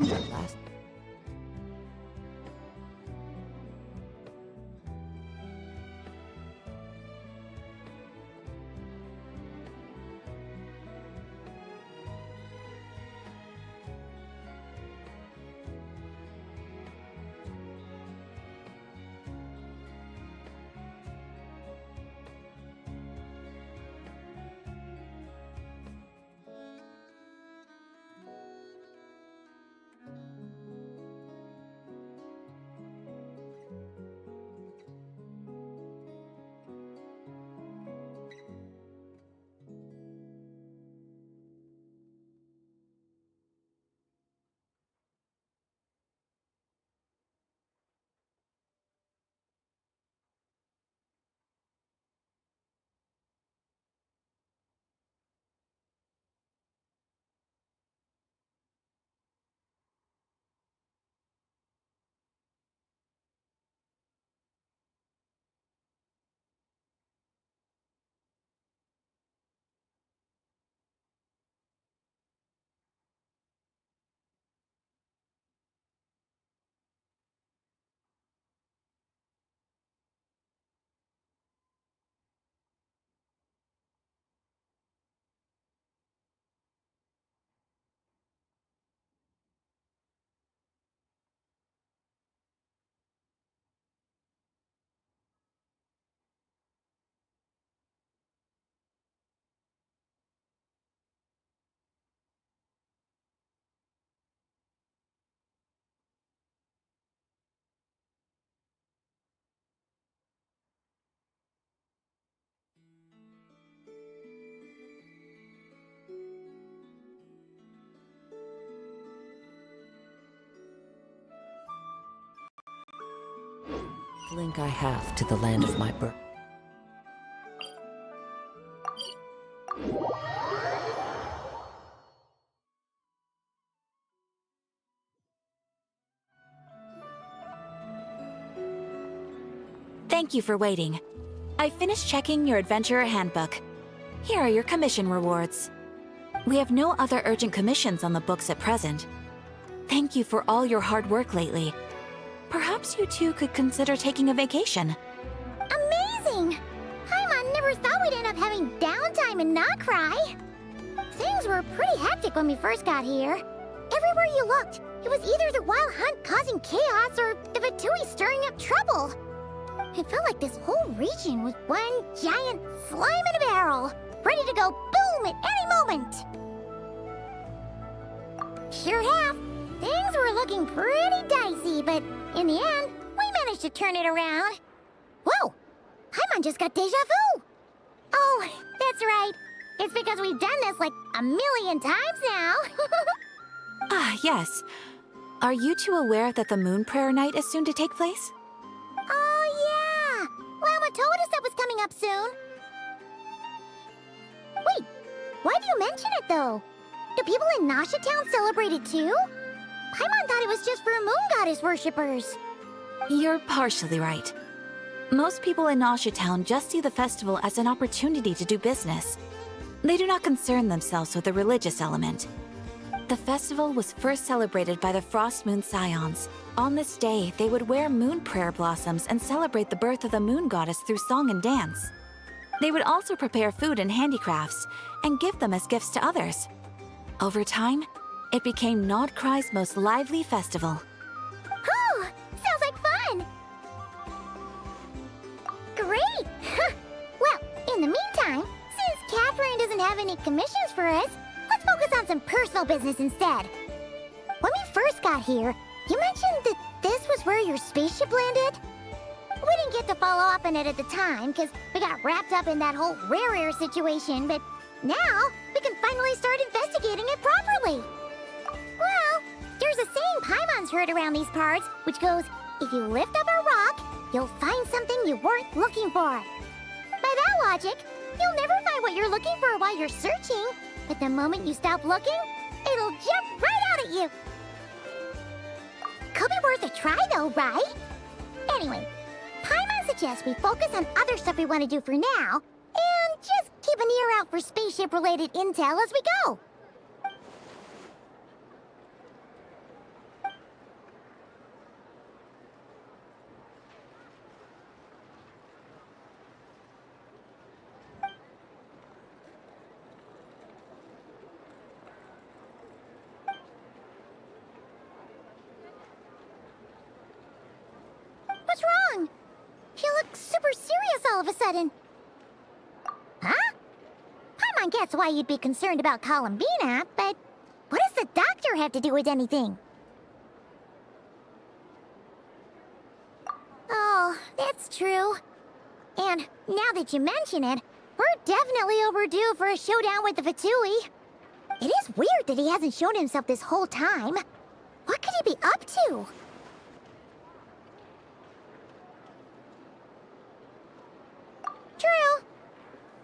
Last link I have to the land of my birth. Thank you for waiting. I finished checking your adventurer handbook. Here are your commission rewards. We have no other urgent commissions on the books at present. Thank you for all your hard work lately. Perhaps you two could consider taking a vacation. Amazing! Paimon never thought we'd end up having downtime and not cry. Things were pretty hectic when we first got here. Everywhere you looked, it was either the Wild Hunt causing chaos or the Vatui stirring up trouble. It felt like this whole region was one giant slime in a barrel, ready to go boom at any moment. Sure have. Things were looking pretty dicey, but in the end, we managed to turn it around. Whoa! Paimon just got deja vu! Oh, that's right. It's because we've done this like a million times now. Ah, yes. Are you two aware that the Moon Prayer Night is soon to take place? Oh, yeah! Llama told us that was coming up soon. Wait, why do you mention it, though? Do people in Nasha Town celebrate it, too? Paimon thought it was just for Moon Goddess worshippers. You're partially right. Most people in Nasha Town just see the festival as an opportunity to do business. They do not concern themselves with the religious element. The festival was first celebrated by the Frost Moon Scions. On this day, they would wear moon prayer blossoms and celebrate the birth of the Moon Goddess through song and dance. They would also prepare food and handicrafts and give them as gifts to others. Over time, it became Nodcry's most lively festival. Oh, sounds like fun! Great! Well, in the meantime, since Catherine doesn't have any commissions for us, let's focus on some personal business instead. When we first got here, you mentioned that this was where your spaceship landed? We didn't get to follow up on it at the time, because we got wrapped up in that whole rare air situation, but now we can finally start investigating it properly. Well, there's a saying Paimon's heard around these parts, which goes, if you lift up a rock, you'll find something you weren't looking for. By that logic, you'll never find what you're looking for while you're searching, but the moment you stop looking, it'll jump right out at you. Could be worth a try though, right? Anyway, Paimon suggests we focus on other stuff we want to do for now, and just keep an ear out for spaceship-related intel as we go. all of a sudden? Huh? Paimon gets why you'd be concerned about Columbina, but what does the doctor have to do with anything? Oh, that's true. And now that you mention it, we're definitely overdue for a showdown with the Fatui. It is weird that he hasn't shown himself this whole time. What could he be up to? True.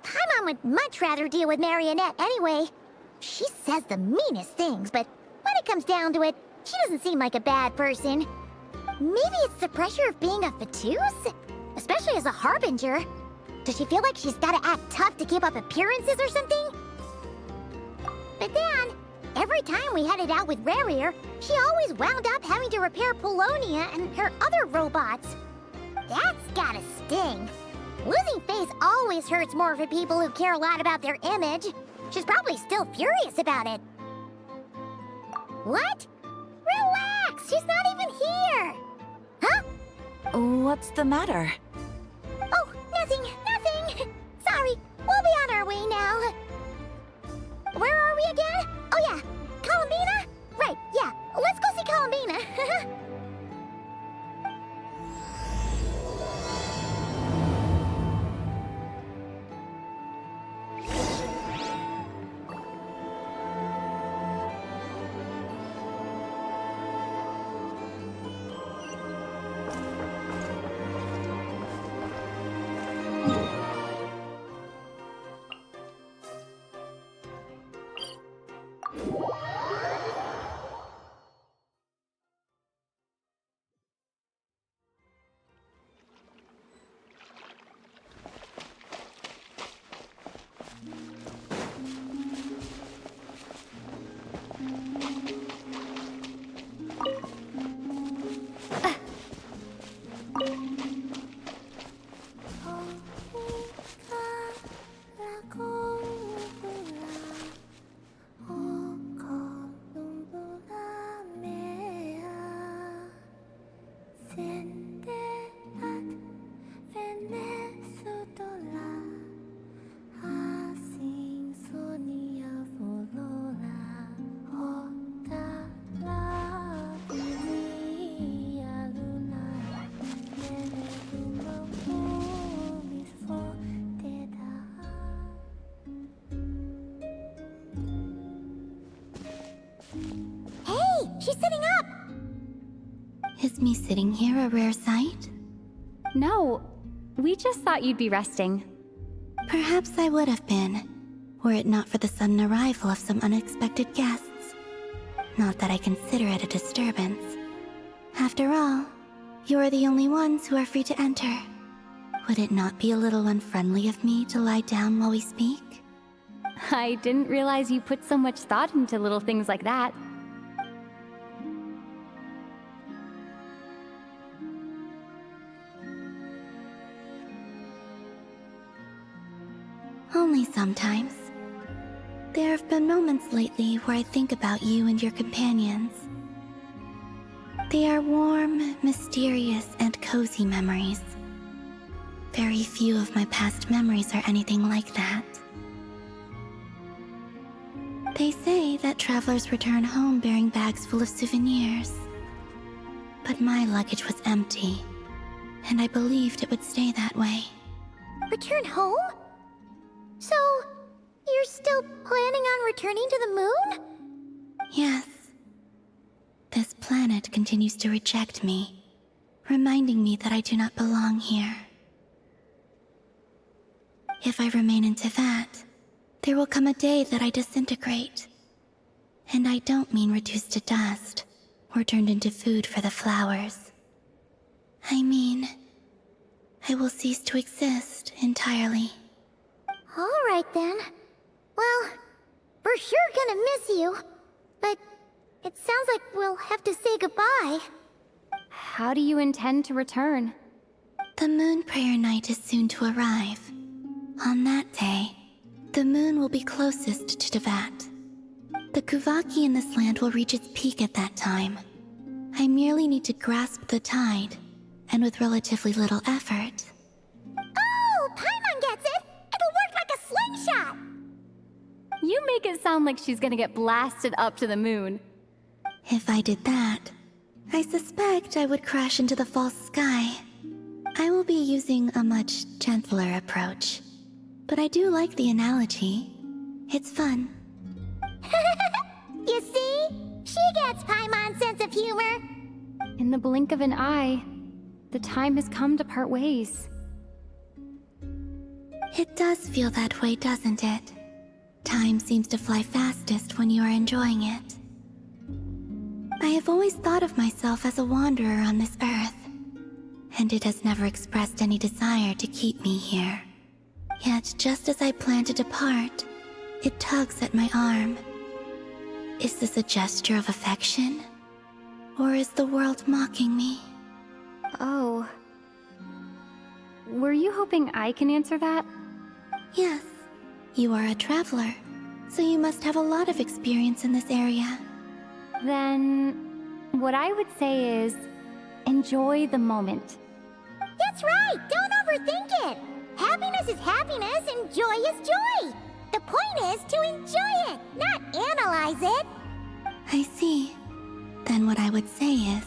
Paimon would much rather deal with Marionette anyway. She says the meanest things, but when it comes down to it, she doesn't seem like a bad person. Maybe it's the pressure of being a Fatuse? Especially as a Harbinger. Does she feel like she's gotta act tough to keep up appearances or something? But then, every time we headed out with Rarier, she always wound up having to repair Polonia and her other robots. That's gotta sting. Losing face always hurts more for people who care a lot about their image. She's probably still furious about it. What? Relax, she's not even here! Huh? What's the matter? Oh, nothing. Sorry, we'll be on our way now. Where are we again? Oh yeah, Columbina? Right, yeah, let's go see Columbina. She's sitting up! Is me sitting here a rare sight? No, we just thought you'd be resting. Perhaps I would have been, were it not for the sudden arrival of some unexpected guests. Not that I consider it a disturbance. After all, you are the only ones who are free to enter. Would it not be a little unfriendly of me to lie down while we speak? I didn't realize you put so much thought into little things like that. Only sometimes. There have been moments lately where I think about you and your companions. They are warm, mysterious, and cozy memories. Very few of my past memories are anything like that. They say that travelers return home bearing bags full of souvenirs. But my luggage was empty, and I believed it would stay that way. Return home? So, you're still planning on returning to the moon? Yes. This planet continues to reject me, reminding me that I do not belong here. If I remain in Teyvat, there will come a day that I disintegrate. And I don't mean reduced to dust, or turned into food for the flowers. I mean, I will cease to exist entirely. All right then. Well, we're sure gonna miss you. But it sounds like we'll have to say goodbye. How do you intend to return? The moon prayer night is soon to arrive. On that day, the moon will be closest to Teyvat. The Kuvaki in this land will reach its peak at that time. I merely need to grasp the tide, and with relatively little effort. Oh, You make it sound like she's gonna get blasted up to the moon. If I did that, I suspect I would crash into the false sky. I will be using a much gentler approach. But I do like the analogy. It's fun. You see? She gets Paimon's sense of humor. In the blink of an eye, the time has come to part ways. It does feel that way, doesn't it? Time seems to fly fastest when you are enjoying it. I have always thought of myself as a wanderer on this earth, and it has never expressed any desire to keep me here. Yet, just as I plan to depart, it tugs at my arm. Is this a gesture of affection? Or is the world mocking me? Oh. Were you hoping I can answer that? Yes. You are a traveler, so you must have a lot of experience in this area. Then, what I would say is, enjoy the moment. That's right! Don't overthink it! Happiness is happiness and joy is joy! The point is to enjoy it, not analyze it! I see. Then what I would say is,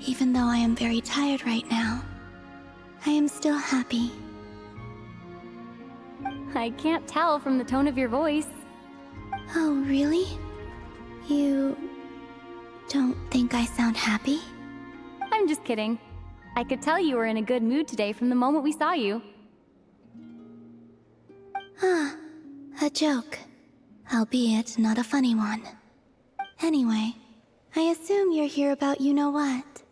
even though I am very tired right now, I am still happy. I can't tell from the tone of your voice. Oh, really? You don't think I sound happy? I'm just kidding. I could tell you were in a good mood today from the moment we saw you. Ah, a joke. Albeit not a funny one. Anyway, I assume you're here about you-know-what.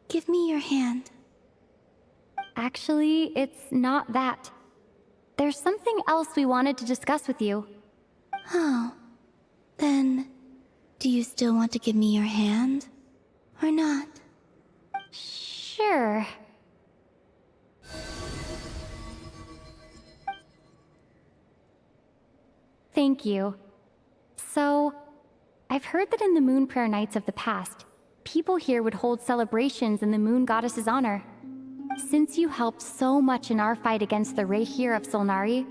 Give me your hand. Actually, it's not that. There's something else we wanted to discuss with you. Oh. Then, do you still want to give me your hand? Or not? Sure. Thank you. So, I've heard that in the Moon Prayer Nights of the past, people here would hold celebrations in the Moon Goddess's honor. Since you helped so much in our fight against the Rayhir of Solnari,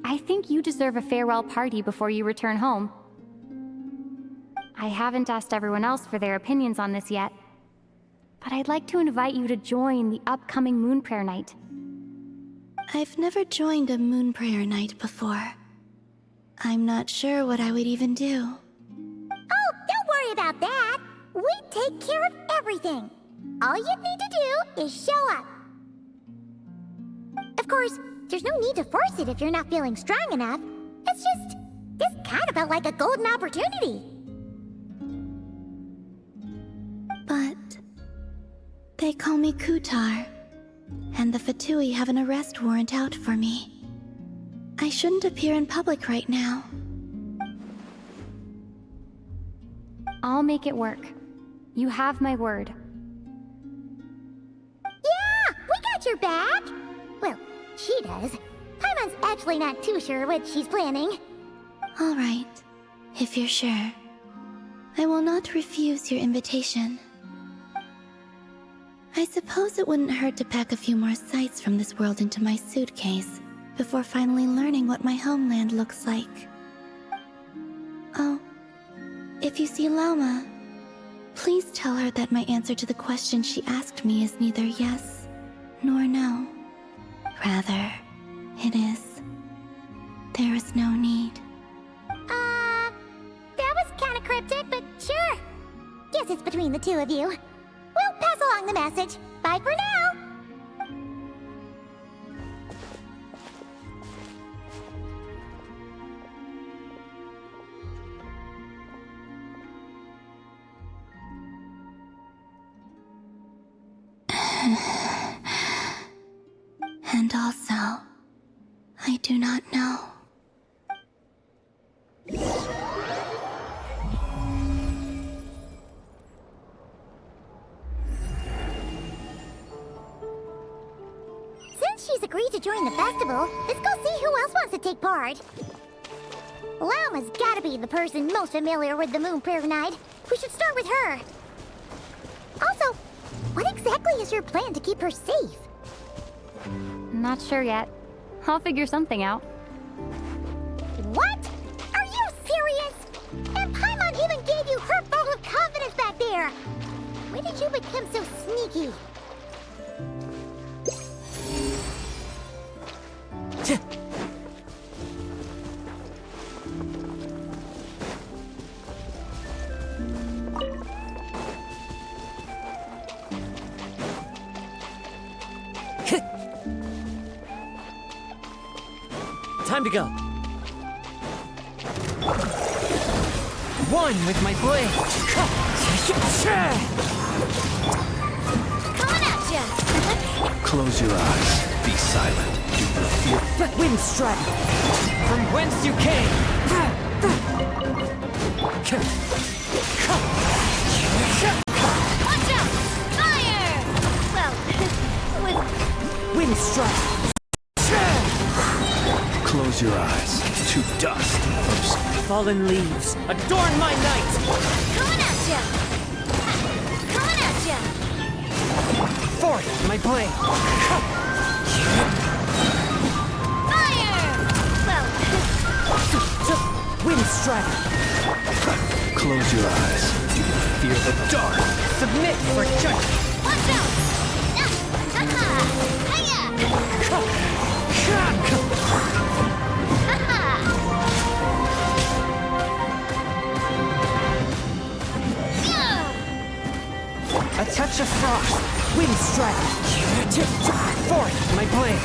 I think you deserve a farewell party before you return home. I haven't asked everyone else for their opinions on this yet, but I'd like to invite you to join the upcoming Moon Prayer Night. I've never joined a Moon Prayer Night before. I'm not sure what I would even do. Oh, don't worry about that! We take care of everything! All you need to do is show up. Of course, there's no need to force it if you're not feeling strong enough. It's just, this kind of felt like a golden opportunity. But they call me Kutar, and the Fatui have an arrest warrant out for me. I shouldn't appear in public right now. I'll make it work. You have my word. Yeah, we got your back! Well, she does. Paimon's actually not too sure what she's planning. All right, if you're sure. I will not refuse your invitation. I suppose it wouldn't hurt to pack a few more sights from this world into my suitcase before finally learning what my homeland looks like. Oh, if you see Lauma, please tell her that my answer to the question she asked me is neither yes nor no. Rather, it is, there is no need. That was kinda cryptic, but sure. Guess it's between the two of you. We'll pass along the message. Bye for now! And also, I do not know. Since she's agreed to join the festival, let's go see who else wants to take part. Lauma's gotta be the person most familiar with the Moon Prayer Night. We should start with her. Also, what exactly is your plan to keep her safe? Not sure yet. I'll figure something out. What? here! When did you become so sneaky? Time to go. One with my blade. Coming at ya! Close your eyes. Be silent. Do not fear. Wind strike. From whence you came. Watch out! Fire! Well, with Wind strike. Close your eyes. To dust. Fallen leaves. Adorn my night. coming at ya! Coming at ya! Forth my blade. Fire! Well, Wind strike. Close your eyes. Do not fear the dark. Submit for judgment. watch out! Ha-ha! Hiya! Ha-ha! A touch of frost. Wind strike. Forth my blade.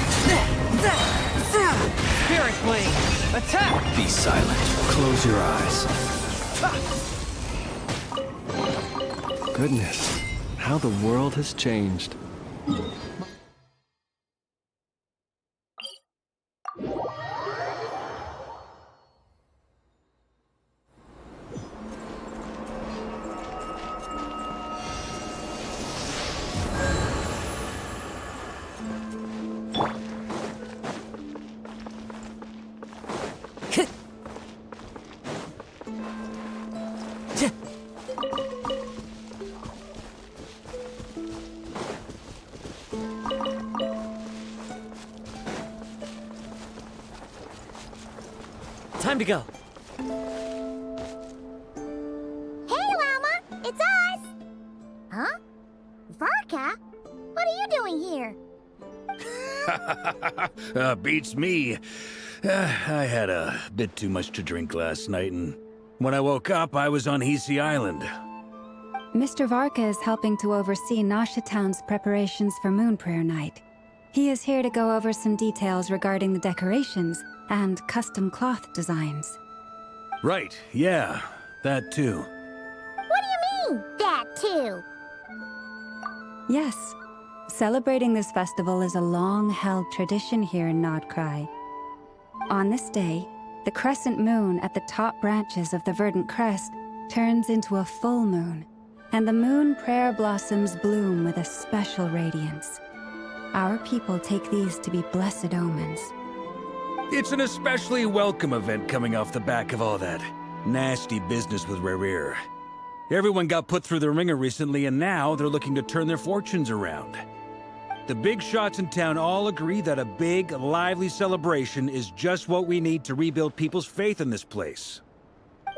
Spirit blade. Attack. Be silent. Close your eyes. Goodness, how the world has changed. Time to go. Hey, Llama! It's us! Huh? Varka? What are you doing here? Beats me. I had a bit too much to drink last night, and when I woke up, I was on Hisi Island. Mr. Varka is helping to oversee Nasha Town's preparations for Moon Prayer Night. He is here to go over some details regarding the decorations and custom cloth designs. Right, yeah, that too. What do you mean, that too? Yes, celebrating this festival is a long-held tradition here in Nodcry. On this day, the crescent moon at the top branches of the verdant crest turns into a full moon, and the moon prayer blossoms bloom with a special radiance. Our people take these to be blessed omens. It's an especially welcome event coming off the back of all that nasty business with Rare. Everyone got put through the ringer recently, and now they're looking to turn their fortunes around. The big shots in town all agree that a big, lively celebration is just what we need to rebuild people's faith in this place. No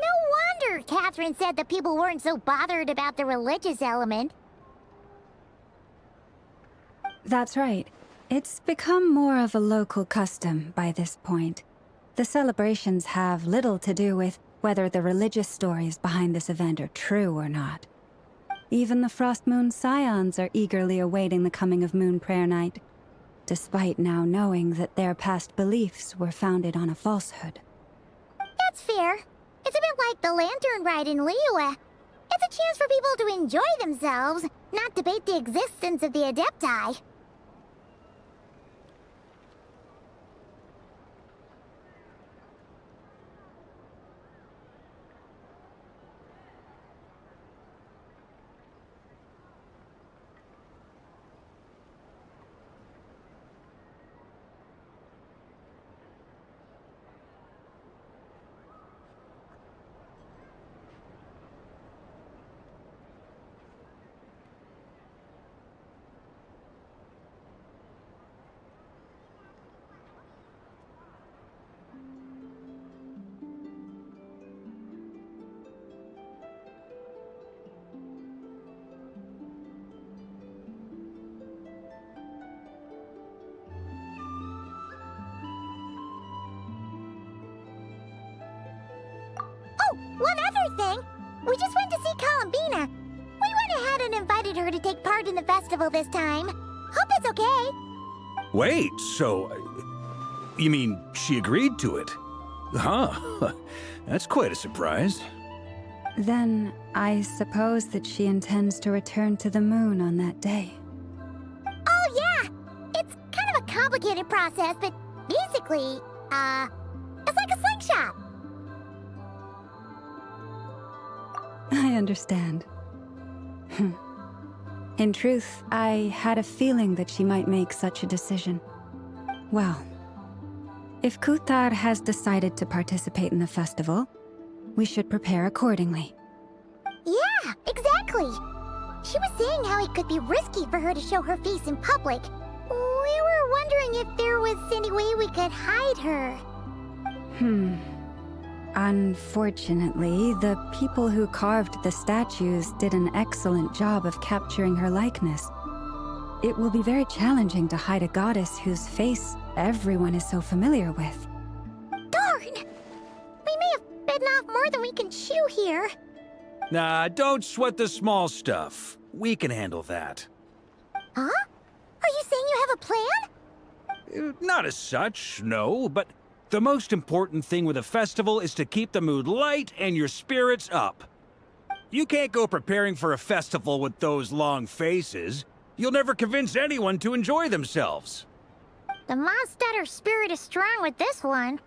wonder Catherine said that people weren't so bothered about the religious element. That's right. It's become more of a local custom by this point. The celebrations have little to do with whether the religious stories behind this event are true or not. Even the Frost Moon Scions are eagerly awaiting the coming of Moon Prayer Night, despite now knowing that their past beliefs were founded on a falsehood. That's fair. It's a bit like the Lantern Ride in Liyue. It's a chance for people to enjoy themselves, not debate the existence of the Adepti. one other thing. We just went to see Columbina. We went ahead and invited her to take part in the festival this time. Hope it's okay. Wait, so... you mean she agreed to it? Huh. That's quite a surprise. Then I suppose that she intends to return to the moon on that day. Oh, yeah! It's kind of a complicated process, but basically, it's like a slingshot. I understand. In truth, I had a feeling that she might make such a decision. Well, if Kuthar has decided to participate in the festival, we should prepare accordingly. Yeah, exactly. She was saying how it could be risky for her to show her face in public. We were wondering if there was any way we could hide her. Unfortunately, the people who carved the statues did an excellent job of capturing her likeness. It will be very challenging to hide a goddess whose face everyone is so familiar with. Darn! We may have bitten off more than we can chew here. Nah, don't sweat the small stuff. We can handle that. Huh? Are you saying you have a plan? Not as such, no, but the most important thing with a festival is to keep the mood light and your spirits up. You can't go preparing for a festival with those long faces. You'll never convince anyone to enjoy themselves. The Mondstatter spirit is strong with this one.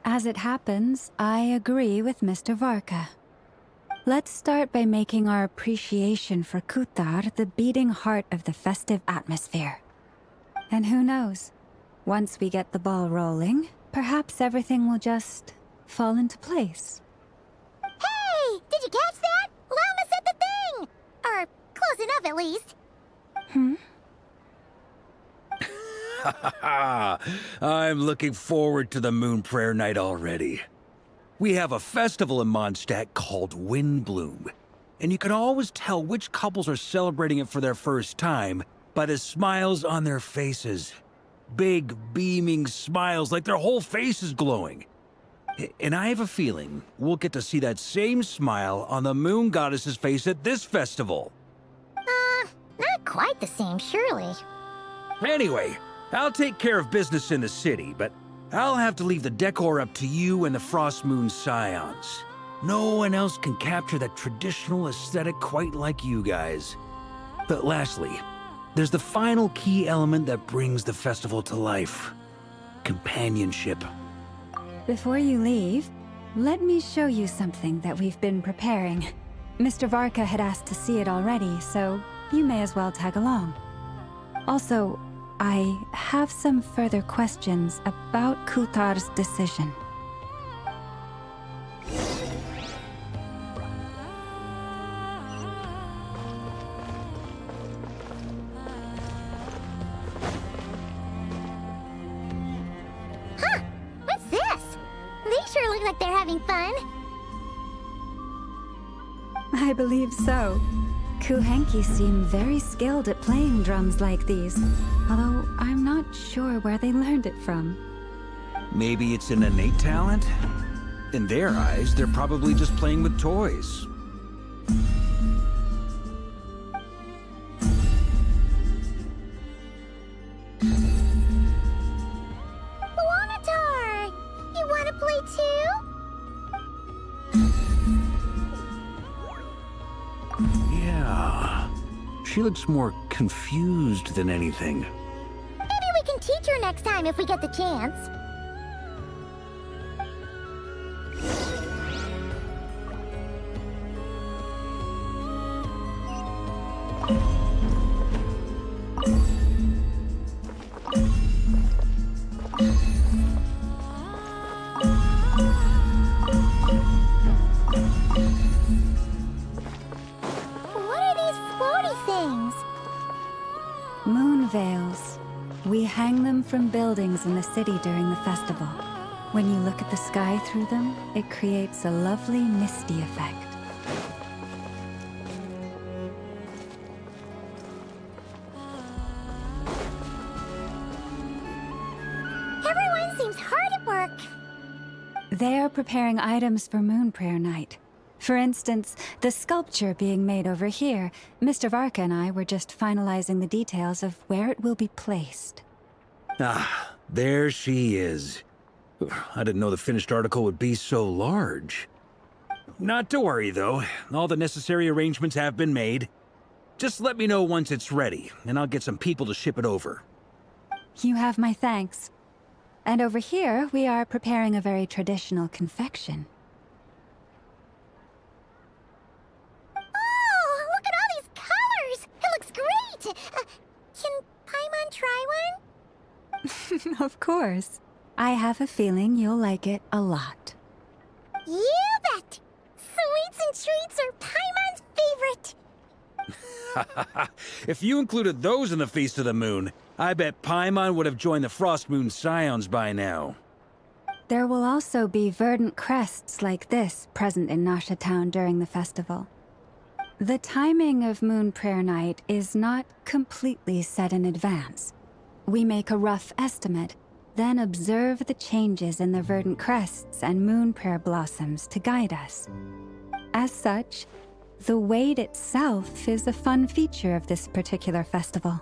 As it happens, I agree with Mr. Varka. Let's start by making our appreciation for Kuthar the beating heart of the festive atmosphere. And who knows? Once we get the ball rolling, perhaps everything will just fall into place. Hey! Did you catch that? Llama said the thing! Or close enough, at least. I'm looking forward to the Moon Prayer Night already. We have a festival in Mondstadt called Windbloom, and you can always tell which couples are celebrating it for their first time by the smiles on their faces. Big, beaming smiles like their whole face is glowing. And I have a feeling we'll get to see that same smile on the Moon Goddess's face at this festival. Not quite the same, surely. Anyway, I'll take care of business in the city, but I'll have to leave the decor up to you and the Frost Moon Scions. No one else can capture that traditional aesthetic quite like you guys. But lastly, there's the final key element that brings the festival to life. Companionship. Before you leave, let me show you something that we've been preparing. Mr. Varka had asked to see it already, so you may as well tag along. Also, I have some further questions about Kuthar's decision. Huh! What's this? They sure look like they're having fun. I believe so. Kuhenki seem very skilled at playing drums like these, although I'm not sure where they learned it from. Maybe it's an innate talent? In their eyes, they're probably just playing with toys. Wanatar! You wanna play too? Yeah. She looks more confused than anything. Maybe we can teach her next time if we get the chance. What are these floaty things? Moon veils. We hang them from buildings in the city during the festival. When you look at the sky through them, it creates a lovely misty effect. Everyone seems hard at work. They're preparing items for Moon Prayer Night. For instance, the sculpture being made over here. Mr. Varka and I were just finalizing the details of where it will be placed. Ah, there she is. I didn't know the finished article would be so large. Not to worry, though. All the necessary arrangements have been made. Just let me know once it's ready, and I'll get some people to ship it over. You have my thanks. And over here, we are preparing a very traditional confection. Oh, look at all these colors! It looks great! Can Paimon try one? Of course. I have a feeling you'll like it a lot. You bet! Sweets and treats are Paimon's favorite! If you included those in the Feast of the Moon, I bet Paimon would have joined the Frost Moon Scions by now. There will also be verdant crests like this present in Nasha Town during the festival. The timing of Moon Prayer Night is not completely set in advance. We make a rough estimate, then observe the changes in the verdant crests and Moon Prayer blossoms to guide us. As such, the wait itself is a fun feature of this particular festival.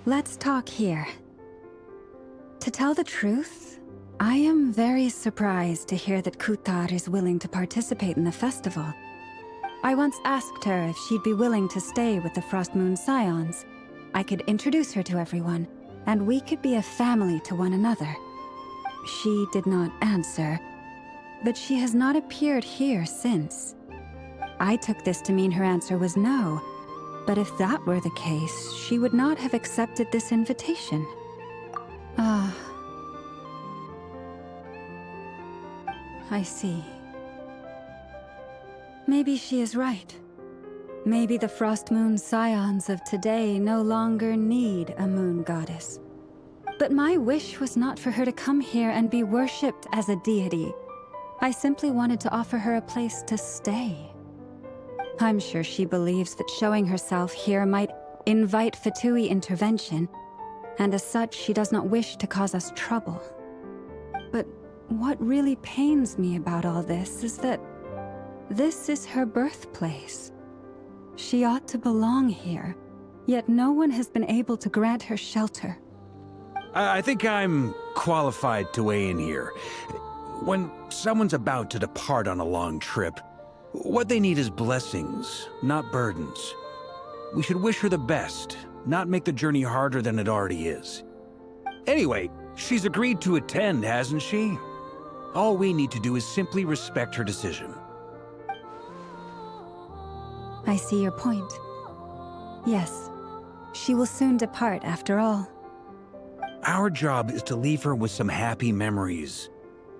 Let's talk here. To tell the truth, I am very surprised to hear that Kutar is willing to participate in the festival. I once asked her if she'd be willing to stay with the Frost Moon Scions. I could introduce her to everyone, and we could be a family to one another. She did not answer, but she has not appeared here since. I took this to mean her answer was no, but if that were the case, she would not have accepted this invitation. Ah. I see. Maybe she is right. Maybe the Frost Moon Scions of today no longer need a moon goddess. But my wish was not for her to come here and be worshipped as a deity. I simply wanted to offer her a place to stay. I'm sure she believes that showing herself here might invite Fatui intervention, and as such, she does not wish to cause us trouble. But what really pains me about all this is that this is her birthplace. She ought to belong here, yet no one has been able to grant her shelter. I think I'm qualified to weigh in here. When someone's about to depart on a long trip, what they need is blessings, not burdens. We should wish her the best, not make the journey harder than it already is. Anyway, she's agreed to attend, hasn't she? All we need to do is simply respect her decision. I see your point. Yes, she will soon depart after all. Our job is to leave her with some happy memories.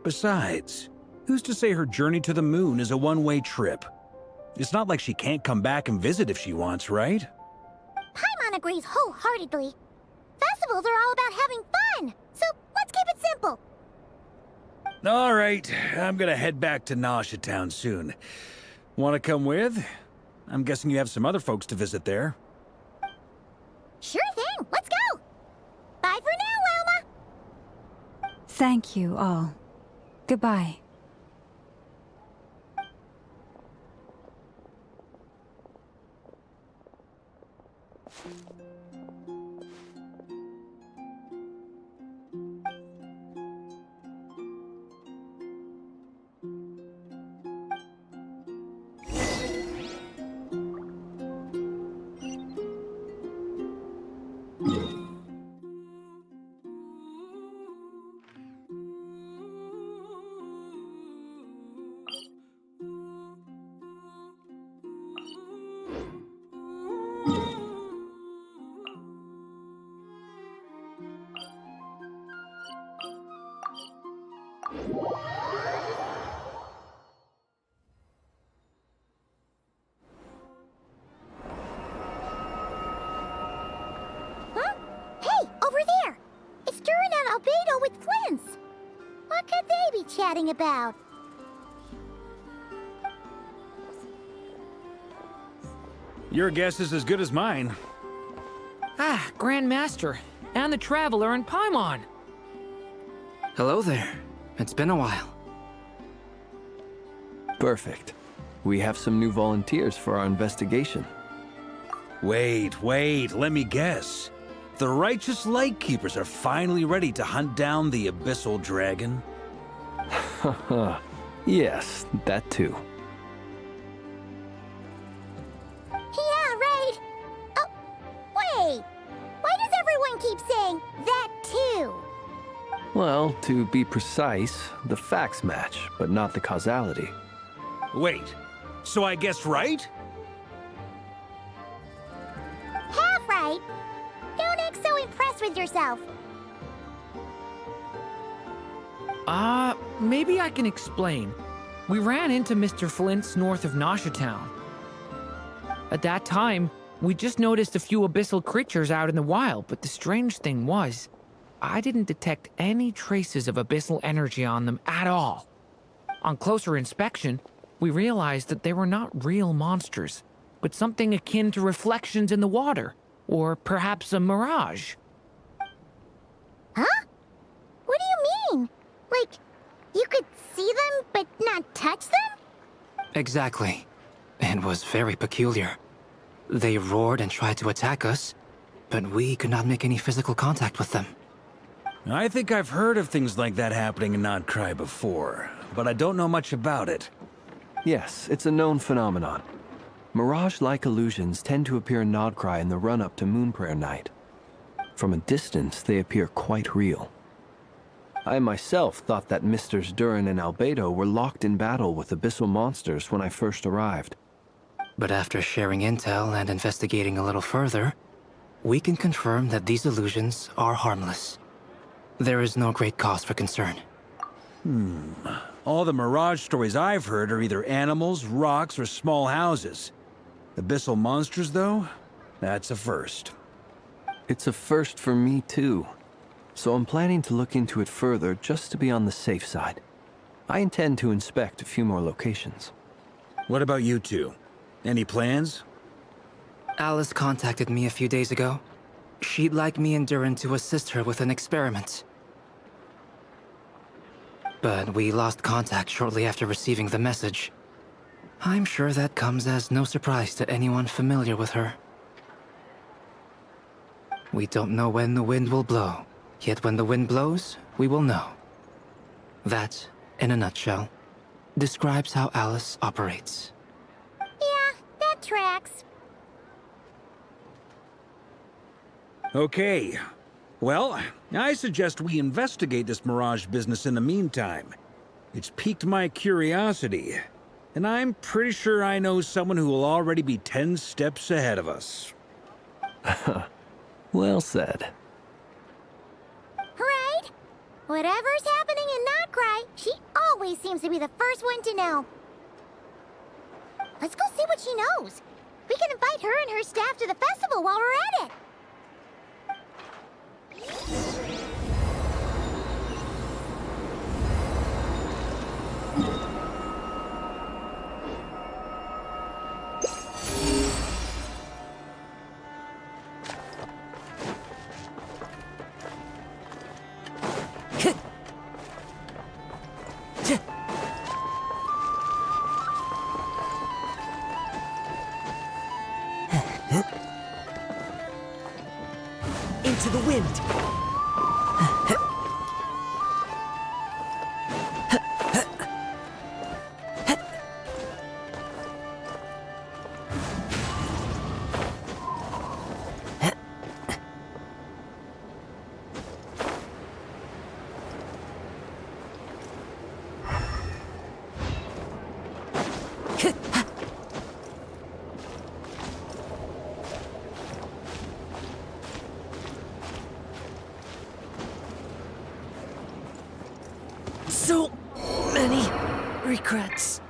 Besides, who's to say her journey to the moon is a one-way trip? It's not like she can't come back and visit if she wants, right? Paimon agrees wholeheartedly. Festivals are all about having fun, so let's keep it simple. All right, I'm gonna head back to Nasha Town soon. Want to come with? I'm guessing you have some other folks to visit there. Sure thing, let's go! Bye for now, Wilma! Thank you all. Goodbye. chatting about? Your guess is as good as mine. Ah, Grand Master, and the Traveler in Paimon. Hello there. It's been a while. Perfect. We have some new volunteers for our investigation. Wait, let me guess. The righteous Lightkeepers are finally ready to hunt down the Abyssal Dragon? Haha. Yes, that too. Yeah, right. Oh, wait. Why does everyone keep saying that too? Well, to be precise, the facts match, but not the causality. Wait, so I guessed right? Half right. Don't act so impressed with yourself. Maybe I can explain. We ran into Mr. Flint's north of Nosha Town. At that time, we just noticed a few abyssal creatures out in the wild, but the strange thing was, I didn't detect any traces of abyssal energy on them at all. On closer inspection, we realized that they were not real monsters, but something akin to reflections in the water, or perhaps a mirage. Huh? What do you mean? Like, you could see them but not touch them? Exactly. It was very peculiar. They roared and tried to attack us, but we could not make any physical contact with them. I think I've heard of things like that happening in Nodcry before, but I don't know much about it. Yes, it's a known phenomenon. Mirage-like illusions tend to appear in Nodcry in the run-up to Moonprayer Night. From a distance, they appear quite real. I myself thought that Misters Durin and Albedo were locked in battle with abyssal monsters when I first arrived. But after sharing intel and investigating a little further, we can confirm that these illusions are harmless. There is no great cause for concern. All the Mirage stories I've heard are either animals, rocks, or small houses. Abyssal monsters, though? That's a first. It's a first for me, too. So I'm planning to look into it further just to be on the safe side. I intend to inspect a few more locations. What about you two? Any plans? Alice contacted me a few days ago. She'd like me and Durin to assist her with an experiment. But we lost contact shortly after receiving the message. I'm sure that comes as no surprise to anyone familiar with her. We don't know when the wind will blow, yet when the wind blows, we will know. That, in a nutshell, describes how Alice operates. Yeah, that tracks. Okay. Well, I suggest we investigate this Mirage business in the meantime. It's piqued my curiosity, and I'm pretty sure I know someone who will already be 10 steps ahead of us. Well said. Right? Whatever's happening in Nodcry, she always seems to be the first one to know. Let's go see what she knows. We can invite her and her staff to the festival while we're at it. Into the wind! So many regrets.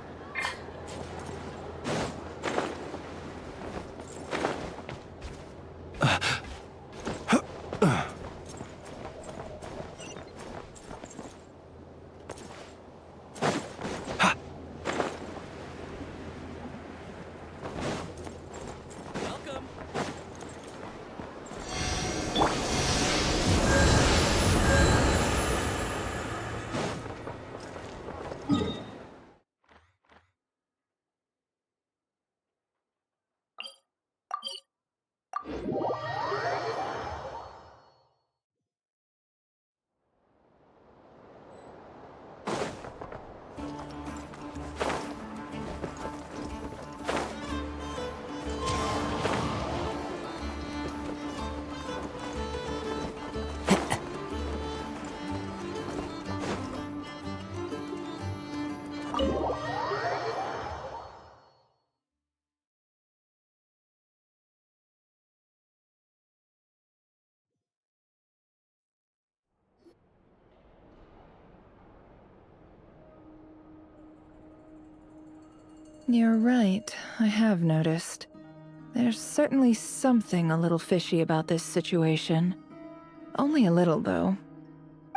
You're right, I have noticed. There's certainly something a little fishy about this situation. Only a little, though.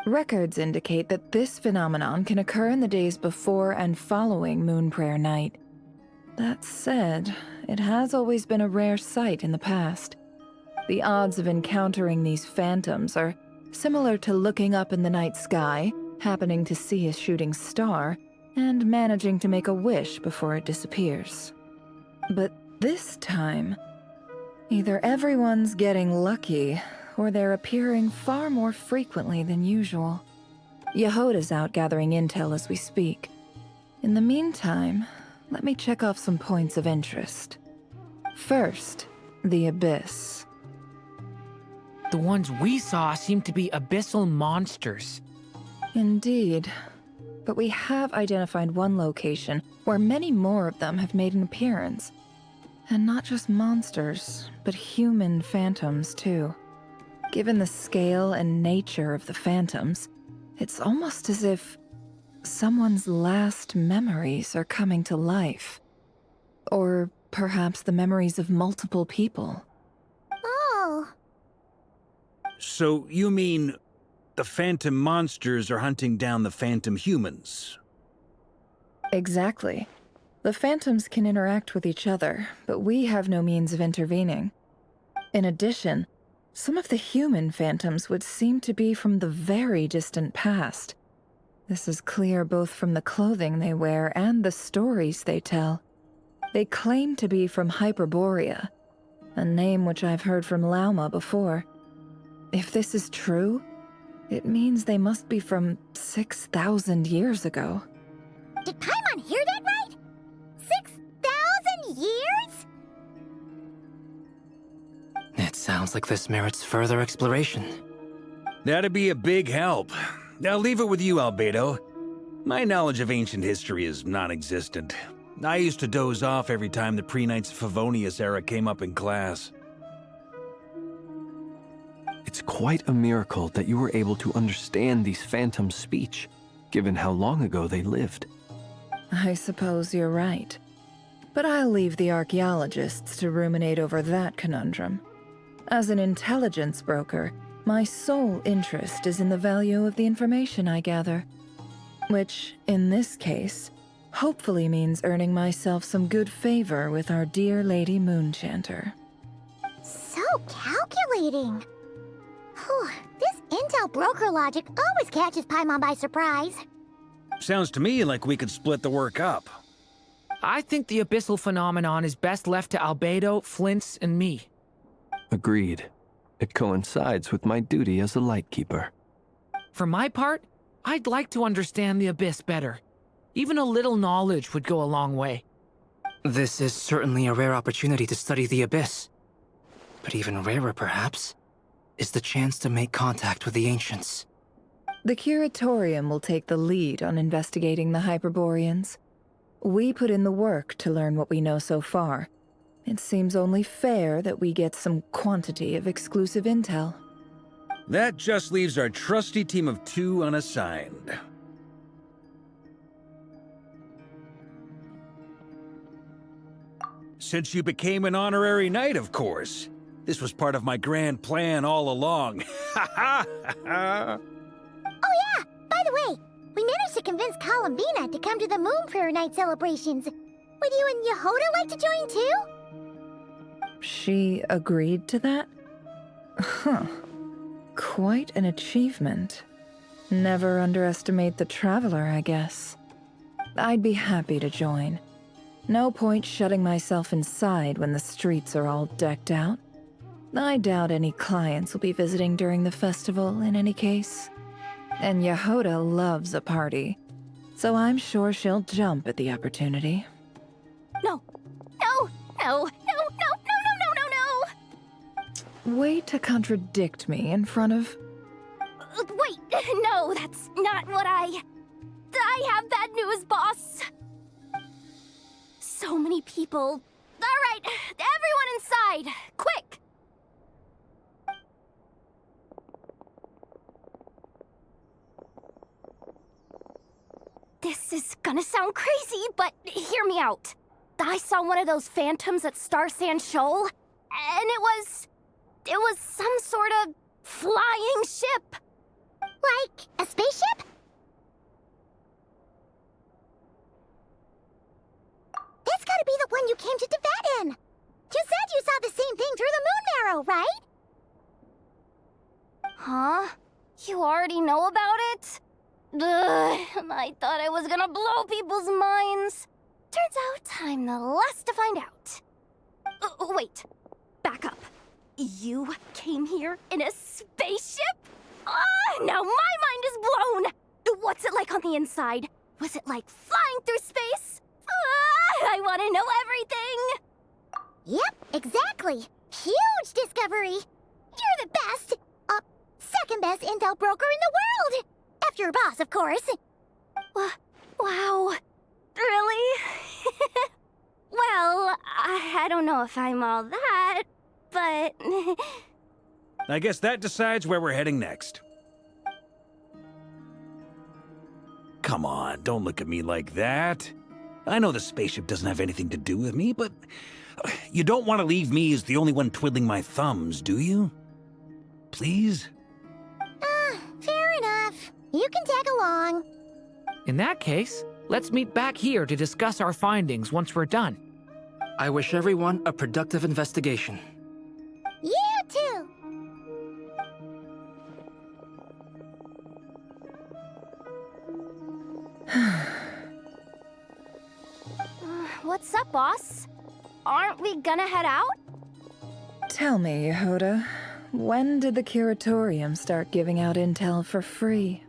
Records indicate that this phenomenon can occur in the days before and following Moon Prayer Night. That said, it has always been a rare sight in the past. The odds of encountering these phantoms are similar to looking up in the night sky, happening to see a shooting star, and managing to make a wish before it disappears. But this time, either everyone's getting lucky, or they're appearing far more frequently than usual. Yehoda's out gathering intel as we speak. In the meantime, let me check off some points of interest. First, the Abyss. The ones we saw seem to be abyssal monsters. Indeed. But we have identified one location where many more of them have made an appearance. And not just monsters, but human phantoms, too. Given the scale and nature of the phantoms, it's almost as if someone's last memories are coming to life. Or perhaps the memories of multiple people. Oh. So you mean the phantom monsters are hunting down the phantom humans? Exactly. The phantoms can interact with each other, but we have no means of intervening. In addition, some of the human phantoms would seem to be from the very distant past. This is clear both from the clothing they wear and the stories they tell. They claim to be from Hyperborea, a name which I've heard from Lauma before. If this is true, it means they must be from 6,000 years ago. Did Paimon hear that right? 6,000 years? It sounds like this merits further exploration. That'd be a big help. I'll leave it with you, Albedo. My knowledge of ancient history is non-existent. I used to doze off every time the pre-Knights of Favonius era came up in class. It's quite a miracle that you were able to understand these phantoms' speech, given how long ago they lived. I suppose you're right. But I'll leave the archaeologists to ruminate over that conundrum. As an intelligence broker, my sole interest is in the value of the information I gather. Which, in this case, hopefully means earning myself some good favor with our dear Lady Moonchanter. So calculating. Whew, this intel broker logic always catches Paimon by surprise. Sounds to me like we could split the work up. I think the abyssal phenomenon is best left to Albedo, Flints, and me. Agreed. It coincides with my duty as a lightkeeper. For my part, I'd like to understand the Abyss better. Even a little knowledge would go a long way. This is certainly a rare opportunity to study the Abyss. But even rarer, perhaps, is the chance to make contact with the Ancients. The Curatorium will take the lead on investigating the Hyperboreans. We put in the work to learn what we know so far. It seems only fair that we get some quantity of exclusive intel. That just leaves our trusty team of 2 unassigned. Since you became an honorary knight, of course. This was part of my grand plan all along. Ha ha ha! Oh yeah, by the way, we managed to convince Columbina to come to the Moon Prayer Night celebrations. Would you and Yehoda like to join too? She agreed to that? Huh. Quite an achievement. Never underestimate the traveler, I guess. I'd be happy to join. No point shutting myself inside when the streets are all decked out. I doubt any clients will be visiting during the festival in any case. And Yehoda loves a party, so I'm sure she'll jump at the opportunity. No. No. No. No. No. No. No. No. No. No. Way to contradict me in front of... Wait. No, that's not what I have bad news, boss. So many people. All right, everyone inside, quick. This is gonna sound crazy, but hear me out. I saw one of those phantoms at Star Sand Shoal, and it was some sort of flying ship. Like a spaceship? That's gotta be the one you came to Tibet in. You said you saw the same thing through the moon marrow, right? Huh? You already know about it? Ugh, I thought I was gonna blow people's minds. Turns out I'm the last to find out. Wait, back up. You came here in a spaceship? Now my mind is blown! What's it like on the inside? Was it like flying through space? I want to know everything! Yep, exactly. Huge discovery. You're the best. Second best intel broker in the world. After your boss, of course. Wow. Really? Well, I don't know if I'm all that, but... I guess that decides where we're heading next. Come on, don't look at me like that. I know the spaceship doesn't have anything to do with me, but you don't want to leave me as the only one twiddling my thumbs, do you? Please? Fair enough. You can tag along. In that case, let's meet back here to discuss our findings once we're done. I wish everyone a productive investigation. You too. What's up, boss? Aren't we gonna head out? Tell me, Yehoda, when did the curatorium start giving out intel for free?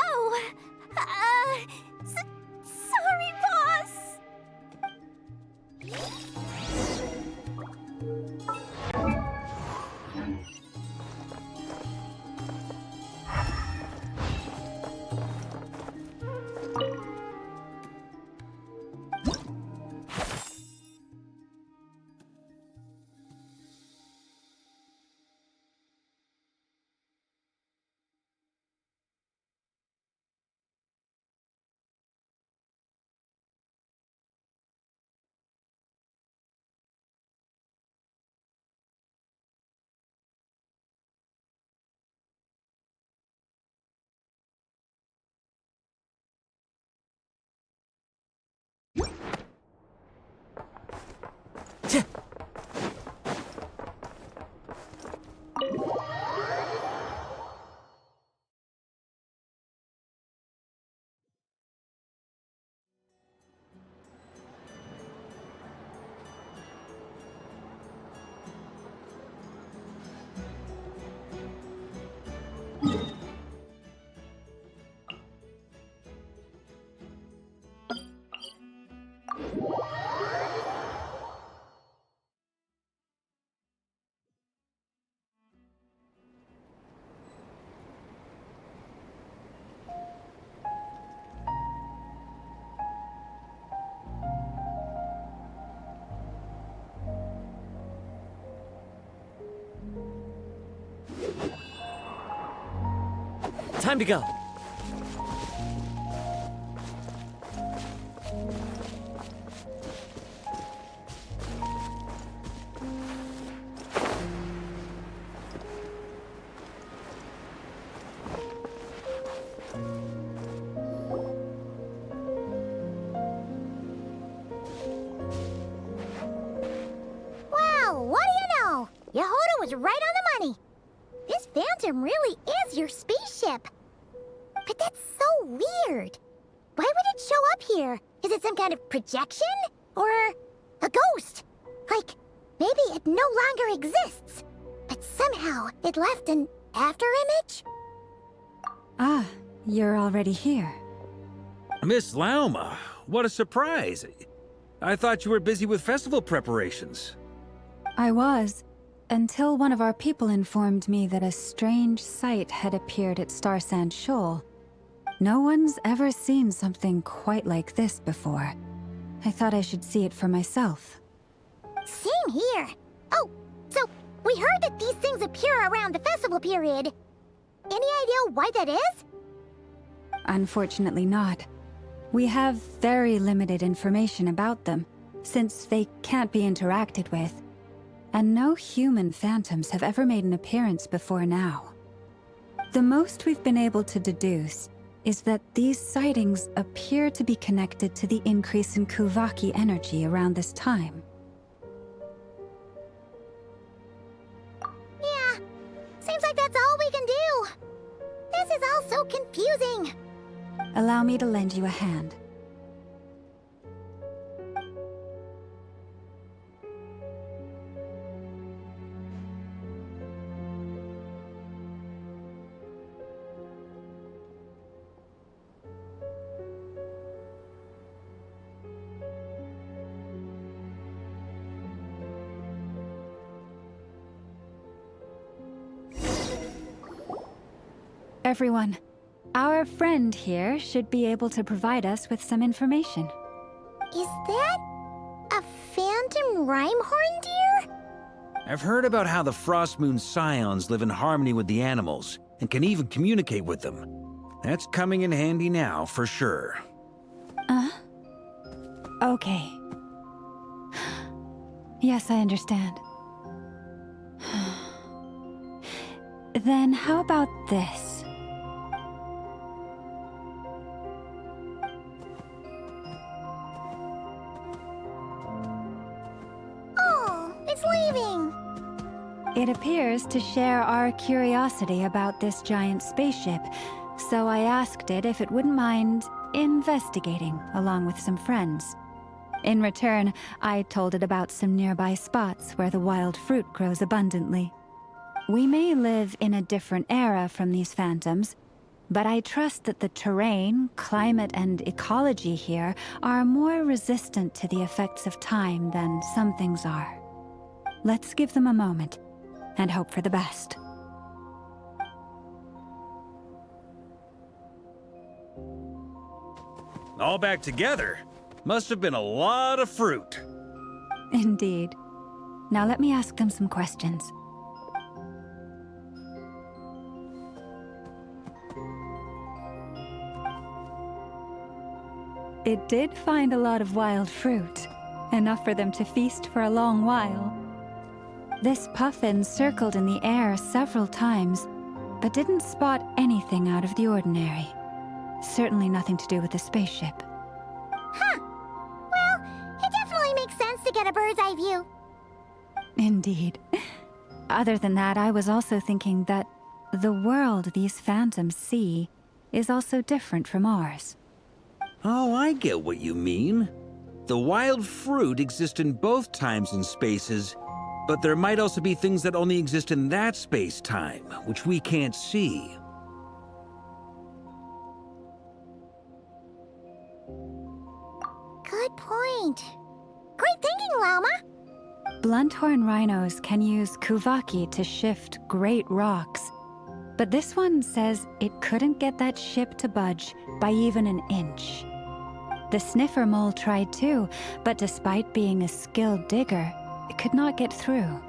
Oh, sorry, boss. Time to go. Wow, what do you know? Yehoda was right on the money. This phantom really is your spaceship. But that's so weird. Why would it show up here? Is it some kind of projection? Or a ghost? Like, maybe it no longer exists, but somehow it left an afterimage? Ah, you're already here. Miss Lauma, what a surprise. I thought you were busy with festival preparations. I was, until one of our people informed me that a strange sight had appeared at Star Sand Shoal. No one's ever seen something quite like this before. I thought I should see it for myself. Same here. Oh, so we heard that these things appear around the festival period. Any idea why that is? Unfortunately not. We have very limited information about them, since they can't be interacted with, and no human phantoms have ever made an appearance before now. The most we've been able to deduce is that these sightings appear to be connected to the increase in Kuvaki energy around this time. Yeah, seems like that's all we can do. This is all so confusing. Allow me to lend you a hand. Everyone, our friend here should be able to provide us with some information. Is that a phantom rhymehorn deer? I've heard about how the Frost Moon scions live in harmony with the animals and can even communicate with them. That's coming in handy now, for sure. Okay. Yes, I understand. Then how about this? Oh, it's leaving. It appears to share our curiosity about this giant spaceship, so I asked it if it wouldn't mind investigating along with some friends. In return, I told it about some nearby spots where the wild fruit grows abundantly. We may live in a different era from these phantoms, but I trust that the terrain, climate, and ecology here are more resistant to the effects of time than some things are. Let's give them a moment and hope for the best. All back together? Must have been a lot of fruit. Indeed. Now let me ask them some questions. It did find a lot of wild fruit, enough for them to feast for a long while. This puffin circled in the air several times, but didn't spot anything out of the ordinary. Certainly nothing to do with the spaceship. Huh. Well, it definitely makes sense to get a bird's eye view. Indeed. Other than that, I was also thinking that the world these phantoms see is also different from ours. Oh, I get what you mean. The wild fruit exist in both times and spaces, but there might also be things that only exist in that space-time, which we can't see. Good point. Great thinking, Lauma. Blunthorn rhinos can use Kuvaki to shift great rocks, but this one says it couldn't get that ship to budge by even an inch. The sniffer mole tried too, but despite being a skilled digger, it could not get through.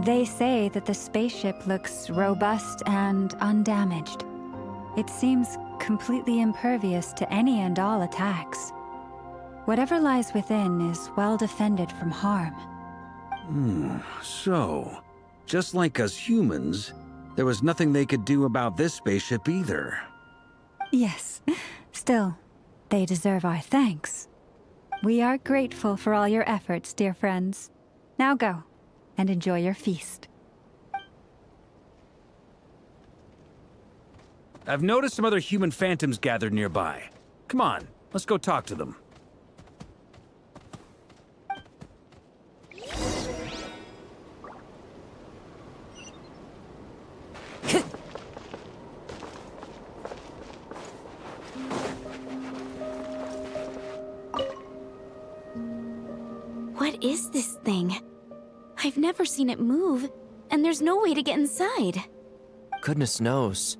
They say that the spaceship looks robust and undamaged. It seems completely impervious to any and all attacks. Whatever lies within is well defended from harm. So, just like us humans, there was nothing they could do about this spaceship either. Yes, still, they deserve our thanks. We are grateful for all your efforts, dear friends. Now go, and enjoy your feast. I've noticed some other human phantoms gathered nearby. Come on, let's go talk to them. What is this thing? I've never seen it move, and there's no way to get inside. Goodness knows.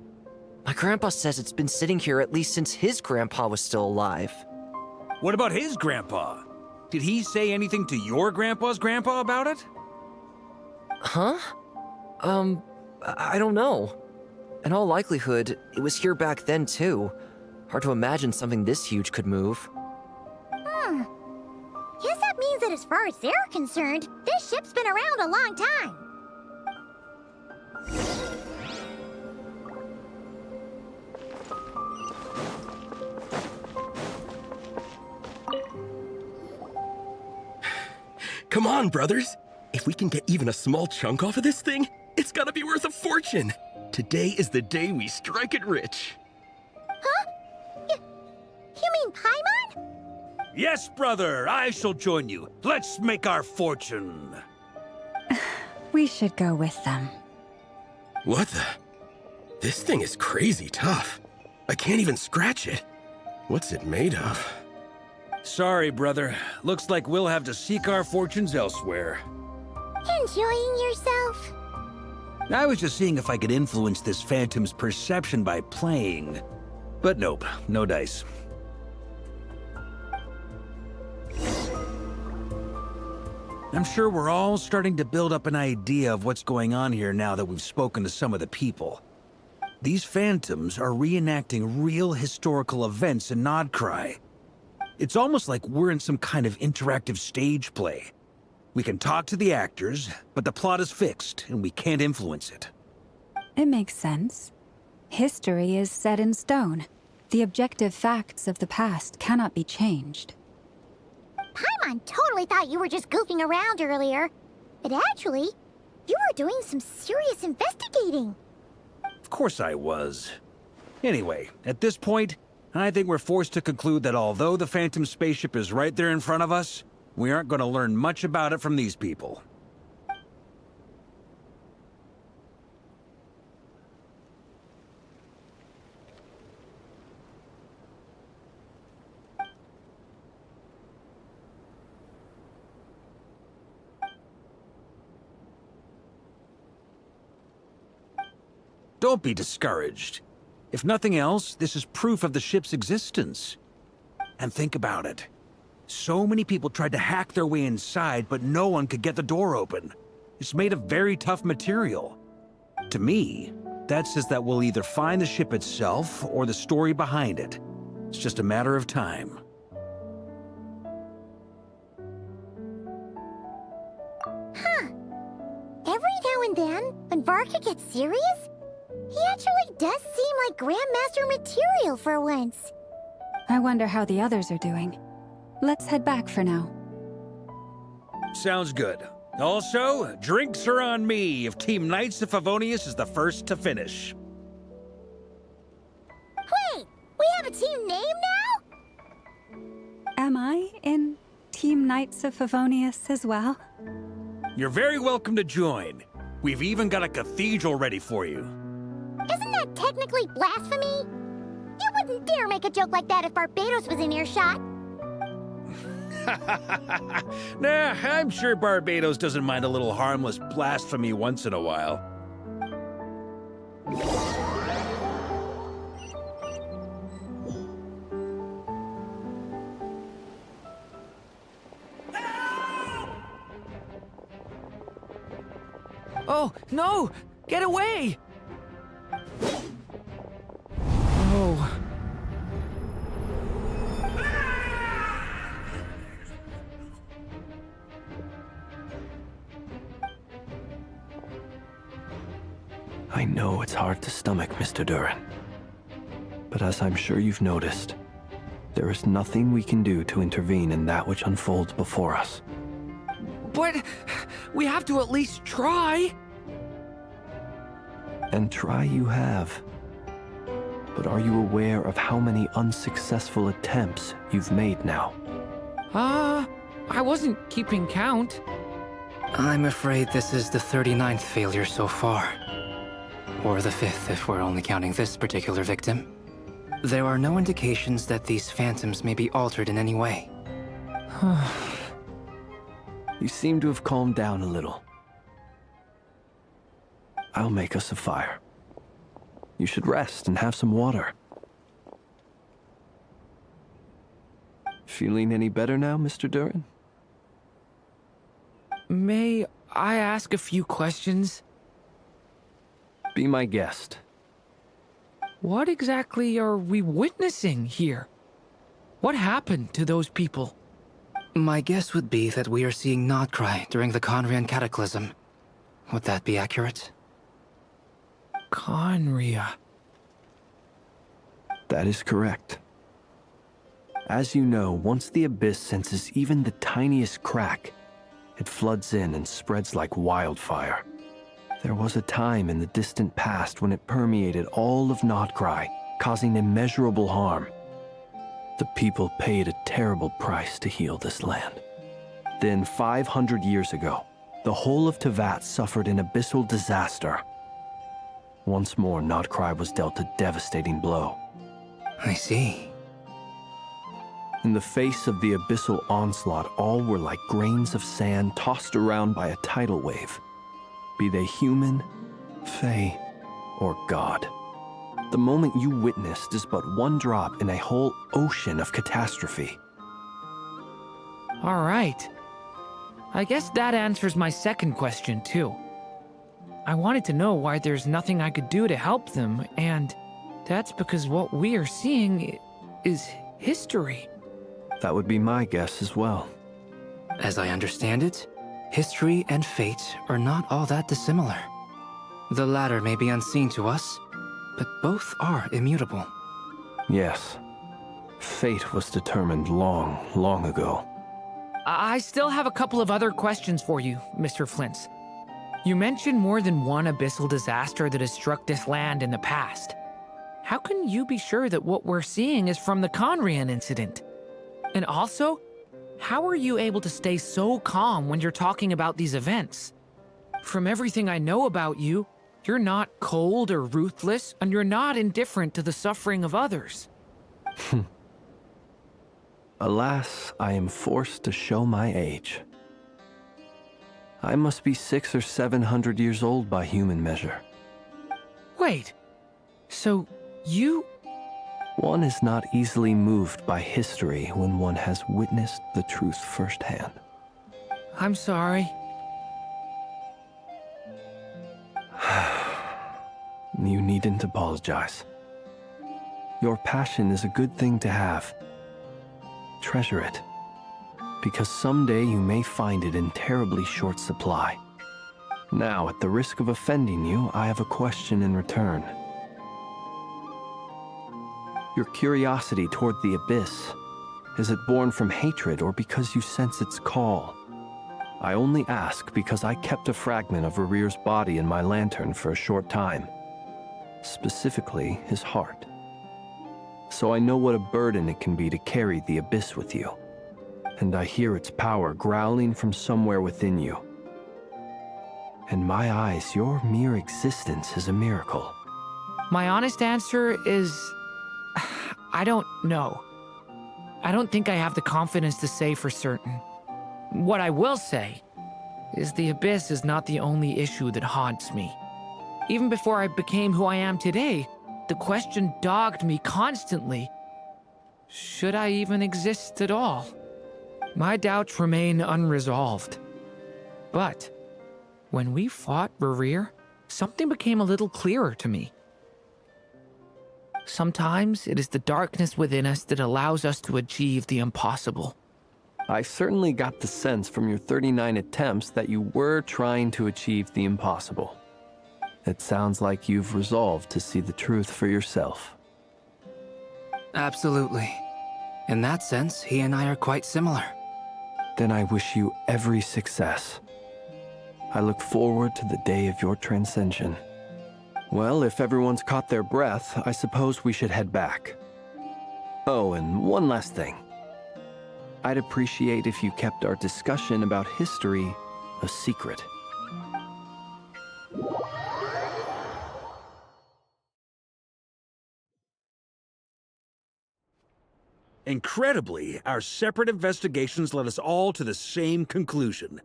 My grandpa says it's been sitting here at least since his grandpa was still alive. What about his grandpa? Did he say anything to your grandpa's grandpa about it? Huh? I don't know. In all likelihood, it was here back then too. Hard to imagine something this huge could move. Guess that means that as far as they're concerned, this ship's been around a long time. Come on, brothers. If we can get even a small chunk off of this thing, it's gotta be worth a fortune. Today is the day we strike it rich. Huh? You mean Paimon? Yes, brother, I shall join you. Let's make our fortune. We should go with them. What the? This thing is crazy tough. I can't even scratch it. What's it made of? Sorry, brother. Looks like we'll have to seek our fortunes elsewhere. Enjoying yourself? I was just seeing if I could influence this phantom's perception by playing. But nope, no dice. I'm sure we're all starting to build up an idea of what's going on here now that we've spoken to some of the people. These phantoms are reenacting real historical events in Nodcry. It's almost like we're in some kind of interactive stage play. We can talk to the actors, but the plot is fixed, and we can't influence it. It makes sense. History is set in stone. The objective facts of the past cannot be changed. Paimon totally thought you were just goofing around earlier. But actually, you were doing some serious investigating. Of course I was. Anyway, at this point, I think we're forced to conclude that although the Phantom spaceship is right there in front of us, we aren't going to learn much about it from these people. Don't be discouraged. If nothing else, this is proof of the ship's existence. And think about it. So many people tried to hack their way inside, but no one could get the door open. It's made of very tough material. To me, that says that we'll either find the ship itself or the story behind it. It's just a matter of time. Huh. Every now and then, when Varka gets serious, he actually does seem like Grandmaster material for once. I wonder how the others are doing. Let's head back for now. Sounds good. Also, drinks are on me if Team Knights of Favonius is the first to finish. Wait, we have a team name now? Am I in Team Knights of Favonius as well? You're very welcome to join. We've even got a cathedral ready for you. Isn't that technically blasphemy? You wouldn't dare make a joke like that if Barbados was in earshot. Nah, I'm sure Barbados doesn't mind a little harmless blasphemy once in a while. Oh, no! Get away! Oh. I know it's hard to stomach, Mr. Duran. But as I'm sure you've noticed, there is nothing we can do to intervene in that which unfolds before us. But we have to at least try. And try you have. But are you aware of how many unsuccessful attempts you've made now? I wasn't keeping count. I'm afraid this is the 39th failure so far. Or the 5th if we're only counting this particular victim. There are no indications that these phantoms may be altered in any way. You seem to have calmed down a little. I'll make us a fire. You should rest and have some water. Feeling any better now, Mr. Duran? May I ask a few questions? Be my guest. What exactly are we witnessing here? What happened to those people? My guess would be that we are seeing Nodcry during the Conrian Cataclysm. Would that be accurate? Conria. That is correct. As you know, once the Abyss senses even the tiniest crack, it floods in and spreads like wildfire. There was a time in the distant past when it permeated all of Nodcry, causing immeasurable harm. The people paid a terrible price to heal this land. Then, 500 years ago, the whole of Teyvat suffered an abyssal disaster. Once more, Nodcry was dealt a devastating blow. I see. In the face of the abyssal onslaught, all were like grains of sand tossed around by a tidal wave, be they human, fae, or god. The moment you witnessed is but one drop in a whole ocean of catastrophe. All right. I guess that answers my second question, too. I wanted to know why there's nothing I could do to help them, and that's because what we are seeing is history. That would be my guess as well. As I understand it, history and fate are not all that dissimilar. The latter may be unseen to us, but both are immutable. Yes. Fate was determined long, long ago. I still have a couple of other questions for you, Mr. Flint's. You mentioned more than one abyssal disaster that has struck this land in the past. How can you be sure that what we're seeing is from the Conrian incident? And also, how are you able to stay so calm when you're talking about these events? From everything I know about you, you're not cold or ruthless, and you're not indifferent to the suffering of others. Alas, I am forced to show my age. I must be 600 or 700 years old by human measure. Wait, so you... One is not easily moved by history when one has witnessed the truth firsthand. I'm sorry. You needn't apologize. Your passion is a good thing to have. Treasure it, because someday you may find it in terribly short supply. Now, at the risk of offending you, I have a question in return. Your curiosity toward the Abyss, is it born from hatred or because you sense its call? I only ask because I kept a fragment of Rerear's body in my lantern for a short time. Specifically, his heart. So I know what a burden it can be to carry the Abyss with you. And I hear its power growling from somewhere within you. In my eyes, your mere existence is a miracle. My honest answer is... I don't know. I don't think I have the confidence to say for certain. What I will say is the Abyss is not the only issue that haunts me. Even before I became who I am today, the question dogged me constantly. Should I even exist at all? My doubts remain unresolved. But when we fought Rerear, something became a little clearer to me. Sometimes it is the darkness within us that allows us to achieve the impossible. I certainly got the sense from your 39 attempts that you were trying to achieve the impossible. It sounds like you've resolved to see the truth for yourself. Absolutely. In that sense, he and I are quite similar. Then I wish you every success. I look forward to the day of your transcension. Well, if everyone's caught their breath, I suppose we should head back. Oh, and one last thing. I'd appreciate if you kept our discussion about history a secret. Incredibly, our separate investigations led us all to the same conclusion.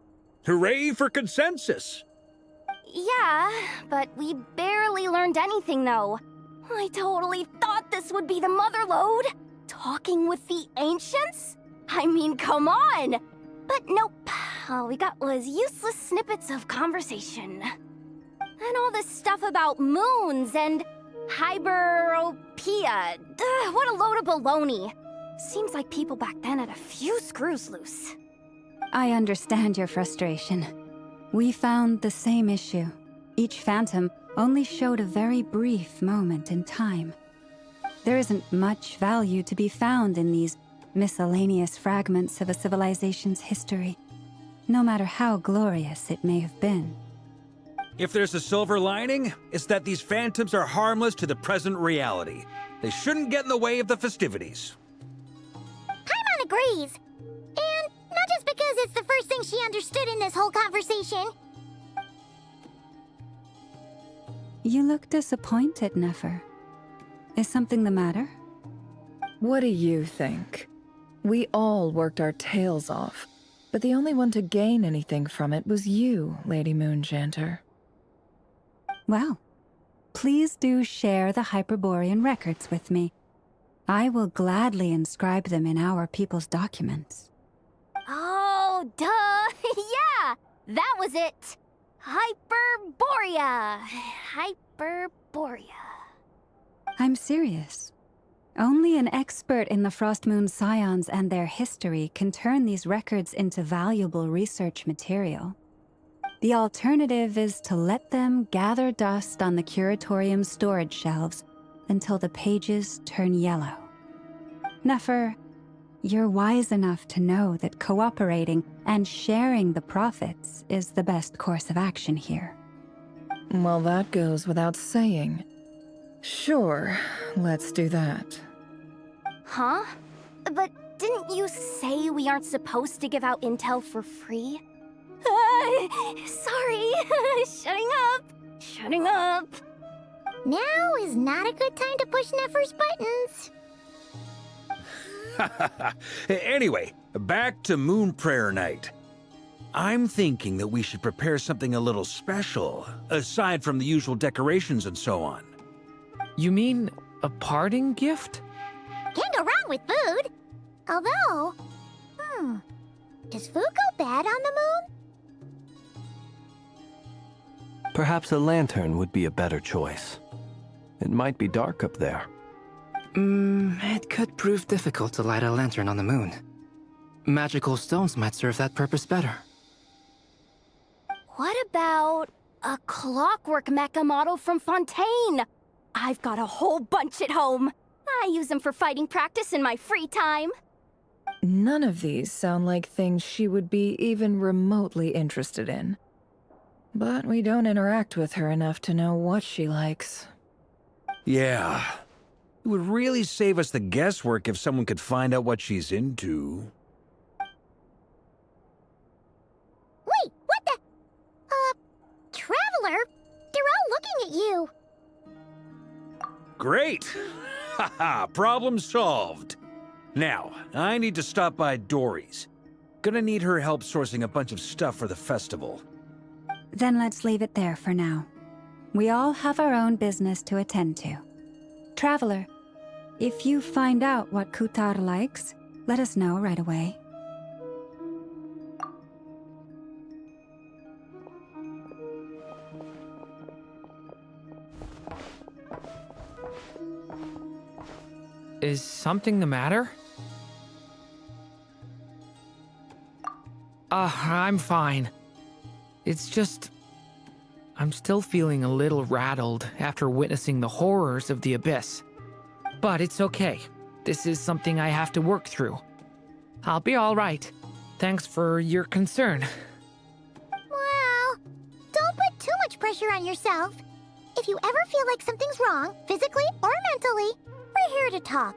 Hooray for consensus! Yeah, but we barely learned anything, though. I totally thought this would be the mother lode. Talking with the ancients? I mean, come on! But nope, all we got was useless snippets of conversation. And all this stuff about moons and hyperopia. What a load of baloney. Seems like people back then had a few screws loose. I understand your frustration. We found the same issue. Each phantom only showed a very brief moment in time. There isn't much value to be found in these miscellaneous fragments of a civilization's history, no matter how glorious it may have been. If there's a silver lining, it's that these phantoms are harmless to the present reality. They shouldn't get in the way of the festivities. Paimon agrees. And not just because it's the first thing she understood in this whole conversation. You look disappointed, Nefer. Is something the matter? What do you think? We all worked our tails off, but the only one to gain anything from it was you, Lady Moonjanter. Well, please do share the Hyperborean records with me. I will gladly inscribe them in our people's documents. Oh, duh! Yeah! That was it! Hyperborea! Hyperborea. I'm serious. Only an expert in the Frostmoon Scions and their history can turn these records into valuable research material. The alternative is to let them gather dust on the Curatorium's storage shelves until the pages turn yellow. Nefer, you're wise enough to know that cooperating and sharing the profits is the best course of action here. Well, that goes without saying. Sure, let's do that. Huh? But didn't you say we aren't supposed to give out intel for free? Sorry. Shutting up. Now is not a good time to push Nefer's buttons. Anyway, back to Moon Prayer Night. I'm thinking that we should prepare something a little special, aside from the usual decorations and so on. You mean a parting gift? Can't go wrong with food. Although, does food go bad on the moon? Perhaps a lantern would be a better choice. It might be dark up there. It could prove difficult to light a lantern on the moon. Magical stones might serve that purpose better. What about a clockwork mecha model from Fontaine? I've got a whole bunch at home. I use them for fighting practice in my free time. None of these sound like things she would be even remotely interested in. But we don't interact with her enough to know what she likes. Yeah. It would really save us the guesswork if someone could find out what she's into. Wait, what the? Traveler? They're all looking at you. Great! Haha, problem solved. Now, I need to stop by Dory's. Gonna need her help sourcing a bunch of stuff for the festival. Then let's leave it there for now. We all have our own business to attend to. Traveler, if you find out what Kutar likes, let us know right away. Is something the matter? I'm fine. It's just... I'm still feeling a little rattled after witnessing the horrors of the Abyss. But it's okay. This is something I have to work through. I'll be all right. Thanks for your concern. Well, don't put too much pressure on yourself. If you ever feel like something's wrong, physically or mentally, we're here to talk.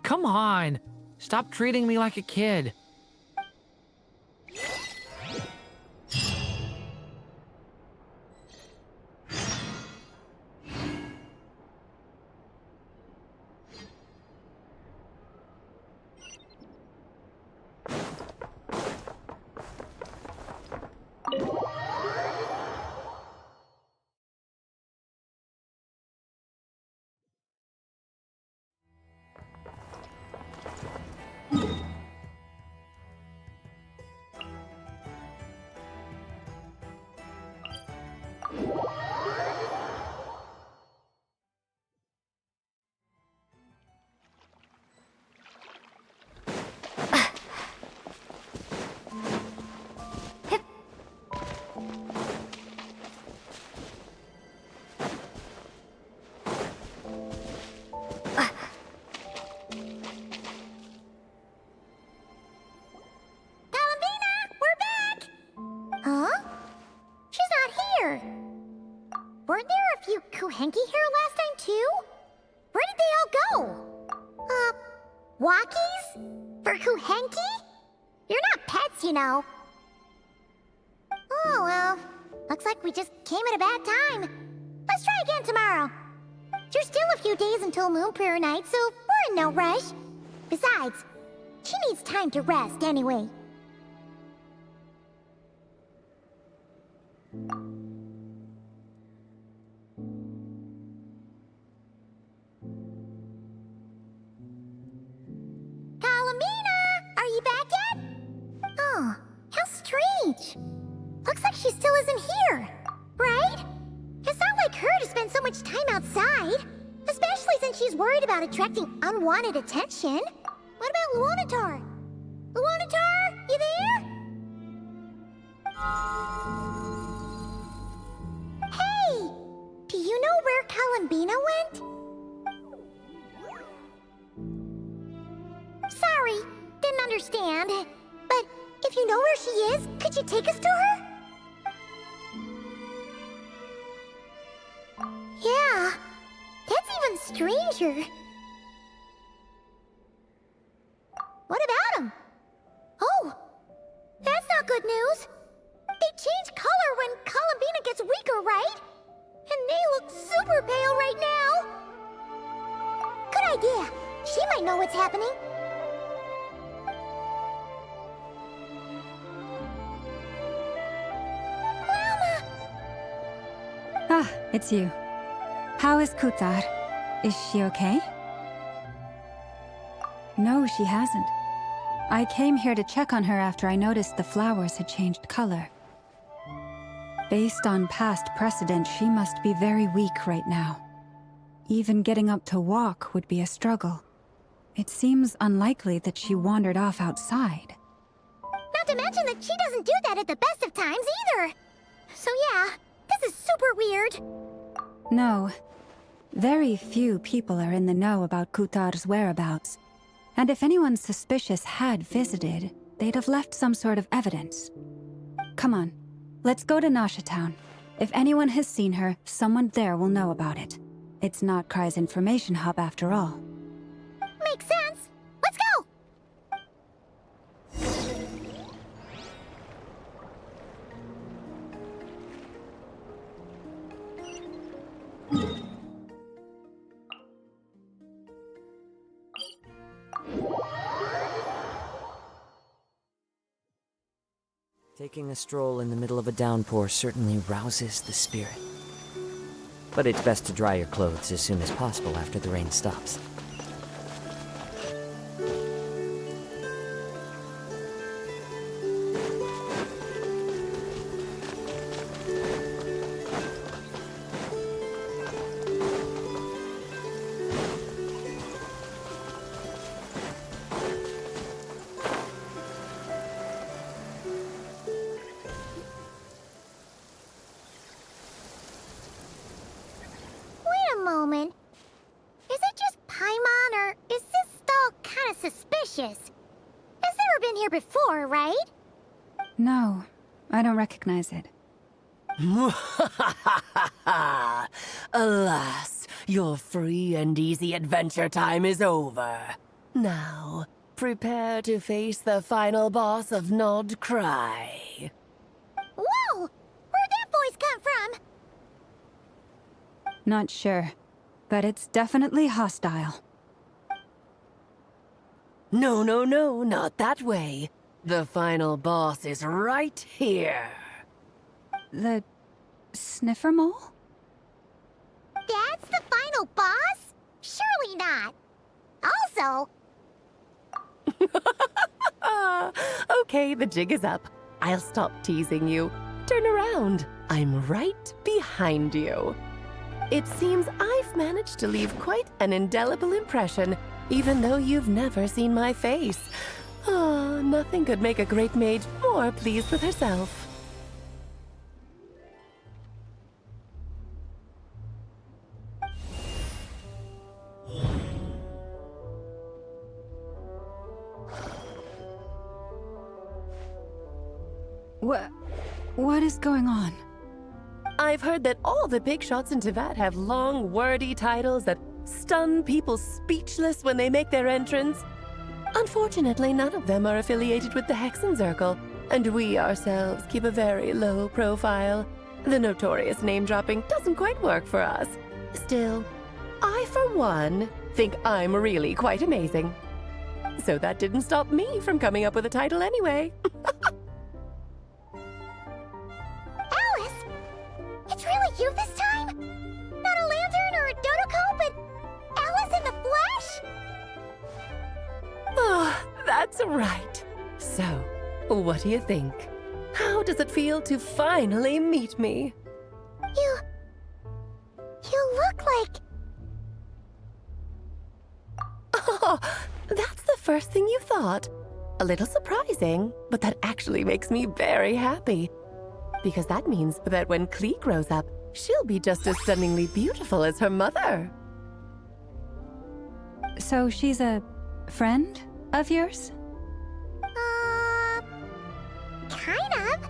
Come on. Stop treating me like a kid. Weren't there a few Kuhenki here last time, too? Where did they all go? Walkies? For Kuhenki? You're not pets, you know. Oh, well. Looks like we just came at a bad time. Let's try again tomorrow. There's still a few days until Moon Prayer Night, so we're in no rush. Besides, she needs time to rest anyway. Kalamina! Are you back yet? Oh, how strange. Looks like she still isn't here, right? It's not like her to spend so much time outside, especially since she's worried about attracting unwanted attention. What about Luonatar? Luonatar, you there? Hey! Do you know where Kalambina went? Sorry, didn't understand. But if you know where she is, could you take us to her? Yeah, that's even stranger. What about him? Oh, that's not good news. They change color when Kalambina gets weaker, right? And they look super pale right now. Good idea. She might know what's happening. Mama! Ah, it's you. How is Kutar? Is she okay? No, she hasn't. I came here to check on her after I noticed the flowers had changed color. Based on past precedent, she must be very weak right now. Even getting up to walk would be a struggle. It seems unlikely that she wandered off outside. Not to mention that she doesn't do that at the best of times either. So yeah, this is super weird. No. Very few people are in the know about Kutar's whereabouts. And if anyone suspicious had visited, they'd have left some sort of evidence. Come on, let's go to Nasha Town. If anyone has seen her, someone there will know about it. It's not Cry's information hub after all. Makes sense. Let's go! Taking a stroll in the middle of a downpour certainly rouses the spirit. But it's best to dry your clothes as soon as possible after the rain stops. Moment. Is it just Paimon, or is this stall kind of suspicious? It's never been here before, right? No, I don't recognize it. Alas, your free and easy adventure time is over. Now, prepare to face the final boss of Nod Cry. Whoa! Where'd that voice come from? Not sure, but it's definitely hostile. No, no, no, not that way. The final boss is right here. The sniffer mole? That's the final boss? Surely not. Also... Okay, the jig is up. I'll stop teasing you. Turn around. I'm right behind you. It seems I've managed to leave quite an indelible impression, even though you've never seen my face. Ah, nothing could make a great mage more pleased with herself. What is going on? I've heard that all the big shots in Tevat have long, wordy titles that stun people speechless when they make their entrance. Unfortunately, none of them are affiliated with the Hexenzirkel, and we ourselves keep a very low profile. The notorious name-dropping doesn't quite work for us. Still, I, for one, think I'm really quite amazing. So that didn't stop me from coming up with a title anyway. Alice! It's really you this time? Not a lantern or a Dodoko, but Alice in the flesh? Oh, that's right. So, what do you think? How does it feel to finally meet me? You look like... Oh, that's the first thing you thought. A little surprising, but that actually makes me very happy. Because that means that when Klee grows up, she'll be just as stunningly beautiful as her mother. So she's a friend of yours? Kind of.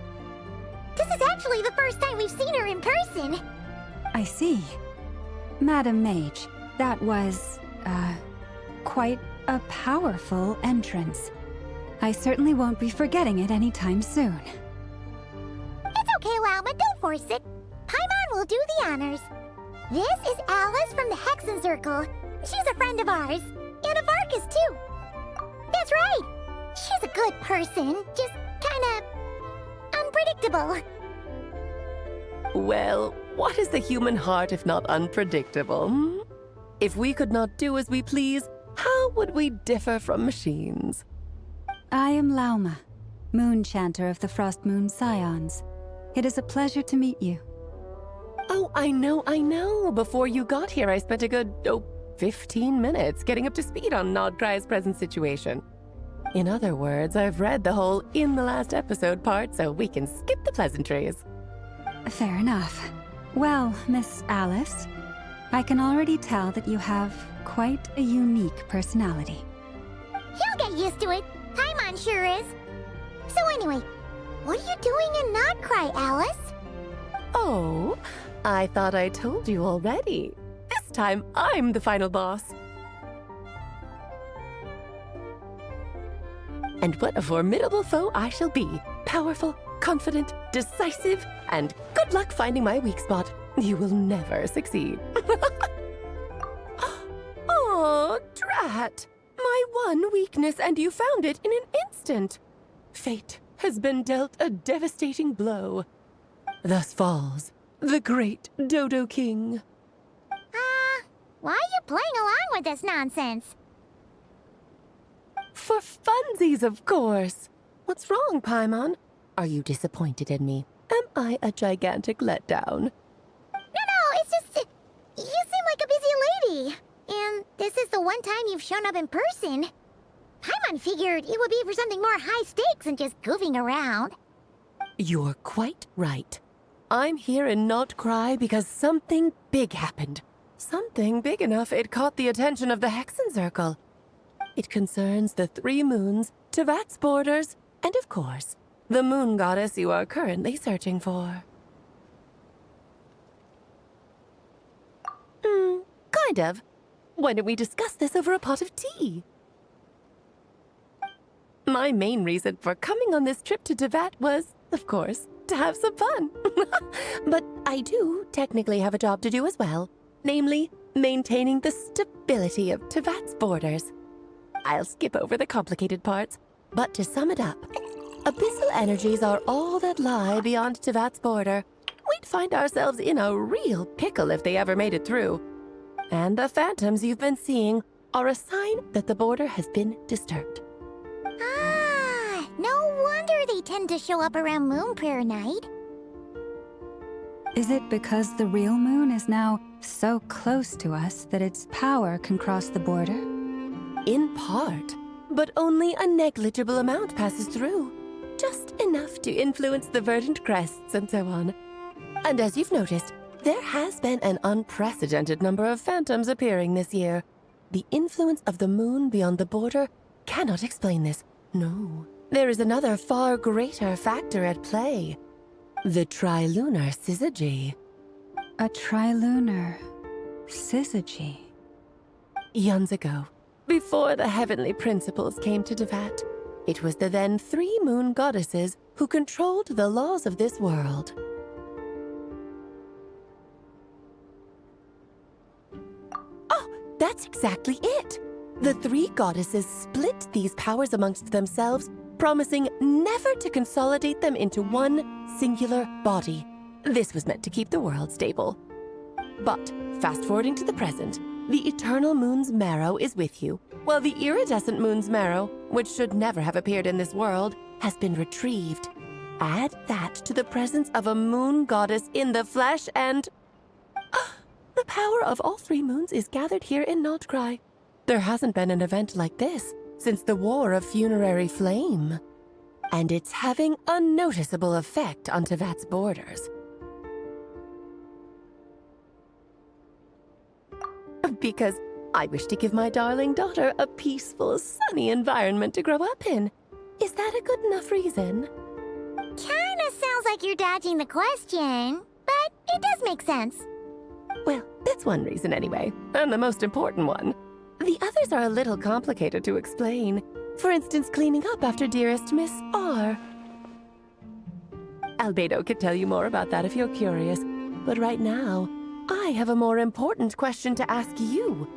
This is actually the first time we've seen her in person. I see. Madam Mage, that was, quite a powerful entrance. I certainly won't be forgetting it anytime soon. It's okay, Lauma, don't force it. Paimon will do the honors. This is Alice from the Hexenzirkel. She's a friend of ours. And of Arcus, too. That's right. She's a good person, just kinda... unpredictable. Well, what is the human heart if not unpredictable? Hmm? If we could not do as we please, how would we differ from machines? I am Lauma, Moon Chanter of the Frost Moon Scions. It is a pleasure to meet you. Oh, I know. Before you got here, I spent a good, 15 minutes getting up to speed on Nodcry's present situation. In other words, I've read the whole in the last episode part, so we can skip the pleasantries. Fair enough. Well, Miss Alice, I can already tell that you have quite a unique personality. He'll get used to it. Paimon sure is. So anyway, what are you doing in Nodcry, Alice? Oh, I thought I told you already. This time, I'm the final boss. And what a formidable foe I shall be. Powerful, confident, decisive, and good luck finding my weak spot. You will never succeed. Oh, drat! My one weakness, and you found it in an instant. Fate has been dealt a devastating blow. Thus falls the great Dodo King. Why are you playing along with this nonsense? For funsies, of course. What's wrong, Paimon? Are you disappointed in me? Am I a gigantic letdown? No, it's just... you seem like a busy lady. And this is the one time you've shown up in person. Paimon figured it would be for something more high stakes than just goofing around. You're quite right. I'm here in Nodcry because something big happened. Something big enough it caught the attention of the Hexenzirkel. It concerns the 3 moons, Tevat's borders, and of course, the moon goddess you are currently searching for. Kind of. Why don't we discuss this over a pot of tea? My main reason for coming on this trip to Tevat was, of course, to have some fun. But I do technically have a job to do as well, namely, maintaining the stability of Tevat's borders. I'll skip over the complicated parts, but to sum it up, abyssal energies are all that lie beyond Tevat's border. We'd find ourselves in a real pickle if they ever made it through. And the phantoms you've been seeing are a sign that the border has been disturbed. No wonder they tend to show up around Moon Prayer Night. Is it because the real moon is now so close to us that its power can cross the border? In part, but only a negligible amount passes through. Just enough to influence the verdant crests and so on. And as you've noticed, there has been an unprecedented number of phantoms appearing this year. The influence of the moon beyond the border cannot explain this. No. There is another far greater factor at play. The trilunar syzygy. A trilunar syzygy. Eons ago, before the heavenly principles came to Devat, it was the then 3 moon goddesses who controlled the laws of this world. Oh, that's exactly it! The 3 goddesses split these powers amongst themselves, promising never to consolidate them into one singular body. This was meant to keep the world stable. But, fast-forwarding to the present, the eternal moon's marrow is with you, while the iridescent moon's marrow, which should never have appeared in this world, has been retrieved. Add that to the presence of a moon goddess in the flesh and... the power of all 3 moons is gathered here in Nodcry. There hasn't been an event like this since the War of Funerary Flame. And it's having a noticeable effect on Tevat's borders. Because I wish to give my darling daughter a peaceful, sunny environment to grow up in. Is that a good enough reason? Kinda sounds like you're dodging the question, but it does make sense. Well, that's one reason anyway, and the most important one. The others are a little complicated to explain. For instance, cleaning up after dearest Miss R. Albedo could tell you more about that if you're curious, but right now, I have a more important question to ask you.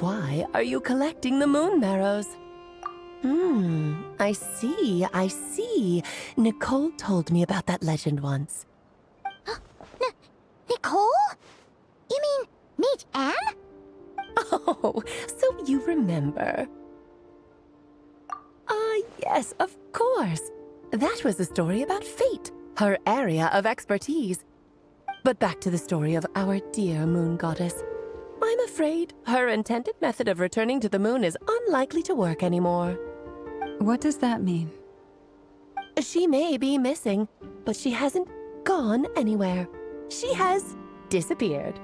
Why are you collecting the moon marrows? I see. Nicole told me about that legend once. Nicole? You mean Mage Anne? Oh, so you remember. Yes, of course. That was a story about fate, her area of expertise. But back to the story of our dear moon goddess. I'm afraid her intended method of returning to the moon is unlikely to work anymore. What does that mean? She may be missing, but she hasn't gone anywhere. She has disappeared.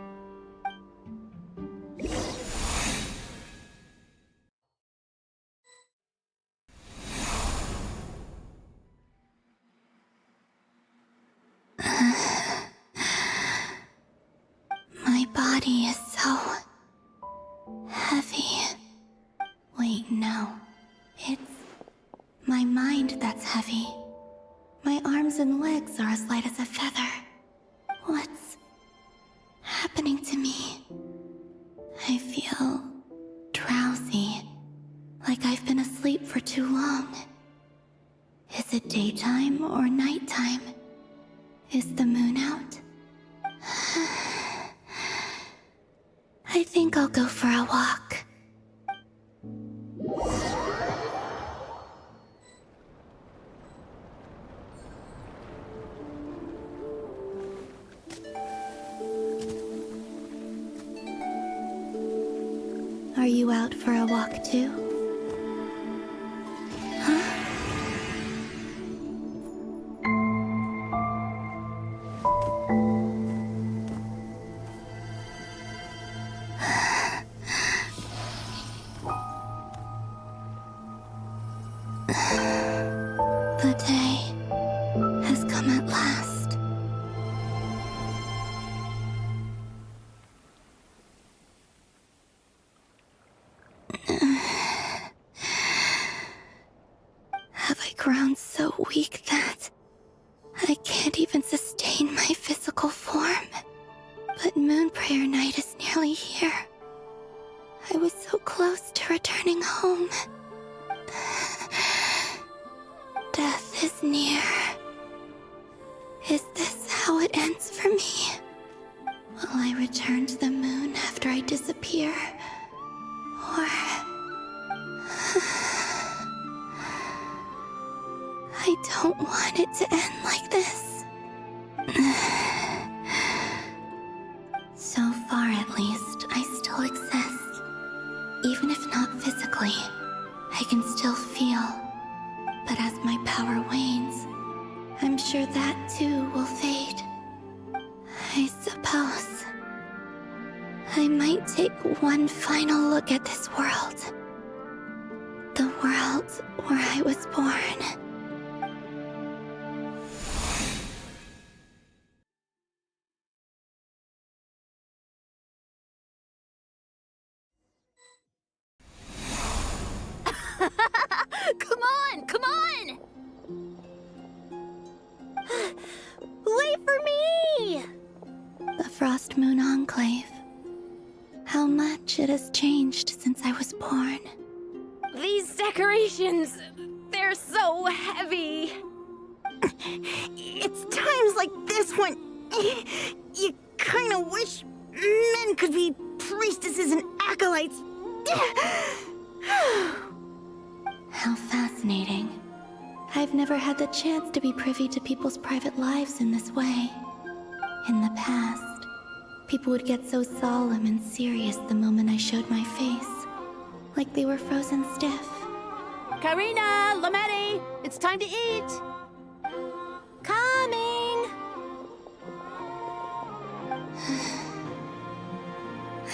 My body is so heavy. Wait, no. It's my mind that's heavy. My arms and legs are as light as a feather. What's happening to me? I feel drowsy, like I've been asleep for too long. Is it daytime or nighttime? Is the moon out? I think I'll go for a walk. Are you out for a walk too? Huh? The day has come at last. Have I grown so weak that I can't even sustain my physical form? But Moon Prayer Night is nearly here. I was so close to returning home. Death is near. Is this how it ends for me? Will I return to the moon after I disappear? Or... I don't want it to end like this. So far, at least, I still exist. Even if not physically, I can still feel. But as my power wanes, I'm sure that too will fade. I suppose I might take one final look at this world. The world where I was born. on! Come on! Wait for me! The Frost Moon Enclave. How much it has changed since I was born. These decorations, they're so heavy. It's times like this when you kind of wish men could be priestesses and acolytes. How fascinating. I've never had the chance to be privy to people's private lives in this way. In the past, people would get so solemn and serious the moment I showed my face, like they were frozen stiff. Karina, Lametti, it's time to eat. Coming!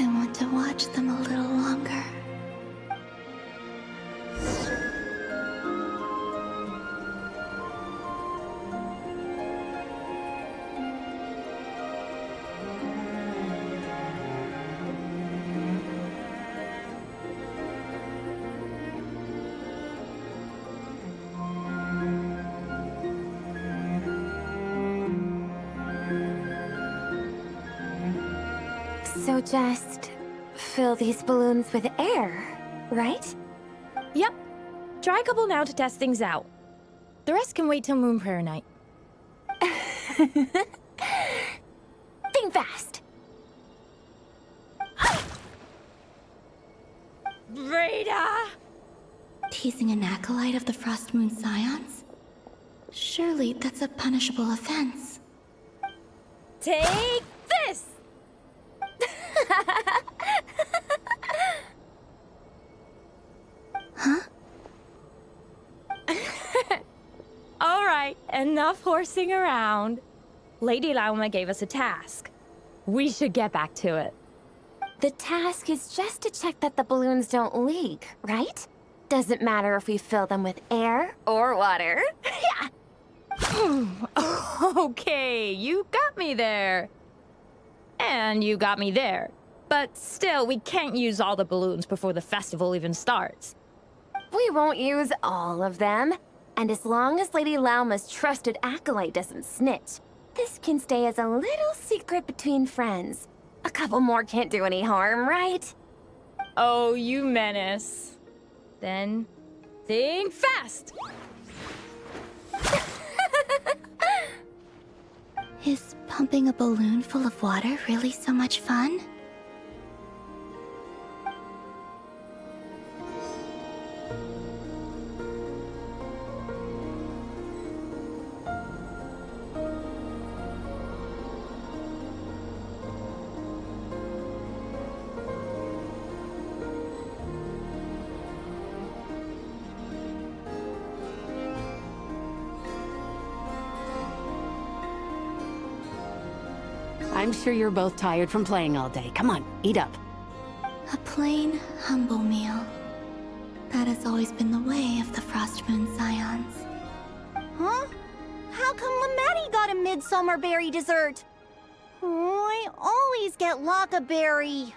I want to watch them a little longer. So just fill these balloons with air, right? Yep. Try a couple now to test things out. The rest can wait till Moon Prayer Night. Think fast. Rita! Teasing an acolyte of the Frost Moon Scions? Surely that's a punishable offense. Take this! Huh? All right, enough horsing around. Lady Lauma gave us a task. We should get back to it. The task is just to check that the balloons don't leak, right? Doesn't matter if we fill them with air or water. Yeah. Okay, you got me there. And you got me there. But still, we can't use all the balloons before the festival even starts. We won't use all of them. And as long as Lady Lauma's trusted acolyte doesn't snitch, this can stay as a little secret between friends. A couple more can't do any harm, right? Oh, you menace. Then, think fast! Is pumping a balloon full of water really so much fun? I'm sure you're both tired from playing all day. Come on, eat up. A plain, humble meal. That has always been the way of the Frost Moon Scions. Huh? How come Lametti got a midsummer berry dessert? Oh, I always get Lockaberry.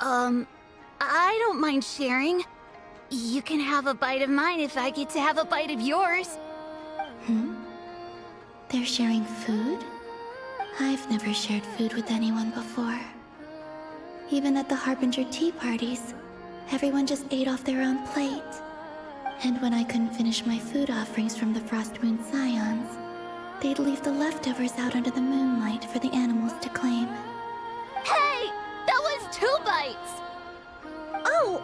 I don't mind sharing. You can have a bite of mine if I get to have a bite of yours. They're sharing food? I've never shared food with anyone before. Even at the Harbinger tea parties, everyone just ate off their own plate. And when I couldn't finish my food offerings from the Frost Moon Scions, they'd leave the leftovers out under the moonlight for the animals to claim. Hey! That was 2 bites! Oh,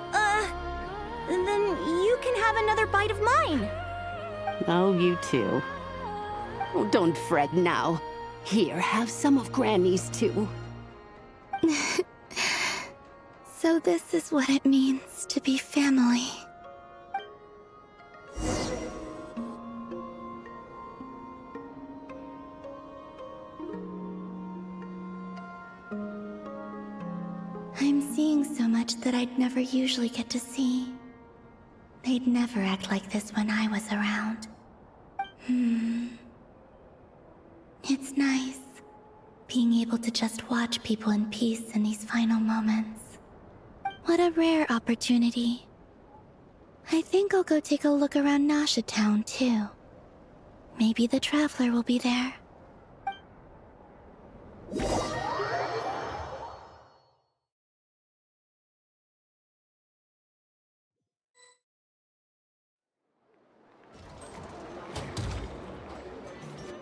then you can have another bite of mine. Oh, you too. Oh, don't fret now. Here, have some of Granny's too. So this is what it means to be family. I'm seeing so much that I'd never usually get to see. They'd never act like this when I was around. It's nice, being able to just watch people in peace in these final moments. What a rare opportunity. I think I'll go take a look around Nasha Town, too. Maybe the Traveler will be there.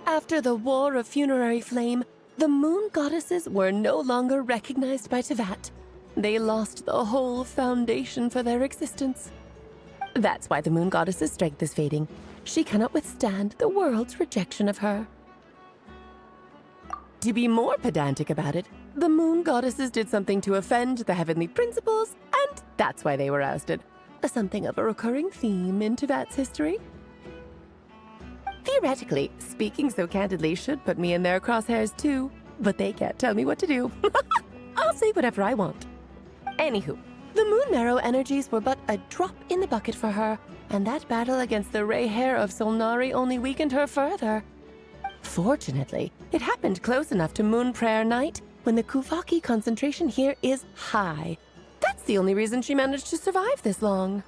After the War of Funerary Flame, the Moon Goddesses were no longer recognized by Tevat. They lost the whole foundation for their existence. That's why the Moon Goddess's strength is fading. She cannot withstand the world's rejection of her. To be more pedantic about it, the Moon Goddesses did something to offend the heavenly principles, and that's why they were ousted. Something of a recurring theme in Tevat's history. Theoretically, speaking so candidly should put me in their crosshairs too, but they can't tell me what to do. I'll say whatever I want. Anywho, the Moon Marrow energies were but a drop in the bucket for her, and that battle against the Ray Hair of Solnari only weakened her further. Fortunately, it happened close enough to Moon Prayer Night when the Kuvaki concentration here is high. That's the only reason she managed to survive this long.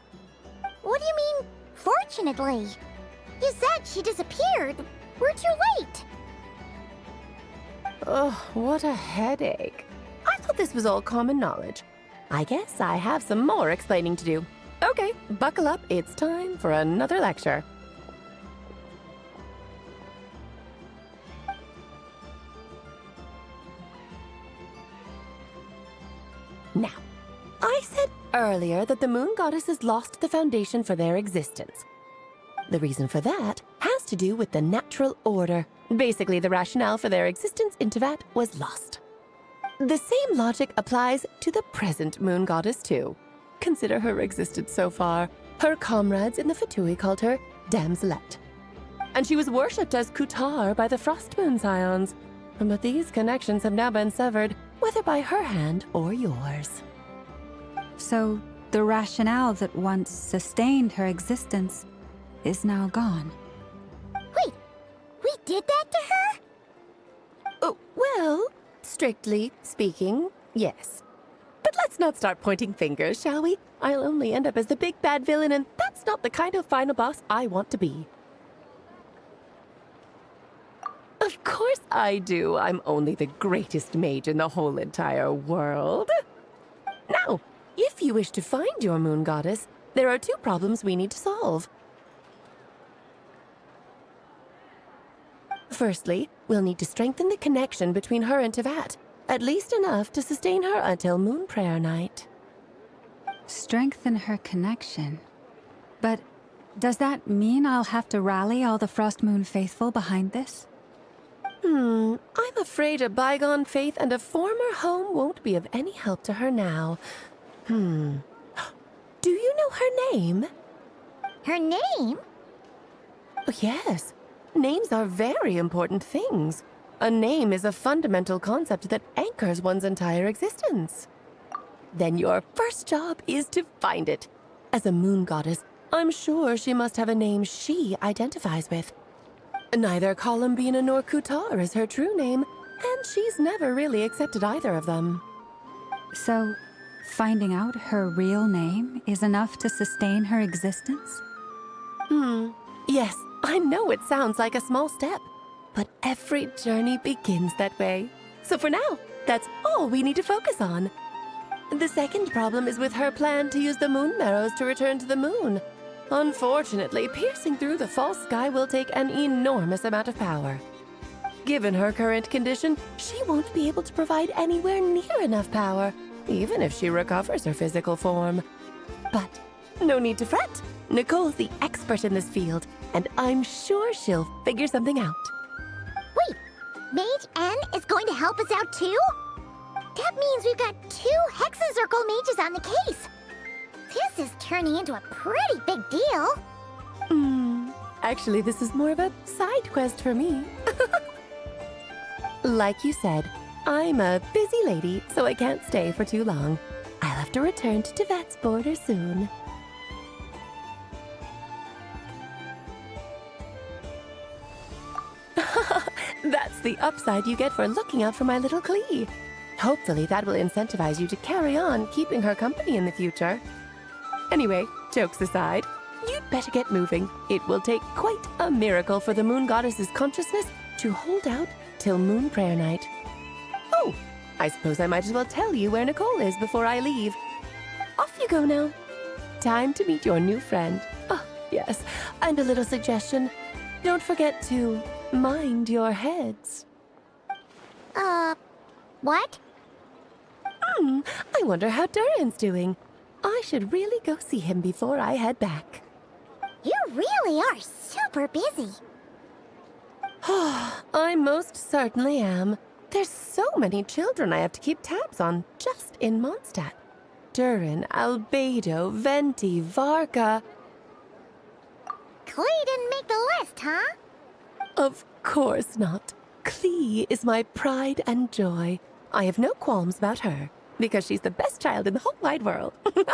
What do you mean, fortunately? You said she disappeared. We're too late. Ugh, what a headache. I thought this was all common knowledge. I guess I have some more explaining to do. Okay, buckle up. It's time for another lecture. Now, I said earlier that the Moon Goddesses lost the foundation for their existence. The reason for that has to do with the natural order. Basically, the rationale for their existence in Tevat was lost. The same logic applies to the present Moon Goddess, too. Consider her existence so far. Her comrades in the Fatui called her Damselette. And she was worshipped as Kutar by the Frost Moon Scions. But these connections have now been severed, whether by her hand or yours. So, the rationale that once sustained her existence is now gone. Wait, we did that to her? Oh, well, strictly speaking, yes. But let's not start pointing fingers, shall we? I'll only end up as the big bad villain, and that's not the kind of final boss I want to be. Of course I do. I'm only the greatest mage in the whole entire world. Now, if you wish to find your Moon Goddess, there are two problems we need to solve. Firstly, we'll need to strengthen the connection between her and Tevat, at least enough to sustain her until Moon Prayer Night. Strengthen her connection? But does that mean I'll have to rally all the Frost Moon faithful behind this? I'm afraid a bygone faith and a former home won't be of any help to her now. Do you know her name? Her name? Oh, yes. Names are very important things. A name is a fundamental concept that anchors one's entire existence. Then your first job is to find it. As a Moon Goddess, I'm sure she must have a name she identifies with. Neither Columbina nor Kutar is her true name, and she's never really accepted either of them. So, finding out her real name is enough to sustain her existence? Yes, I know it sounds like a small step, but every journey begins that way. So for now, that's all we need to focus on. The second problem is with her plan to use the Moon Marrows to return to the moon. Unfortunately, piercing through the false sky will take an enormous amount of power. Given her current condition, she won't be able to provide anywhere near enough power, even if she recovers her physical form. But no need to fret. Nicole's the expert in this field, and I'm sure she'll figure something out. Wait, Mage N is going to help us out too? That means we've got 2 Hexacircle mages on the case. This is turning into a pretty big deal. Actually, this is more of a side quest for me. Like you said, I'm a busy lady, so I can't stay for too long. I'll have to return to Tevat's border soon. That's the upside you get for looking out for my little Klee. Hopefully that will incentivize you to carry on keeping her company in the future. Anyway, jokes aside, you'd better get moving. It will take quite a miracle for the Moon Goddess's consciousness to hold out till Moon Prayer Night. Oh, I suppose I might as well tell you where Nicole is before I leave. Off you go now. Time to meet your new friend. Oh, yes, and a little suggestion. Don't forget to mind your heads. What? I wonder how Durin's doing. I should really go see him before I head back. You really are super busy. I most certainly am. There's so many children I have to keep tabs on just in Mondstadt. Durin, Albedo, Venti, Varka. Klee didn't make the list, huh? Of course not. Klee is my pride and joy. I have no qualms about her, because she's the best child in the whole wide world. Yep.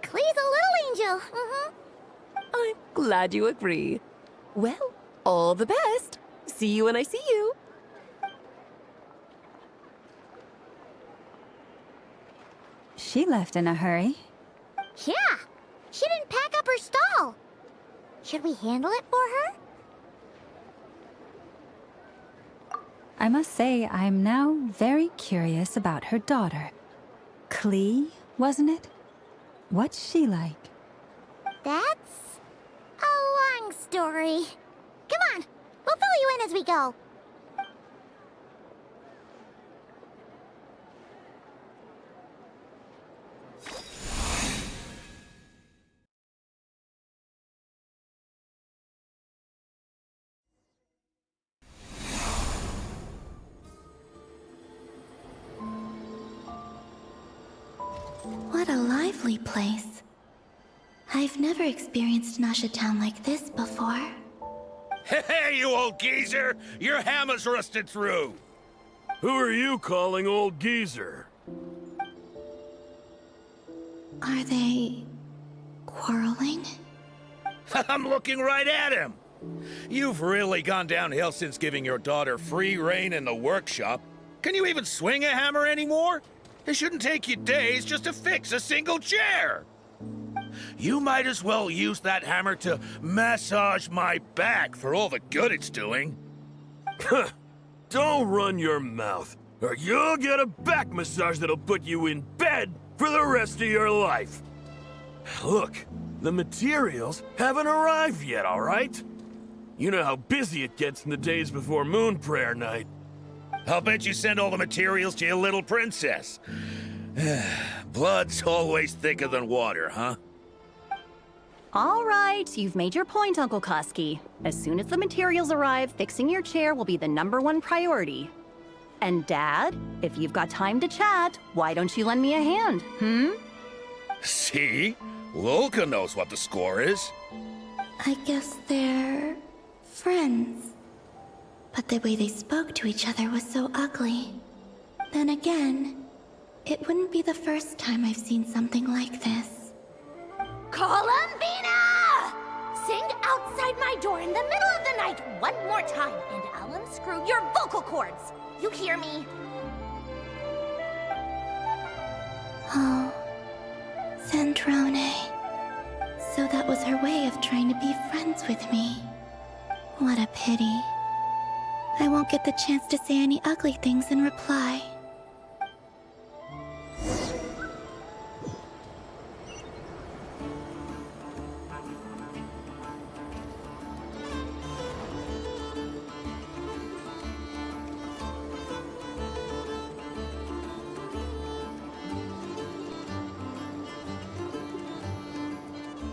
Klee's a little angel. I'm glad you agree. Well, all the best. See you when I see you. She left in a hurry. Yeah, she didn't pack up her stall. Should we handle it for her? I must say, I'm now very curious about her daughter. Klee, wasn't it? What's she like? That's a long story. Come on, we'll fill you in as we go. What a lively place. I've never experienced Nasha Town like this before. Hey, you old geezer! Your hammer's rusted through! Who are you calling old geezer? Are they quarreling? I'm looking right at him! You've really gone downhill since giving your daughter free rein in the workshop. Can you even swing a hammer anymore? It shouldn't take you days just to fix a single chair. You might as well use that hammer to massage my back for all the good it's doing. Don't run your mouth, or you'll get a back massage that'll put you in bed for the rest of your life. Look, the materials haven't arrived yet, all right? You know how busy it gets in the days before Moon Prayer Night. I'll bet you send all the materials to your little princess. Blood's always thicker than water, huh? All right, you've made your point, Uncle Koski. As soon as the materials arrive, fixing your chair will be the #1 priority. And Dad, if you've got time to chat, why don't you lend me a hand, See? Lolka knows what the score is. I guess they're friends. But the way they spoke to each other was so ugly. Then again, it wouldn't be the first time I've seen something like this. Columbina! Sing outside my door in the middle of the night one more time, and I'll unscrew your vocal cords. You hear me? Oh, Zandrone. So that was her way of trying to be friends with me. What a pity. I won't get the chance to say any ugly things in reply.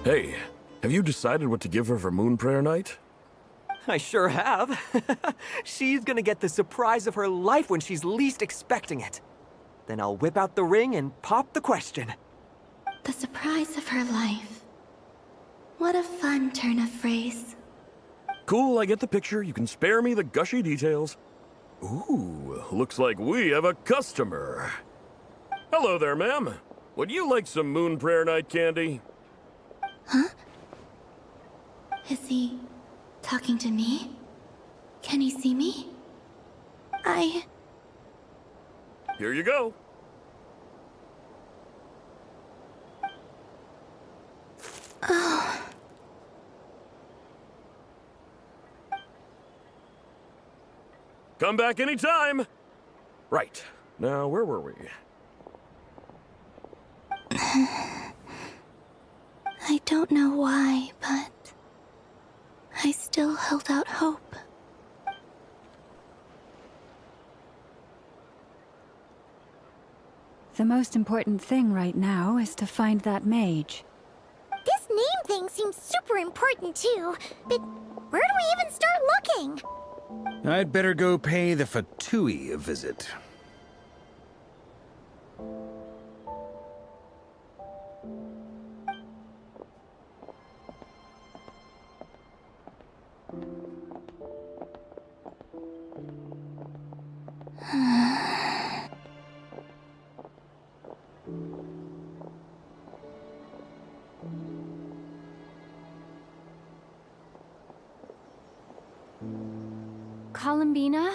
Hey, have you decided what to give her for Moon Prayer Night? I sure have. She's gonna get the surprise of her life when she's least expecting it. Then I'll whip out the ring and pop the question. The surprise of her life. What a fun turn of phrase. Cool, I get the picture. You can spare me the gushy details. Ooh, looks like we have a customer. Hello there, ma'am. Would you like some Moon Prayer Night candy? Huh? Is he talking to me? Can he see me? Here you go. Come back anytime! Right. Now, where were we? I don't know why, but I still held out hope. The most important thing right now is to find that mage. This name thing seems super important too, but where do we even start looking? I'd better go pay the Fatui a visit. Columbina?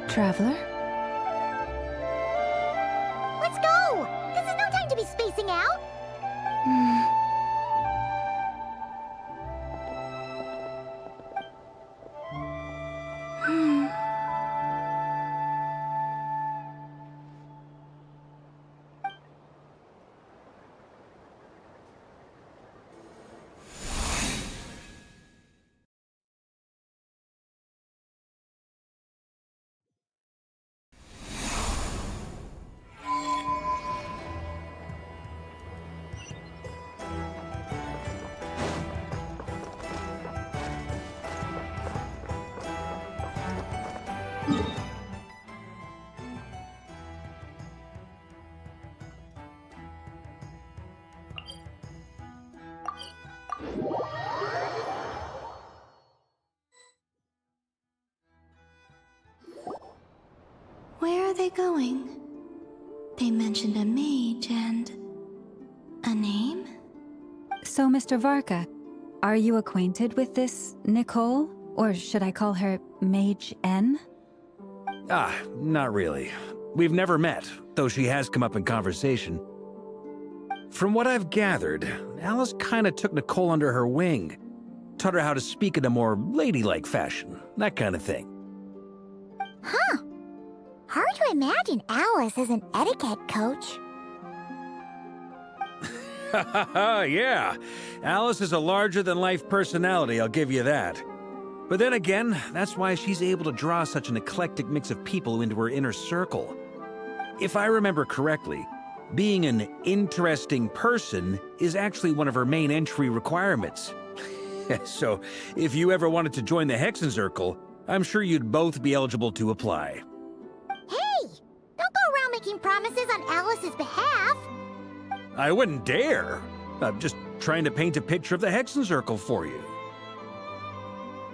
Traveler? Let's go! This is no time to be spacing out! Where are they going? They mentioned a mage and... a name? So, Mr. Varka, are you acquainted with this Nicole? Or should I call her Mage N? Ah, not really. We've never met, though she has come up in conversation. From what I've gathered, Alice kinda took Nicole under her wing. Taught her how to speak in a more ladylike fashion, that kind of thing. Huh. Hard to imagine Alice as an etiquette coach. Yeah, Alice is a larger-than-life personality, I'll give you that. But then again, that's why she's able to draw such an eclectic mix of people into her inner circle. If I remember correctly, being an interesting person is actually one of her main entry requirements. So, if you ever wanted to join the Hexenzirkel, I'm sure you'd both be eligible to apply. Hey! Don't go around making promises on Alice's behalf! I wouldn't dare. I'm just trying to paint a picture of the Hexenzirkel for you.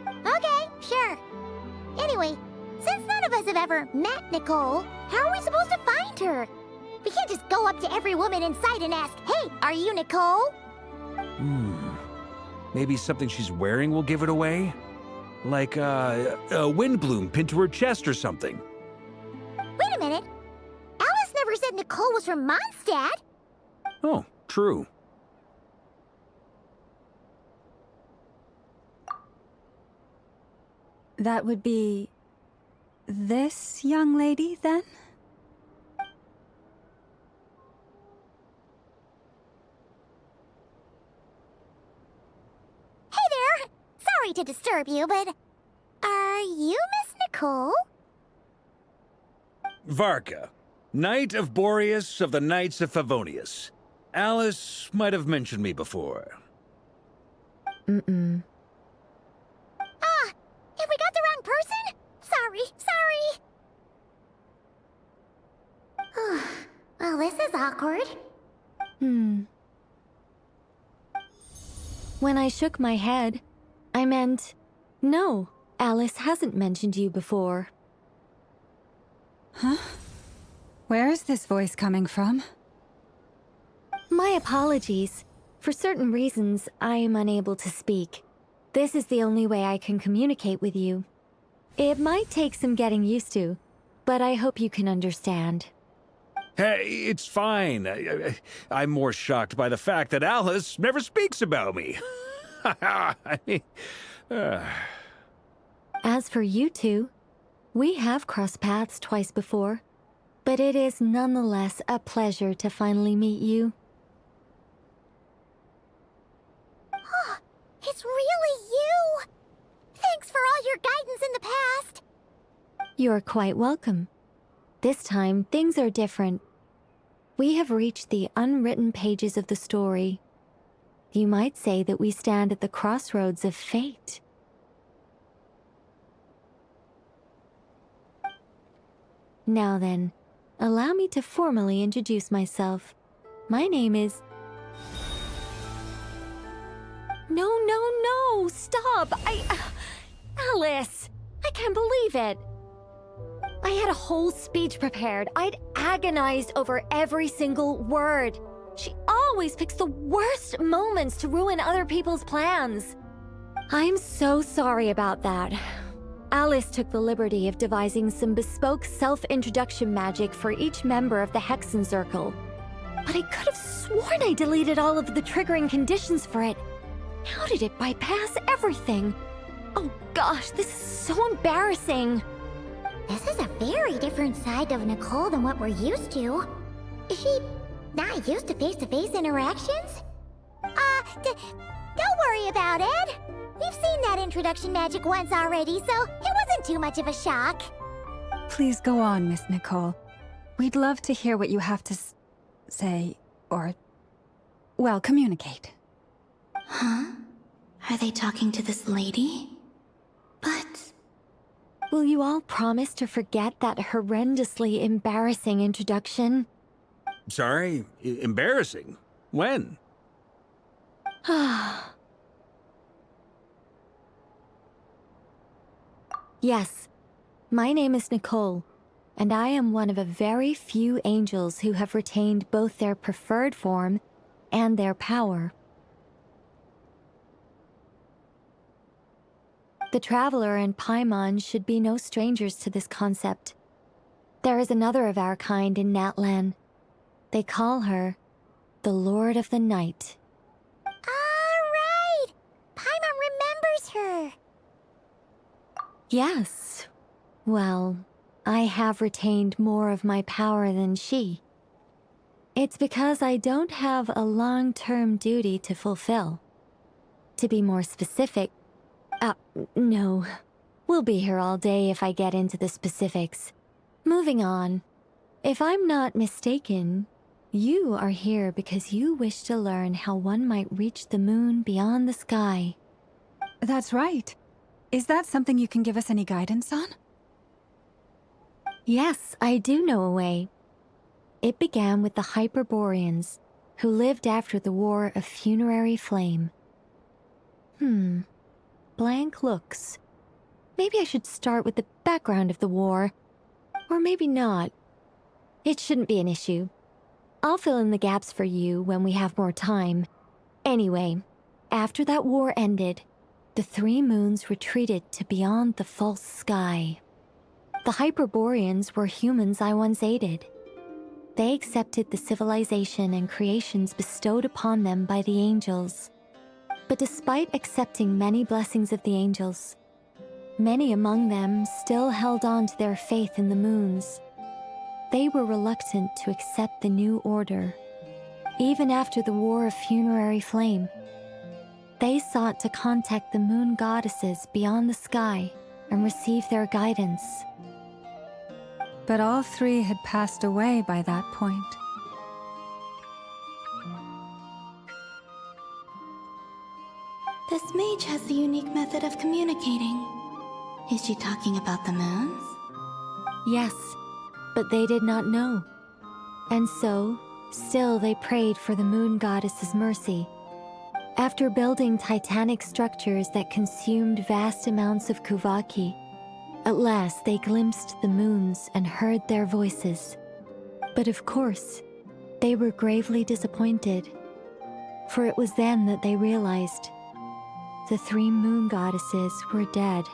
Okay, sure. Anyway, since none of us have ever met Nicole, how are we supposed to find her? We can't just go up to every woman in sight and ask, "Hey, are you Nicole?" Maybe something she's wearing will give it away? Like, a windbloom pinned to her chest or something. Wait a minute. Alice never said Nicole was from Mondstadt. Oh, true. That would be... this young lady, then? Hey there! Sorry to disturb you, but... are you Miss Nicole? Varka, Knight of Boreas of the Knights of Favonius. Alice might have mentioned me before. Ah! Have we got the wrong person? Sorry. Well, this is awkward. When I shook my head, I meant, no, Alice hasn't mentioned you before. Huh? Where is this voice coming from? My apologies. For certain reasons, I am unable to speak. This is the only way I can communicate with you. It might take some getting used to, but I hope you can understand. Hey, it's fine. I'm more shocked by the fact that Alice never speaks about me. I mean, As for you two, we have crossed paths twice before, but it is nonetheless a pleasure to finally meet you. It's really you! Thanks for all your guidance in the past! You're quite welcome. This time, things are different. We have reached the unwritten pages of the story. You might say that we stand at the crossroads of fate. Now then, allow me to formally introduce myself. My name is... No, stop! Alice! I can't believe it! I had a whole speech prepared. I'd agonized over every single word. She always picks the worst moments to ruin other people's plans. I'm so sorry about that. Alice took the liberty of devising some bespoke self-introduction magic for each member of the Hexen Circle. But I could have sworn I deleted all of the triggering conditions for it. How did it bypass everything? Oh gosh, this is so embarrassing. This is a very different side of Nicole than what we're used to. Is she not used to face-to-face interactions? Don't worry about it. We've seen that introduction magic once already, so it wasn't too much of a shock. Please go on, Miss Nicole. We'd love to hear what you have to say, or, well, communicate. Huh? Are they talking to this lady? But... Will you all promise to forget that horrendously embarrassing introduction? sorry, embarrassing. When? Yes, my name is Nicole, and I am one of a very few angels who have retained both their preferred form and their power. The Traveler and Paimon should be no strangers to this concept. There is another of our kind in Natlan. They call her the Lord of the Night. Right! Paimon remembers her. Yes. Well, I have retained more of my power than she. It's because I don't have a long-term duty to fulfill. To be more specific, no. We'll be here all day if I get into the specifics. Moving on. If I'm not mistaken, you are here because you wish to learn how one might reach the moon beyond the sky. That's right. Is that something you can give us any guidance on? Yes, I do know a way. It began with the Hyperboreans, who lived after the War of Funerary Flame. Blank looks. Maybe I should start with the background of the war. Or maybe not. It shouldn't be an issue. I'll fill in the gaps for you when we have more time. Anyway, after that war ended, the three moons retreated to beyond the false sky. The Hyperboreans were humans I once aided. They accepted the civilization and creations bestowed upon them by the angels. But despite accepting many blessings of the angels, many among them still held on to their faith in the moons. They were reluctant to accept the new order. Even after the War of Funerary Flame, they sought to contact the moon goddesses beyond the sky and receive their guidance. But all three had passed away by that point. This mage has a unique method of communicating. Is she talking about the moons? Yes, but they did not know. And so, still they prayed for the moon goddess's mercy. After building titanic structures that consumed vast amounts of Kuvaki, at last they glimpsed the moons and heard their voices. But of course, they were gravely disappointed. For it was then that they realized The 3 moon goddesses were dead.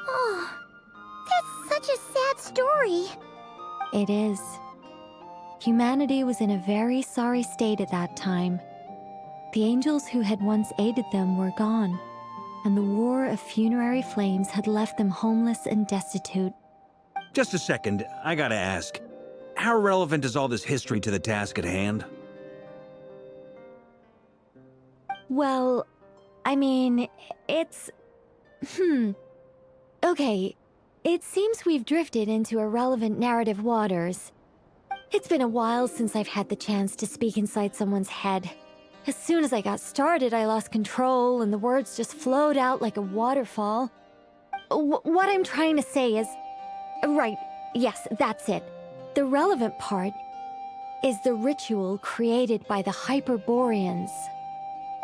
Oh, that's such a sad story. It is. Humanity was in a very sorry state at that time. The angels who had once aided them were gone, and the war of funerary flames had left them homeless and destitute. Just a second, I gotta ask. How relevant is all this history to the task at hand? Well, I mean, it's... Okay, it seems we've drifted into irrelevant narrative waters. It's been a while since I've had the chance to speak inside someone's head. As soon as I got started, I lost control, and the words just flowed out like a waterfall. What I'm trying to say is... Right, yes, that's it. The relevant part is the ritual created by the Hyperboreans.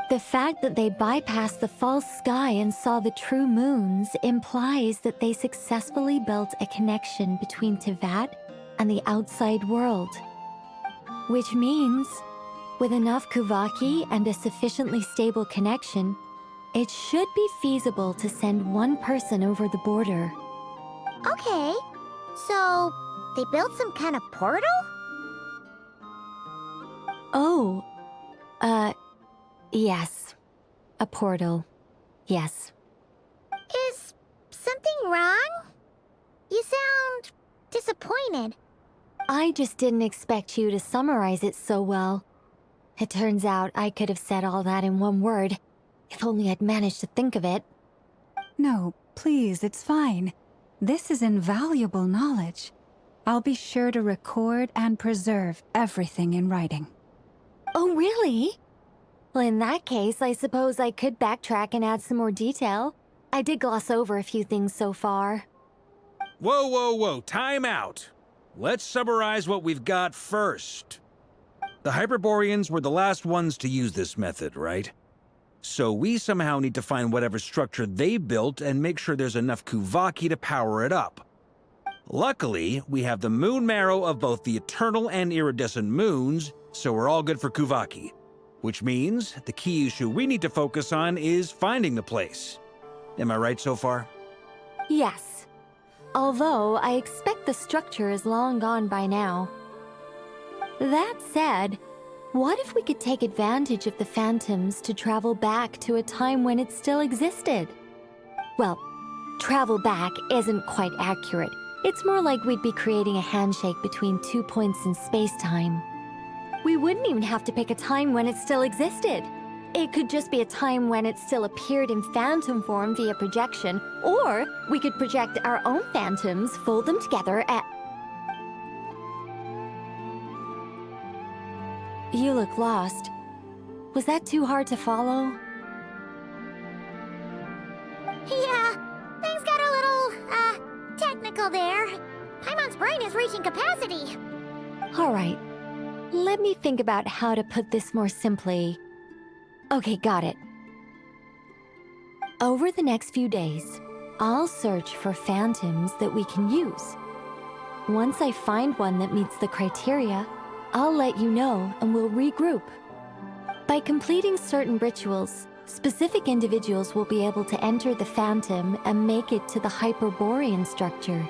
The fact that they bypassed the false sky and saw the true moons implies that they successfully built a connection between Teyvat and the outside world. Which means, with enough Kuvaki and a sufficiently stable connection, it should be feasible to send one person over the border. Okay, so they built some kind of portal? Oh, yes. A portal. Yes. Is something wrong? You sound disappointed. I just didn't expect you to summarize it so well. It turns out I could have said all that in one word, if only I'd managed to think of it. No, please, it's fine. This is invaluable knowledge. I'll be sure to record and preserve everything in writing. Oh, really? Well, in that case, I suppose I could backtrack and add some more detail. I did gloss over a few things so far. Whoa, whoa, whoa, time out. Let's summarize what we've got first. The Hyperboreans were the last ones to use this method, right? So we somehow need to find whatever structure they built and make sure there's enough Kuvaki to power it up. Luckily, we have the moon marrow of both the eternal and iridescent moons, so we're all good for Kuvaki. Which means the key issue we need to focus on is finding the place. Am I right so far? Yes. Although I expect the structure is long gone by now. That said, what if we could take advantage of the phantoms to travel back to a time when it still existed? Well, travel back isn't quite accurate. It's more like we'd be creating a handshake between 2 points in space-time. We wouldn't even have to pick a time when it still existed. It could just be a time when it still appeared in phantom form via projection, or we could project our own phantoms, fold them together, and... You look lost. Was that too hard to follow? Yeah, things got a little, technical there. Paimon's brain is reaching capacity. All right. Let me think about how to put this more simply. Okay, got it. Over the next few days, I'll search for phantoms that we can use. Once I find one that meets the criteria, I'll let you know and we'll regroup. By completing certain rituals, specific individuals will be able to enter the phantom and make it to the Hyperborean structure.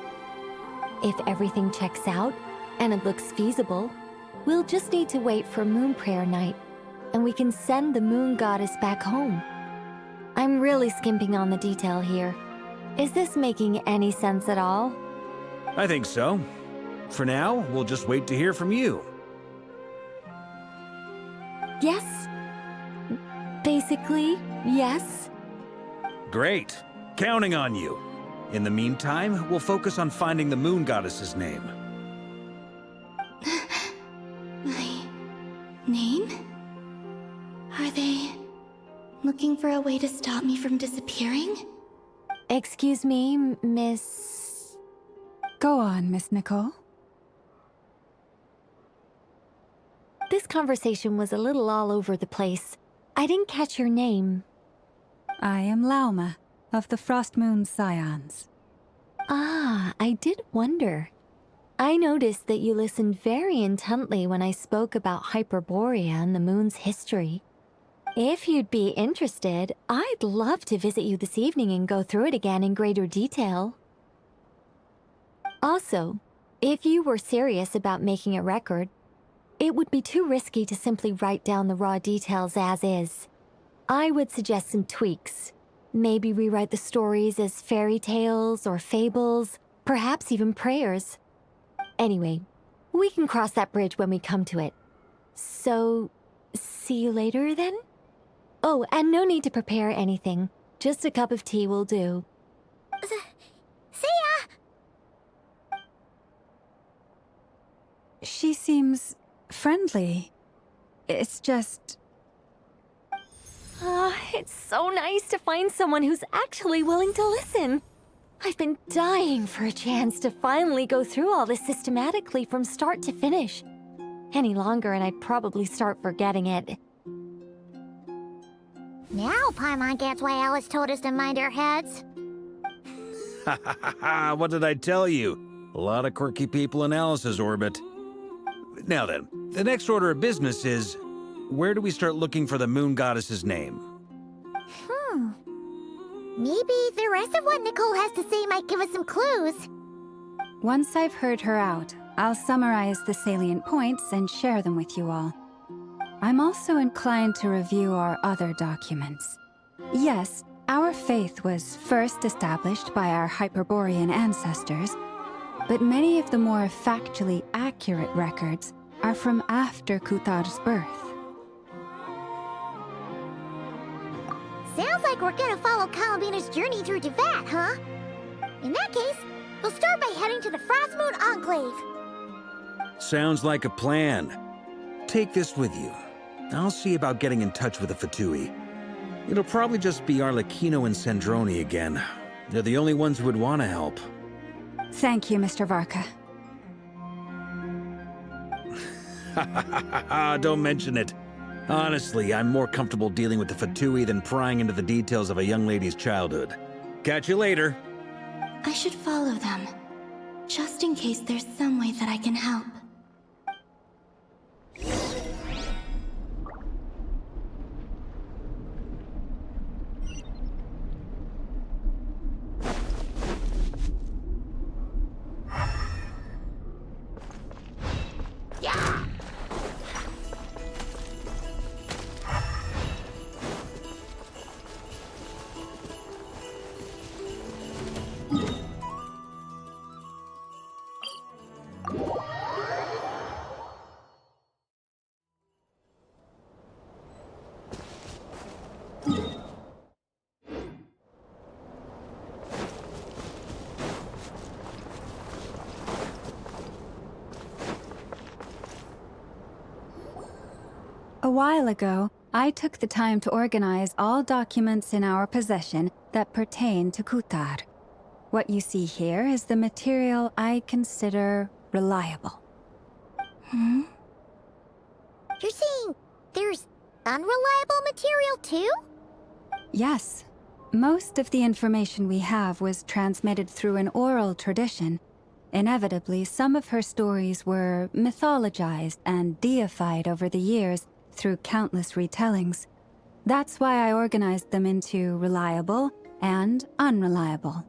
If everything checks out and it looks feasible, we'll just need to wait for Moon Prayer Night, and we can send the Moon Goddess back home. I'm really skimping on the detail here. Is this making any sense at all? I think so. For now, we'll just wait to hear from you. Yes. Basically, yes. Great. Counting on you. In the meantime, we'll focus on finding the Moon Goddess's name. My name? Are they looking for a way to stop me from disappearing? Excuse me, Miss... Go on, Miss Nicole. This conversation was a little all over the place. I didn't catch your name. I am Lauma, of the Frost Moon Scions. Ah, I did wonder. I noticed that you listened very intently when I spoke about Hyperborea and the moon's history. If you'd be interested, I'd love to visit you this evening and go through it again in greater detail. Also, if you were serious about making a record, it would be too risky to simply write down the raw details as is. I would suggest some tweaks. Maybe rewrite the stories as fairy tales or fables, perhaps even prayers. Anyway, we can cross that bridge when we come to it. So, see you later then? Oh, and no need to prepare anything. Just a cup of tea will do. See ya! She seems friendly. It's just... It's so nice to find someone who's actually willing to listen. I've been dying for a chance to finally go through all this systematically from start to finish. Any longer and I'd probably start forgetting it. Now Paimon gets why Alice told us to mind our heads. Ha ha ha ha, what did I tell you? A lot of quirky people in Alice's orbit. Now then, the next order of business is, where do we start looking for the moon goddess's name? Maybe the rest of what Nicole has to say might give us some clues. Once I've heard her out, I'll summarize the salient points and share them with you all. I'm also inclined to review our other documents. Yes, our faith was first established by our Hyperborean ancestors, but many of the more factually accurate records are from after Kuthar's birth. Sounds like we're gonna follow Columbina's journey through Devat, huh? In that case, we'll start by heading to the Frost Moon Enclave. Sounds like a plan. Take this with you. I'll see about getting in touch with the Fatui. It'll probably just be Arlecchino and Sandroni again. They're the only ones who would want to help. Thank you, Mr. Varka. Don't mention it. Honestly, I'm more comfortable dealing with the Fatui than prying into the details of a young lady's childhood. Catch you later. I should follow them, just in case there's some way that I can help. A while ago, I took the time to organize all documents in our possession that pertain to Kuthar. What you see here is the material I consider reliable. You're saying there's unreliable material too? Yes. Most of the information we have was transmitted through an oral tradition. Inevitably, some of her stories were mythologized and deified over the years through countless retellings. That's why I organized them into reliable and unreliable.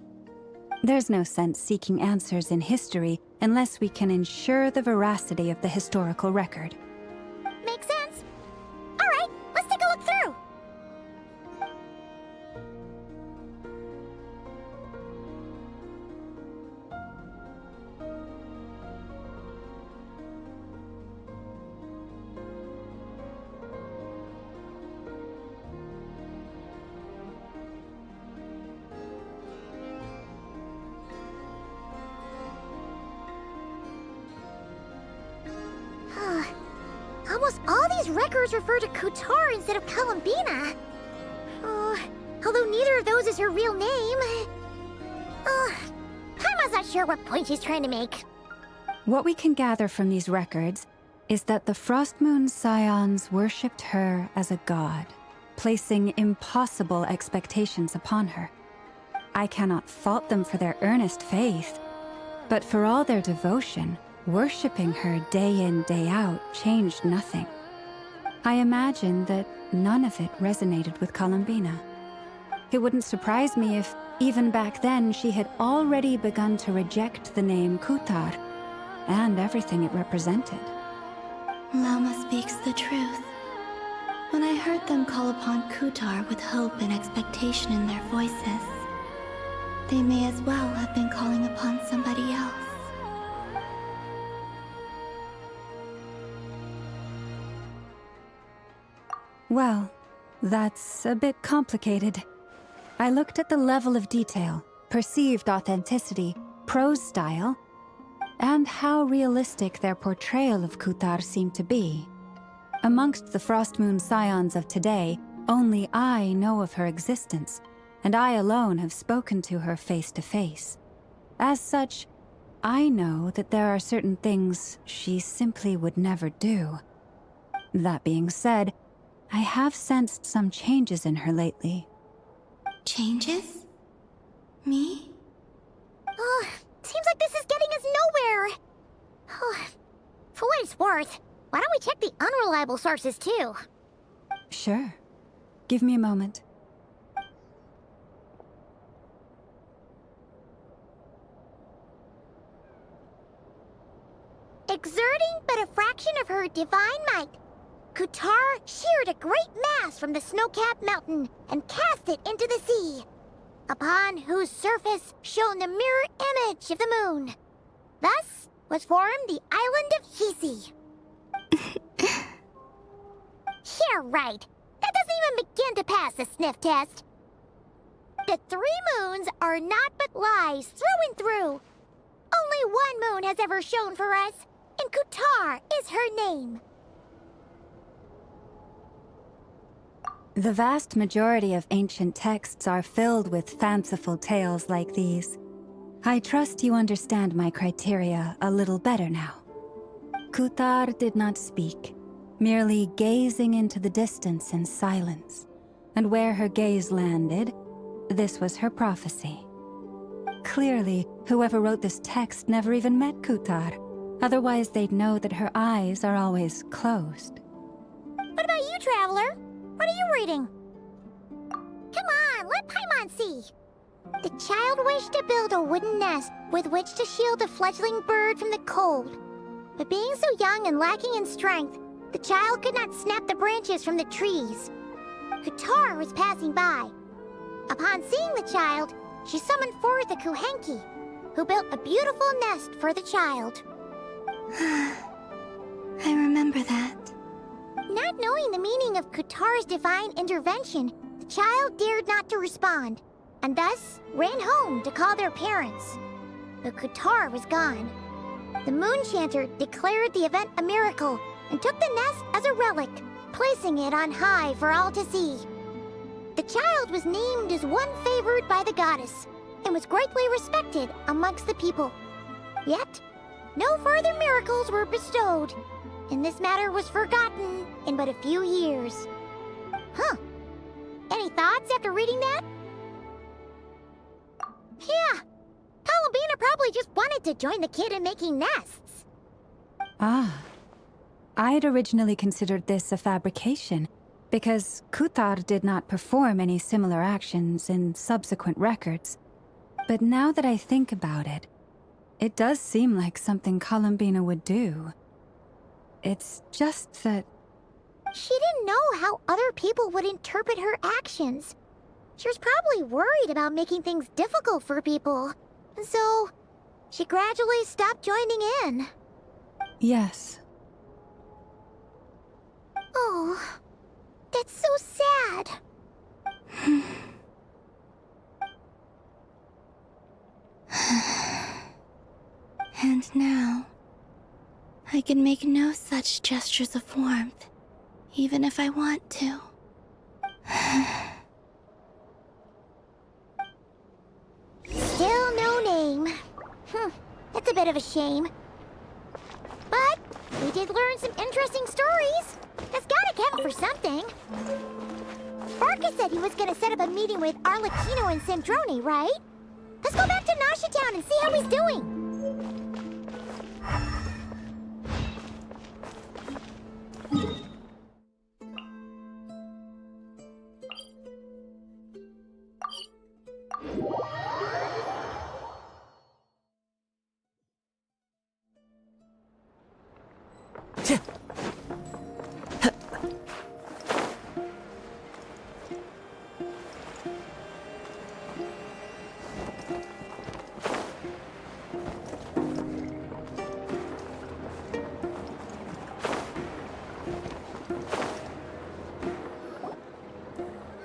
There's no sense seeking answers in history unless we can ensure the veracity of the historical record. Makes sense. All right, let's take a look through. Almost all these records refer to Kutar instead of Columbina. Although neither of those is her real name. Paimon's not sure what point she's trying to make. What we can gather from these records is that the Frost Moon Scions worshipped her as a god, placing impossible expectations upon her. I cannot fault them for their earnest faith, but for all their devotion, worshipping her day in, day out changed nothing. I imagine that none of it resonated with Columbina. It wouldn't surprise me if, even back then, she had already begun to reject the name Kutar and everything it represented. Lama speaks the truth. When I heard them call upon Kutar with hope and expectation in their voices, they may as well have been calling upon somebody else. Well, that's a bit complicated. I looked at the level of detail, perceived authenticity, prose style, and how realistic their portrayal of Kutar seemed to be. Amongst the Frostmoon scions of today, only I know of her existence, and I alone have spoken to her face to face. As such, I know that there are certain things she simply would never do. That being said, I have sensed some changes in her lately. Changes? Me? Oh, seems like this is getting us nowhere. Oh, for what it's worth, why don't we check the unreliable sources too? Sure. Give me a moment. Exerting but a fraction of her divine might, Kutar sheared a great mass from the snow-capped mountain and cast it into the sea, upon whose surface shone the mirror image of the moon. Thus was formed the island of Hisi. Yeah, right. That doesn't even begin to pass the sniff test. The 3 moons are naught but lies through and through. Only one moon has ever shone for us, and Kutar is her name. The vast majority of ancient texts are filled with fanciful tales like these. I trust you understand my criteria a little better now. Kutar did not speak, merely gazing into the distance in silence. And where her gaze landed, this was her prophecy. Clearly, whoever wrote this text never even met Kutar. Otherwise, they'd know that her eyes are always closed. What about you, Traveler? What are you reading? Come on, let Paimon see. The child wished to build a wooden nest with which to shield a fledgling bird from the cold. But being so young and lacking in strength, the child could not snap the branches from the trees. Kutar was passing by. Upon seeing the child, she summoned forth a Kuhenki, who built a beautiful nest for the child. I remember that. Not knowing the meaning of Kutar's divine intervention, the child dared not to respond, and thus ran home to call their parents. But Kutar was gone. The Moon Chanter declared the event a miracle and took the nest as a relic, placing it on high for all to see. The child was named as one favored by the goddess, and was greatly respected amongst the people. Yet, no further miracles were bestowed, and this matter was forgotten in but a few years. Huh. Any thoughts after reading that? Yeah. Columbina probably just wanted to join the kid in making nests. Ah. I'd originally considered this a fabrication, because Kutar did not perform any similar actions in subsequent records. But now that I think about it, it does seem like something Columbina would do. It's just that... She didn't know how other people would interpret her actions. She was probably worried about making things difficult for people. And so, she gradually stopped joining in. Yes. Oh, that's so sad. And now, I can make no such gestures of warmth, even if I want to. Still no name. That's a bit of a shame. But we did learn some interesting stories. That's gotta count for something. Barca said he was gonna set up a meeting with Arlecchino and Sandrone, right? Let's go back to Nasha Town and see how he's doing.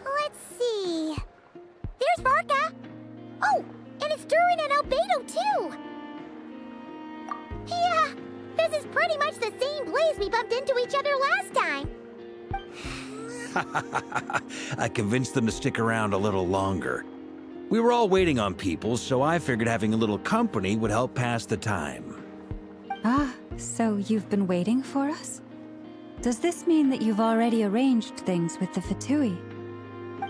Let's see. There's Varka. Oh, and it's Durin and Albedo too. Yeah, this is pretty much the same place we bumped into each other last time. I convinced them to stick around a little longer. We were all waiting on people, so I figured having a little company would help pass the time. Ah, so you've been waiting for us? Does this mean that you've already arranged things with the Fatui?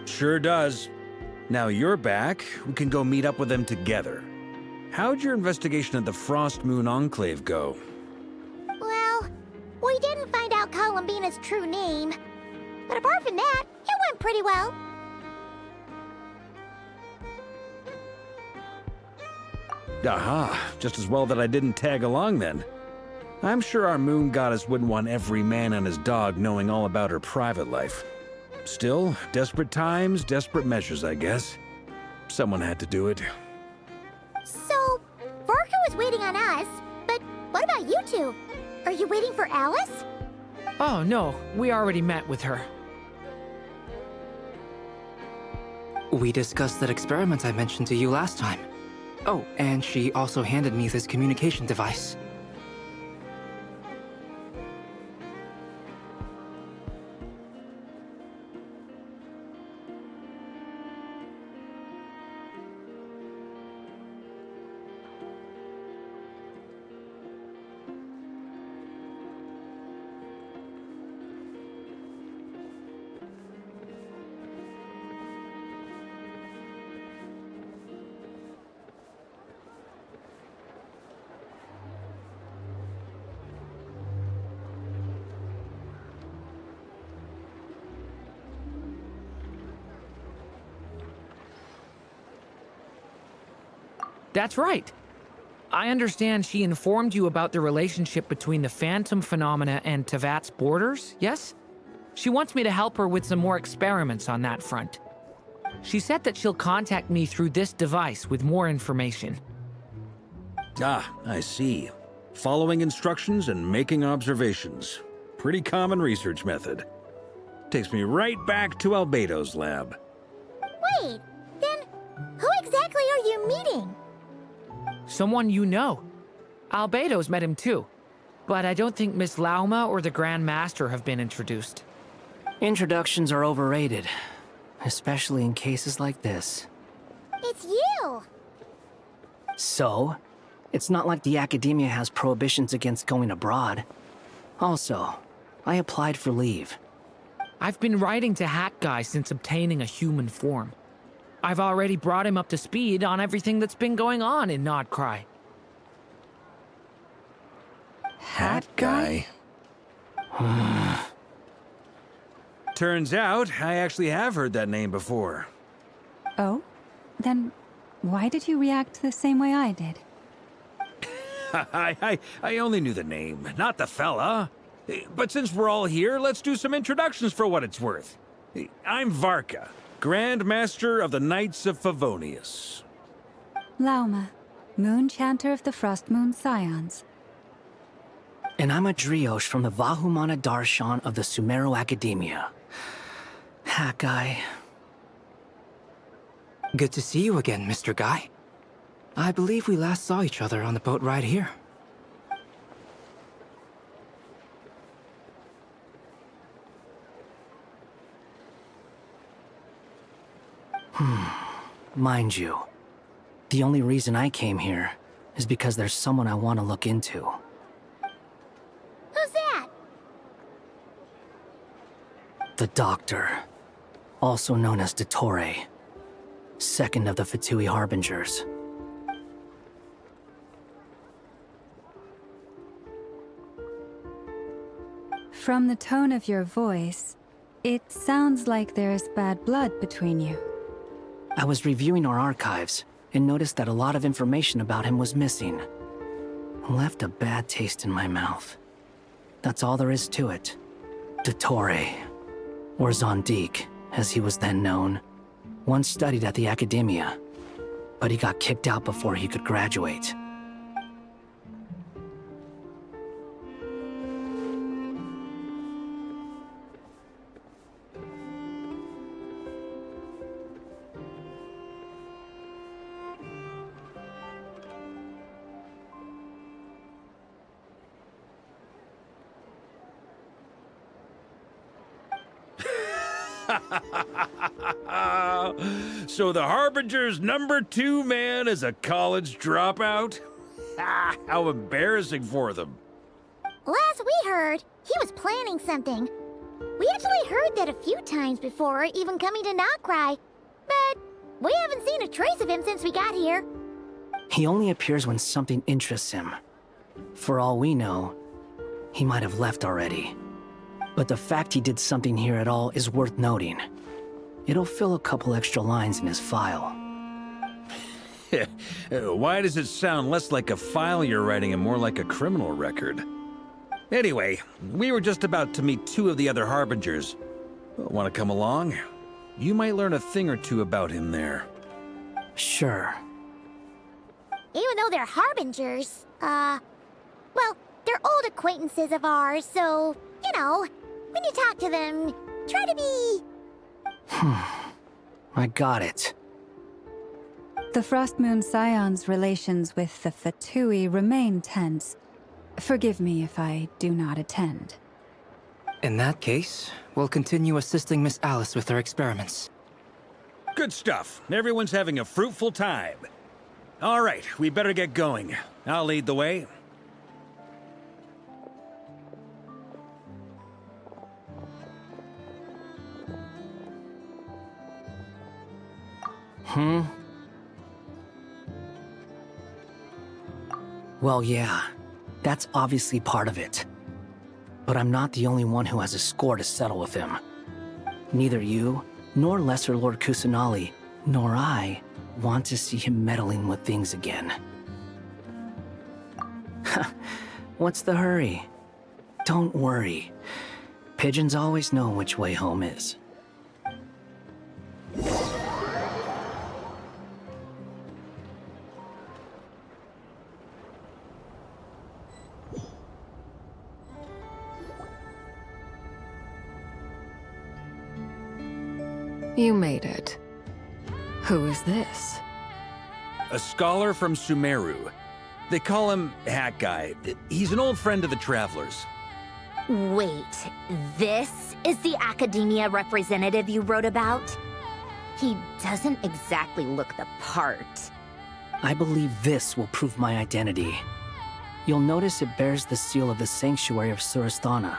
Sure does. Now you're back, we can go meet up with them together. How'd your investigation of the Frost Moon Enclave go? Well, we didn't find out Columbina's true name. But apart from that, it went pretty well. Aha, just as well that I didn't tag along then. I'm sure our moon goddess wouldn't want every man and his dog knowing all about her private life. Still, desperate times, desperate measures, I guess. Someone had to do it. So, Varka was waiting on us, but what about you two? Are you waiting for Alice? Oh, no. We already met with her. We discussed that experiment I mentioned to you last time. Oh, and she also handed me this communication device. That's right. I understand she informed you about the relationship between the phantom phenomena and Tevat's borders, yes? She wants me to help her with some more experiments on that front. She said that she'll contact me through this device with more information. Ah, I see. Following instructions and making observations. Pretty common research method. Takes me right back to Albedo's lab. Wait, then who exactly are you meeting? Someone you know. Albedo's met him too. But I don't think Miss Lauma or the Grand Master have been introduced. Introductions are overrated, especially in cases like this. It's you! So, it's not like the Academia has prohibitions against going abroad. Also, I applied for leave. I've been writing to Hat Guy since obtaining a human form. I've already brought him up to speed on everything that's been going on in Nodcry. Hat Guy? Turns out, I actually have heard that name before. Oh? Then why did you react the same way I did? I only knew the name, not the fella. But since we're all here, let's do some introductions for what it's worth. I'm Varka, Grand Master of the Knights of Favonius. Lauma, Moon Chanter of the Frost Moon Scions. And I'm a Driosh from the Vahumana Darshan of the Sumero Academia. Hat Guy. Good to see you again, Mr. Guy. I believe we last saw each other on the boat ride here. Mind you, the only reason I came here is because there's someone I want to look into. Who's that? The Doctor, also known as Dottore, second of the Fatui Harbingers. From the tone of your voice, it sounds like there's bad blood between you. I was reviewing our archives and noticed that a lot of information about him was missing. Left a bad taste in my mouth. That's all there is to it. Dottore, or Zondique, as he was then known, once studied at the Academia, but he got kicked out before he could graduate. So the Harbinger's #2 man is a college dropout? How embarrassing for them. Last we heard, he was planning something. We actually heard that a few times before, even coming to Knockcry. But we haven't seen a trace of him since we got here. He only appears when something interests him. For all we know, he might have left already. But the fact he did something here at all is worth noting. It'll fill a couple extra lines in his file. Why does it sound less like a file you're writing and more like a criminal record? Anyway, we were just about to meet 2 of the other Harbingers. Want to come along? You might learn a thing or two about him there. Sure. Even though they're Harbingers, well, they're old acquaintances of ours, so, you know, when you talk to them, try to be... I got it. The Frostmoon Scion's relations with the Fatui remain tense. Forgive me if I do not attend. In that case, we'll continue assisting Miss Alice with her experiments. Good stuff. Everyone's having a fruitful time. All right, we better get going. I'll lead the way. Well, yeah. That's obviously part of it. But I'm not the only one who has a score to settle with him. Neither you, nor Lesser Lord Kusanali, nor I want to see him meddling with things again. What's the hurry? Don't worry. Pigeons always know which way home is. You made it. Who is this? A scholar from Sumeru. They call him Hat Guy. He's an old friend of the Travelers. Wait, this is the Academia representative you wrote about? He doesn't exactly look the part. I believe this will prove my identity. You'll notice it bears the seal of the Sanctuary of Surasthana.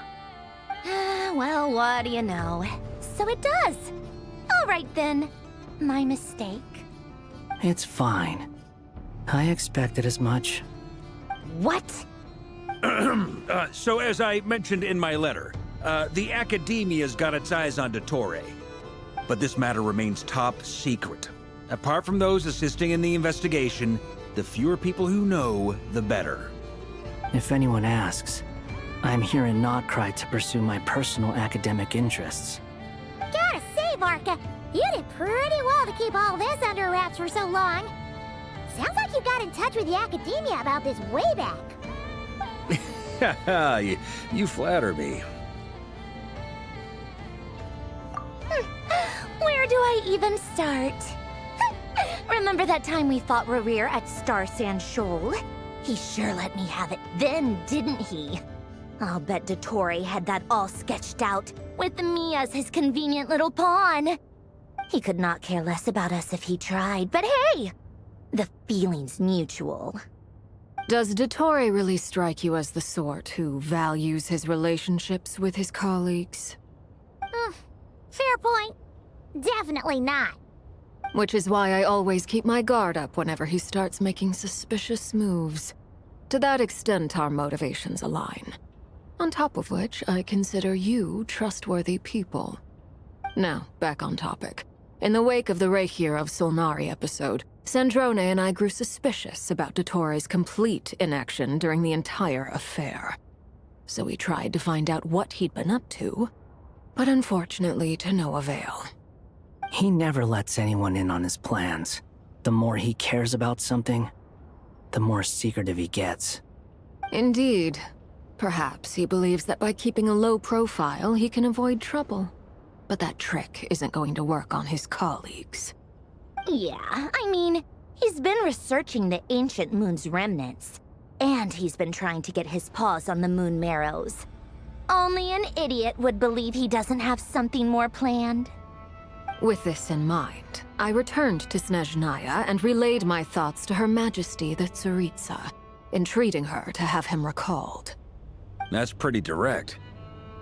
Well, what do you know? So it does. All right then. My mistake. It's fine. I expected as much. What? So as I mentioned in my letter, the Academia's got its eyes on Dottore. But this matter remains top secret. Apart from those assisting in the investigation, the fewer people who know, the better. If anyone asks, I'm here in Knockcry to pursue my personal academic interests. Gotta say, Barca, you did pretty well to keep all this under wraps for so long. Sounds like you got in touch with the Academia about this way back. You flatter me. Where do I even start? Remember that time we fought Rerir at Star Sand Shoal? He sure let me have it then, didn't he? I'll bet Dottore had that all sketched out, with me as his convenient little pawn. He could not care less about us if he tried, but hey! The feeling's mutual. Does Dottore really strike you as the sort who values his relationships with his colleagues? Fair point. Definitely not. Which is why I always keep my guard up whenever he starts making suspicious moves. To that extent, our motivations align. On top of which, I consider you trustworthy people. Now, back on topic. In the wake of the Reikir of Solnari episode, Sandrone and I grew suspicious about Dottore's complete inaction during the entire affair. So we tried to find out what he'd been up to, but unfortunately to no avail. He never lets anyone in on his plans. The more he cares about something, the more secretive he gets. Indeed. Perhaps he believes that by keeping a low profile, he can avoid trouble. But that trick isn't going to work on his colleagues. Yeah, I mean, he's been researching the ancient moon's remnants. And he's been trying to get his paws on the moon marrows. Only an idiot would believe he doesn't have something more planned. With this in mind, I returned to Snezhnaya and relayed my thoughts to Her Majesty the Tsaritsa, entreating her to have him recalled. That's pretty direct.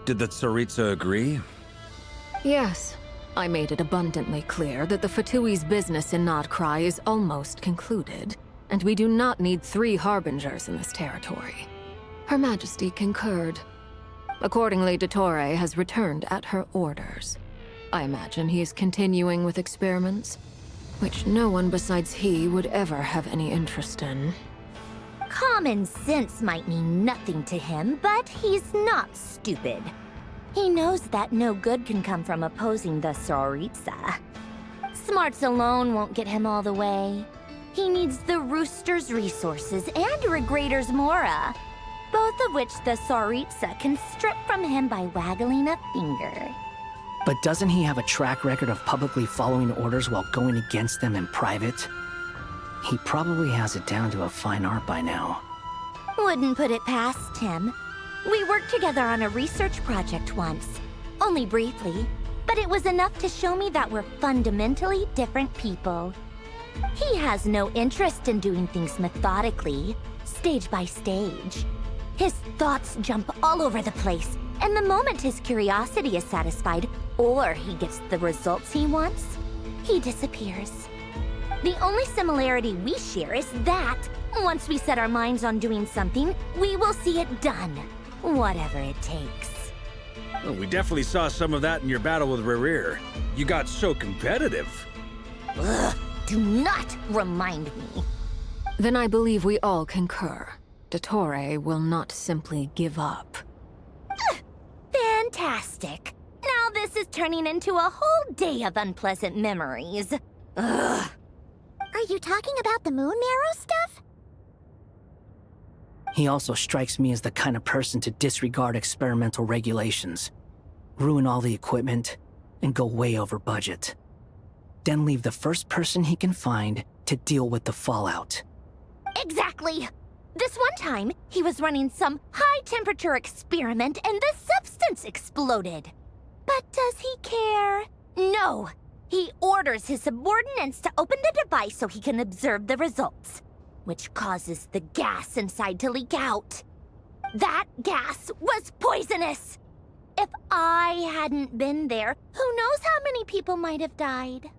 Did the Tsaritsa agree? Yes. I made it abundantly clear that the Fatui's business in Nodcry is almost concluded, and we do not need 3 harbingers in this territory. Her Majesty concurred. Accordingly, Dottore has returned at her orders. I imagine he is continuing with experiments, which no one besides he would ever have any interest in. Common sense might mean nothing to him, but he's not stupid. He knows that no good can come from opposing the Tsaritsa. Smarts alone won't get him all the way. He needs the Rooster's resources and Regrator's Mora, both of which the Tsaritsa can strip from him by waggling a finger. But doesn't he have a track record of publicly following orders while going against them in private? He probably has it down to a fine art by now. Wouldn't put it past him. We worked together on a research project once. Only briefly, but it was enough to show me that we're fundamentally different people. He has no interest in doing things methodically, stage by stage. His thoughts jump all over the place, and the moment his curiosity is satisfied, or he gets the results he wants, he disappears. The only similarity we share is that, once we set our minds on doing something, we will see it done, whatever it takes. Well, we definitely saw some of that in your battle with Rerir. You got so competitive. Ugh, do not remind me. Then I believe we all concur. Dottore will not simply give up. Fantastic. Now this is turning into a whole day of unpleasant memories. Ugh. Are you talking about the moon marrow stuff? He also strikes me as the kind of person to disregard experimental regulations, ruin all the equipment, and go way over budget. Then leave the first person he can find to deal with the fallout. Exactly! This one time, he was running some high-temperature experiment and the substance exploded. But does he care? No! He orders his subordinates to open the device so he can observe the results, which causes the gas inside to leak out. That gas was poisonous! If I hadn't been there, who knows how many people might have died.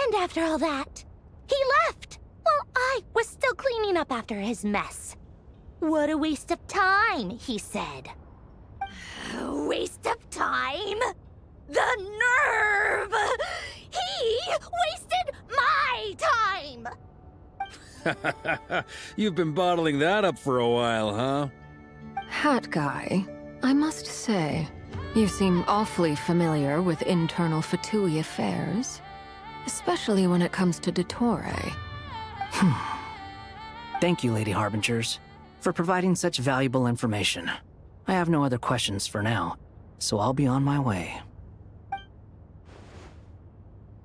And after all that, he left, while I was still cleaning up after his mess. What a waste of time, he said. Waste of time? The nerve! He wasted my time! You've been bottling that up for a while, huh? Hat guy, I must say, you seem awfully familiar with internal Fatui affairs. Especially when it comes to Dottore. Thank you, Lady Harbingers, for providing such valuable information. I have no other questions for now, so I'll be on my way.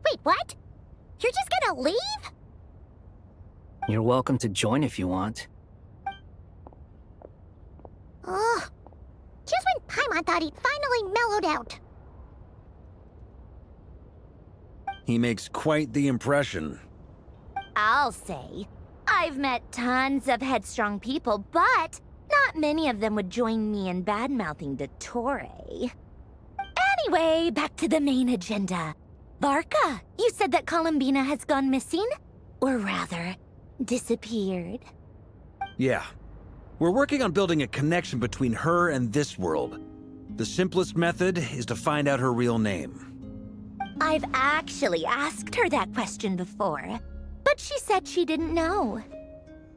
Wait, what? You're just gonna leave? You're welcome to join if you want. Ugh. Just when Paimon thought he'd finally mellowed out. He makes quite the impression. I'll say. I've met tons of headstrong people, but not many of them would join me in bad-mouthing Dottore. Anyway, back to the main agenda. Barca, you said that Columbina has gone missing? Or rather, disappeared. Yeah. We're working on building a connection between her and this world. The simplest method is to find out her real name. I've actually asked her that question before, but she said she didn't know.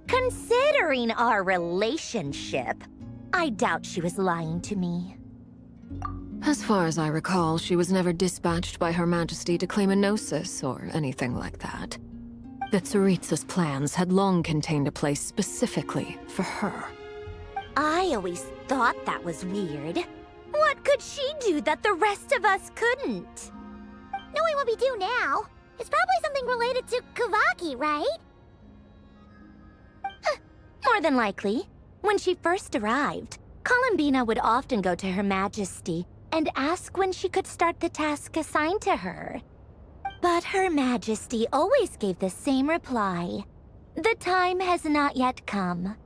Considering our relationship, I doubt she was lying to me. As far as I recall, she was never dispatched by Her Majesty to claim a gnosis or anything like that. The Tsaritsa's plans had long contained a place specifically for her. I always thought that was weird. What could she do that the rest of us couldn't? Knowing what we do now, it's probably something related to Kavaki, right? More than likely. When she first arrived, Columbina would often go to Her Majesty and ask when she could start the task assigned to her. But Her Majesty always gave the same reply. The time has not yet come.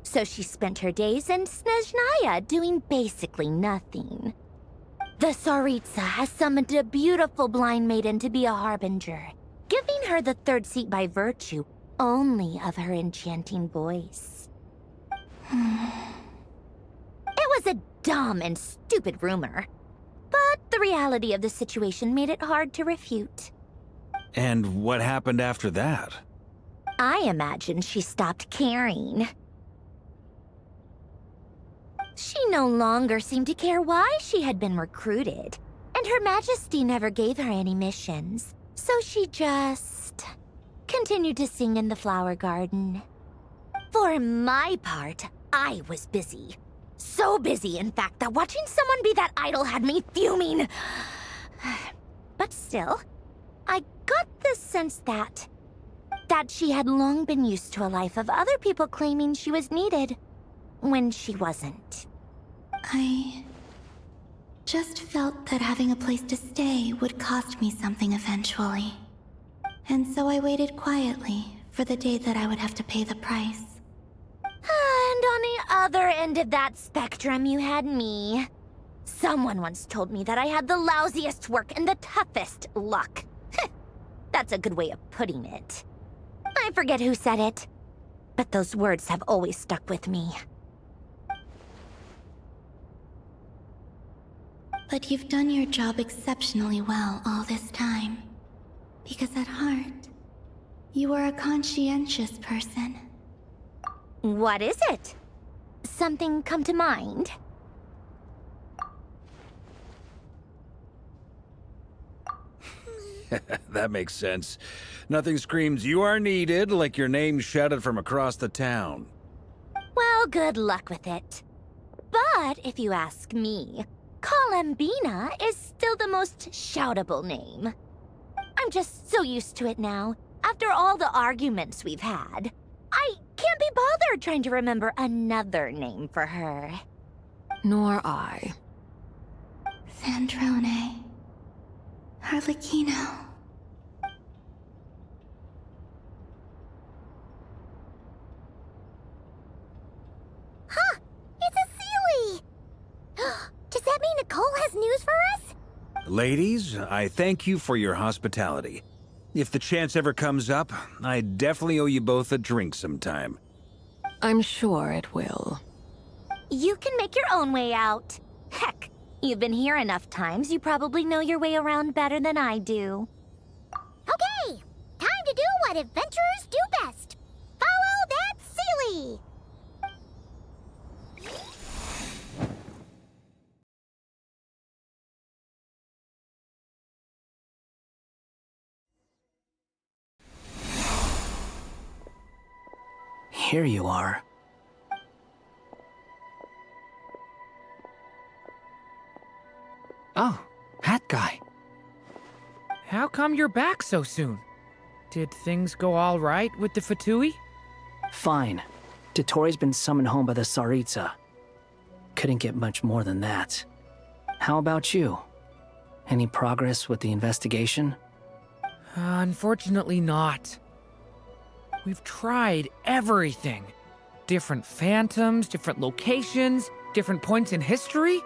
So she spent her days in Snezhnaya doing basically nothing. The Tsaritsa has summoned a beautiful blind maiden to be a harbinger, giving her the third seat by virtue only of her enchanting voice. It was a dumb and stupid rumor, but the reality of the situation made it hard to refute. And what happened after that? I imagine she stopped caring. She no longer seemed to care why she had been recruited, and Her Majesty never gave her any missions, so she just continued to sing in the flower garden. For my part, I was busy. So busy, in fact, that watching someone be that idol had me fuming. But still, I got the sense that she had long been used to a life of other people claiming she was needed when she wasn't. I just felt that having a place to stay would cost me something eventually. And so I waited quietly for the day that I would have to pay the price. And on the other end of that spectrum, you had me. Someone once told me that I had the lousiest work and the toughest luck. That's a good way of putting it. I forget who said it, but those words have always stuck with me. But you've done your job exceptionally well all this time. Because at heart, you are a conscientious person. What is it? Something come to mind? That makes sense. Nothing screams you are needed like your name shouted from across the town. Well, good luck with it. But if you ask me, Columbina is still the most shoutable name. I'm just so used to it now, after all the arguments we've had. I can't be bothered trying to remember another name for her. Nor I. Sandrone. Harlequino. Huh! It's a Sealy! Does that mean Nicole has news for us? Ladies, I thank you for your hospitality. If the chance ever comes up, I definitely owe you both a drink sometime. I'm sure it will. You can make your own way out. Heck, you've been here enough times, you probably know your way around better than I do. Okay! Time to do what adventurers do best. Follow that Sealy! Here you are. Oh, hat guy. How come you're back so soon? Did things go all right with the Fatui? Fine. Totori's been summoned home by the Tsaritsa. Couldn't get much more than that. How about you? Any progress with the investigation? Unfortunately not. We've tried everything. Different phantoms, different locations, different points in history.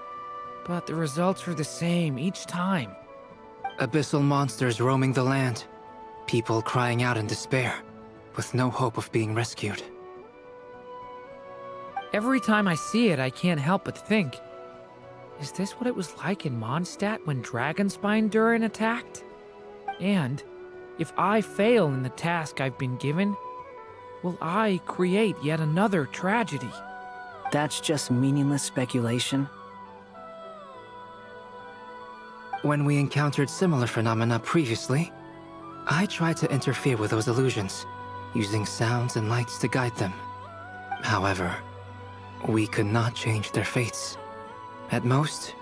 But the results were the same each time. Abyssal monsters roaming the land. People crying out in despair, with no hope of being rescued. Every time I see it, I can't help but think, Is this what it was like in Mondstadt when Dragonspine Durin attacked? And if I fail in the task I've been given, will I create yet another tragedy? That's just meaningless speculation. When we encountered similar phenomena previously, I tried to interfere with those illusions, using sounds and lights to guide them. However, we could not change their fates. At most,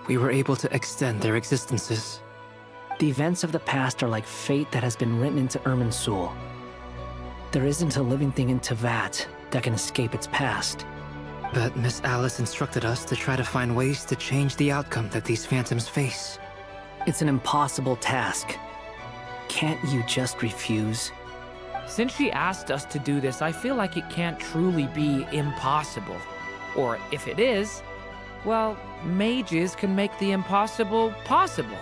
we were able to extend their existences. The events of the past are like fate that has been written into Irminsul. There isn't a living thing in Teyvat that can escape its past. But Miss Alice instructed us to try to find ways to change the outcome that these phantoms face. It's an impossible task. Can't you just refuse? Since she asked us to do this, I feel like it can't truly be impossible. Or if it is, well, mages can make the impossible possible.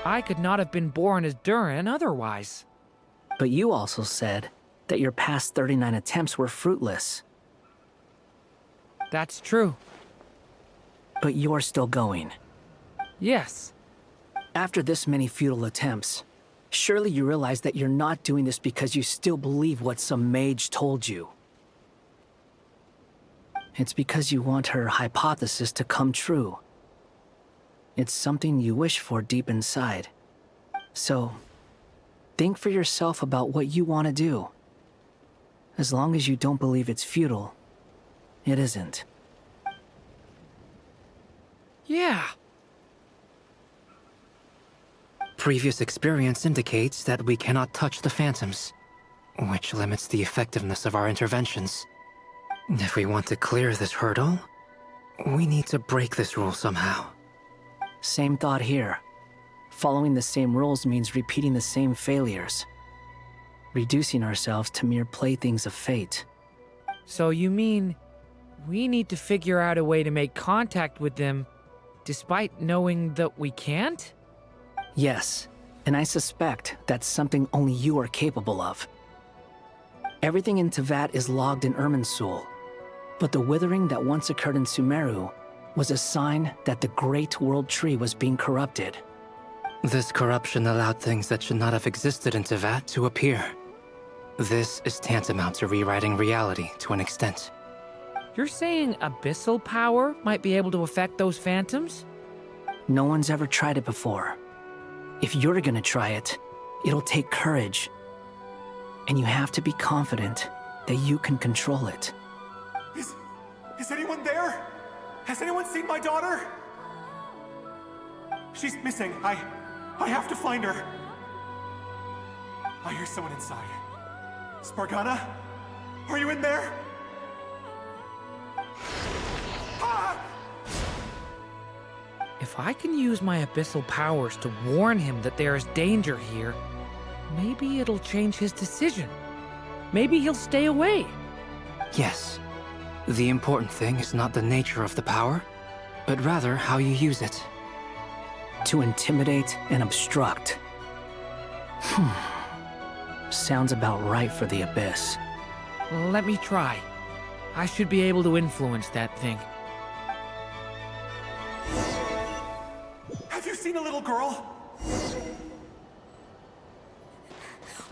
I could not have been born as Durin otherwise. But you also said that your past 39 attempts were fruitless. That's true. But you're still going. Yes. After this many futile attempts, surely you realize that you're not doing this because you still believe what some mage told you. It's because you want her hypothesis to come true. It's something you wish for deep inside. So, think for yourself about what you want to do. As long as you don't believe it's futile, it isn't. Yeah. Previous experience indicates that we cannot touch the phantoms, which limits the effectiveness of our interventions. If we want to clear this hurdle, we need to break this rule somehow. Same thought here. Following the same rules means repeating the same failures. Reducing ourselves to mere playthings of fate. So you mean we need to figure out a way to make contact with them despite knowing that we can't? Yes, and I suspect that's something only you are capable of. Everything in Teyvat is logged in Irminsul, but the withering that once occurred in Sumeru was a sign that the Great World Tree was being corrupted. This corruption allowed things that should not have existed in Teyvat to appear. This is tantamount to rewriting reality to an extent. You're saying abyssal power might be able to affect those phantoms? No one's ever tried it before. If you're gonna try it, it'll take courage. And you have to be confident that you can control it. Is anyone there? Has anyone seen my daughter? She's missing. I have to find her. I hear someone inside. Spargana? Are you in there? Ah! If I can use my abyssal powers to warn him that there is danger here, maybe it'll change his decision. Maybe he'll stay away. Yes. The important thing is not the nature of the power, but rather how you use it. To intimidate and obstruct. Sounds about right for the Abyss. Let me try. I should be able to influence that thing. Have you seen a little girl?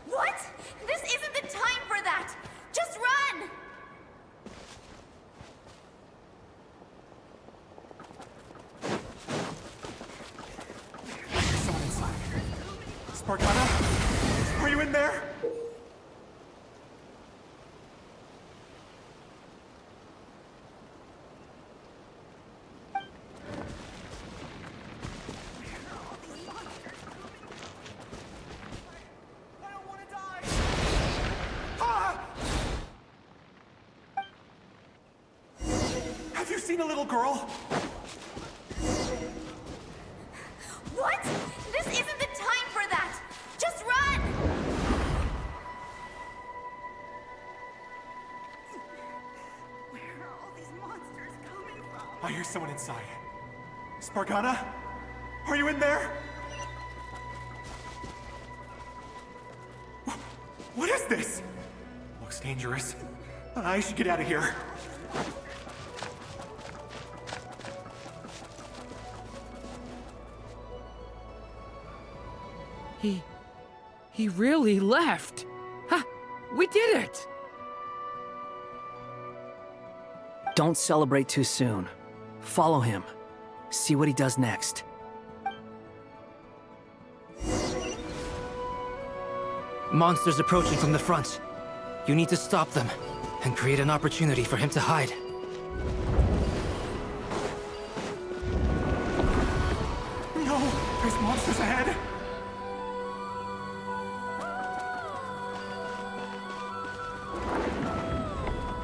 What? This isn't the time for that! Just run! There's someone inside. Spargana? Are you in there? Have you seen a little girl? What? This isn't the time for that! Just run! Where are all these monsters coming from? I hear someone inside. Spargana? Are you in there? What is this? Looks dangerous. I should get out of here. He really left. Ha! We did it! Don't celebrate too soon. Follow him. See what he does next. Monsters approaching from the front. You need to stop them and create an opportunity for him to hide. No! There's monsters ahead!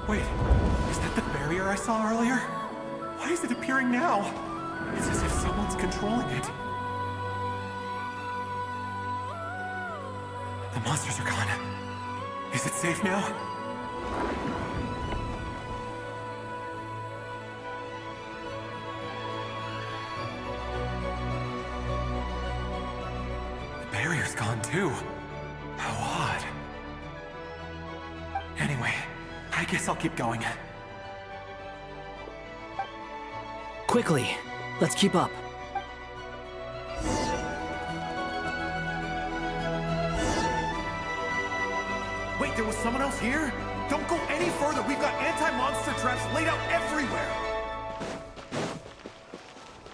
Wait, is that the barrier I saw earlier? Why is it appearing now? It's as if someone's controlling it. The monsters are gone. Is it safe now? The barrier's gone too. How odd. Anyway, I guess I'll keep going. Quickly, let's keep up. Wait, there was someone else here? Don't go any further. We've got anti-monster traps laid out everywhere.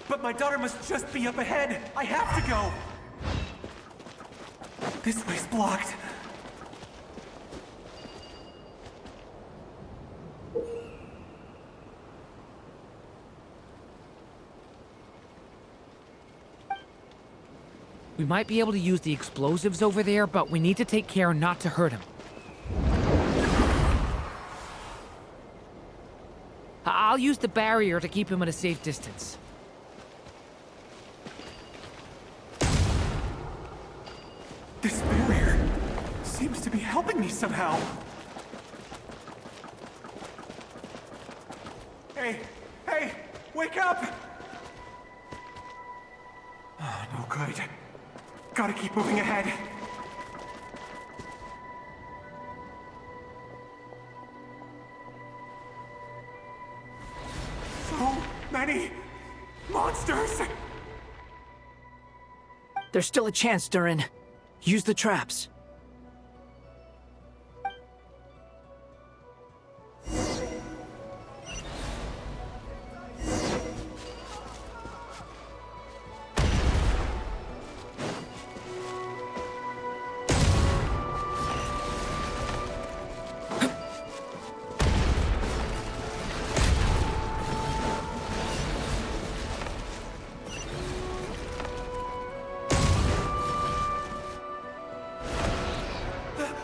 But my daughter must just be up ahead. I have to go. This way's blocked. We might be able to use the explosives over there, but we need to take care not to hurt him. I'll use the barrier to keep him at a safe distance. This barrier seems to be helping me somehow. Hey, wake up! Oh, no good. Gotta keep moving ahead. So many monsters! There's still a chance, Durin. Use the traps.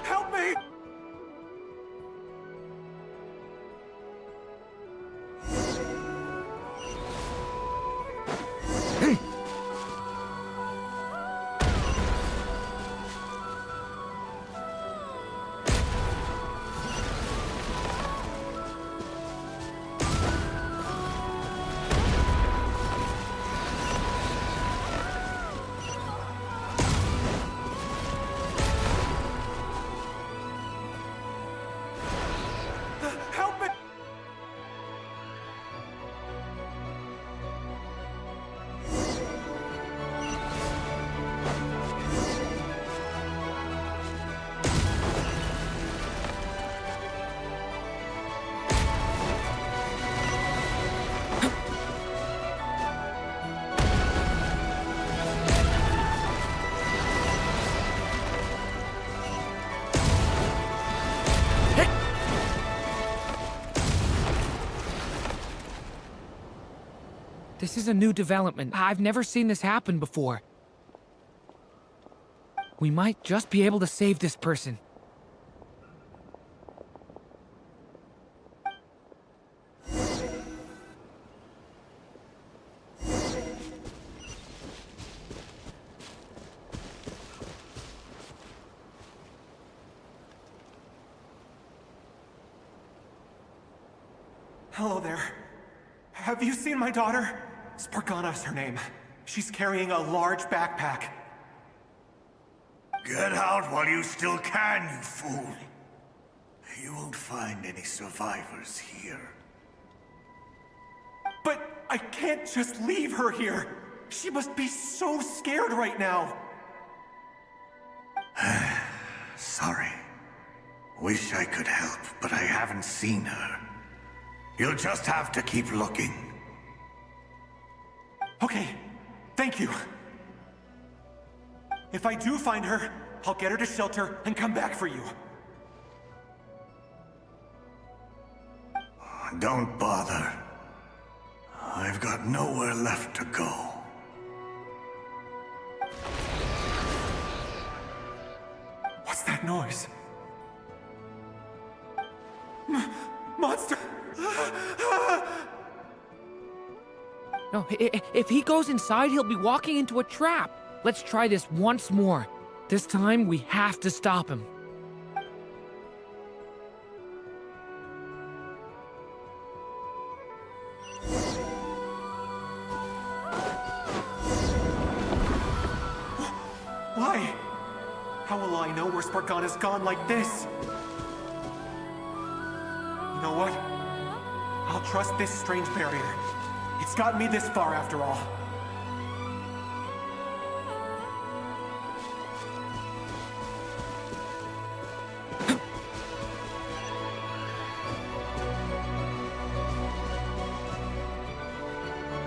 Help me! Help me! This is a new development. I've never seen this happen before. We might just be able to save this person. Hello there. Have you seen my daughter? Spargana's her name. She's carrying a large backpack. Get out while you still can, you fool. You won't find any survivors here. But I can't just leave her here. She must be so scared right now. Sorry. Wish I could help, but I haven't seen her. You'll just have to keep looking. Okay, thank you. If I do find her, I'll get her to shelter and come back for you. Don't bother. I've got nowhere left to go. What's that noise? Monster! No, if he goes inside, he'll be walking into a trap. Let's try this once more. This time, we have to stop him. Why? How will I know where Spargana's gone like this? You know what? I'll trust this strange barrier. It's gotten me this far after all.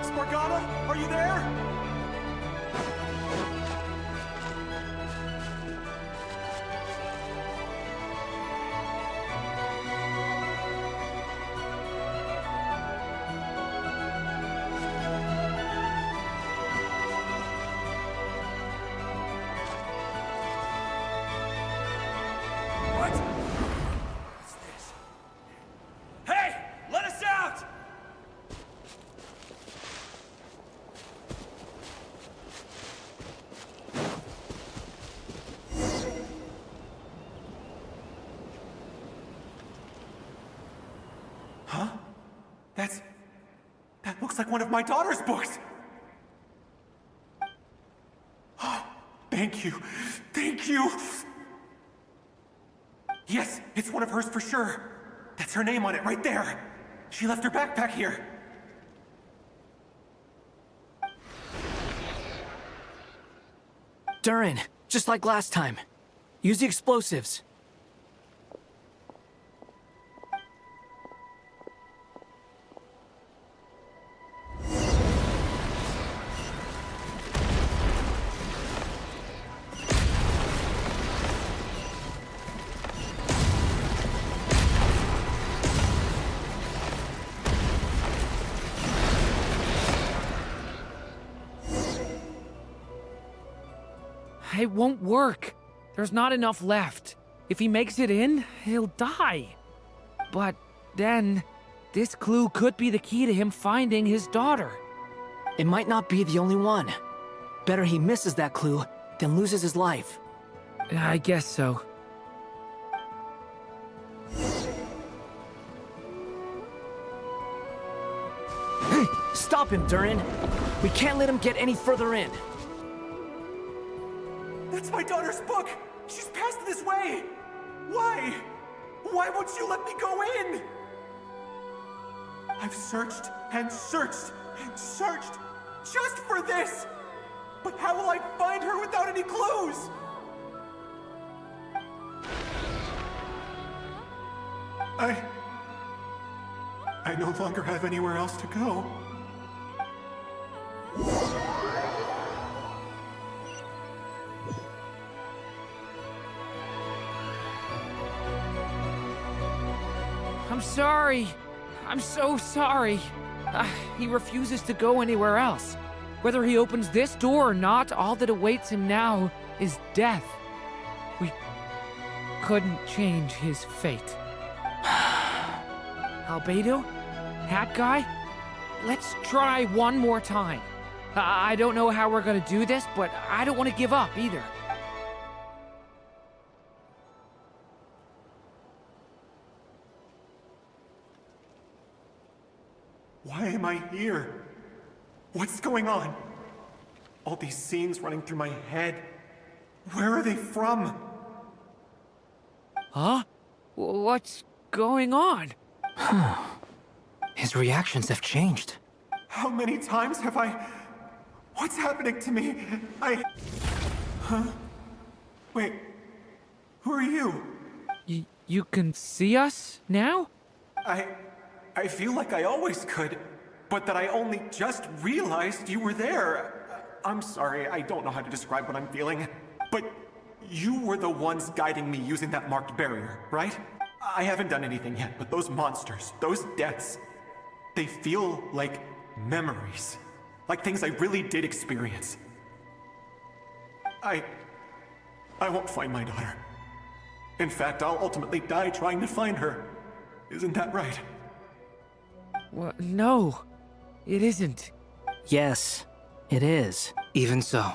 Spargana, are you there? Hey! Let us out! Huh? That looks like one of my daughter's books! Thank you. Thank you! Yes, it's one of hers for sure. That's her name on it right there. She left her backpack here. Durin, just like last time. Use the explosives. It won't work. There's not enough left. If he makes it in, he'll die. But then, this clue could be the key to him finding his daughter. It might not be the only one. Better he misses that clue than loses his life. I guess so. Stop him, Durin. We can't let him get any further in. That's my daughter's book! She's passed this way! Why? Why won't you let me go in? I've searched and searched and searched just for this! But how will I find her without any clues? I no longer have anywhere else to go. I'm sorry. I'm so sorry. He refuses to go anywhere else. Whether he opens this door or not, all that awaits him now is death. We couldn't change his fate. Albedo? Hat guy? Let's try one more time. I don't know how we're gonna do this, but I don't want to give up either. Why am I here? What's going on? All these scenes running through my head. Where are they from? Huh? What's going on? His reactions have changed. How many times have I... What's happening to me? Huh? Wait. Who are you? You can see us now? I feel like I always could, but that I only just realized you were there. I'm sorry, I don't know how to describe what I'm feeling, but you were the ones guiding me using that marked barrier, right? I haven't done anything yet, but those monsters, those deaths, they feel like memories. Like things I really did experience. I won't find my daughter. In fact, I'll ultimately die trying to find her. Isn't that right? Well, no, it isn't. Yes, it is. Even so,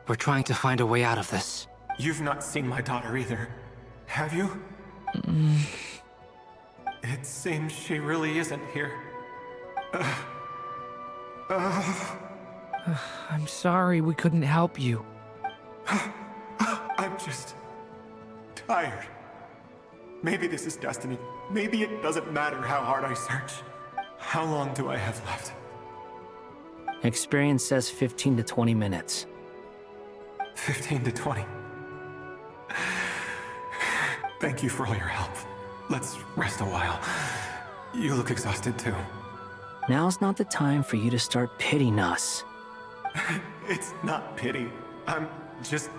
we're trying to find a way out of this. You've not seen my daughter either, have you? It seems she really isn't here. I'm sorry we couldn't help you. I'm just tired. Maybe this is destiny. Maybe it doesn't matter how hard I search. How long do I have left? Experience says 15 to 20 minutes. 15 to 20. Thank you for all your help. Let's rest a while. You look exhausted too. Now's not the time for you to start pitying us. It's not pity. I'm just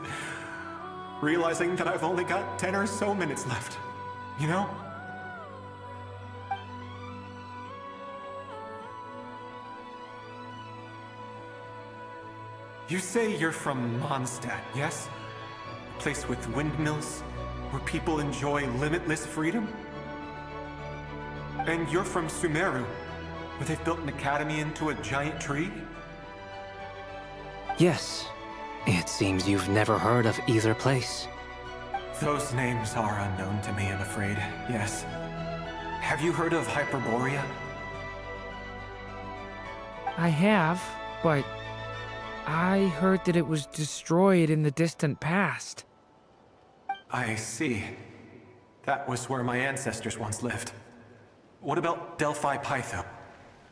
realizing that I've only got 10 or so minutes left. You know? You say you're from Mondstadt, yes? A place with windmills, where people enjoy limitless freedom? And you're from Sumeru, where they've built an academy into a giant tree? Yes. It seems you've never heard of either place. Those names are unknown to me, I'm afraid, yes. Have you heard of Hyperborea? I have, but I heard that it was destroyed in the distant past. I see. That was where my ancestors once lived. What about Delphi Pytho?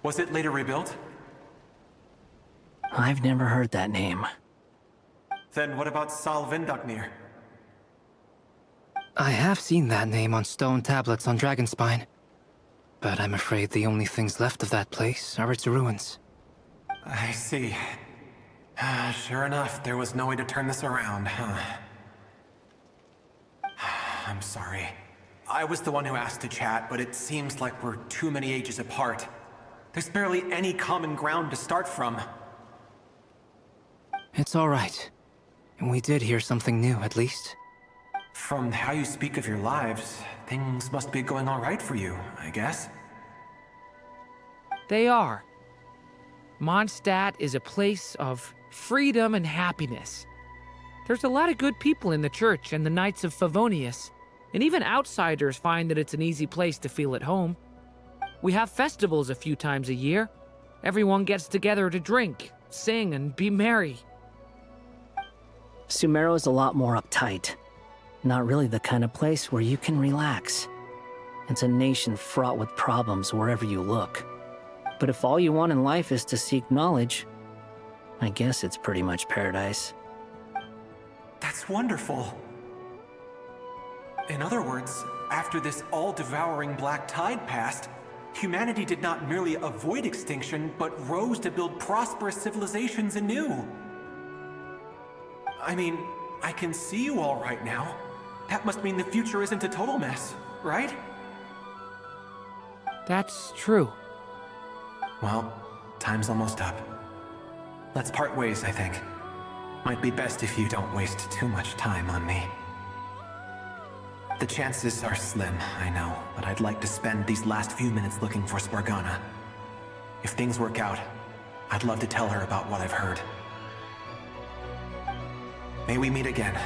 Was it later rebuilt? I've never heard that name. Then what about Sal Vindaknir? I have seen that name on stone tablets on Dragonspine. But I'm afraid the only things left of that place are its ruins. I see. Sure enough, there was no way to turn this around, huh? I'm sorry. I was the one who asked to chat, but it seems like we're too many ages apart. There's barely any common ground to start from. It's all right. We did hear something new, at least. From how you speak of your lives, things must be going all right for you, I guess. They are. Mondstadt is a place of freedom and happiness. There's a lot of good people in the church and the Knights of Favonius, and even outsiders find that it's an easy place to feel at home. We have festivals a few times a year. Everyone gets together to drink, sing, and be merry. Sumeru is a lot more uptight. Not really the kind of place where you can relax. It's a nation fraught with problems wherever you look. But if all you want in life is to seek knowledge, I guess it's pretty much paradise. That's wonderful. In other words, after this all-devouring black tide passed, humanity did not merely avoid extinction, but rose to build prosperous civilizations anew. I mean, I can see you all right now. That must mean the future isn't a total mess, right? That's true. Well, time's almost up. Let's part ways, I think. Might be best if you don't waste too much time on me. The chances are slim, I know, but I'd like to spend these last few minutes looking for Spargana. If things work out, I'd love to tell her about what I've heard. May we meet again.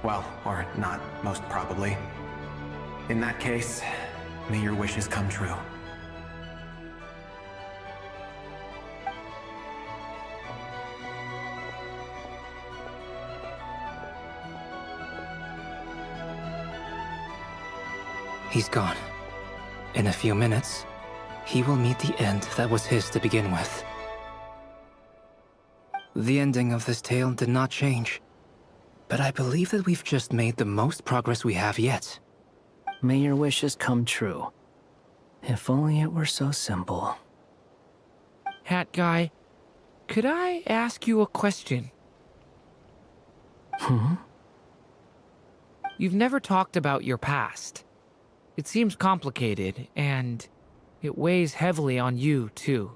Well, or not, most probably. In that case, may your wishes come true. He's gone. In a few minutes, he will meet the end that was his to begin with. The ending of this tale did not change. But I believe that we've just made the most progress we have yet. May your wishes come true. If only it were so simple. Hat guy, could I ask you a question? You've never talked about your past. It seems complicated, and it weighs heavily on you, too.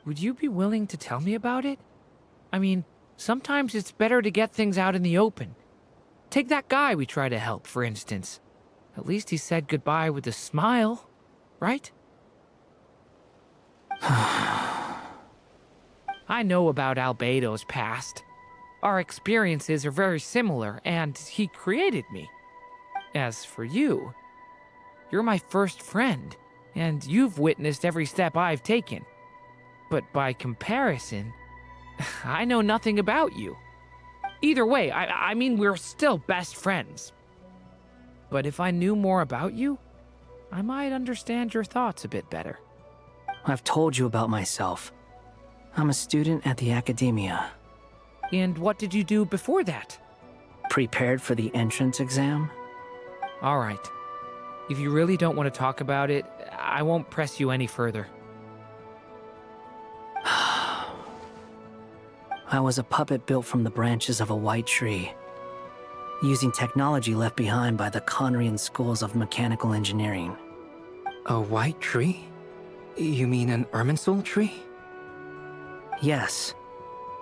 Would you be willing to tell me about it? I mean, sometimes it's better to get things out in the open. Take that guy we try to help, for instance. At least he said goodbye with a smile, right? I know about Albedo's past. Our experiences are very similar, and he created me. As for you, you're my first friend, and you've witnessed every step I've taken. But by comparison, I know nothing about you. Either way, I mean, we're still best friends. But if I knew more about you, I might understand your thoughts a bit better. I've told you about myself. I'm a student at the academia. And what did you do before that? Prepared for the entrance exam? All right. If you really don't want to talk about it, I won't press you any further. I was a puppet built from the branches of a white tree, using technology left behind by the Conrian schools of mechanical engineering. A white tree? You mean an Irminsul tree? Yes.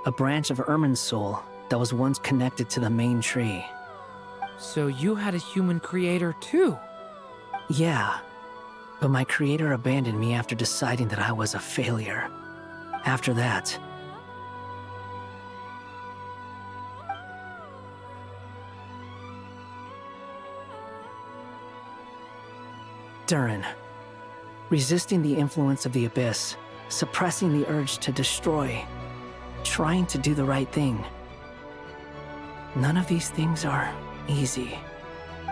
A branch of Irminsul that was once connected to the main tree. So you had a human creator too? Yeah. But my creator abandoned me after deciding that I was a failure. After that, Durin. Resisting the influence of the Abyss, suppressing the urge to destroy, trying to do the right thing. None of these things are easy.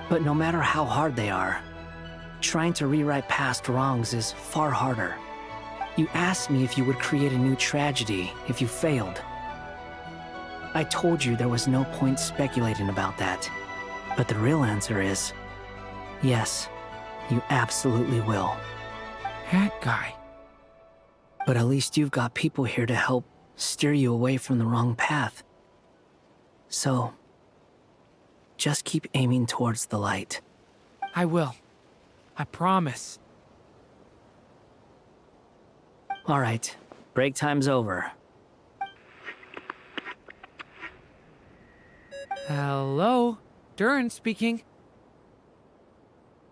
But no matter how hard they are, trying to rewrite past wrongs is far harder. You asked me if you would create a new tragedy if you failed. I told you there was no point speculating about that. But the real answer is, yes, you absolutely will. That guy. But at least you've got people here to help steer you away from the wrong path. So, just keep aiming towards the light. I will. I promise. All right, break time's over. Hello? Durin speaking.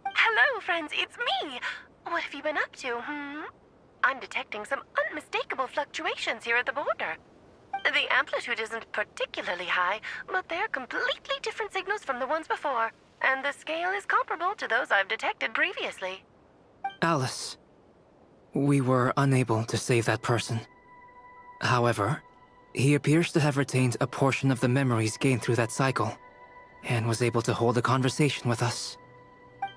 Hello, friends, it's me! What have you been up to, I'm detecting some unmistakable fluctuations here at the border. The amplitude isn't particularly high, but they're completely different signals from the ones before, and the scale is comparable to those I've detected previously. Alice, we were unable to save that person. However, he appears to have retained a portion of the memories gained through that cycle, and was able to hold a conversation with us.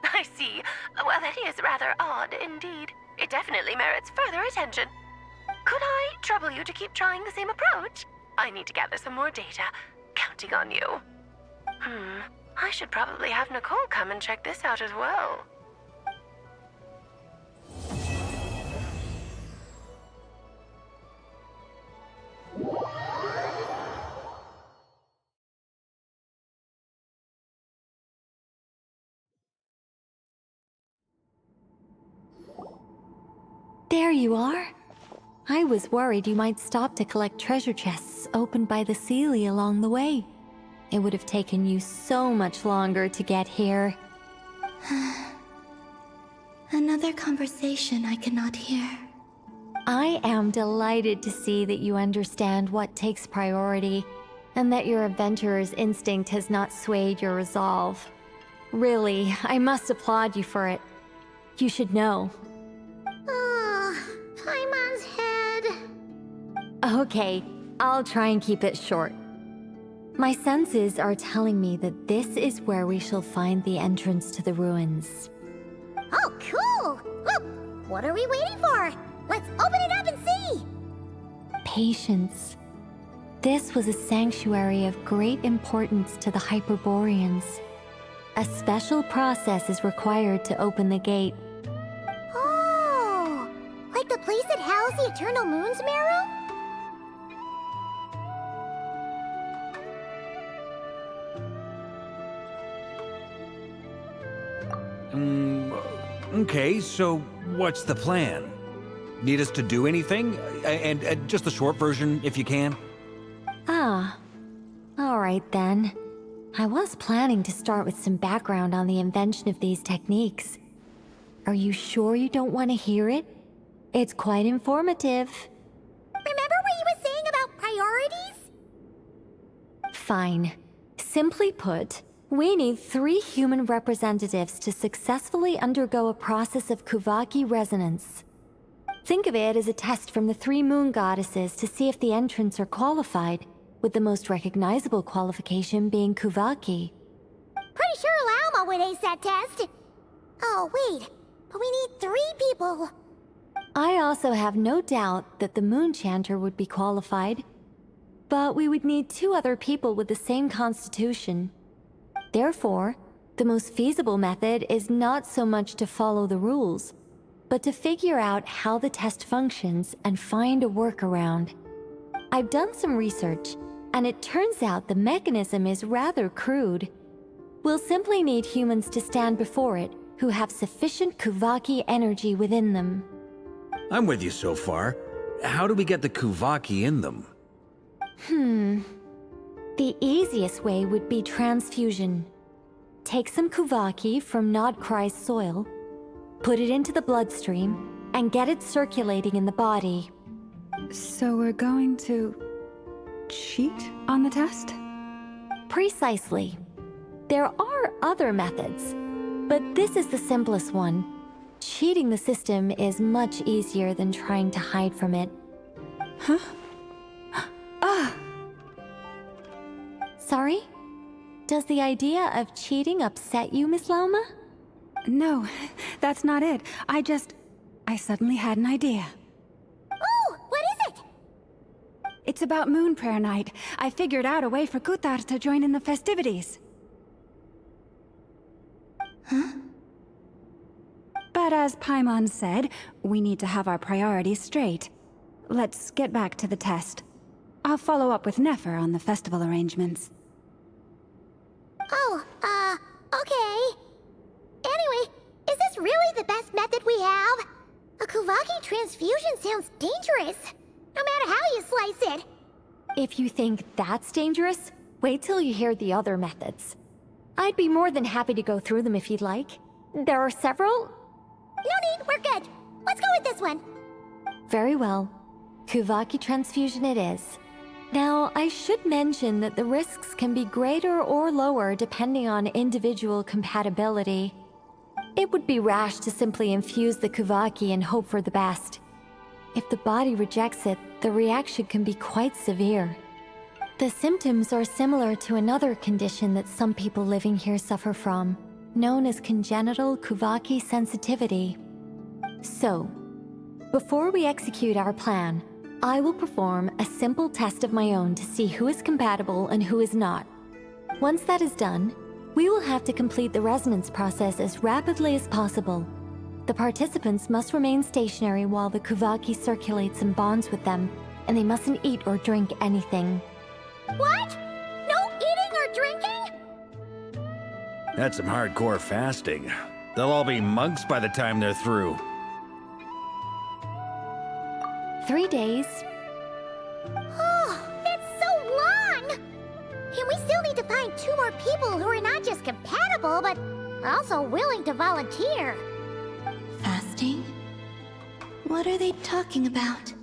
I see. Well, that is rather odd indeed. It definitely merits further attention. Could I trouble you to keep trying the same approach? I need to gather some more data. Counting on you. I should probably have Nicole come and check this out as well. There you are. I was worried you might stop to collect treasure chests opened by the Seelie along the way. It would have taken you so much longer to get here. Another conversation I cannot hear. I am delighted to see that you understand what takes priority, and that your adventurer's instinct has not swayed your resolve. Really, I must applaud you for it. You should know. Paimon's head. Okay, I'll try and keep it short. My senses are telling me that this is where we shall find the entrance to the ruins. Oh, cool! Well, what are we waiting for? Let's open it up and see! Patience. This was a sanctuary of great importance to the Hyperboreans. A special process is required to open the gate. Oh, like the place that housed the Eternal Moon's marrow? Okay, so what's the plan? Need us to do anything? And just the short version, if you can. Ah, all right then. I was planning to start with some background on the invention of these techniques. Are you sure you don't want to hear it? It's quite informative. Remember what you were saying about priorities? Fine. Simply put, we need 3 human representatives to successfully undergo a process of Kuvaki resonance. Think of it as a test from the 3 moon goddesses to see if the entrants are qualified, with the most recognizable qualification being Kuvaki. Pretty sure Lauma would ace that test. Oh, wait. But we need 3 people. I also have no doubt that the Moon Chanter would be qualified. But we would need 2 other people with the same constitution. Therefore, the most feasible method is not so much to follow the rules, but to figure out how the test functions and find a workaround. I've done some research, and it turns out the mechanism is rather crude. We'll simply need humans to stand before it who have sufficient Kuvaki energy within them. I'm with you so far. How do we get the Kuvaki in them? The easiest way would be transfusion. Take some Kuvaki from Nodcry's soil, put it into the bloodstream, and get it circulating in the body. So we're going to cheat on the test? Precisely. There are other methods, but this is the simplest one. Cheating the system is much easier than trying to hide from it. Huh? Ah! Sorry? Does the idea of cheating upset you, Miss Lauma? No, that's not it. I suddenly had an idea. Oh, what is it? It's about Moon Prayer Night. I figured out a way for Kutar to join in the festivities. Huh? But as Paimon said, we need to have our priorities straight. Let's get back to the test. I'll follow up with Nefer on the festival arrangements. Oh, okay. Anyway, is this really the best method we have? A Kuvaki transfusion sounds dangerous, no matter how you slice it. If you think that's dangerous, wait till you hear the other methods. I'd be more than happy to go through them if you'd like. There are several. No need, we're good. Let's go with this one. Very well. Kuvaki transfusion it is. Now, I should mention that the risks can be greater or lower depending on individual compatibility. It would be rash to simply infuse the Kuvaki and hope for the best. If the body rejects it, the reaction can be quite severe. The symptoms are similar to another condition that some people living here suffer from, known as congenital Kuvaki sensitivity. So, before we execute our plan, I will perform a simple test of my own to see who is compatible and who is not. Once that is done, we will have to complete the resonance process as rapidly as possible. The participants must remain stationary while the Kuvaki circulates and bonds with them, and they mustn't eat or drink anything. What? No eating or drinking? That's some hardcore fasting. They'll all be monks by the time they're through. 3 days. Oh, that's so long! And we still need to find 2 more people who are not just compatible, but also willing to volunteer. Fasting? What are they talking about?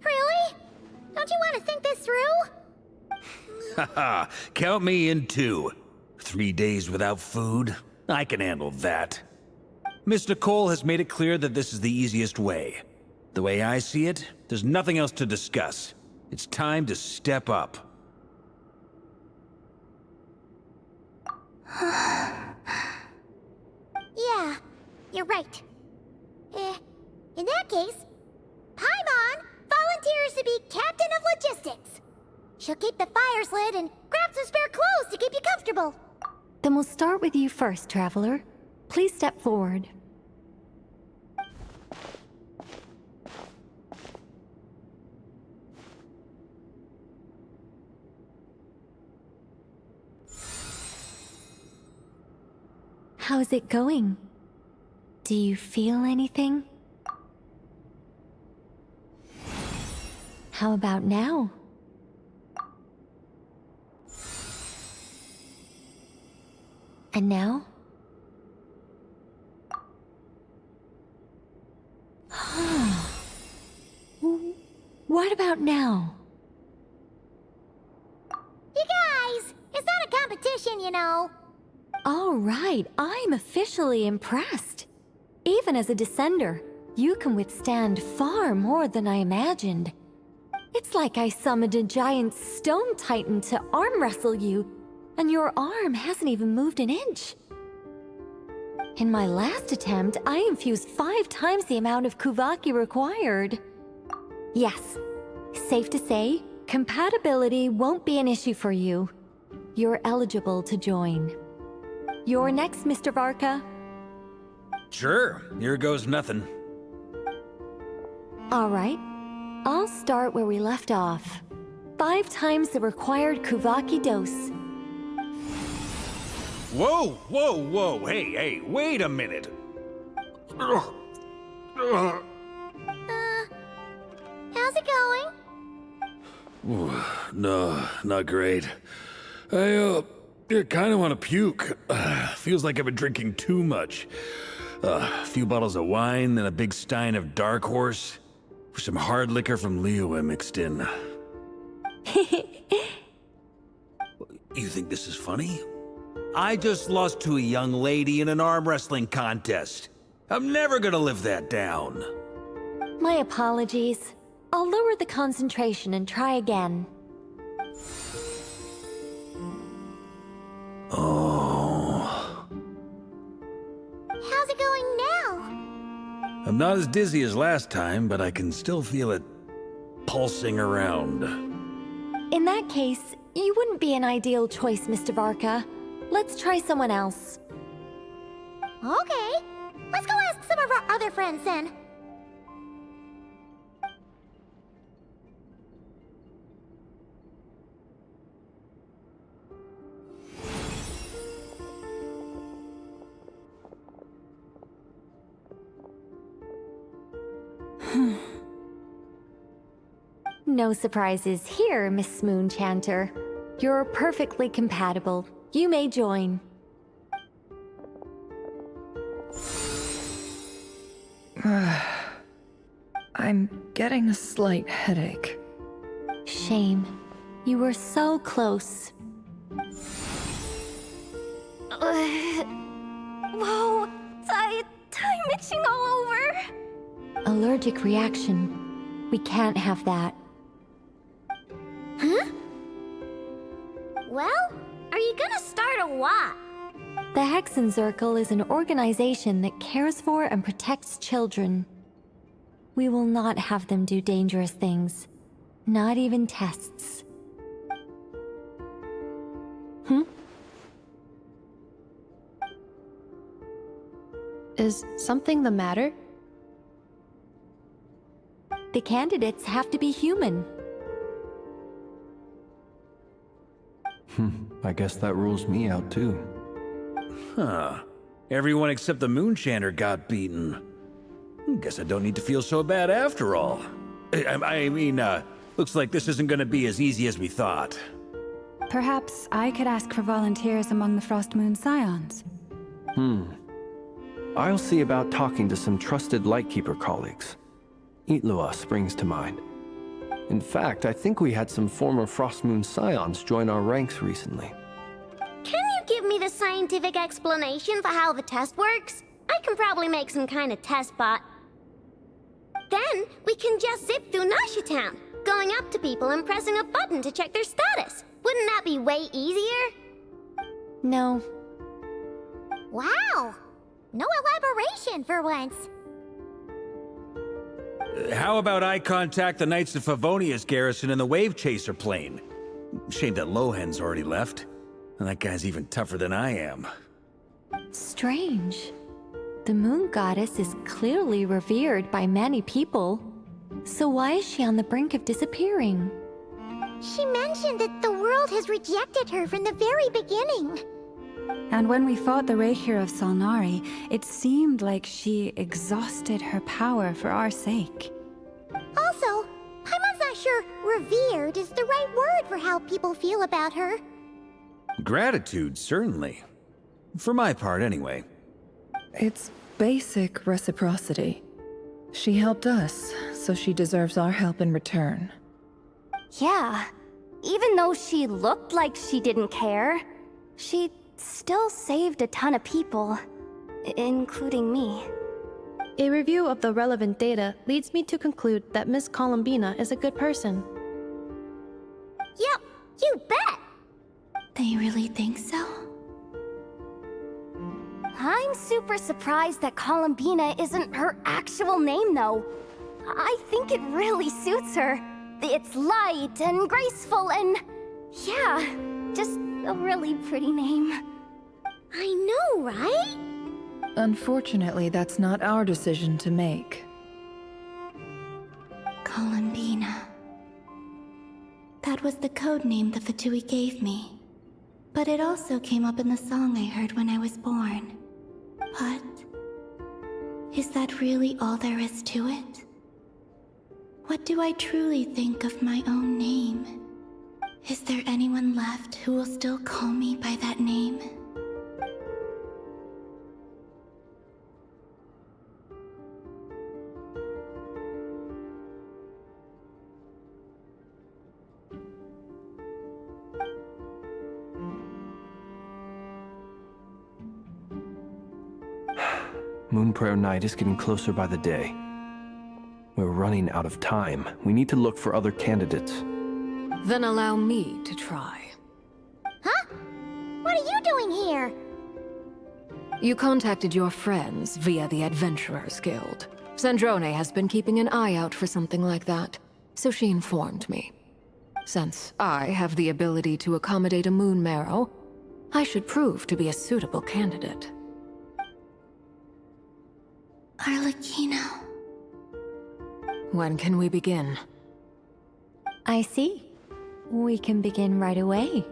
Really? Don't you want to think this through? Haha, count me in too. 3 days without food? I can handle that. Miss Nicole has made it clear that this is the easiest way. The way I see it, there's nothing else to discuss. It's time to step up. Yeah, you're right. In that case, Paimon volunteers to be captain of logistics. She'll keep the fires lit and grab some spare clothes to keep you comfortable. Then we'll start with you first, Traveler. Please step forward. How's it going? Do you feel anything? How about now? And now? What about now? You guys, it's not a competition, you know. All right, I'm officially impressed. Even as a descender, you can withstand far more than I imagined. It's like I summoned a giant stone titan to arm wrestle you, and your arm hasn't even moved an inch. In my last attempt, I infused 5 times the amount of Kuvaki required. Yes, safe to say, compatibility won't be an issue for you. You're eligible to join. You're next, Mr. Varka. Sure, here goes nothing. All right, I'll start where we left off. 5 times the required Kuvaki dose. Whoa, whoa, whoa, hey, wait a minute. How's it going? Ooh, no, not great. I kind of want to puke. Feels like I've been drinking too much. A few bottles of wine, then a big stein of Dark Horse. Some hard liquor from Liyue mixed in. You think this is funny? I just lost to a young lady in an arm wrestling contest. I'm never gonna live that down. My apologies. I'll lower the concentration and try again. Oh. How's it going now? I'm not as dizzy as last time, but I can still feel it pulsing around. In that case, you wouldn't be an ideal choice, Mr. Varka. Let's try someone else. Okay, let's go ask some of our other friends then. No surprises here, Miss Moonchanter. You're perfectly compatible. You may join. I'm getting a slight headache. Shame. You were so close. Whoa! Time itching all over! Allergic reaction. We can't have that. Huh? Well, are you gonna start a what? The Hexenzirkel is an organization that cares for and protects children. We will not have them do dangerous things. Not even tests. Is something the matter? The candidates have to be human. I guess that rules me out too. Huh. Everyone except the Moonchanter got beaten. Guess I don't need to feel so bad after all. I mean, looks like this isn't gonna be as easy as we thought. Perhaps I could ask for volunteers among the Frost Moon Scions. I'll see about talking to some trusted Lightkeeper colleagues. Itlua springs to mind. In fact, I think we had some former Frost Moon Scions join our ranks recently. Can you give me the scientific explanation for how the test works? I can probably make some kind of test bot. Then we can just zip through Nasha Town, going up to people and pressing a button to check their status. Wouldn't that be way easier? No. Wow! No elaboration for once. How about I contact the Knights of Favonia's garrison in the Wave Chaser plane? Shame that Lohan's already left. That guy's even tougher than I am. Strange. The moon goddess is clearly revered by many people. So why is she on the brink of disappearing? She mentioned that the world has rejected her from the very beginning. And when we fought the Rahier of Salnari, it seemed like she exhausted her power for our sake. Also, Paimon's not sure revered is the right word for how people feel about her. Gratitude, certainly. For my part, anyway. It's basic reciprocity. She helped us, so she deserves our help in return. Yeah, even though she looked like she didn't care, she still saved a ton of people, including me. A review of the relevant data leads me to conclude that Miss Columbina is a good person. Yep, you bet! They really think so? I'm super surprised that Columbina isn't her actual name, though. I think it really suits her. It's light and graceful and... yeah, just a really pretty name. I know, right? Unfortunately, that's not our decision to make. Columbina. That was the code name the Fatui gave me. But it also came up in the song I heard when I was born. But... is that really all there is to it? What do I truly think of my own name? Is there anyone left who will still call me by that name? Moon Prayer Night is getting closer by the day. We're running out of time. We need to look for other candidates. Then allow me to try. Huh? What are you doing here? You contacted your friends via the Adventurers Guild. Sandrone has been keeping an eye out for something like that, so she informed me. Since I have the ability to accommodate a moon marrow, I should prove to be a suitable candidate. Arlecchino. When can we begin? I see. We can begin right away.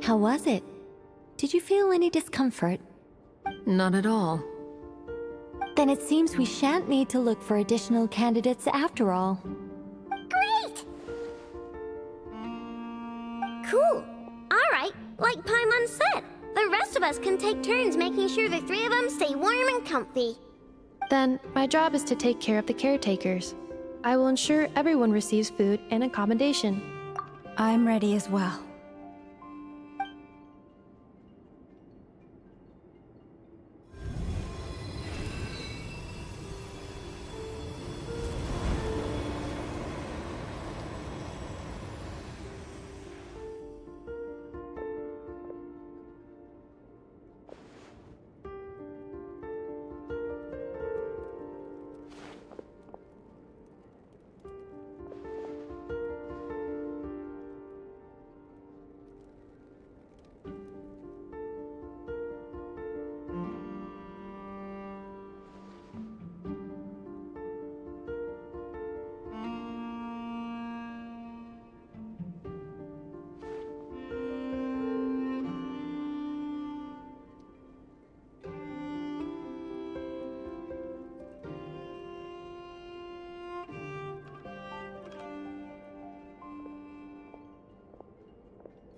How was it? Did you feel any discomfort? Not at all. Then it seems we shan't need to look for additional candidates after all. Great! Cool. Alright, like Paimon said, the rest of us can take turns making sure the three of them stay warm and comfy. Then, my job is to take care of the caretakers. I will ensure everyone receives food and accommodation. I'm ready as well.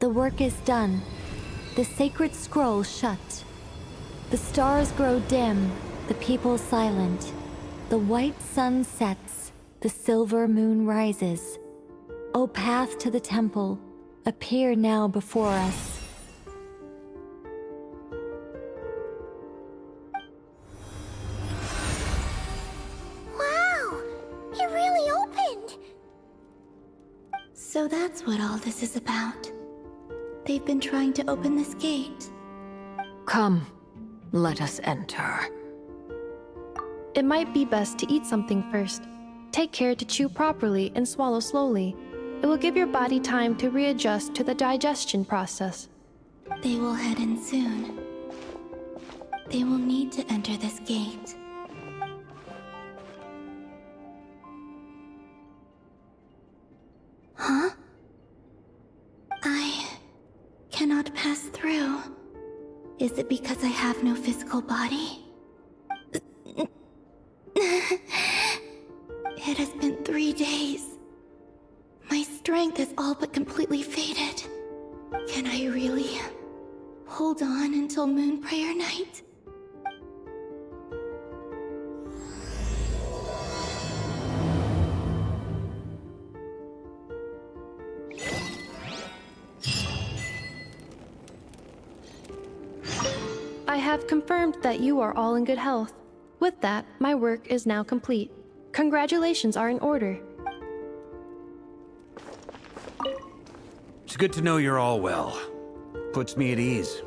The work is done. The sacred scroll shut. The stars grow dim, the people silent. The white sun sets, the silver moon rises. O path to the temple, appear now before us. Wow! It really opened! So that's what all this is about. They've been trying to open this gate. Come, Let us enter. It might be best to eat something first. Take care to chew properly and swallow slowly. It will give your body time to readjust to the digestion process. They will head in soon. They will need to enter this gate. Huh? I cannot pass through. Is it because I have no physical body? It has been 3 days. My strength has all but completely faded. Can I really hold on until Moon Prayer Night? I have confirmed that you are all in good health. With that, my work is now complete. Congratulations are in order. It's good to know you're all well. Puts me at ease.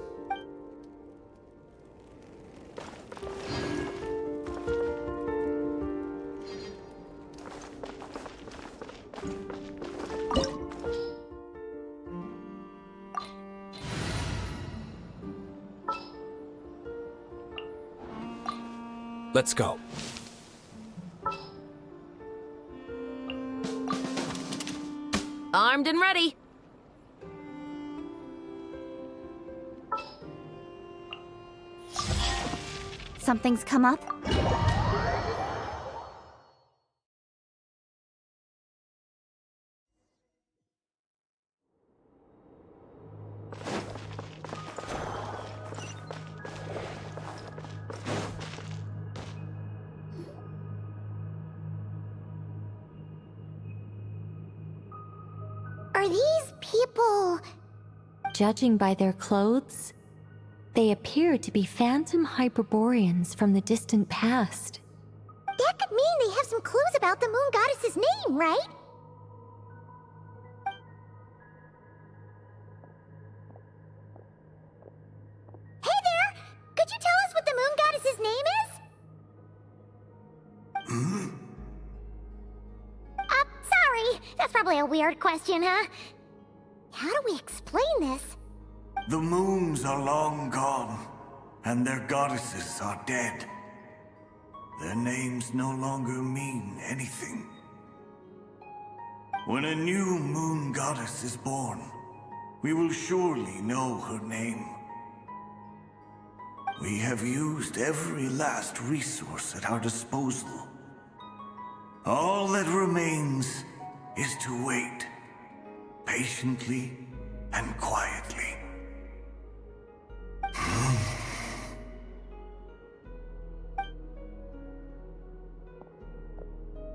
Let's go. Armed and ready. Something's come up? Are these people... Judging by their clothes, they appear to be phantom Hyperboreans from the distant past. That could mean they have some clues about the moon goddess's name, right? Hey there! Could you tell us what the moon goddess's name is? Sorry. That's probably a weird question, huh? How do we explain this? The moons are long gone, and their goddesses are dead. Their names no longer mean anything. When a new moon goddess is born, we will surely know her name. We have used every last resource at our disposal. All that remains is to wait, patiently and quietly.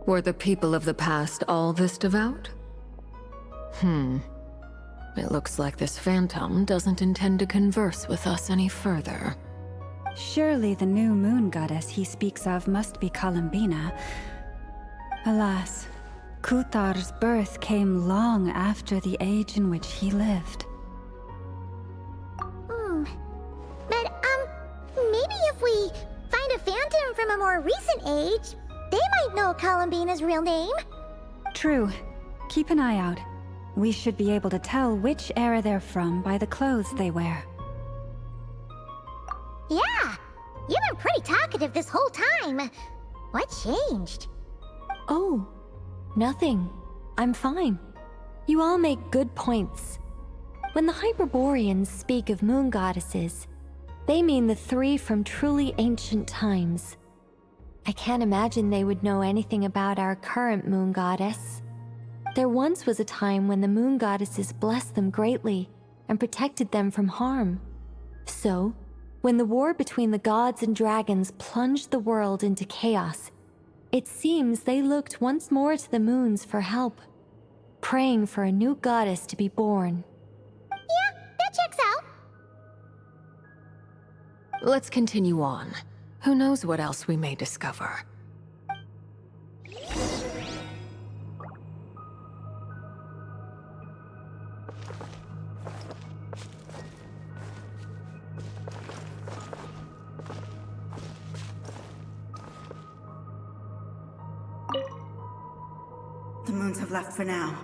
Were the people of the past all this devout? It looks like this phantom doesn't intend to converse with us any further. Surely the new moon goddess he speaks of must be Columbina. Alas, Kuthar's birth came long after the age in which he lived. But, maybe if we find a phantom from a more recent age, they might know Columbina's real name. True. Keep an eye out. We should be able to tell which era they're from by the clothes they wear. Yeah! You've been pretty talkative this whole time. What changed? Oh, nothing. I'm fine. You all make good points. When the Hyperboreans speak of moon goddesses, they mean the three from truly ancient times. I can't imagine they would know anything about our current moon goddess. There once was a time when the moon goddesses blessed them greatly and protected them from harm. So, when the war between the gods and dragons plunged the world into chaos, it seems they looked once more to the moons for help, praying for a new goddess to be born. Yeah, that checks out. Let's continue on. Who knows what else we may discover? The moons have left for now,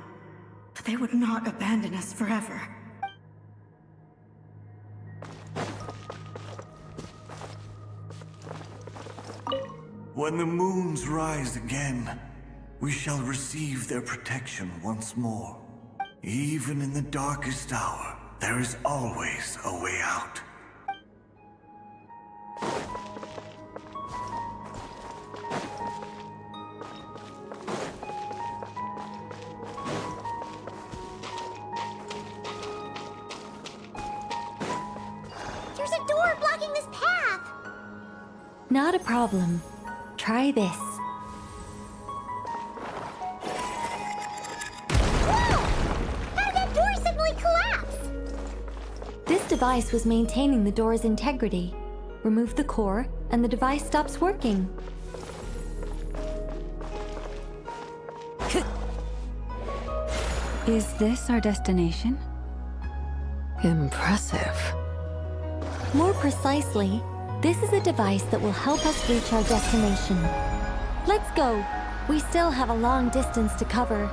but they would not abandon us forever. When the moons rise again, we shall receive their protection once more. Even in the darkest hour, there is always a way out. There's a door blocking this path! Not a problem. Try this. Whoa! How did that door suddenly collapse? This device was maintaining the door's integrity. Remove the core, and the device stops working. Is this our destination? Impressive. More precisely, this is a device that will help us reach our destination. Let's go. We still have a long distance to cover.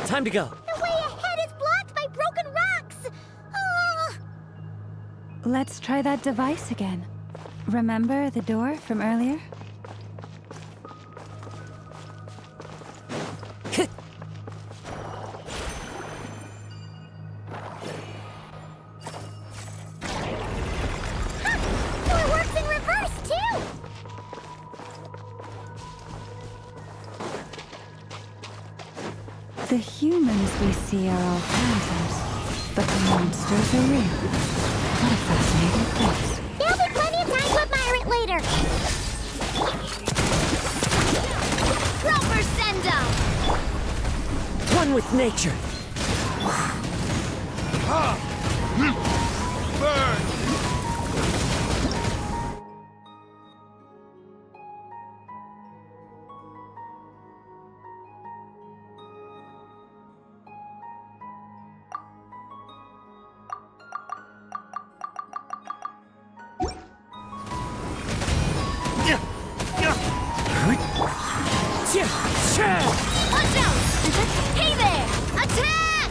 Time to go. The way ahead is blocked by broken rocks! Oh. Let's try that device again. Remember the door from earlier? Door works in reverse, too! The humans we see are all phantoms, but the monsters are real. What a fascinating place. There'll be plenty of time to admire it later! Proper send-up! One with nature. Burn! Watch out! Hey there! Attack!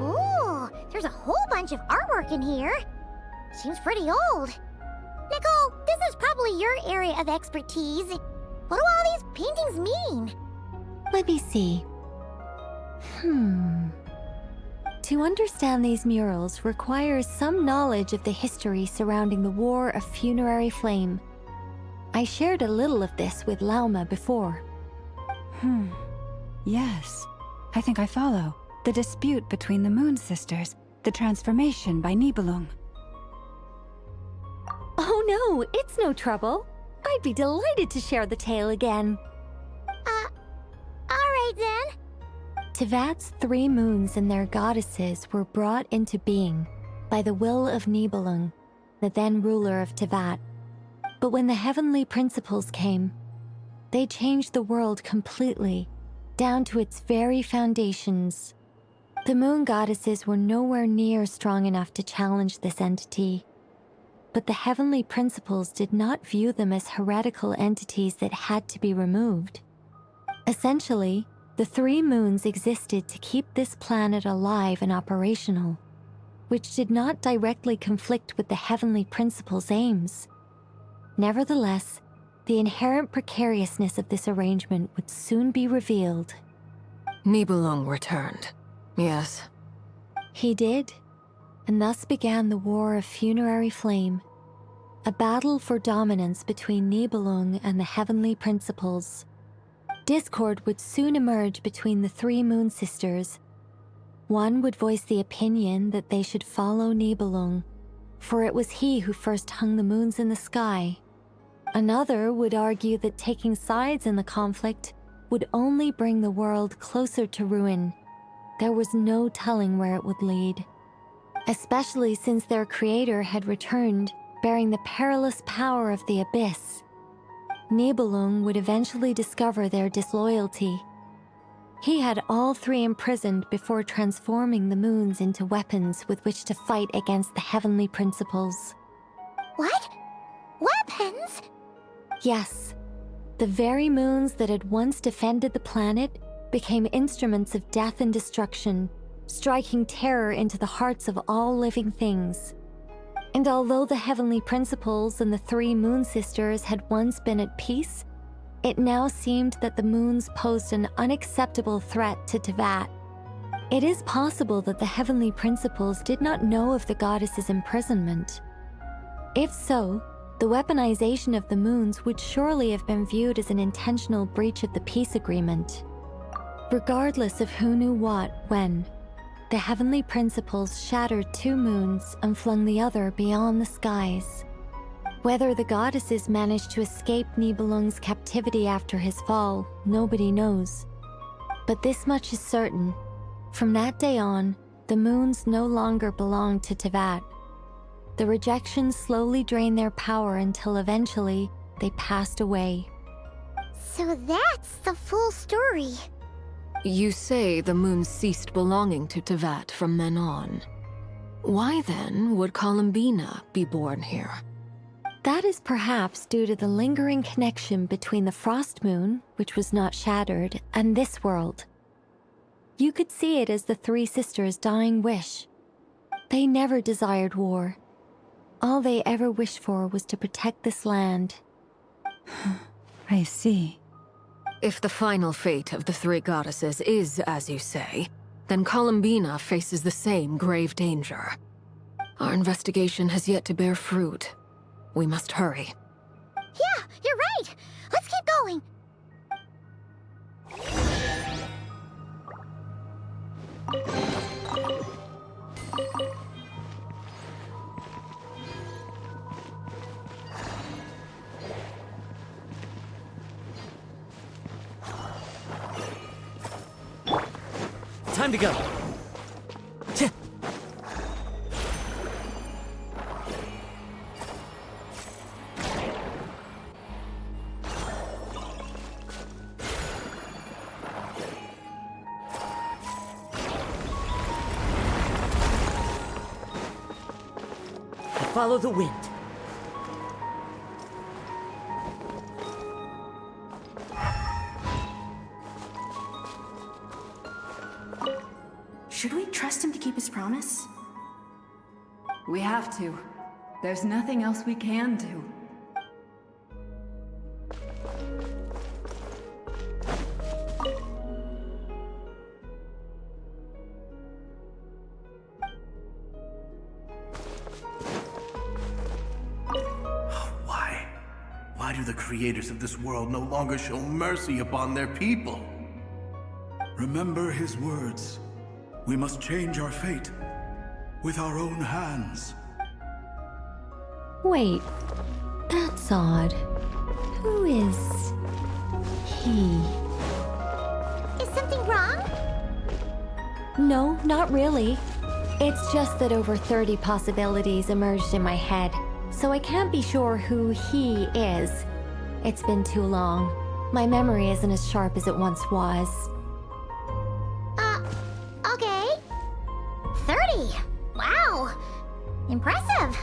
Ooh, there's a whole bunch of artwork in here. Seems pretty old. Nicole, this is probably your area of expertise. What do all these paintings mean? Let me see. To understand these murals requires some knowledge of the history surrounding the War of Funerary Flame. I shared a little of this with Lauma before. Yes. I think I follow. The dispute between the Moon Sisters, the transformation by Nibelung. Oh no, it's no trouble. I'd be delighted to share the tale again. Alright then. Tevat's 3 moons and their goddesses were brought into being by the will of Nibelung, the then ruler of Tevat. But when the heavenly principles came, they changed the world completely, down to its very foundations. The moon goddesses were nowhere near strong enough to challenge this entity. but the heavenly principles did not view them as heretical entities that had to be removed. Essentially, the 3 moons existed to keep this planet alive and operational, which did not directly conflict with the heavenly principles' aims. Nevertheless, the inherent precariousness of this arrangement would soon be revealed. Nibelung returned, yes. He did, and thus began the War of Funerary Flame, a battle for dominance between Nibelung and the heavenly principles. Discord would soon emerge between the 3 Moon Sisters. One would voice the opinion that they should follow Nibelung, for it was he who first hung the moons in the sky. Another would argue that taking sides in the conflict would only bring the world closer to ruin. There was no telling where it would lead, especially since their creator had returned, bearing the perilous power of the abyss. Nibelung would eventually discover their disloyalty. He had all 3 imprisoned before transforming the moons into weapons with which to fight against the heavenly principles. What? Weapons? Yes. The very moons that had once defended the planet became instruments of death and destruction, striking terror into the hearts of all living things. And although the heavenly principles and the 3 Moon Sisters had once been at peace, it now seemed that the moons posed an unacceptable threat to Teyvat. It is possible that the heavenly principles did not know of the goddess's imprisonment. If so, the weaponization of the moons would surely have been viewed as an intentional breach of the peace agreement. Regardless of who knew what, when, the heavenly principles shattered 2 moons and flung the other beyond the skies. Whether the goddesses managed to escape Nibelung's captivity after his fall, nobody knows. But this much is certain. From that day on, the moons no longer belonged to Teyvat. The rejection slowly drained their power until eventually they passed away. So that's the full story. You say the moon ceased belonging to Teyvat from then on. Why then would Columbina be born here? That is perhaps due to the lingering connection between the Frost Moon, which was not shattered, and this world. You could see it as the 3 sisters' dying wish. They never desired war. All they ever wished for was to protect this land. I see. If the final fate of the 3 goddesses is as you say, then Columbina faces the same grave danger. Our investigation has yet to bear fruit. We must hurry. Yeah, you're right. Let's keep going. Time to go. Follow the wind. Should we trust him to keep his promise? We have to. There's nothing else we can do. Why do the creators of this world no longer show mercy upon their people? Remember his words. We must change our fate with our own hands. Wait, that's odd. Who is he? Is something wrong? No, not really. It's just that over 30 possibilities emerged in my head, so I can't be sure who he is. It's been too long. My memory isn't as sharp as it once was. Okay. 30. Wow. Impressive.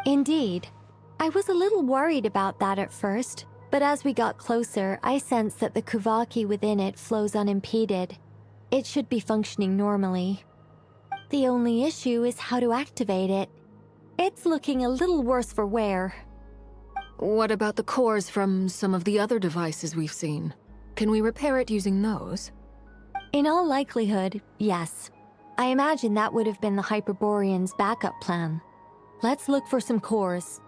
Indeed. I was a little worried about that at first, but as we got closer, I sensed that the Kuvaki within it flows unimpeded. It should be functioning normally. The only issue is how to activate it. It's looking a little worse for wear. What about the cores from some of the other devices we've seen? Can we repair it using those? In all likelihood, yes. I imagine that would have been the Hyperborean's backup plan. Let's look for some cores.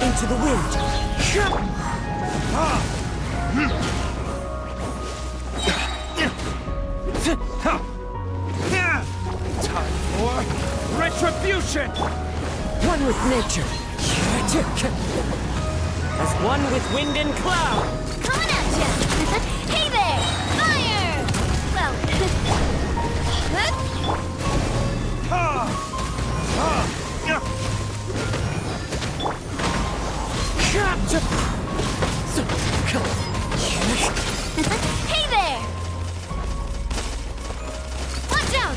Into the wind! Time for retribution! One with nature! As one with wind and cloud! Coming at ya! Hey there! Fire! Hey there! Watch out!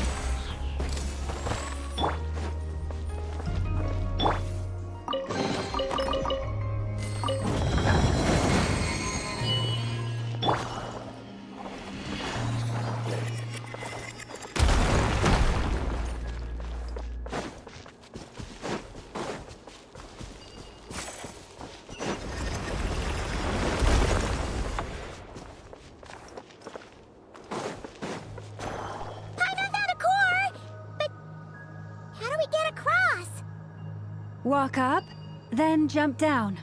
Walk up, then jump down.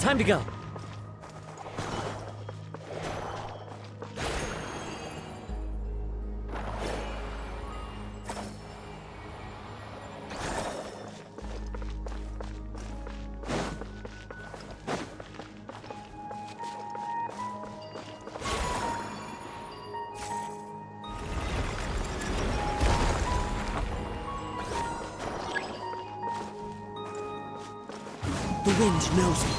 Time to go. The wind knows me.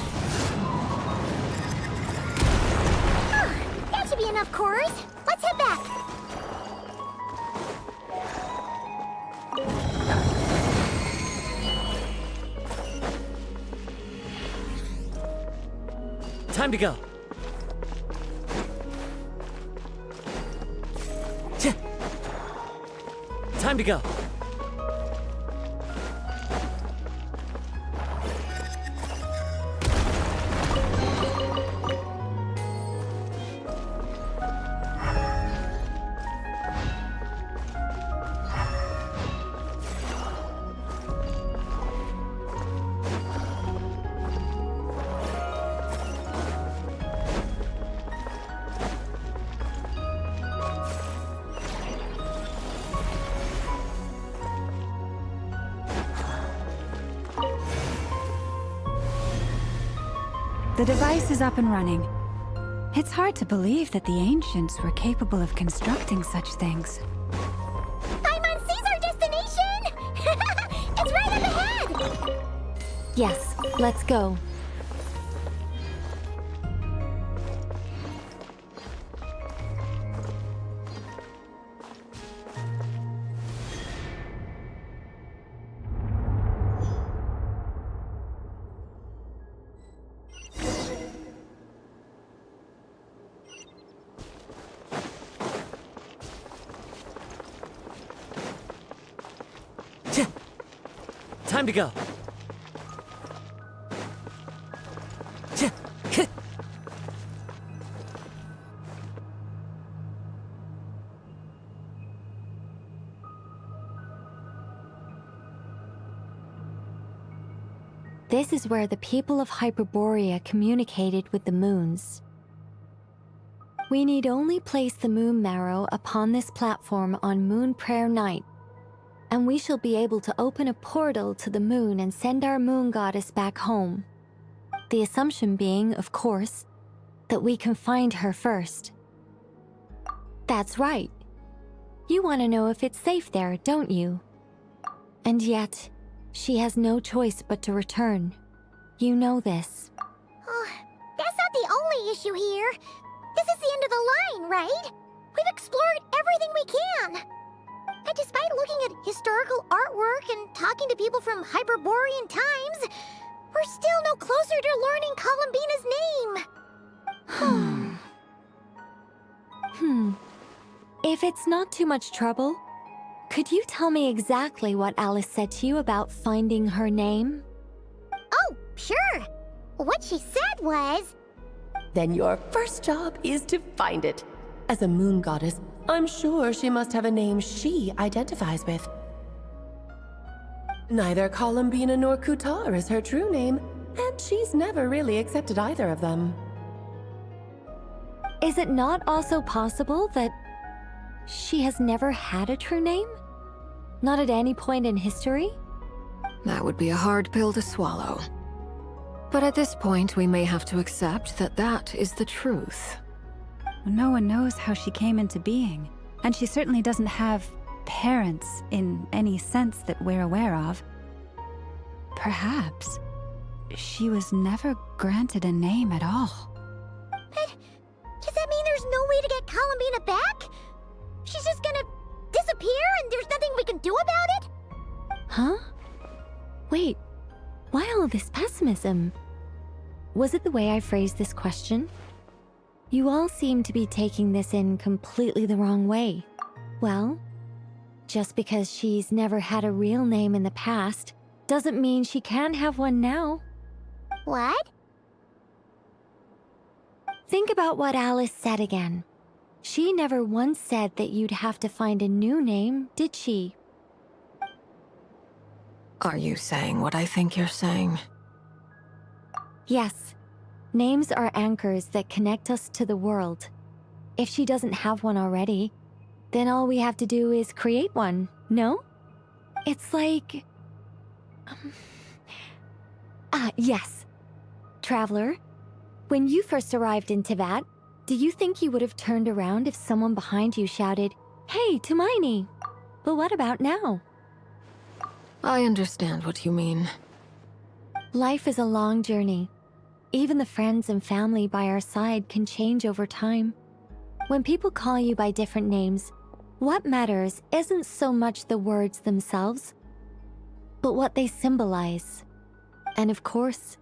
That should be enough cores. Let's head back. Time to go. Time to go. The device is up and running. It's hard to believe that the ancients were capable of constructing such things. Paimon sees our destination! It's right up ahead! Yes, let's go. Time to go. This is where the people of Hyperborea communicated with the moons. We need only place the moon marrow upon this platform on Moon Prayer Night, and we shall be able to open a portal to the moon and send our moon goddess back home. The assumption being, of course, that we can find her first. That's right. You want to know if it's safe there, don't you? And yet, she has no choice but to return. You know this. Oh, that's not the only issue here. This is the end of the line, right? We've explored everything we can. And despite looking at historical artwork and talking to people from Hyperborean times, we're still no closer to learning Columbina's name. If it's not too much trouble, could you tell me exactly what Alice said to you about finding her name? Oh, sure. What she said was... Then your first job is to find it. As a moon goddess, I'm sure she must have a name she identifies with. Neither Columbina nor Kutar is her true name, and she's never really accepted either of them. Is it not also possible that she has never had a true name? Not at any point in history? That would be a hard pill to swallow. But at this point, we may have to accept that that is the truth. No one knows how she came into being, and she certainly doesn't have parents in any sense that we're aware of. Perhaps she was never granted a name at all. But does that mean there's no way to get Columbina back? She's just gonna disappear and there's nothing we can do about it? Huh? Wait, why all this pessimism? Was it the way I phrased this question? You all seem to be taking this in completely the wrong way. Well, just because she's never had a real name in the past doesn't mean she can have one now. What? Think about what Alice said again. She never once said that you'd have to find a new name, did she? Are you saying what I think you're saying? Yes. Names are anchors that connect us to the world. If she doesn't have one already, then all we have to do is create one, no? It's like... yes. Traveler, when you first arrived in Teyvat, do you think you would have turned around if someone behind you shouted, "Hey, Tumaini"? But what about now? I understand what you mean. Life is a long journey. Even the friends and family by our side can change over time. When people call you by different names, what matters isn't so much the words themselves, but what they symbolize. And of course,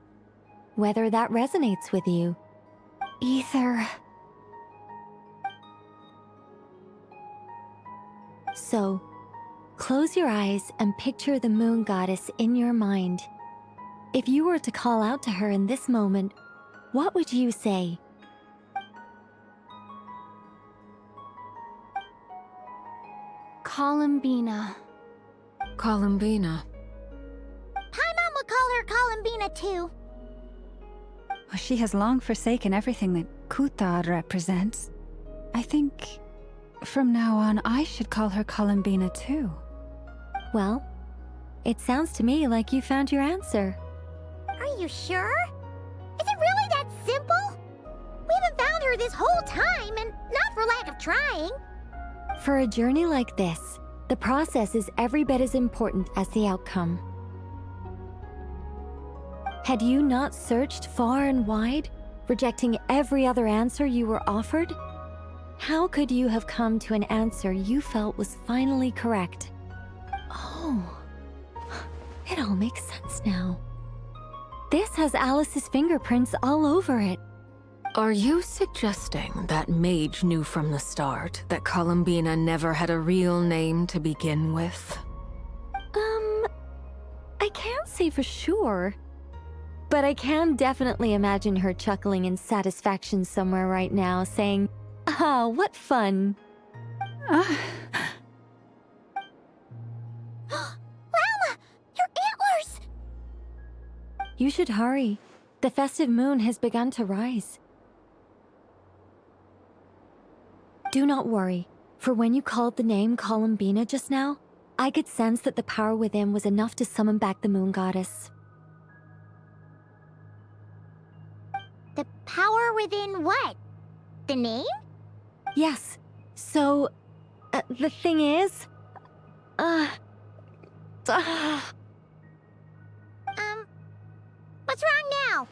whether that resonates with you. Ether. So, close your eyes and picture the moon goddess in your mind. If you were to call out to her in this moment, what would you say? Columbina. Columbina. Paimon would call her Columbina too. Well, she has long forsaken everything that Kutar represents. I think from now on I should call her Columbina too. Well, it sounds to me like you found your answer. Are you sure? Is it really that simple? We haven't found her this whole time, and not for lack of trying. For a journey like this, the process is every bit as important as the outcome. Had you not searched far and wide, rejecting every other answer you were offered, how could you have come to an answer you felt was finally correct? Oh, it all makes sense now. This has Alice's fingerprints all over it. Are you suggesting that Mage knew from the start that Columbina never had a real name to begin with? I can't say for sure. But I can definitely imagine her chuckling in satisfaction somewhere right now, saying, "Ah, what fun." Llama! Your antlers! You should hurry. The festive moon has begun to rise. Do not worry, for when you called the name Columbina just now, I could sense that the power within was enough to summon back the moon goddess. The power within what? The name? Yes. So, the thing is... What's wrong now?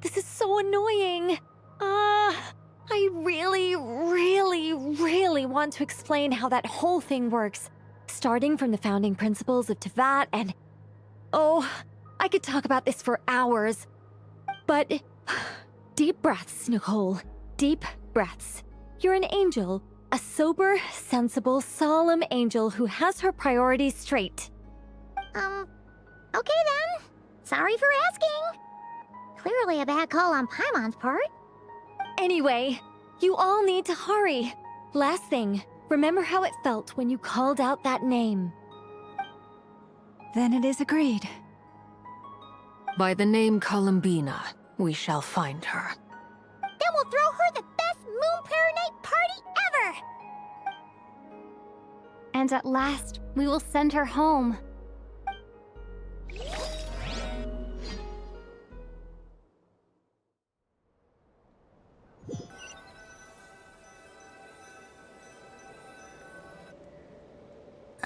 This is so annoying. I really want to explain how that whole thing works. Starting from the founding principles of Tevat and... Oh, I could talk about this for hours. But... Deep breaths, Nicole. Deep breaths. You're an angel. A sober, sensible, solemn angel who has her priorities straight. Okay then. Sorry for asking. Clearly a bad call on Paimon's part. Anyway, you all need to hurry. Last thing, remember how it felt when you called out that name. Then it is agreed. By the name Columbina, we shall find her. Then we'll throw her the best Moon Night party ever! And at last, we will send her home.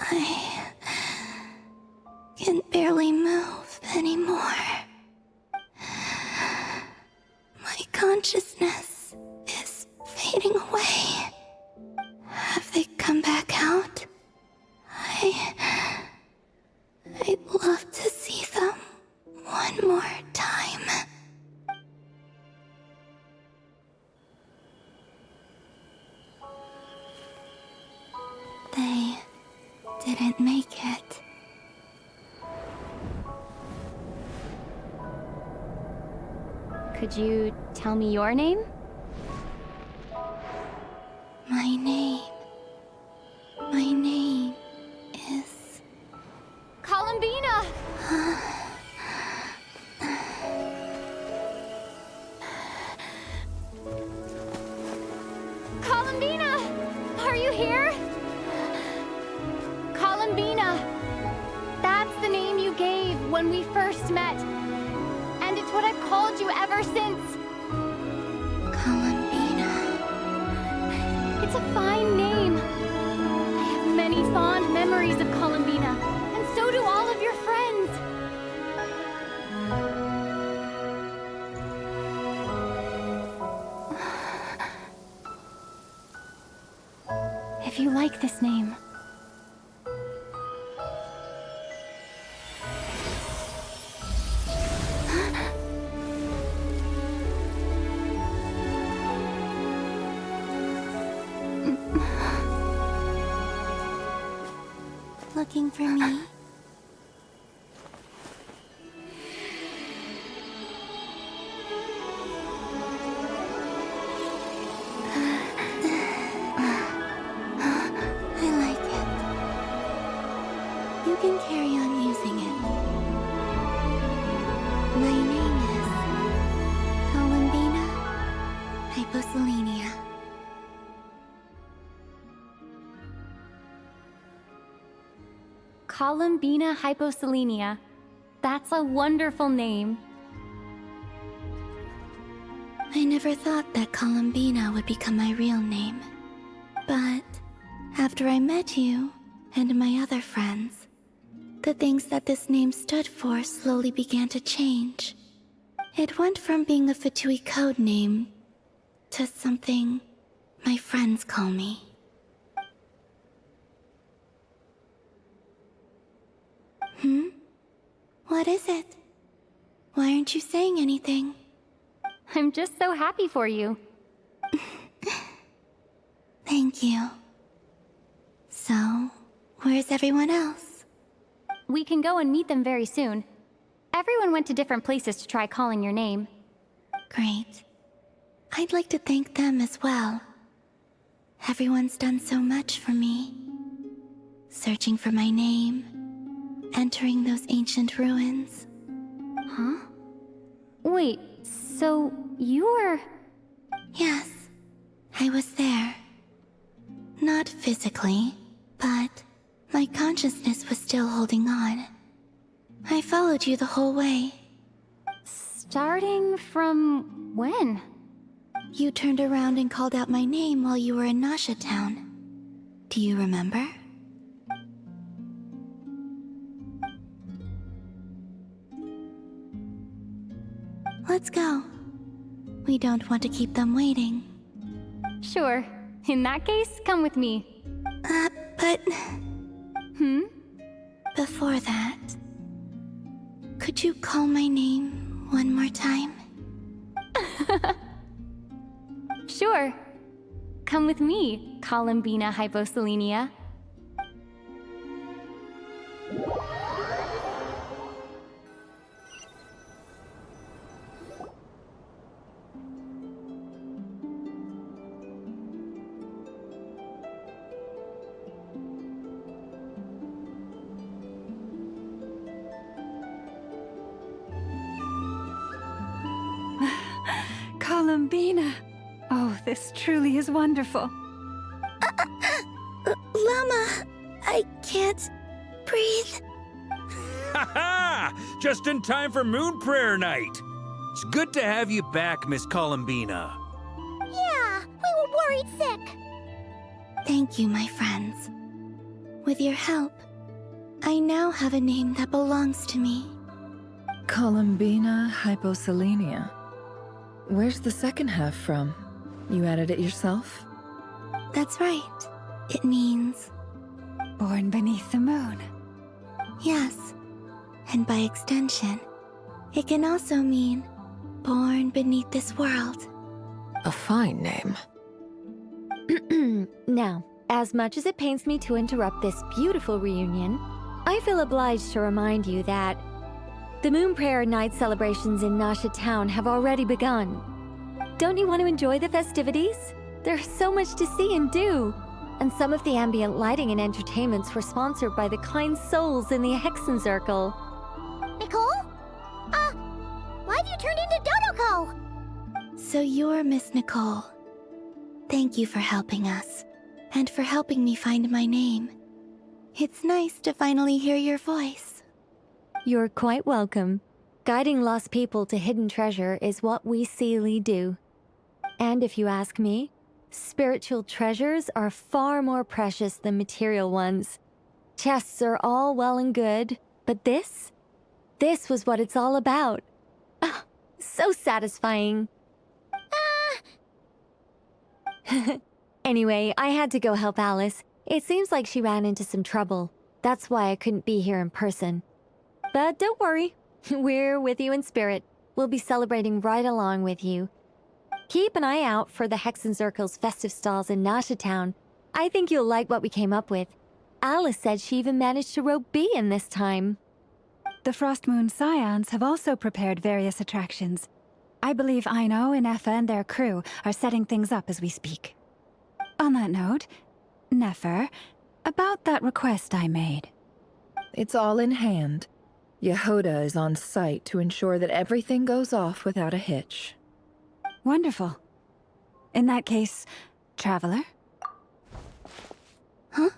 I can barely move anymore. My consciousness is fading away. Have they come back out? I'd love to see them one more time. They didn't make it. Could you tell me your name? My name is... Columbina! Columbina! Are you here? Columbina! That's the name you gave when we first met. And it's what I've called you ever since. Columbina. It's a fine name. I have many fond memories of Columbina, and so do all of your friends. If you like this name. Looking for me? I like it. You can carry on using it. My name is Columbina Hyposelenia. Columbina Hyposelenia. That's a wonderful name. I never thought that Columbina would become my real name. But after I met you and my other friends, the things that this name stood for slowly began to change. It went from being a Fatui code name to something my friends call me. What is it? Why aren't you saying anything? I'm just so happy for you. Thank you. So, where's everyone else? we can go and meet them very soon. Everyone went to different places to try calling your name. Great. I'd like to thank them as well. Everyone's done so much for me. Searching for my name, entering those ancient ruins. Huh? Wait, so you were... Yes, I was there. Not physically, but my consciousness was still holding on. I followed you the whole way. Starting from when? You turned around and called out my name while you were in Nasha Town. Do you remember? Let's go. We don't want to keep them waiting. Sure. In that case, come with me. But... Hmm? Before that... Could you call my name one more time? Sure. Come with me, Columbina Hyposelenia. Columbina! Oh, this truly is wonderful. Llama, I can't breathe. Ha-ha! Just in time for Moon Prayer Night. It's good to have you back, Miss Columbina. Yeah, we were worried sick. Thank you, my friends. With your help, I now have a name that belongs to me. Columbina Hyposelenia. Where's the second half from? You added it yourself? That's right. It means... Born beneath the moon. Yes. And by extension, it can also mean born beneath this world. A fine name. Now, as much as it pains me to interrupt this beautiful reunion, I feel obliged to remind you that the Moon Prayer Night celebrations in Nasha Town have already begun. Don't you want to enjoy the festivities? There's so much to see and do. And some of the ambient lighting and entertainments were sponsored by the kind souls in the Hexen Circle. Nicole? Why have you turned into Dodoko? So you're Miss Nicole. Thank you for helping us, and for helping me find my name. It's nice to finally hear your voice. You're quite welcome. Guiding lost people to hidden treasure is what we Seelie do. And if you ask me, spiritual treasures are far more precious than material ones. Chests are all well and good, but this was what it's all about. Ah, so satisfying. Anyway, I had to go help Alice. It seems like she ran into some trouble. That's why I couldn't be here in person. But don't worry, we're with you in spirit. We'll be celebrating right along with you. Keep an eye out for the Hexen Circle's festive stalls in Nasha Town. I think you'll like what we came up with. Alice said she even managed to rope B in this time. The Frost Moon Scions have also prepared various attractions. I believe Aino and Effa and their crew are setting things up as we speak. On that note, Nefer, about that request I made. It's all in hand. Yehoda is on site to ensure that everything goes off without a hitch. Wonderful. In that case, Traveler? Huh?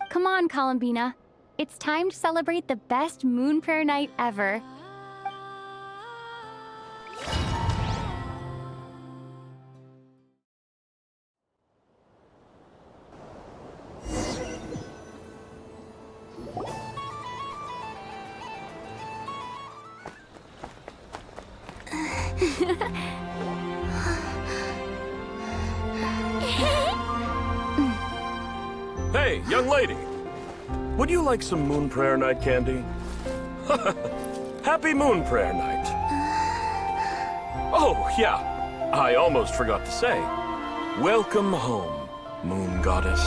Come on, Columbina. It's time to celebrate the best Moon Prayer Night ever. Hey, young lady. Would you like some Moon Prayer Night candy? Happy Moon Prayer Night. Oh, yeah. I almost forgot to say. Welcome home, Moon Goddess.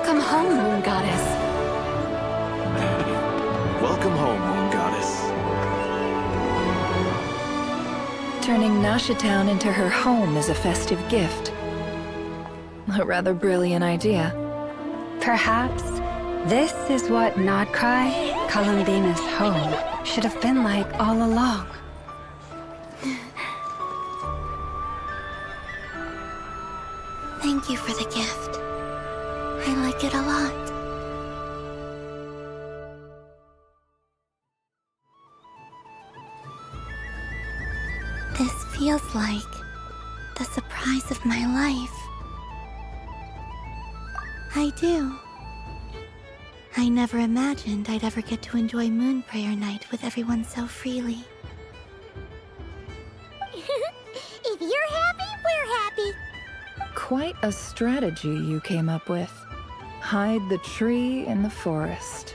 Welcome home, Moon Goddess. Welcome home, Moon Goddess. Turning Nasha Town into her home is a festive gift. A rather brilliant idea. Perhaps this is what Nodcry, Columbina's home, should have been like all along. Thank you for the gift. I like it a lot. This feels like the surprise of my life. I do. I never imagined I'd ever get to enjoy Moon Prayer Night with everyone so freely. If you're happy, we're happy. Quite a strategy you came up with. Hide the tree in the forest.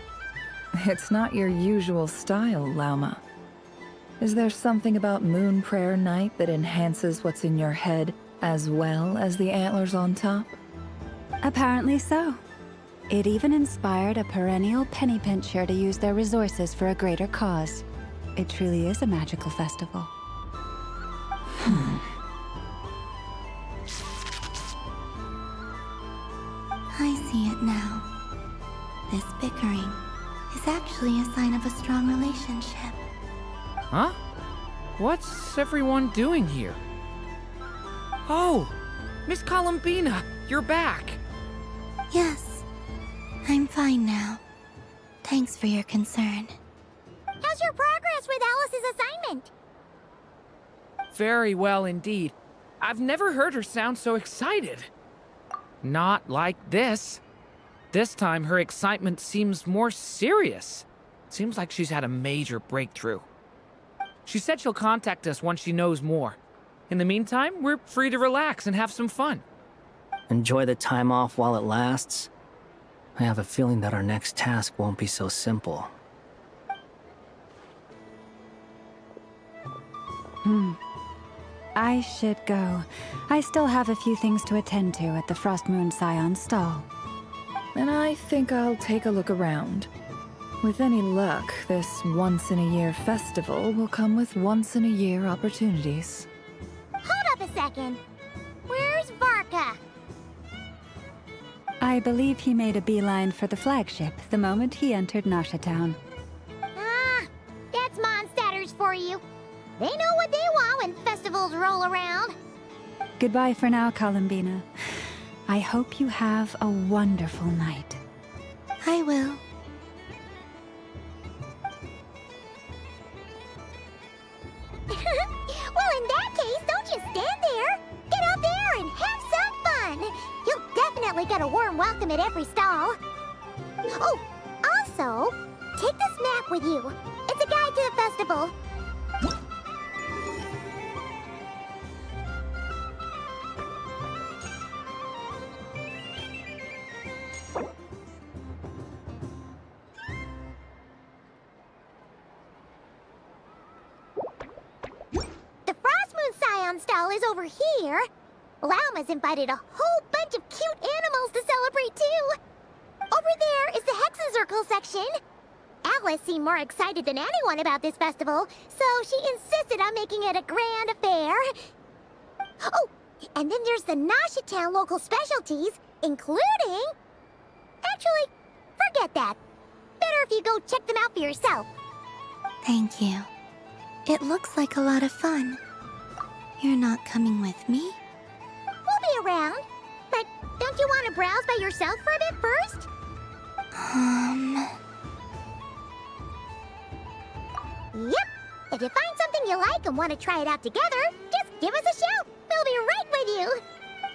It's not your usual style, Lauma. Is there something about Moon Prayer Night that enhances what's in your head as well as the antlers on top? Apparently so. It even inspired a perennial penny pincher to use their resources for a greater cause. It truly is a magical festival. I see it now. This bickering is actually a sign of a strong relationship. Huh? What's everyone doing here? Oh! Miss Columbina, you're back! Yes, I'm fine now. Thanks for your concern. How's your progress with Alice's assignment? Very well indeed. I've never heard her sound so excited. Not like this. This time her excitement seems more serious. Seems like she's had a major breakthrough. She said she'll contact us once she knows more. In the meantime, we're free to relax and have some fun. Enjoy the time off while it lasts. I have a feeling that our next task won't be so simple. I should go. I still have a few things to attend to at the Frost Moon Scion stall. And I think I'll take a look around. With any luck, this once-in-a-year festival will come with once-in-a-year opportunities. Hold up a second. Where's Varka? I believe he made a beeline for the flagship the moment he entered Nasha Town. Ah, that's Mondstadters for you. They know what they want when festivals roll around. Goodbye for now, Columbina. I hope you have a wonderful night. I will. Well, in that case, don't just stand there. Get out there and have some fun. You'll definitely get a warm welcome at every stall. Oh, also, take this map with you. It's a guide to the festival. Stall is over here. Lauma's invited a whole bunch of cute animals to celebrate too. Over there is the Hexencircle section. Alice seemed more excited than anyone about this festival, so she insisted on making it a grand affair. Oh, and then there's the Nasha Town local specialties, including... Actually, forget that. Better if you go check them out for yourself. Thank you. It looks like a lot of fun. You're not coming with me? We'll be around. But don't you want to browse by yourself for a bit first? Yep. If you find something you like and want to try it out together, just give us a shout. We'll be right with you.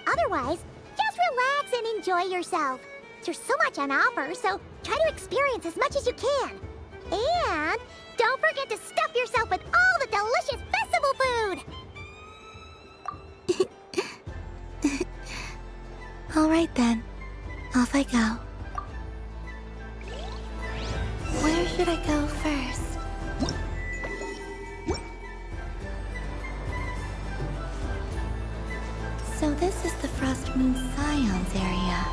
Otherwise, just relax and enjoy yourself. There's so much on offer, so try to experience as much as you can. And don't forget to stuff yourself with all the delicious festival food. All right then. Off I go. Where should I go first? So this is the Frost Moon Scions area.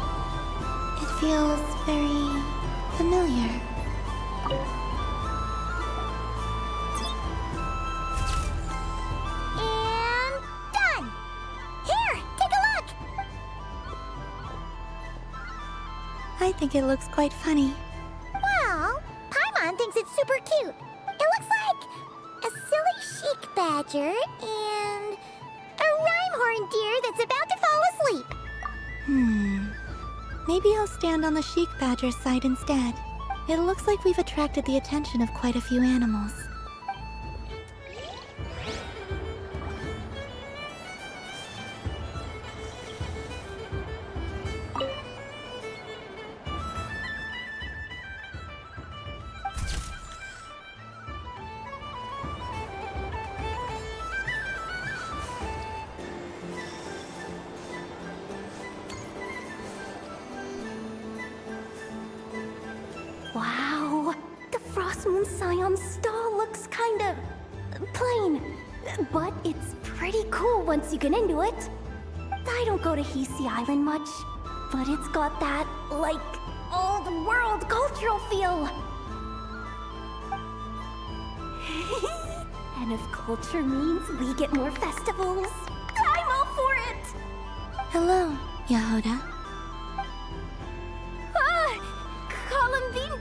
It feels very familiar. And done! Here, take a look! I think it looks quite funny. Well, Paimon thinks it's super cute. It looks like a silly chic badger and a rhyme-horn deer that's about to fall asleep. Maybe I'll stand on the chic badger's side instead. It looks like we've attracted the attention of quite a few animals. Wow, the Frost Moon Scion stall looks kinda plain, but it's pretty cool once you get into it. I don't go to Hisi Island much, but it's got that, like, old world cultural feel. And if culture means we get more festivals, I'm all for it! Hello, Yehoda. Columbine?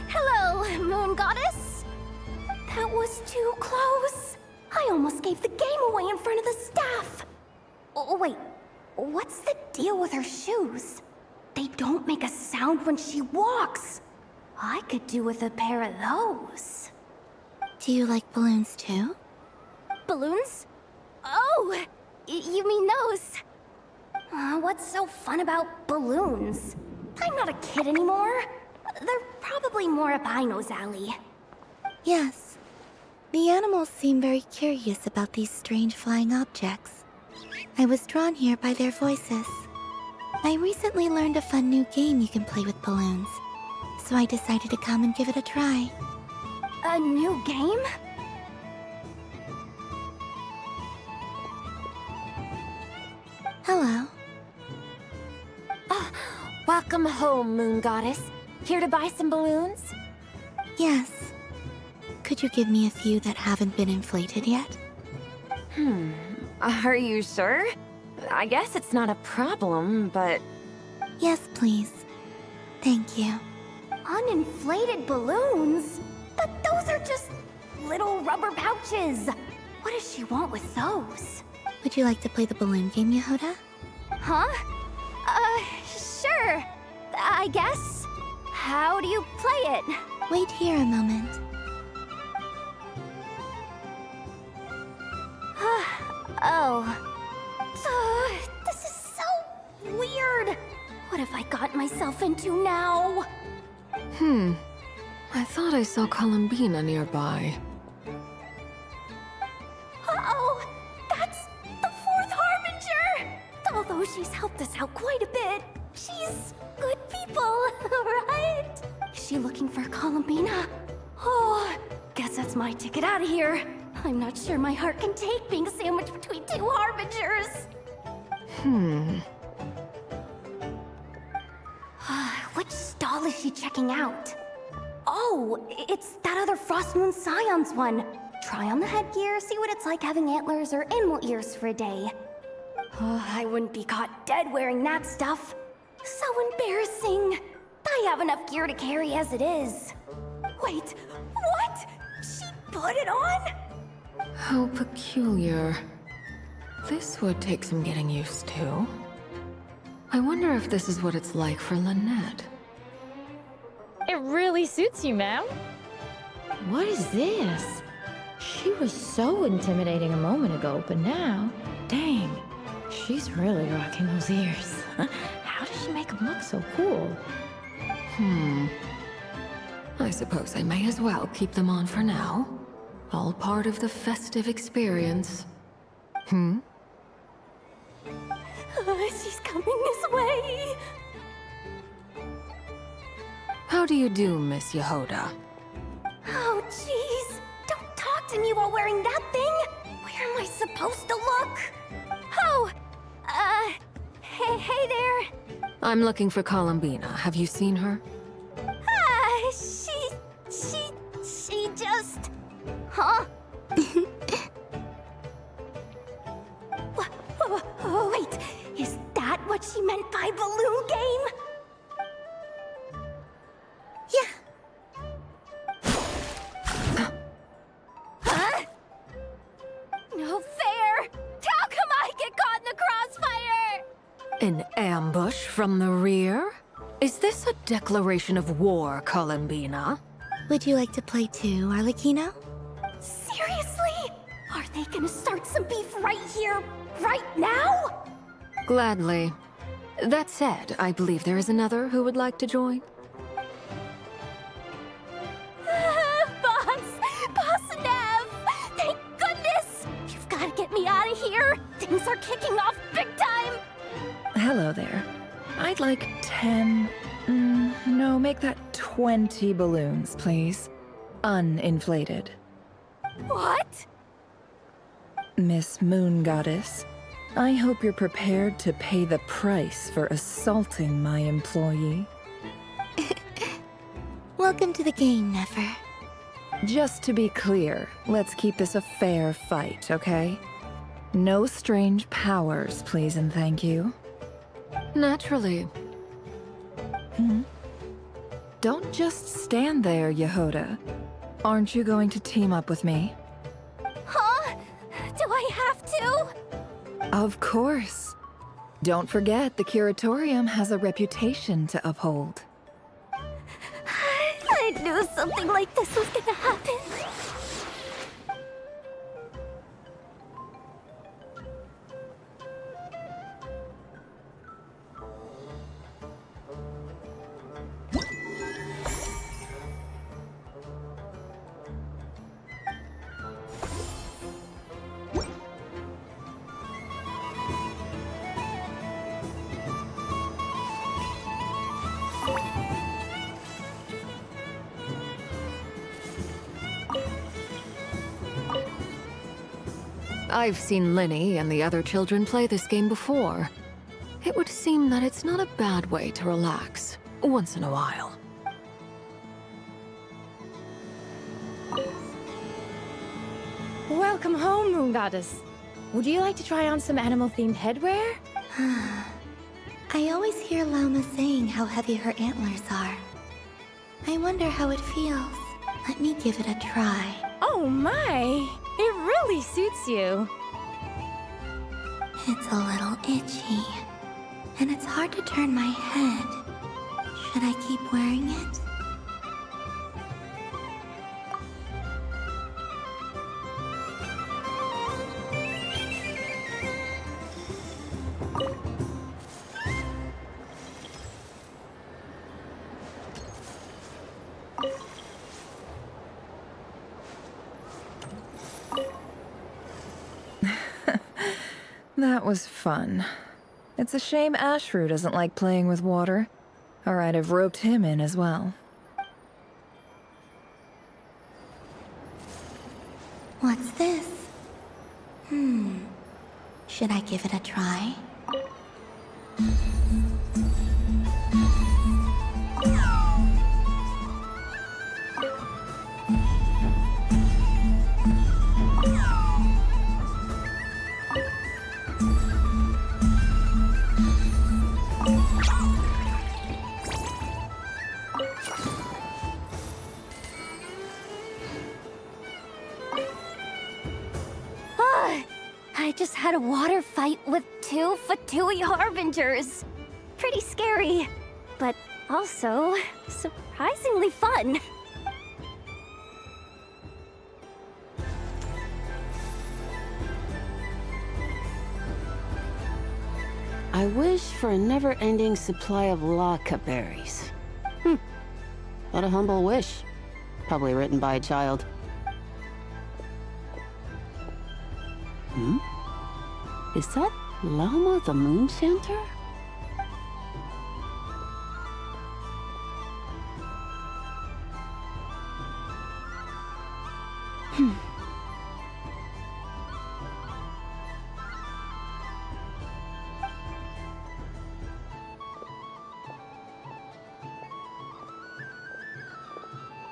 Hello, Moon Goddess? That was too close. I almost gave the game away in front of the staff. Oh, wait, what's the deal with her shoes? They don't make a sound when she walks. I could do with a pair of those. Do you like balloons too? Balloons? Oh, you mean those? What's so fun about balloons? I'm not a kid anymore. They're probably more up Aino's alley. Yes. The animals seem very curious about these strange flying objects. I was drawn here by their voices. I recently learned a fun new game you can play with balloons, so I decided to come and give it a try. A new game? Hello. Welcome home, Moon Goddess. Here to buy some balloons? Yes. Could you give me a few that haven't been inflated yet? Are you sure? I guess it's not a problem, but... Yes, please. Thank you. Uninflated balloons? But those are just little rubber pouches. What does she want with those? Would you like to play the balloon game, Yehoda? Huh? Sure. I guess. How do you play it? Wait here a moment. This is so weird. What have I got myself into now? I thought I saw Columbina nearby. Uh-oh! That's the fourth Harbinger! Although she's helped us out quite a bit, she's good people, right? Is she looking for Columbina? Oh, guess that's my ticket out of here. I'm not sure my heart can take being sandwiched between two Harbingers. Which stall is she checking out? Oh, it's that other Frost Moon Scion's one. Try on the headgear, see what it's like having antlers or animal ears for a day. Oh, I wouldn't be caught dead wearing that stuff. So embarrassing. I have enough gear to carry as it is. Wait, what? She put it on? How peculiar. This would take some getting used to. I wonder if this is what it's like for Lynette. It really suits you, ma'am. What is this? She was so intimidating a moment ago, but now, dang, she's really rocking those ears. How does she make them look so cool? I suppose I may as well keep them on for now. All part of the festive experience. She's coming this way. How do you do, Miss Yehoda? Oh, jeez. Don't talk to me while wearing that thing. Where am I supposed to look? Oh, hey there. I'm looking for Columbina. Have you seen her? She just... Huh? Wait, is that what she meant by balloon game? Huh? No fair! How come I get caught in the crossfire? An ambush from the rear? Is this a declaration of war, Columbina? Would you like to play too, Arlecchino? Seriously? Are they gonna start some beef right here, right now? Gladly. That said, I believe there is another who would like to join. Boss Nev! Thank goodness! You've gotta get me out of here! Things are kicking off big time! Hello there. I'd like 10... no, make that 20 balloons, please. Uninflated. What? Miss Moon Goddess, I hope you're prepared to pay the price for assaulting my employee. Welcome to the game, Nefer. Just to be clear, let's keep this a fair fight, okay? No strange powers, please and thank you. Naturally. Don't just stand there, Yehoda. Aren't you going to team up with me? Huh? Do I have to? Of course. Don't forget, the Curatorium has a reputation to uphold. I knew something like this was gonna happen. I've seen Linny and the other children play this game before. It would seem that it's not a bad way to relax, once in a while. Welcome home, Moon Goddess. Would you like to try on some animal-themed headwear? I always hear Lauma saying how heavy her antlers are. I wonder how it feels. Let me give it a try. Oh my! It really suits you. It's a little itchy, and it's hard to turn my head. Should I keep wearing it? That was fun. It's a shame Ashru doesn't like playing with water, or I'd have roped him in as well. What's this? Should I give it a try? I just had a water fight with 2 Fatui Harbingers. Pretty scary, but also surprisingly fun. I wish for a never-ending supply of Laka berries. What a humble wish. Probably written by a child. Is that Lauma the Moon Center?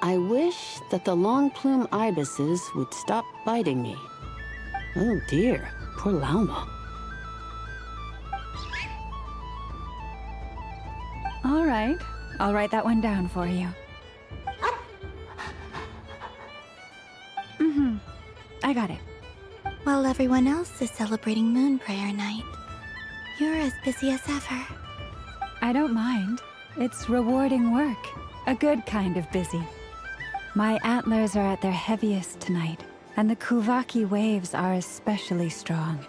I wish that the long plume ibises would stop biting me. Oh dear, poor Lauma. All right, I'll write that one down for you. I got it. While everyone else is celebrating Moon Prayer Night, you're as busy as ever. I don't mind. It's rewarding work. A good kind of busy. My antlers are at their heaviest tonight, and the Kuvaki waves are especially strong.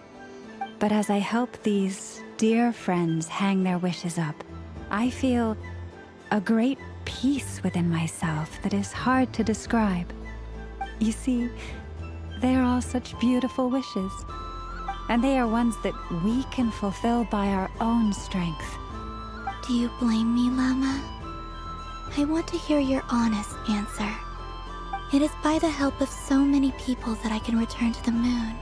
But as I help these dear friends hang their wishes up, I feel a great peace within myself that is hard to describe. You see, they are all such beautiful wishes, and they are ones that we can fulfill by our own strength. Do you blame me, Llama? I want to hear your honest answer. It is by the help of so many people that I can return to the moon.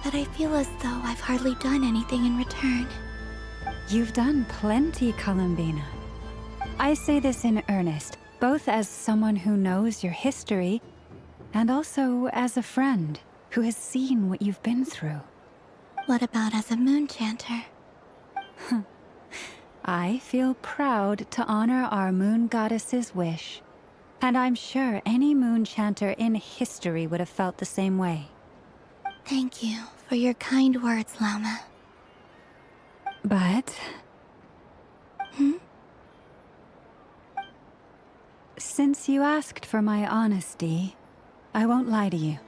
But I feel as though I've hardly done anything in return. You've done plenty, Columbina. I say this in earnest, both as someone who knows your history, and also as a friend who has seen what you've been through. What about as a moon chanter? I feel proud to honor our moon goddess's wish. And I'm sure any moon chanter in history would have felt the same way. Thank you for your kind words, Llama. But... Since you asked for my honesty, I won't lie to you.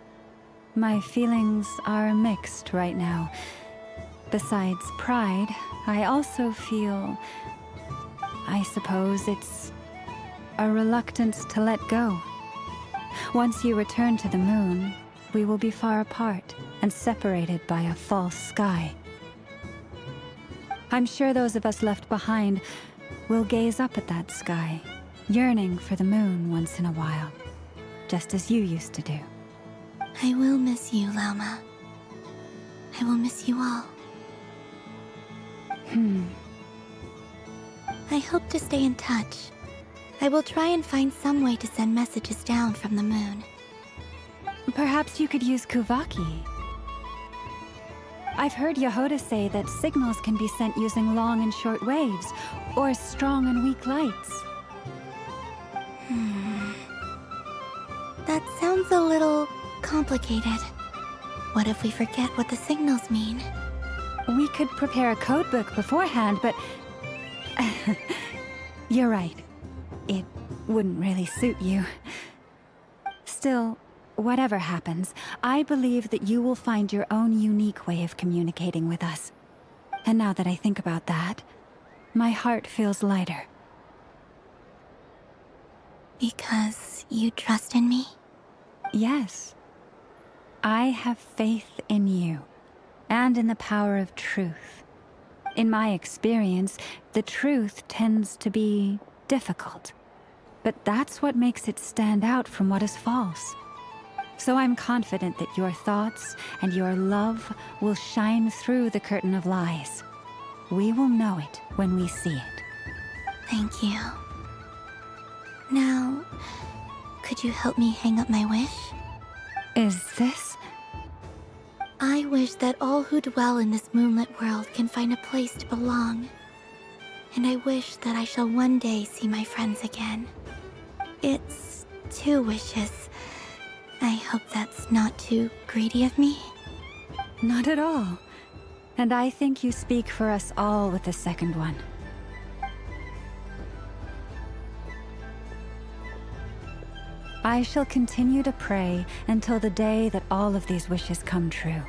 My feelings are mixed right now. Besides pride, I also feel... I suppose it's a reluctance to let go. Once you return to the moon, we will be far apart and separated by a false sky. I'm sure those of us left behind will gaze up at that sky, yearning for the moon once in a while, just as you used to do. I will miss you, Llama. I will miss you all. I hope to stay in touch. I will try and find some way to send messages down from the moon. Perhaps you could use Kuvaki. I've heard Yehoda say that signals can be sent using long and short waves, or strong and weak lights. That sounds a little complicated. What if we forget what the signals mean? We could prepare a codebook beforehand, but... You're right. It wouldn't really suit you. Still, whatever happens, I believe that you will find your own unique way of communicating with us. And now that I think about that, my heart feels lighter. Because you trust in me? Yes. I have faith in you, and in the power of truth. In my experience, the truth tends to be difficult. But that's what makes it stand out from what is false. So I'm confident that your thoughts and your love will shine through the curtain of lies. We will know it when we see it. Thank you. Now, could you help me hang up my wish? Is this? I wish that all who dwell in this moonlit world can find a place to belong. And I wish that I shall one day see my friends again. It's 2 wishes. I hope that's not too greedy of me. Not at all. And I think you speak for us all with the second one. I shall continue to pray until the day that all of these wishes come true.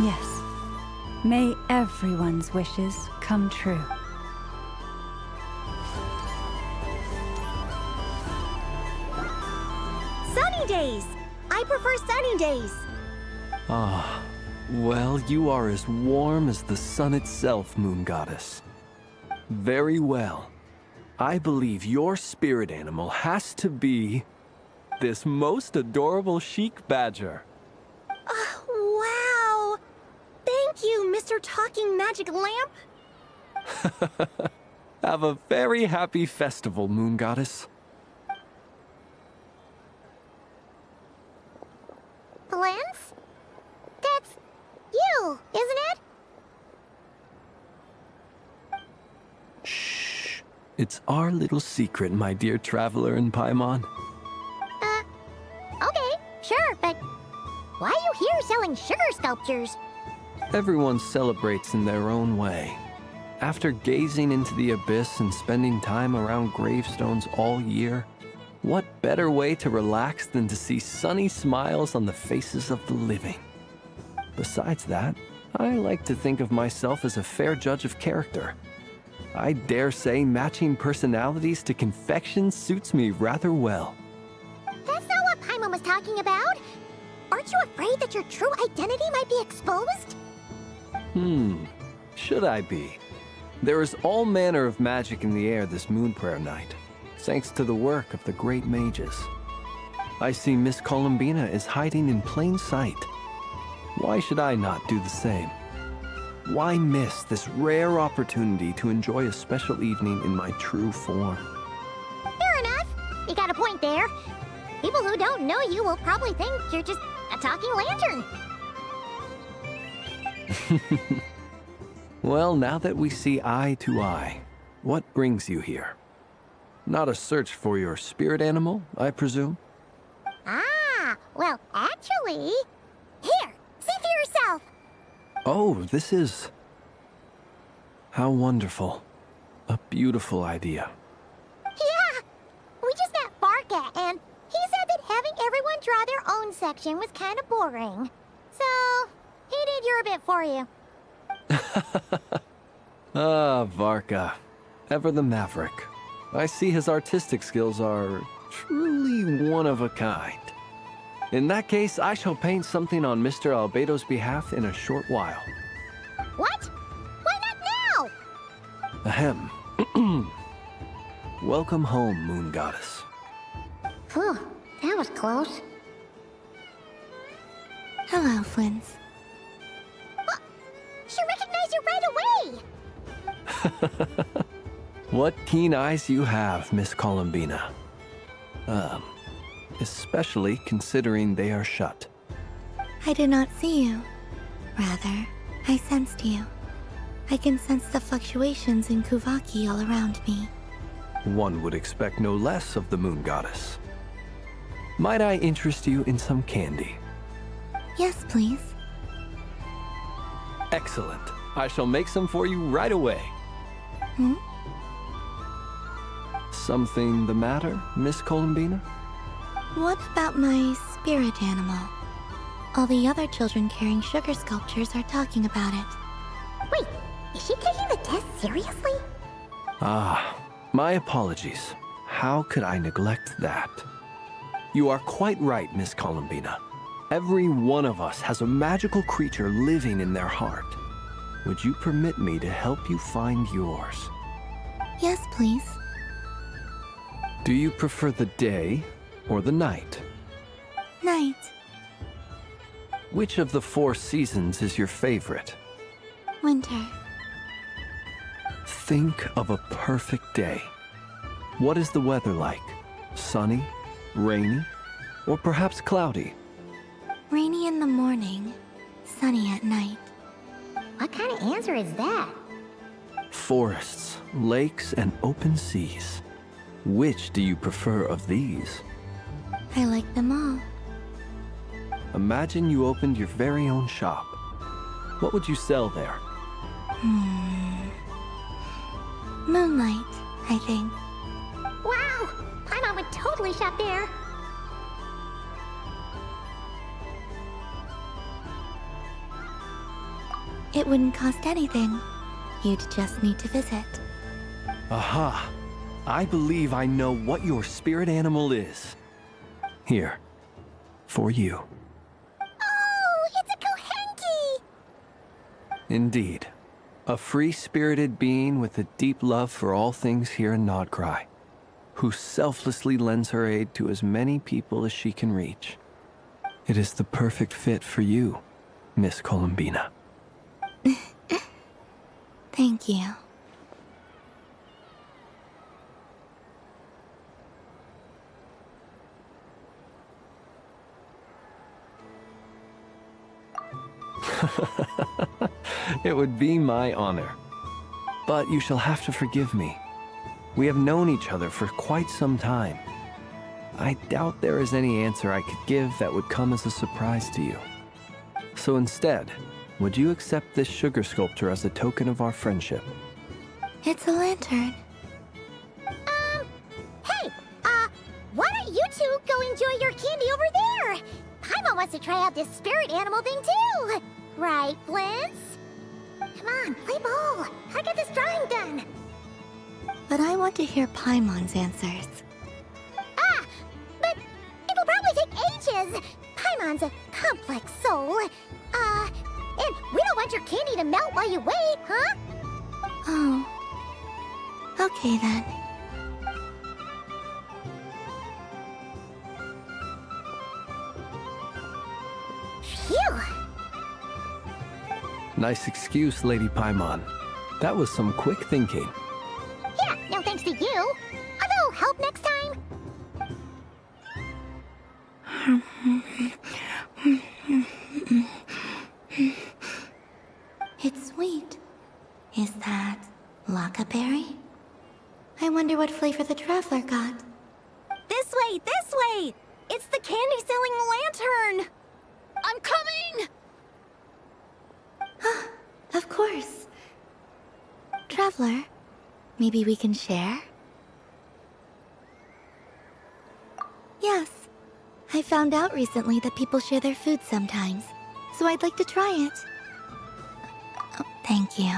Yes. May everyone's wishes come true. Sunny days! I prefer sunny days. Ah, well, you are as warm as the sun itself, Moon Goddess. Very well. I believe your spirit animal has to be this most adorable chic badger. Wow! Thank you, Mr. Talking Magic Lamp. Have a very happy festival, Moon Goddess. Lance? That's you, isn't it? Shh. It's our little secret, my dear traveler in Paimon. Okay, sure, but why are you here selling sugar sculptures? Everyone celebrates in their own way. After gazing into the abyss and spending time around gravestones all year, what better way to relax than to see sunny smiles on the faces of the living? Besides that, I like to think of myself as a fair judge of character. I dare say matching personalities to confection suits me rather well. That's not what Paimon was talking about. Aren't you afraid that your true identity might be exposed? Should I be? There is all manner of magic in the air this moon prayer night, thanks to the work of the great mages. I see Miss Columbina is hiding in plain sight. Why should I not do the same? Why miss this rare opportunity to enjoy a special evening in my true form? Fair enough. You got a point there. People who don't know you will probably think you're just a talking lantern. Well, now that we see eye to eye, what brings you here? Not a search for your spirit animal, I presume? Ah, well, actually... Here, see for yourself. Oh, this is... How wonderful. A beautiful idea. Yeah! We just met Barca, and he said that having everyone draw their own section was kind of boring. So, he did your bit for you. Ah, Varka. Ever the maverick. I see his artistic skills are truly one of a kind. In that case, I shall paint something on Mr. Albedo's behalf in a short while. What? Why not now? Ahem. Welcome home, Moon Goddess. Phew, that was close. Hello, Flins. She recognized you right away! What keen eyes you have, Miss Columbina. Especially considering they are shut. I did not see you. Rather, I sensed you. I can sense the fluctuations in Kuvaki all around me. One would expect no less of the Moon Goddess. Might I interest you in some candy? Yes, please. Excellent. I shall make some for you right away. Hmm? Something the matter, Miss Columbina? What about my spirit animal? All the other children carrying sugar sculptures are talking about it. Wait, is she taking the test seriously? Ah, my apologies. How could I neglect that? You are quite right, Miss Columbina. Every one of us has a magical creature living in their heart. Would you permit me to help you find yours? Yes, please. Do you prefer the day or the night? Night. Which of the 4 seasons is your favorite? Winter. Think of a perfect day. What is the weather like? Sunny, rainy, or perhaps cloudy? Rainy in the morning, sunny at night. What kind of answer is that? Forests, lakes, and open seas. Which do you prefer of these? I like them all. Imagine you opened your very own shop. What would you sell there? Moonlight, I think. Wow! Paimon would totally shop there. It wouldn't cost anything. You'd just need to visit. Aha! I believe I know what your spirit animal is. Here. For you. Oh, it's a Kohenki! Indeed. A free-spirited being with a deep love for all things here in Nodcry, who selflessly lends her aid to as many people as she can reach. It is the perfect fit for you, Miss Columbina. Thank you. It would be my honor. But you shall have to forgive me. We have known each other for quite some time. I doubt there is any answer I could give that would come as a surprise to you. So instead, would you accept this sugar sculpture as a token of our friendship? It's a lantern. Hey, why don't you two go enjoy your candy over there? Paimon wants to try out this spirit animal thing too. Right, Flint's? Come on, play ball. I got this drawing done. But I want to hear Paimon's answers. But it'll probably take ages. Paimon's a complex soul. And we don't want your candy to melt while you wait, huh? Oh. Okay then. Phew! Nice excuse, Lady Paimon. That was some quick thinking. Yeah, no thanks to you. Although, help next time. It's sweet. Is that Laka berry? I wonder what flavor the traveler got. This way, this way! It's the candy-selling lantern! I'm coming! Of course. Traveler, maybe we can share? Yes. I found out recently that people share their food sometimes, so I'd like to try it. Oh, thank you.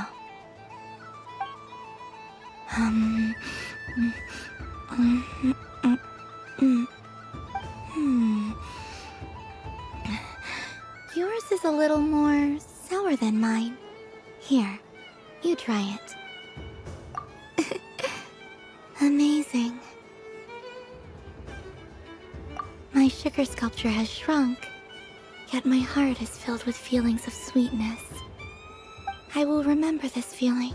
Yours is a little more sour than mine. Here, you try it. Amazing. My sugar sculpture has shrunk, yet my heart is filled with feelings of sweetness. I will remember this feeling.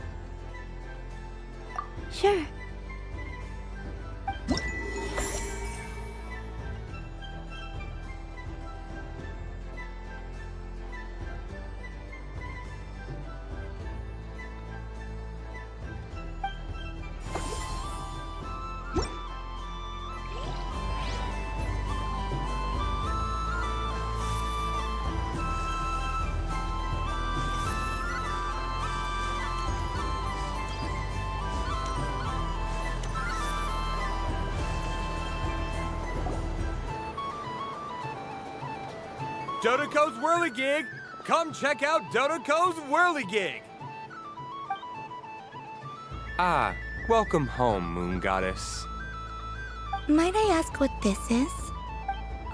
Sure. Dodoco's Whirligig! Come check out Dodoco's Whirligig! Ah, welcome home, Moon Goddess. Might I ask what this is?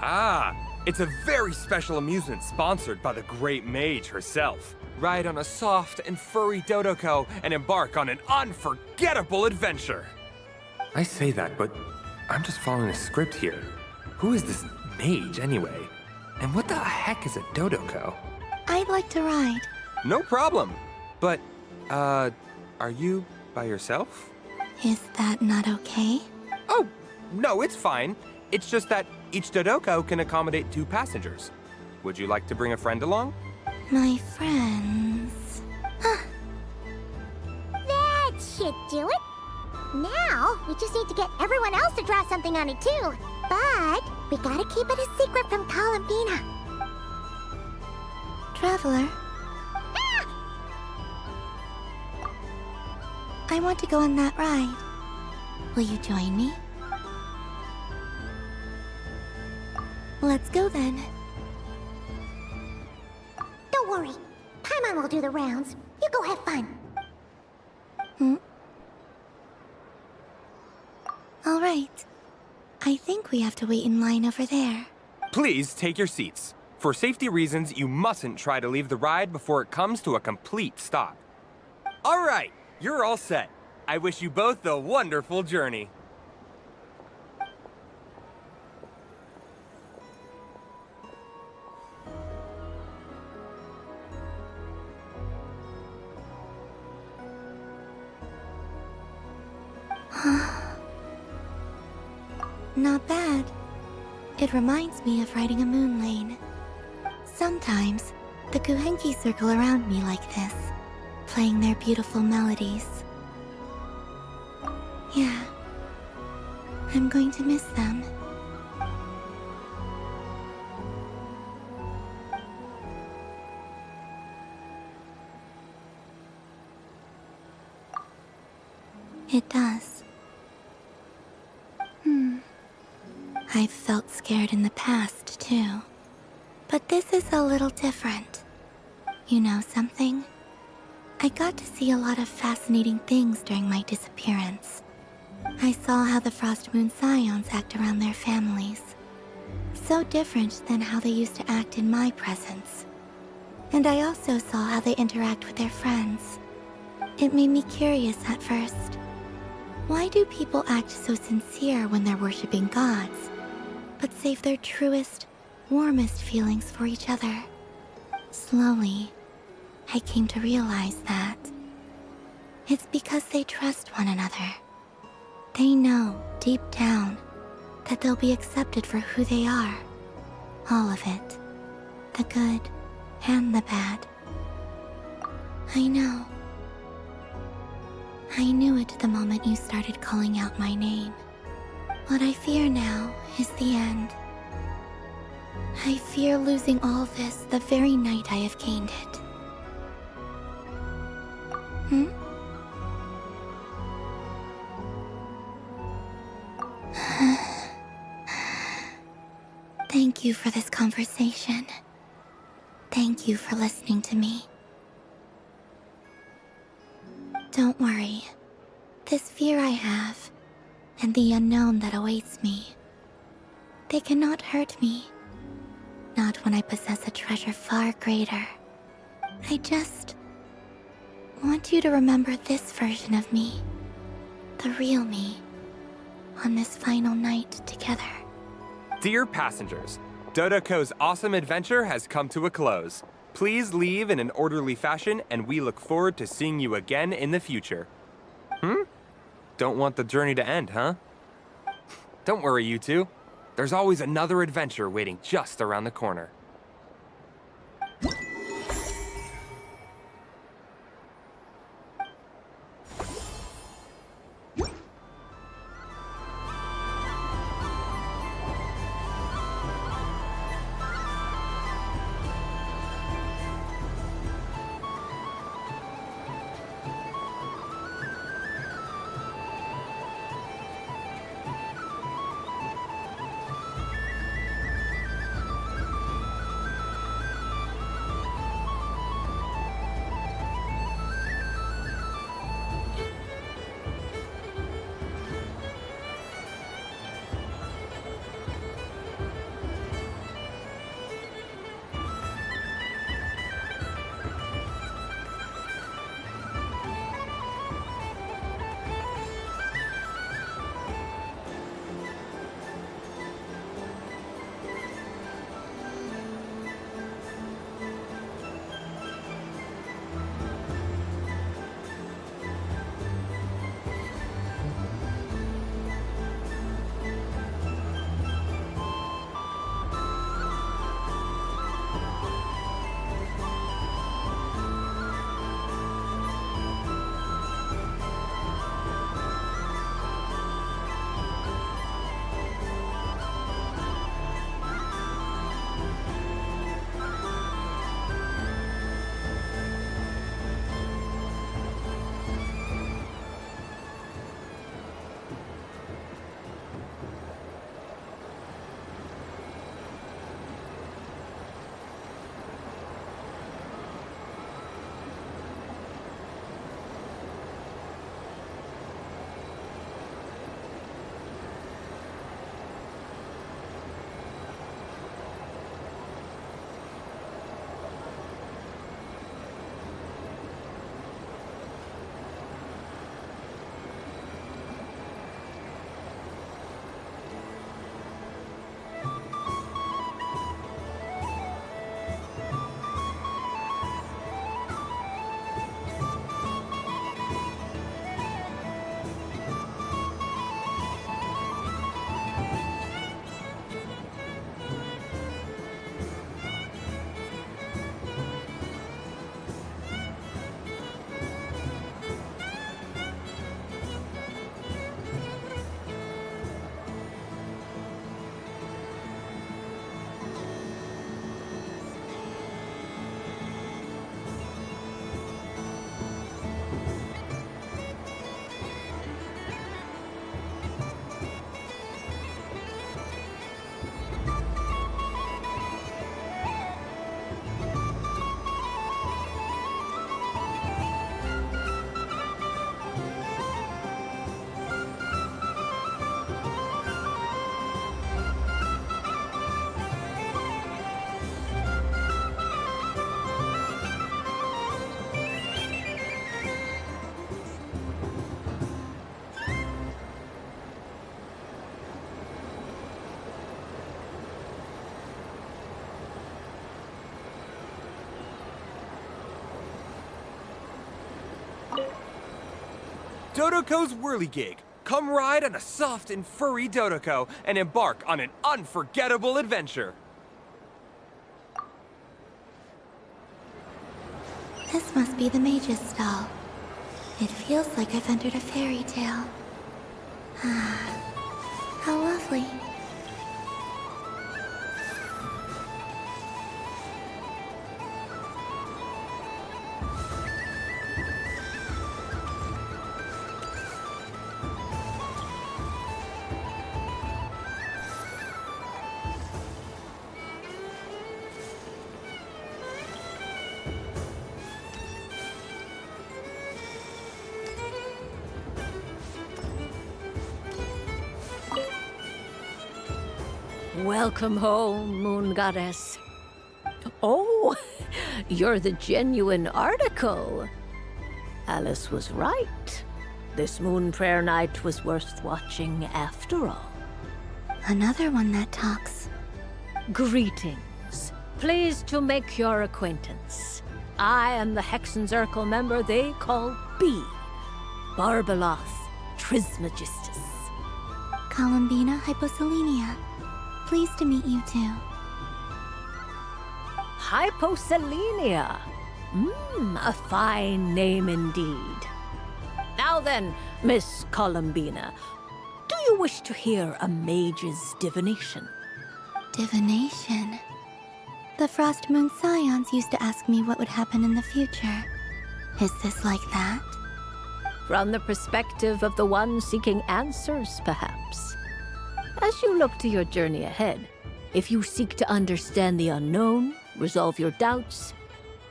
Ah, it's a very special amusement sponsored by the great mage herself. Ride on a soft and furry Dodoco and embark on an unforgettable adventure. I say that, but I'm just following a script here. Who is this mage, anyway? And what the heck is a Dodoco? I'd like to ride. No problem. But, are you by yourself? Is that not okay? Oh, no, it's fine. It's just that each Dodoco can accommodate 2 passengers. Would you like to bring a friend along? My friends. That should do it. Now, we just need to get everyone else to draw something on it too. But we gotta keep it a secret from Columbina. Traveler. I want to go on that ride. Will you join me? Let's go then. Don't worry. Paimon will do the rounds. You go have fun. All right. I think we have to wait in line over there. Please take your seats. For safety reasons, you mustn't try to leave the ride before it comes to a complete stop. All right, you're all set. I wish you both a wonderful journey. Not bad. It reminds me of riding a moon lane. Sometimes, the Kuhenki circle around me like this, playing their beautiful melodies. Yeah, I'm going to miss them. It does. I've felt scared in the past, too. But this is a little different. You know something? I got to see a lot of fascinating things during my disappearance. I saw how the Frost Moon Scions act around their families. So different than how they used to act in my presence. And I also saw how they interact with their friends. It made me curious at first. Why do people act so sincere when they're worshipping gods, but save their truest, warmest feelings for each other? Slowly, I came to realize that it's because they trust one another. They know, deep down, that they'll be accepted for who they are. All of it. The good and the bad. I know. I knew it the moment you started calling out my name. What I fear now is the end. I fear losing all this the very night I have gained it. Thank you for this conversation. Thank you for listening to me. Don't worry. This fear I have, and the unknown that awaits me, they cannot hurt me. Not when I possess a treasure far greater. I just want you to remember this version of me, the real me, on this final night together. Dear passengers, Dodoko's awesome adventure has come to a close. Please leave in an orderly fashion, and we look forward to seeing you again in the future. Don't want the journey to end, huh? Don't worry, you two. There's always another adventure waiting just around the corner. Dodoco's whirligig. Come ride on a soft and furry Dodoco and embark on an unforgettable adventure. This must be the mage's stall. It feels like I've entered a fairy tale. How lovely. Welcome home, Moon Goddess. Oh, you're the genuine article. Alice was right. This moon prayer night was worth watching after all. Another one that talks. Greetings. Pleased to make your acquaintance. I am the Hexenzirkel member they call B. Barbeloth Trismegistus. Columbina Hyposelenia. Pleased to meet you too. Hyposelenia. A fine name indeed. Now then, Miss Columbina, do you wish to hear a mage's divination? Divination? The Frost Moon Scions used to ask me what would happen in the future. Is this like that? From the perspective of the one seeking answers, perhaps. As you look to your journey ahead, if you seek to understand the unknown, resolve your doubts,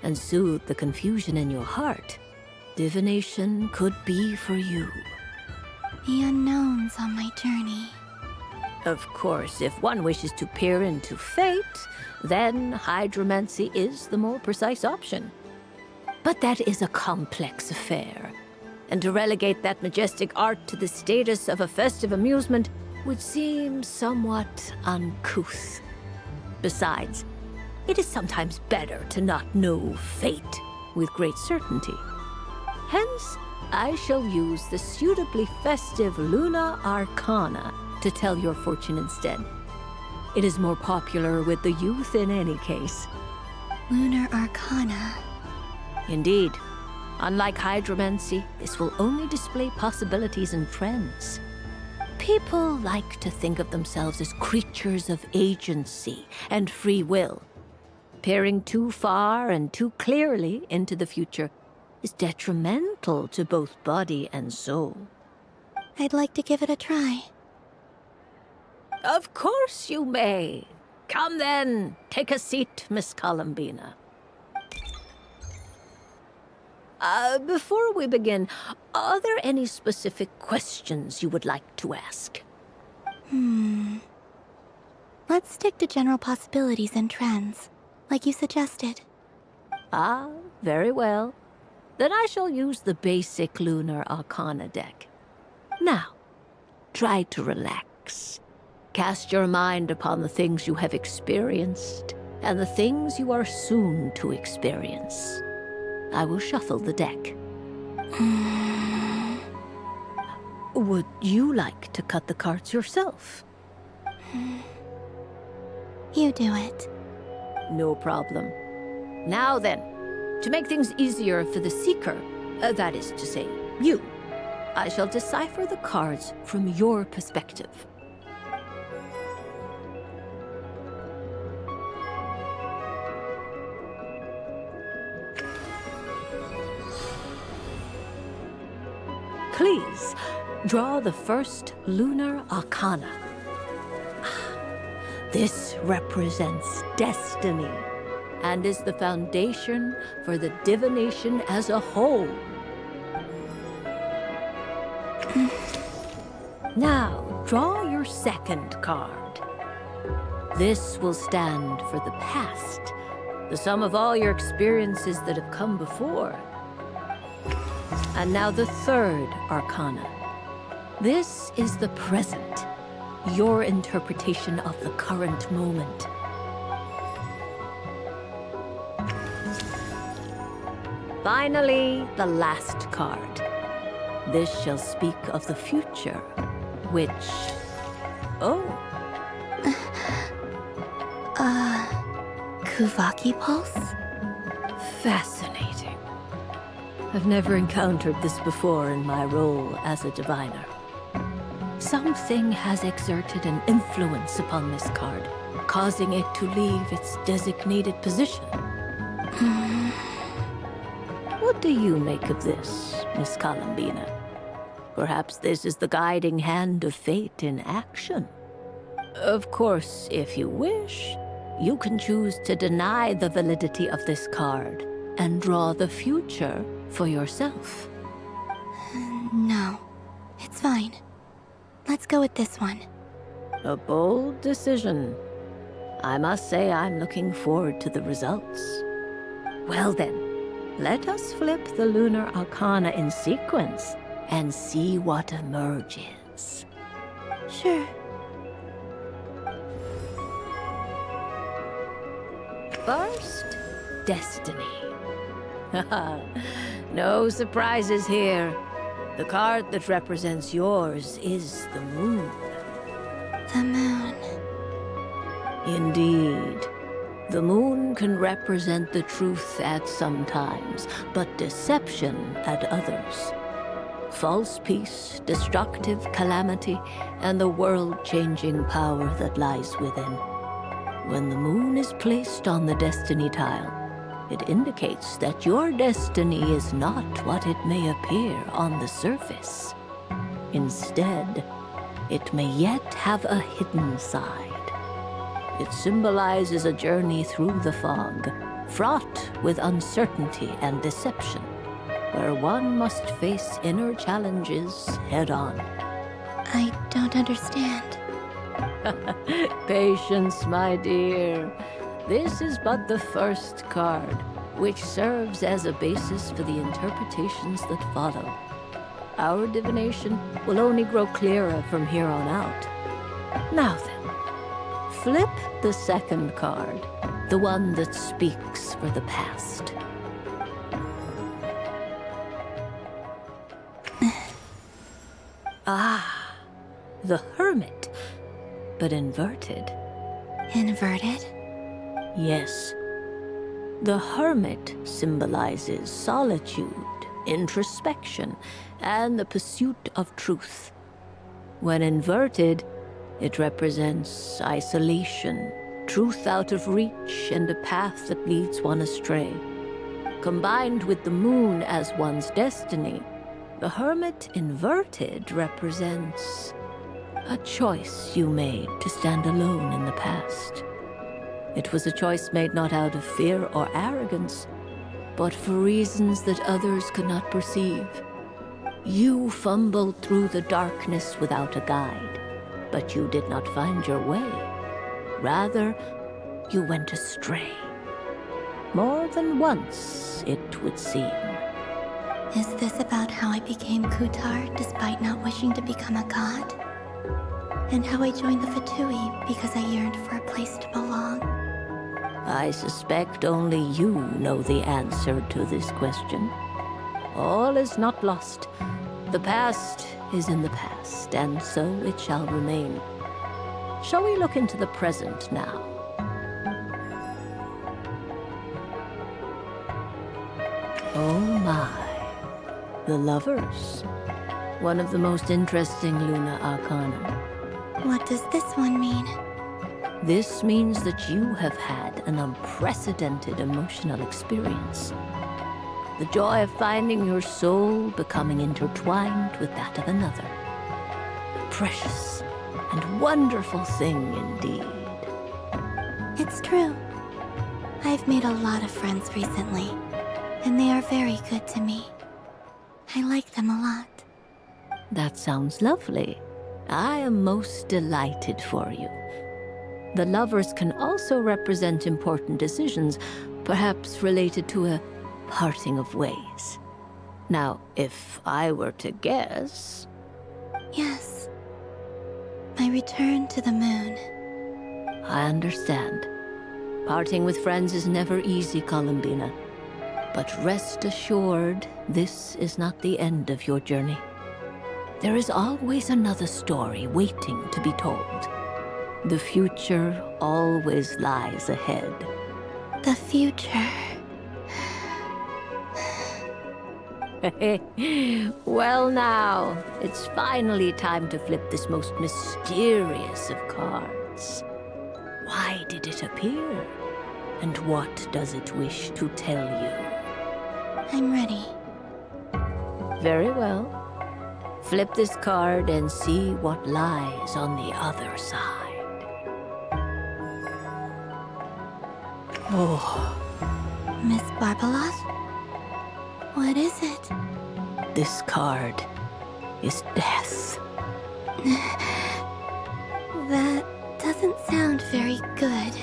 and soothe the confusion in your heart, divination could be for you. The unknowns on my journey. Of course, if one wishes to peer into fate, then hydromancy is the more precise option. But that is a complex affair, and to relegate that majestic art to the status of a festive amusement would seem somewhat uncouth. Besides, it is sometimes better to not know fate with great certainty. Hence, I shall use the suitably festive Luna Arcana to tell your fortune instead. It is more popular with the youth in any case. Lunar Arcana. Indeed. Unlike hydromancy, this will only display possibilities and trends. People like to think of themselves as creatures of agency and free will. Peering too far and too clearly into the future is detrimental to both body and soul. I'd like to give it a try. Of course you may. Come then, take a seat, Miss Columbina. Before we begin, are there any specific questions you would like to ask? Let's stick to general possibilities and trends, like you suggested. Ah, very well. Then I shall use the basic Lunar Arcana deck. Now, try to relax. Cast your mind upon the things you have experienced and the things you are soon to experience. I will shuffle the deck. Would you like to cut the cards yourself? You do it. No problem. Now then, to make things easier for the seeker, that is to say, you, I shall decipher the cards from your perspective. Please, draw the first Lunar Arcana. This represents destiny and is the foundation for the divination as a whole. Now, draw your second card. This will stand for the past, the sum of all your experiences that have come before. And now the third Arcana. This is the present, your interpretation of the current moment. Finally, the last card. This shall speak of the future, which... Oh. Kuvaki Pulse? Fascinating. I've never encountered this before in my role as a diviner. Something has exerted an influence upon this card, causing it to leave its designated position. What do you make of this, Miss Columbina? Perhaps this is the guiding hand of fate in action. Of course, if you wish, you can choose to deny the validity of this card and draw the future for yourself. No, it's fine. Let's go with this one. A bold decision. I must say I'm looking forward to the results. Well then, let us flip the lunar arcana in sequence and see what emerges. Sure. First, Destiny. No surprises here. The card that represents yours is the moon. The moon. Indeed. The moon can represent the truth at some times, but deception at others. False peace, destructive calamity, and the world-changing power that lies within. When the moon is placed on the destiny tile, it indicates that your destiny is not what it may appear on the surface. Instead, it may yet have a hidden side. It symbolizes a journey through the fog, fraught with uncertainty and deception, where one must face inner challenges head-on. I don't understand. Patience, my dear. This is but the first card, which serves as a basis for the interpretations that follow. Our divination will only grow clearer from here on out. Now then, flip the second card, the one that speaks for the past. Ah, the Hermit, but inverted. Inverted? Yes. The Hermit symbolizes solitude, introspection, and the pursuit of truth. When inverted, it represents isolation, truth out of reach, and a path that leads one astray. Combined with the moon as one's destiny, the Hermit inverted represents a choice you made to stand alone in the past. It was a choice made not out of fear or arrogance, but for reasons that others could not perceive. You fumbled through the darkness without a guide, but you did not find your way. Rather, you went astray. More than once, it would seem. Is this about how I became Kutar despite not wishing to become a god? And how I joined the Fatui because I yearned for a place to belong? I suspect only you know the answer to this question. All is not lost. The past is in the past, and so it shall remain. Shall we look into the present now? Oh my. The Lovers. One of the most interesting Luna Arcana. What does this one mean? This means that you have had an unprecedented emotional experience. The joy of finding your soul becoming intertwined with that of another. A precious and wonderful thing indeed. It's true. I've made a lot of friends recently, and they are very good to me. I like them a lot. That sounds lovely. I am most delighted for you. The Lovers can also represent important decisions, perhaps related to a parting of ways. Now, if I were to guess... Yes. My return to the moon. I understand. Parting with friends is never easy, Columbina. But rest assured, this is not the end of your journey. there is always another story waiting to be told. The future always lies ahead. The future. Well now, it's finally time to flip this most mysterious of cards. Why did it appear? And what does it wish to tell you? I'm ready. Very well. Flip this card and see what lies on the other side. Oh. Miss Barbeloth? What is it? This card is death. That doesn't sound very good.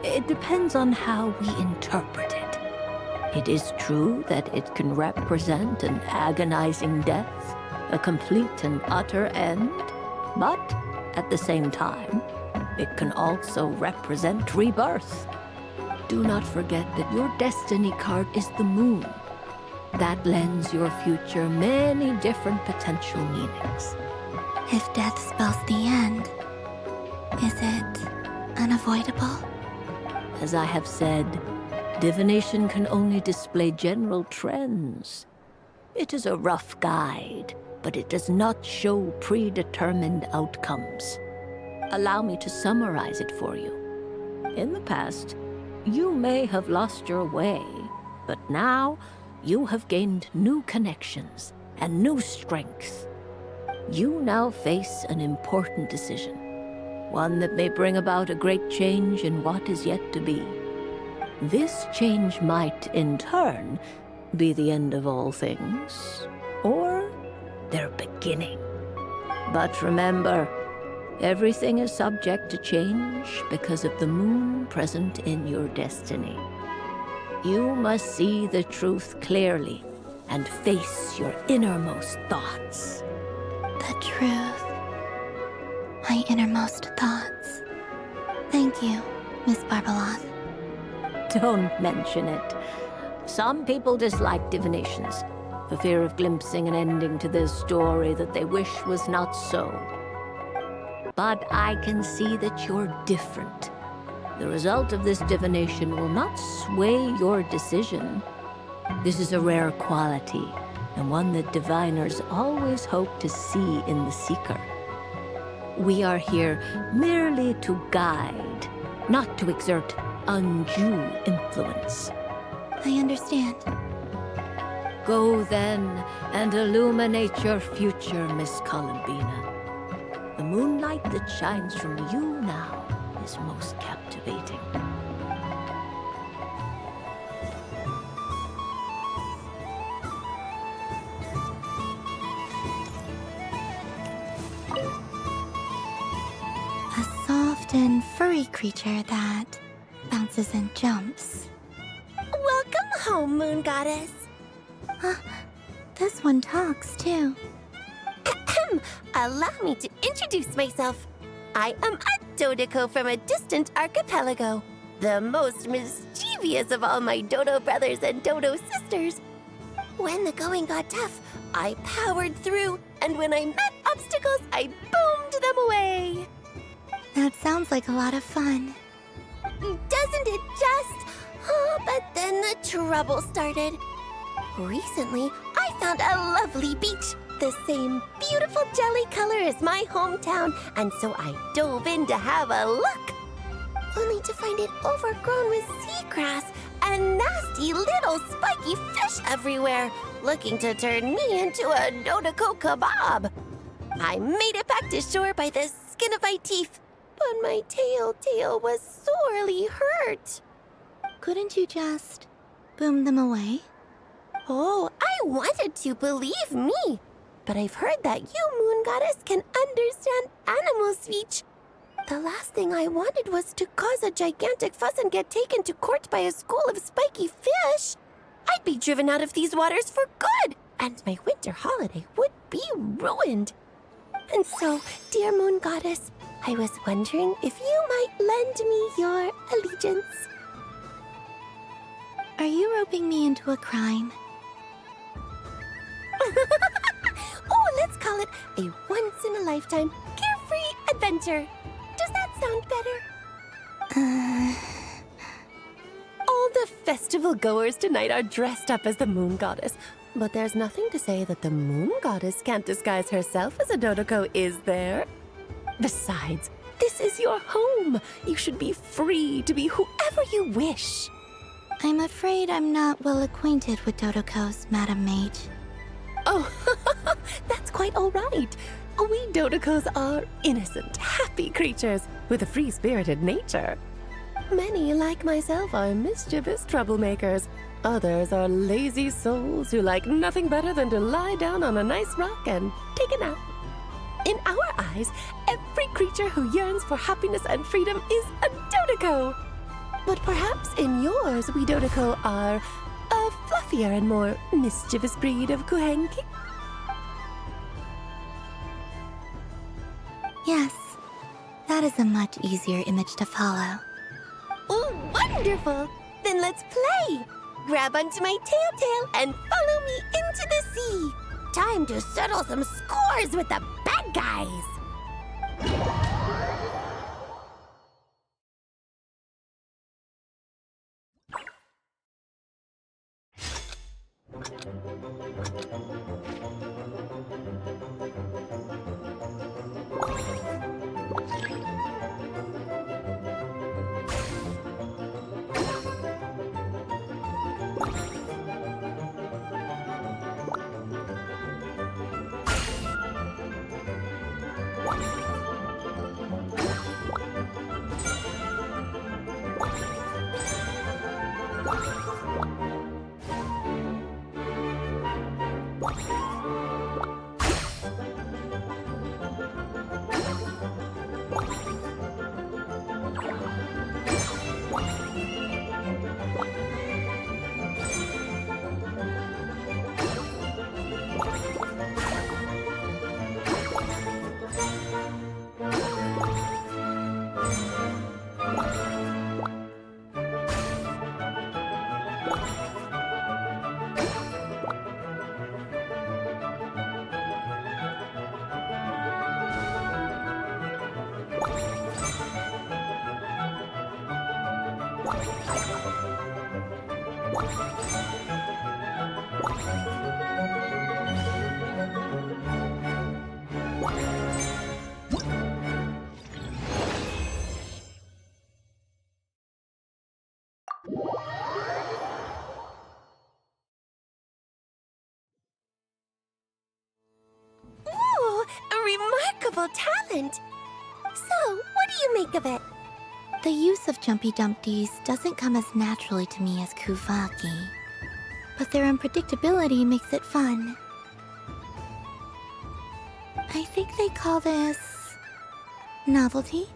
It depends on how we interpret it. It is true that it can represent an agonizing death, a complete and utter end, but at the same time, it can also represent rebirth. Do not forget that your destiny card is the moon. That lends your future many different potential meanings. If death spells the end, is it unavoidable? As I have said, divination can only display general trends. It is a rough guide, but it does not show predetermined outcomes. Allow me to summarize it for you. In the past, you may have lost your way, but now you have gained new connections and new strength. You now face an important decision, one that may bring about a great change in what is yet to be. This change might, in turn, be the end of all things, or their beginning. But remember, everything is subject to change because of the moon present in your destiny. You must see the truth clearly and face your innermost thoughts. The truth. My innermost thoughts. Thank you, Miss Barbeloth. Don't mention it. Some people dislike divinations, for fear of glimpsing an ending to their story that they wish was not so. But I can see that you're different. The result of this divination will not sway your decision. This is a rare quality, and one that diviners always hope to see in the seeker. We are here merely to guide, not to exert undue influence. I understand. Go then and illuminate your future, Miss Columbina. The moonlight that shines from you now is most captivating. A soft and furry creature that bounces and jumps. Welcome home, Moon Goddess. This one talks, too. Allow me to introduce myself. I am a Dodoco from a distant archipelago, the most mischievous of all my Dodo brothers and Dodo sisters. When the going got tough, I powered through, and when I met obstacles, I boomed them away. That sounds like a lot of fun. Doesn't it just? Oh, but then the trouble started. Recently, I found a lovely beach, the same beautiful jelly color as my hometown, and so I dove in to have a look. Only to find it overgrown with seagrass and nasty little spiky fish everywhere, looking to turn me into a Dodoco kebab. I made it back to shore by the skin of my teeth, but my tail was sorely hurt. Couldn't you just boom them away? Oh, I wanted to, believe me. But I've heard that you, Moon Goddess, can understand animal speech. The last thing I wanted was to cause a gigantic fuss and get taken to court by a school of spiky fish. I'd be driven out of these waters for good, and my winter holiday would be ruined. And so, dear Moon Goddess, I was wondering if you might lend me your allegiance. Are you roping me into a crime? Oh, let's Let's call it a once-in-a-lifetime carefree adventure. Does that sound better? All the festival goers tonight are dressed up as the moon goddess. But there's nothing to say that the moon goddess can't disguise herself as a Dodoko, is there? Besides, this is your home. You should be free to be whoever you wish. I'm afraid I'm not well acquainted with Dodokos, Madam Mage. Oh, that's quite all right. We Dodokos are innocent, happy creatures with a free-spirited nature. Many, like myself, are mischievous troublemakers. Others are lazy souls who like nothing better than to lie down on a nice rock and take a nap. In our eyes, every creature who yearns for happiness and freedom is a Dodoko. But perhaps in yours, we Dodoko are a fluffier and more mischievous breed of Kuhenki. Yes, that is a much easier image to follow. Oh, wonderful! Then let's play! Grab onto my tail and follow me into the sea. Time to settle some scores with the bad guys. Ooh, a remarkable talent. So, what do you make of it? The use of Jumpy Dumpties doesn't come as naturally to me as Kuvaki, but their unpredictability makes it fun. I think they call this novelty.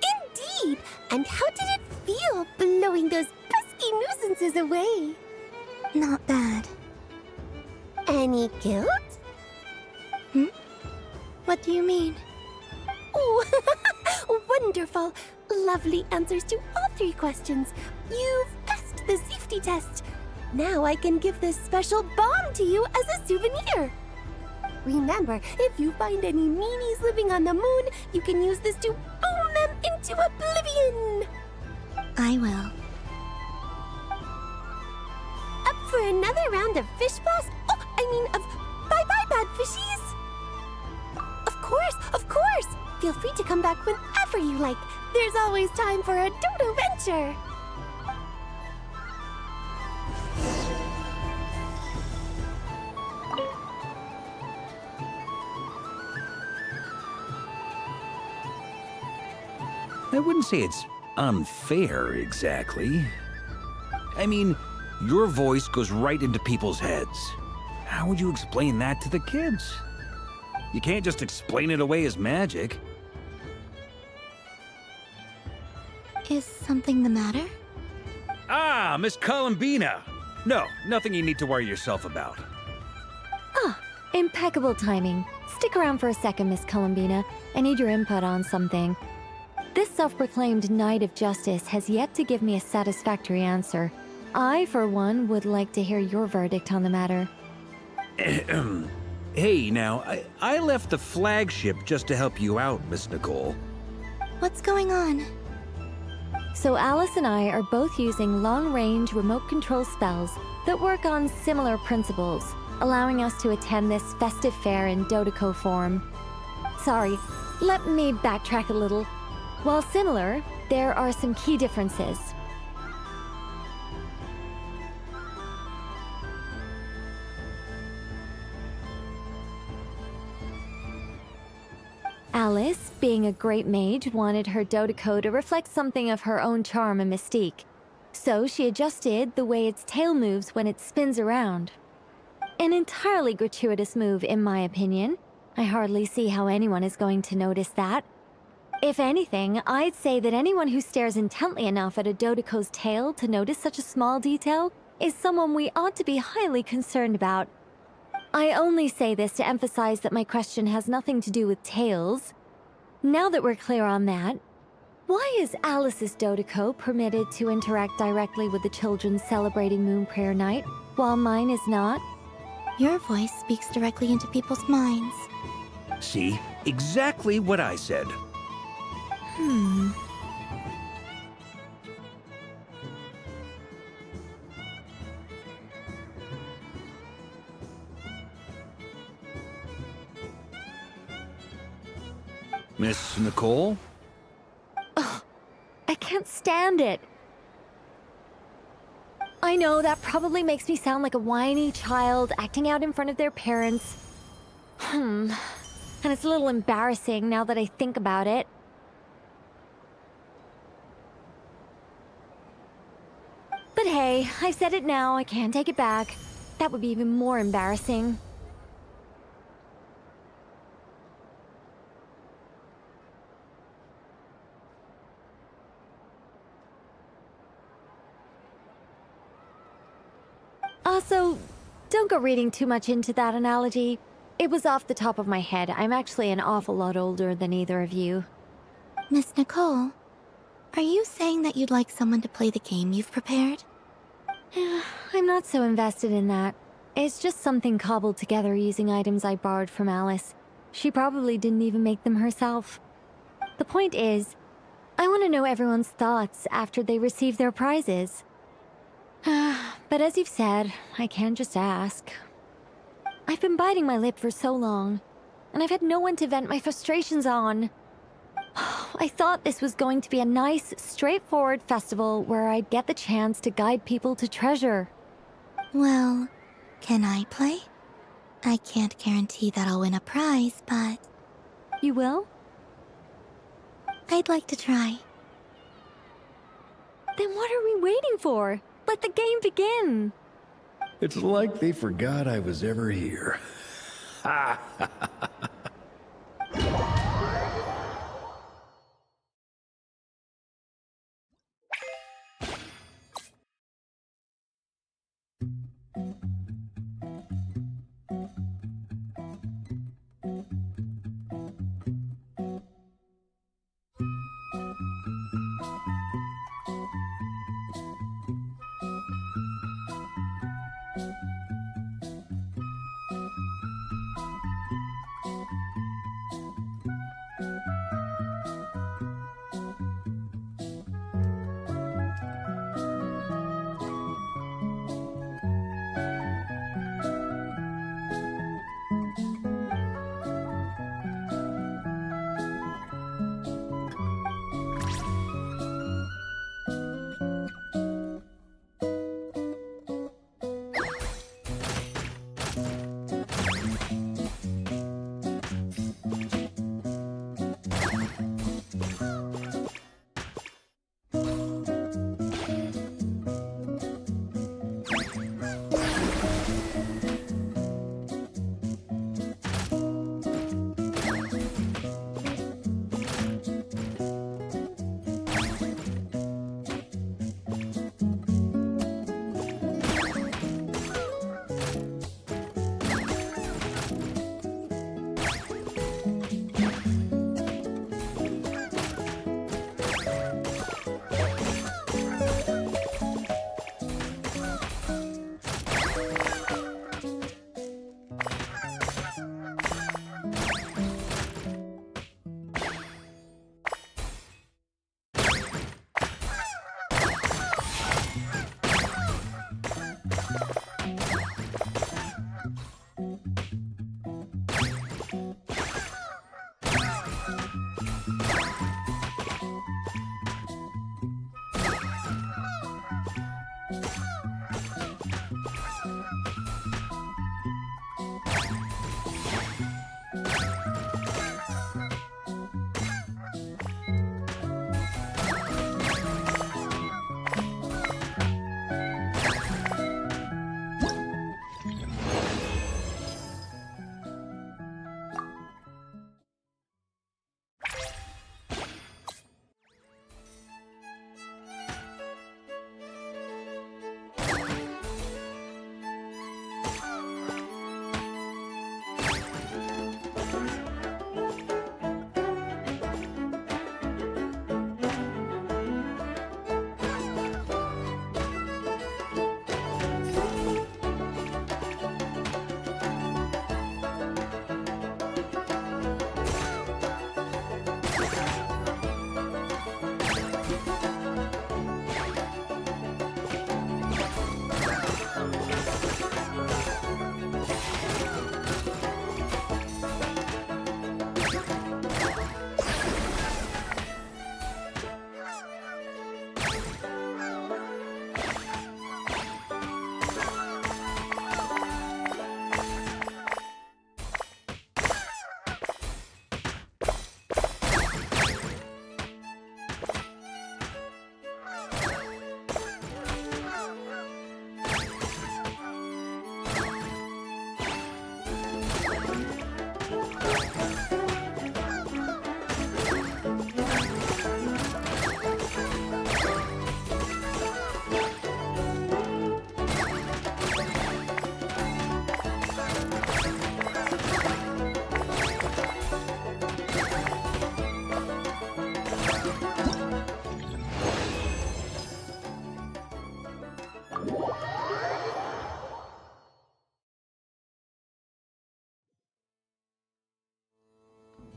Indeed! And how did it feel blowing those pesky nuisances away? Not bad. Any guilt? What do you mean? Oh, wonderful! Lovely answers to all three questions. You've passed the safety test. Now I can give this special bomb to you as a souvenir. Remember, if you find any meanies living on the moon, you can use this to boom them into oblivion. I will. Up for another round of fish blast? Oh, I mean of bye-bye, bad fishies. Of course! Feel free to come back whenever you like. There's always time for a dodo venture. I wouldn't say it's unfair, exactly. I mean, your voice goes right into people's heads. How would you explain that to the kids? You can't just explain it away as magic. Is something the matter? Ah, Miss Columbina! No, nothing you need to worry yourself about. Ah, impeccable timing. Stick around for a second, Miss Columbina. I need your input on something. This self-proclaimed Knight of Justice has yet to give me a satisfactory answer. I, for one, would like to hear your verdict on the matter. Hey, now, I left the flagship just to help you out, Miss Nicole. What's going on? So Alice and I are both using long-range remote control spells that work on similar principles, allowing us to attend this festive fair in Dodoco form. Sorry, let me backtrack a little. While similar, there are some key differences. Alice, being a great mage, wanted her Dodoco to reflect something of her own charm and mystique. So she adjusted the way its tail moves when it spins around. An entirely gratuitous move, in my opinion. I hardly see how anyone is going to notice that. If anything, I'd say that anyone who stares intently enough at a Dodoco's tail to notice such a small detail is someone we ought to be highly concerned about. I only say this to emphasize that my question has nothing to do with tails. Now that we're clear on that, why is Alice's Dodoco permitted to interact directly with the children celebrating Moon Prayer Night, while mine is not? Your voice speaks directly into people's minds. See? Exactly what I said. Miss Nicole? I can't stand it. I know that probably makes me sound like a whiny child acting out in front of their parents. And it's a little embarrassing now that I think about it. But hey, I've said it now, I can't take it back. That would be even more embarrassing. Also, don't go reading too much into that analogy. It was off the top of my head. I'm actually an awful lot older than either of you. Miss Nicole, are you saying that you'd like someone to play the game you've prepared? I'm not so invested in that. It's just something cobbled together using items I borrowed from Alice. She probably didn't even make them herself. The point is, I want to know everyone's thoughts after they receive their prizes. But as you've said, I can't just ask. I've been biting my lip for so long, and I've had no one to vent my frustrations on. I thought this was going to be a nice, straightforward festival where I'd get the chance to guide people to treasure. Well, can I play? I can't guarantee that I'll win a prize, but... You will? I'd like to try. Then what are we waiting for? Let the game begin! It's like they forgot I was ever here. Ha ha ha ha.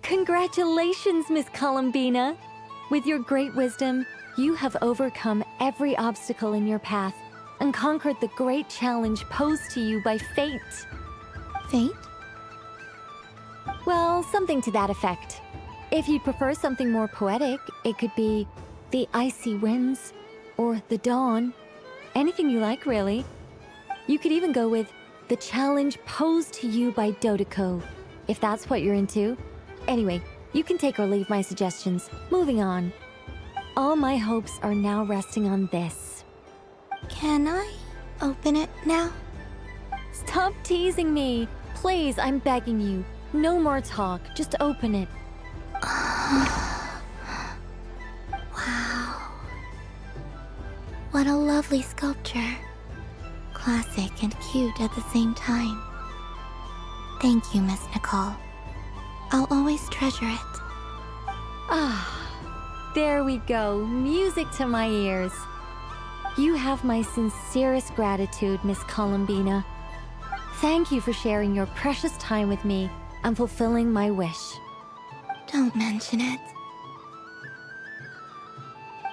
Congratulations, Miss Columbina! With your great wisdom, you have overcome every obstacle in your path and conquered the great challenge posed to you by fate. Fate? Well, something to that effect. If you'd prefer something more poetic, it could be the icy winds or the dawn. Anything you like, really. You could even go with the challenge posed to you by Dodoko, if that's what you're into. Anyway, you can take or leave my suggestions. Moving on. All my hopes are now resting on this. Can I open it now? Stop teasing me. Please, I'm begging you. No more talk. Just open it. Wow. What a lovely sculpture. Classic and cute at the same time. Thank you, Miss Nicole. I'll always treasure it. Ah, there we go. Music to my ears. You have my sincerest gratitude, Miss Columbina. Thank you for sharing your precious time with me and fulfilling my wish. Don't mention it.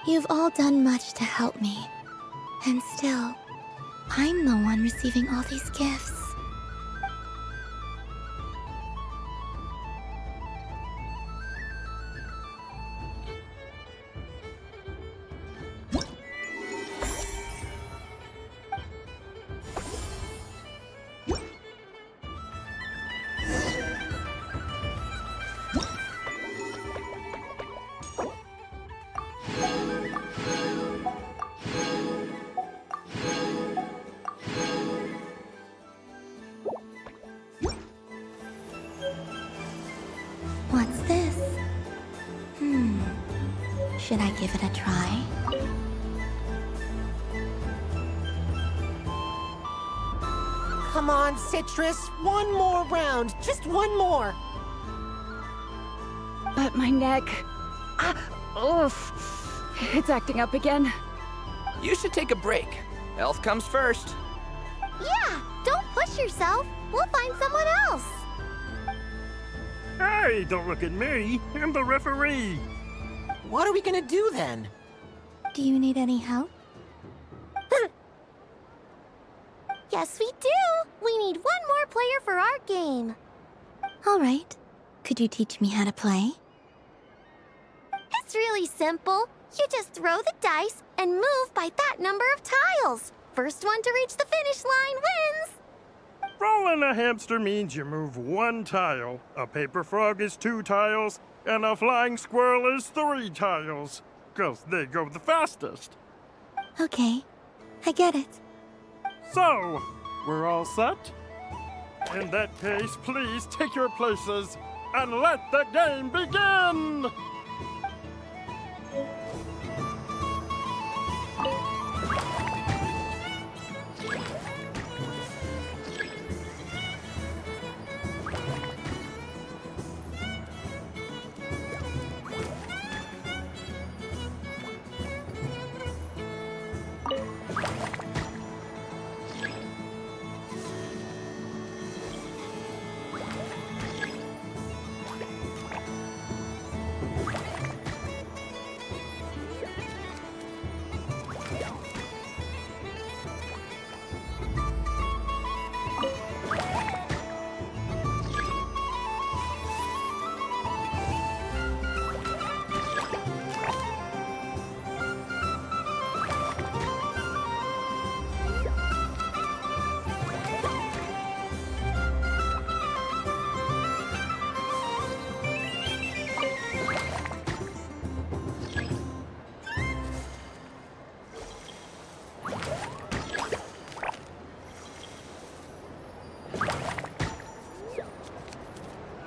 You've all done much to help me. And still, I'm the one receiving all these gifts. What's this? Should I give it a try? Come on, Citrus. One more round. Just one more. But my neck... oof. It's acting up again. You should take a break. Health comes first. Yeah, don't push yourself. We'll find someone else. Hey, don't look at me. I'm the referee. What are we gonna do then? Do you need any help? Yes, we do. We need one more player for our game. All right. Could you teach me how to play? It's really simple. You just throw the dice and move by that number of tiles. First one to reach the finish line wins. Rolling a hamster means you move one tile. A paper frog is 2 tiles, and a flying squirrel is 3 tiles. 'Cause they go the fastest. Okay, I get it. So, we're all set? In that case, please take your places and let the game begin!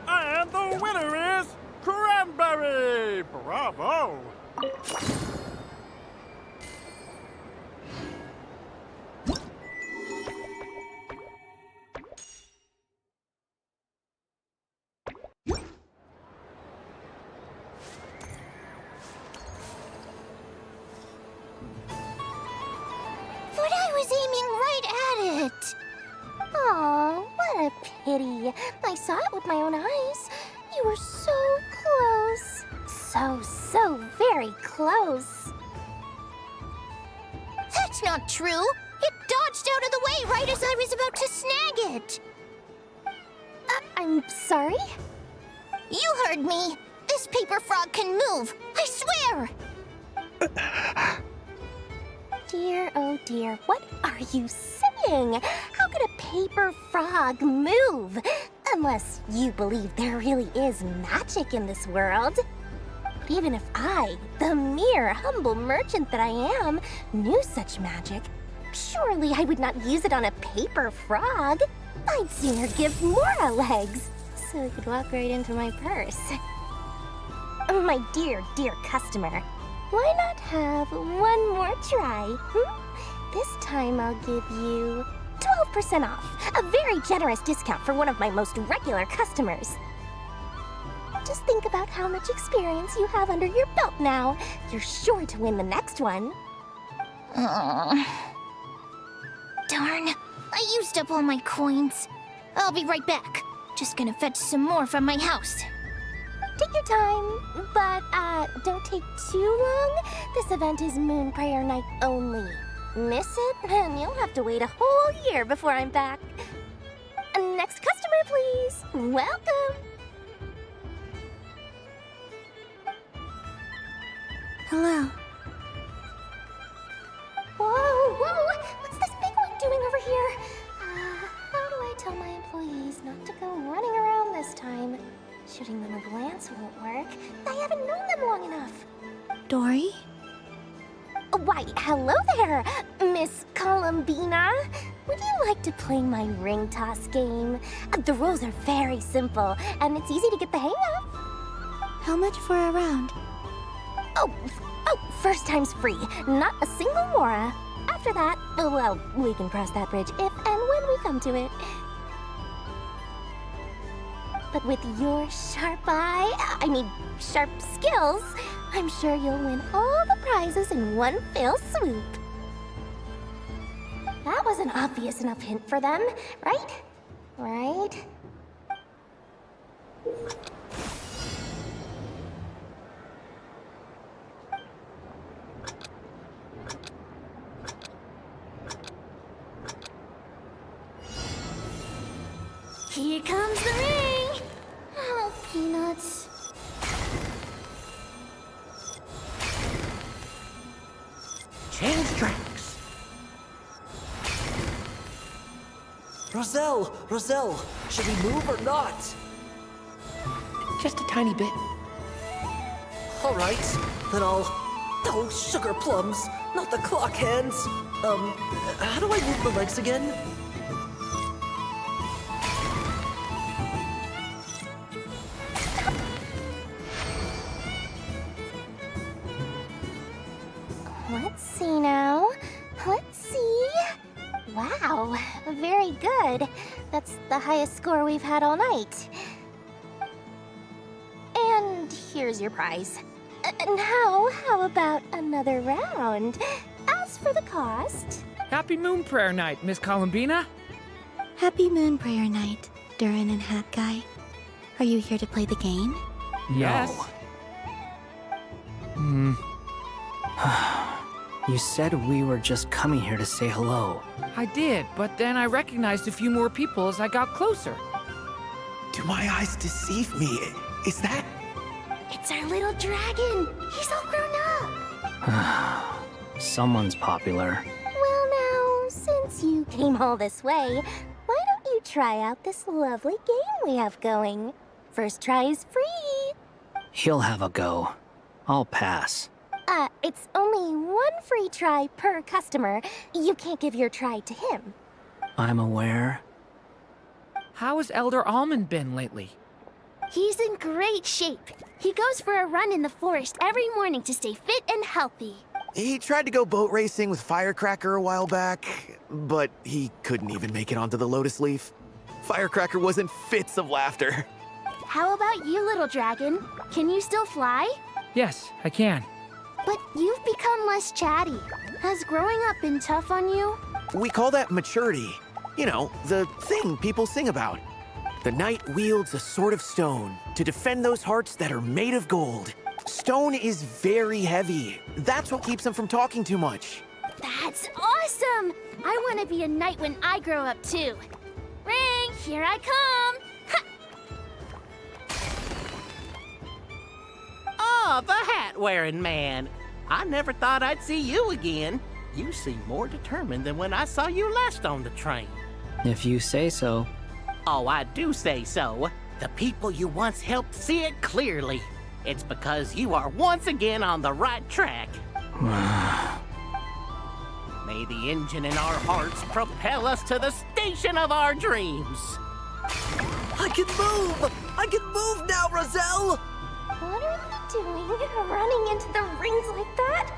And the winner is Cranberry! Bravo! But I was aiming right at it. Aw, what a pity. I saw it with my own eyes. You were so close. So very close. That's not true! It dodged out of the way right as I was about to snag it! I'm sorry? You heard me! This paper frog can move! I swear! Dear, oh dear, what are you saying? How could a paper frog move? Unless you believe there really is magic in this world. But even if I, the mere humble merchant that I am, knew such magic, surely I would not use it on a paper frog. I'd sooner give Mora legs, so I could walk right into my purse. My dear, dear customer, why not have one more try? This time I'll give you 12% off, a very generous discount for one of my most regular customers. Just think about how much experience you have under your belt now. You're sure to win the next one. Darn, I used up all my coins. I'll be right back. Just gonna fetch some more from my house. Take your time, but don't take too long. This event is Moon Prayer Night only. Miss it, and you'll have to wait a whole year before I'm back. Next customer, please. Welcome. Hello. Whoa! What's this big one doing over here? How do I tell my employees not to go running around this time? Shooting them a glance won't work. I haven't known them long enough. Dory? Why, hello there, Miss Columbina. Would you like to play my ring toss game? The rules are very simple, and it's easy to get the hang of. How much for a round? Oh, first time's free. Not a single mora. After that, well, we can cross that bridge if and when we come to it. But with your sharp sharp skills, I'm sure you'll win all the prizes in one fell swoop. That was an obvious enough hint for them, right? Right? Here comes the ring! Oh, peanuts. Change tracks. Roselle, should we move or not? Just a tiny bit. All right, then I'll... Oh, sugar plums, not the clock hands. How do I move the legs again? Let's see now. Let's see. Wow, very good. That's the highest score we've had all night. And here's your prize. Now, how about another round? As for the cost... Happy Moon Prayer Night, Miss Columbina. Happy Moon Prayer Night, Durin and Hat Guy. Are you here to play the game? Yes. You said we were just coming here to say hello. I did, but then I recognized a few more people as I got closer. Do my eyes deceive me? Is that... It's our little dragon. He's all grown up. Someone's popular. Well now, since you came all this way, why don't you try out this lovely game we have going? First try is free. He'll have a go. I'll pass. It's only one free try per customer. You can't give your try to him. I'm aware. How has Elder Almond been lately? He's in great shape. He goes for a run in the forest every morning to stay fit and healthy. He tried to go boat racing with Firecracker a while back, but he couldn't even make it onto the Lotus Leaf. Firecracker was in fits of laughter. How about you, little dragon? Can you still fly? Yes, I can. But you've become less chatty. Has growing up been tough on you? We call that maturity. You know, the thing people sing about. The knight wields a sword of stone, to defend those hearts that are made of gold. Stone is very heavy. That's what keeps them from talking too much. That's awesome! I want to be a knight when I grow up, too. Ring, here I come! Oh, the hat-wearing man. I never thought I'd see you again. You seem more determined than when I saw you last on the train. If you say so. Oh, I do say so. The people you once helped see it clearly. It's because you are once again on the right track. May the engine in our hearts propel us to the station of our dreams. I can move! I can move now, Roselle! What are they doing, running into the rings like that?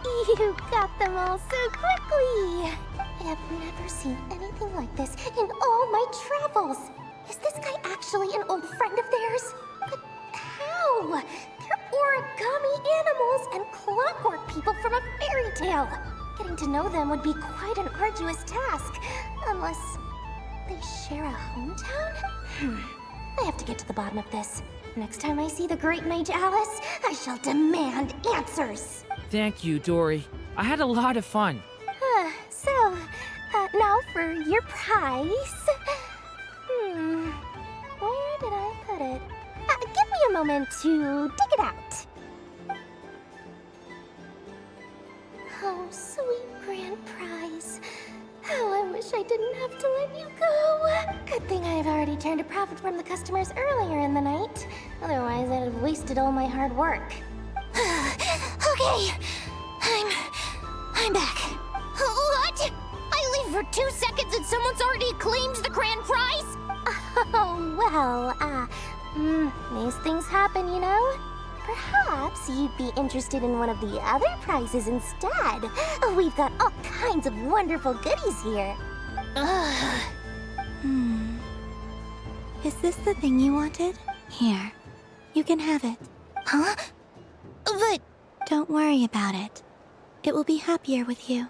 You got them all so quickly! I have never seen anything like this in all my travels. Is this guy actually an old friend of theirs? But how? They're origami animals and clockwork people from a fairy tale. Getting to know them would be quite an arduous task, unless they share a hometown? I have to get to the bottom of this. Next time I see the great mage Alice, I shall demand answers. Thank you, Dory. I had a lot of fun. Now for your prize. Where did I put it? Give me a moment to dig it out. Oh, sweet grand prize. How I wish I didn't have to let you go. Good thing I've already turned a profit from the customers earlier in the night. Otherwise, I'd have wasted all my hard work. Okay, I'm back. What? I leave for 2 seconds and someone's already claimed the grand prize? Oh, well, these things happen, you know? Perhaps you'd be interested in one of the other prizes instead. We've got all kinds of wonderful goodies here. Is this the thing you wanted? Here. You can have it. Huh? But... Don't worry about it. It will be happier with you.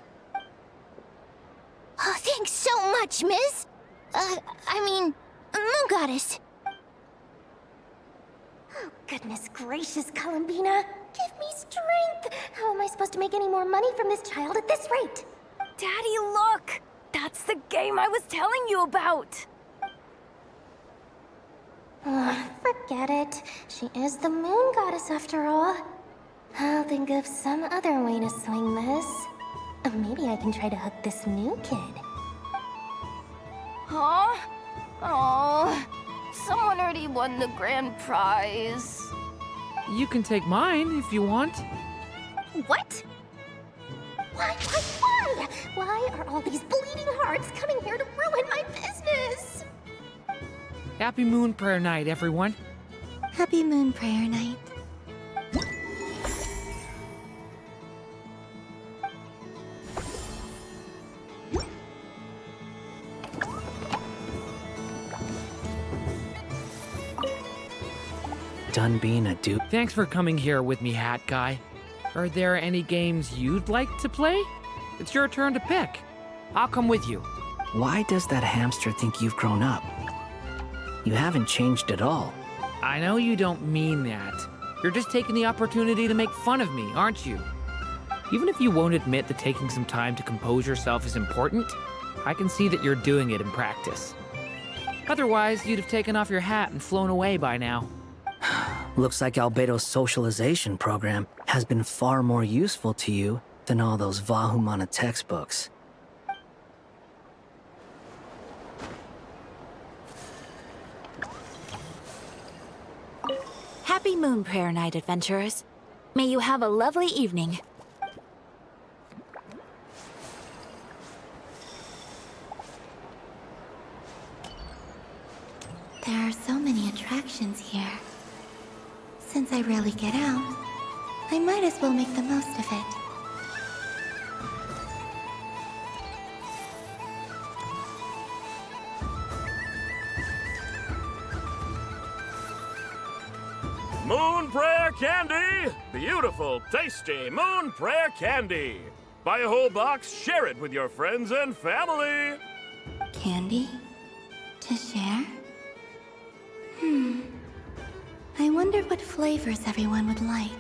Oh, thanks so much, miss. Moon Goddess. Oh, goodness gracious, Columbina. Give me strength. How am I supposed to make any more money from this child at this rate? Daddy, look! That's the game I was telling you about! Forget it. She is the Moon Goddess after all. I'll think of some other way to swing this. Maybe I can try to hook this new kid. Huh? Oh, someone already won the grand prize. You can take mine if you want. What? Why? Why are all these bleeding hearts coming here to ruin my business? Happy Moon Prayer Night, everyone. Happy Moon Prayer Night. Done being a dude. Thanks for coming here with me, Hat Guy. Are there any games you'd like to play? It's your turn to pick. I'll come with you. Why does that hamster think you've grown up? You haven't changed at all. I know you don't mean that. You're just taking the opportunity to make fun of me, aren't you? Even if you won't admit that taking some time to compose yourself is important, I can see that you're doing it in practice. Otherwise, you'd have taken off your hat and flown away by now. Looks like Albedo's socialization program has been far more useful to you than all those Vahumana textbooks. Happy Moon Prayer Night, adventurers. May you have a lovely evening. There are so many attractions here. Since I rarely get out, I might as well make the most of it. Moon Prayer Candy! Beautiful, tasty Moon Prayer Candy! Buy a whole box, share it with your friends and family! Candy? To share? I wonder what flavors everyone would like.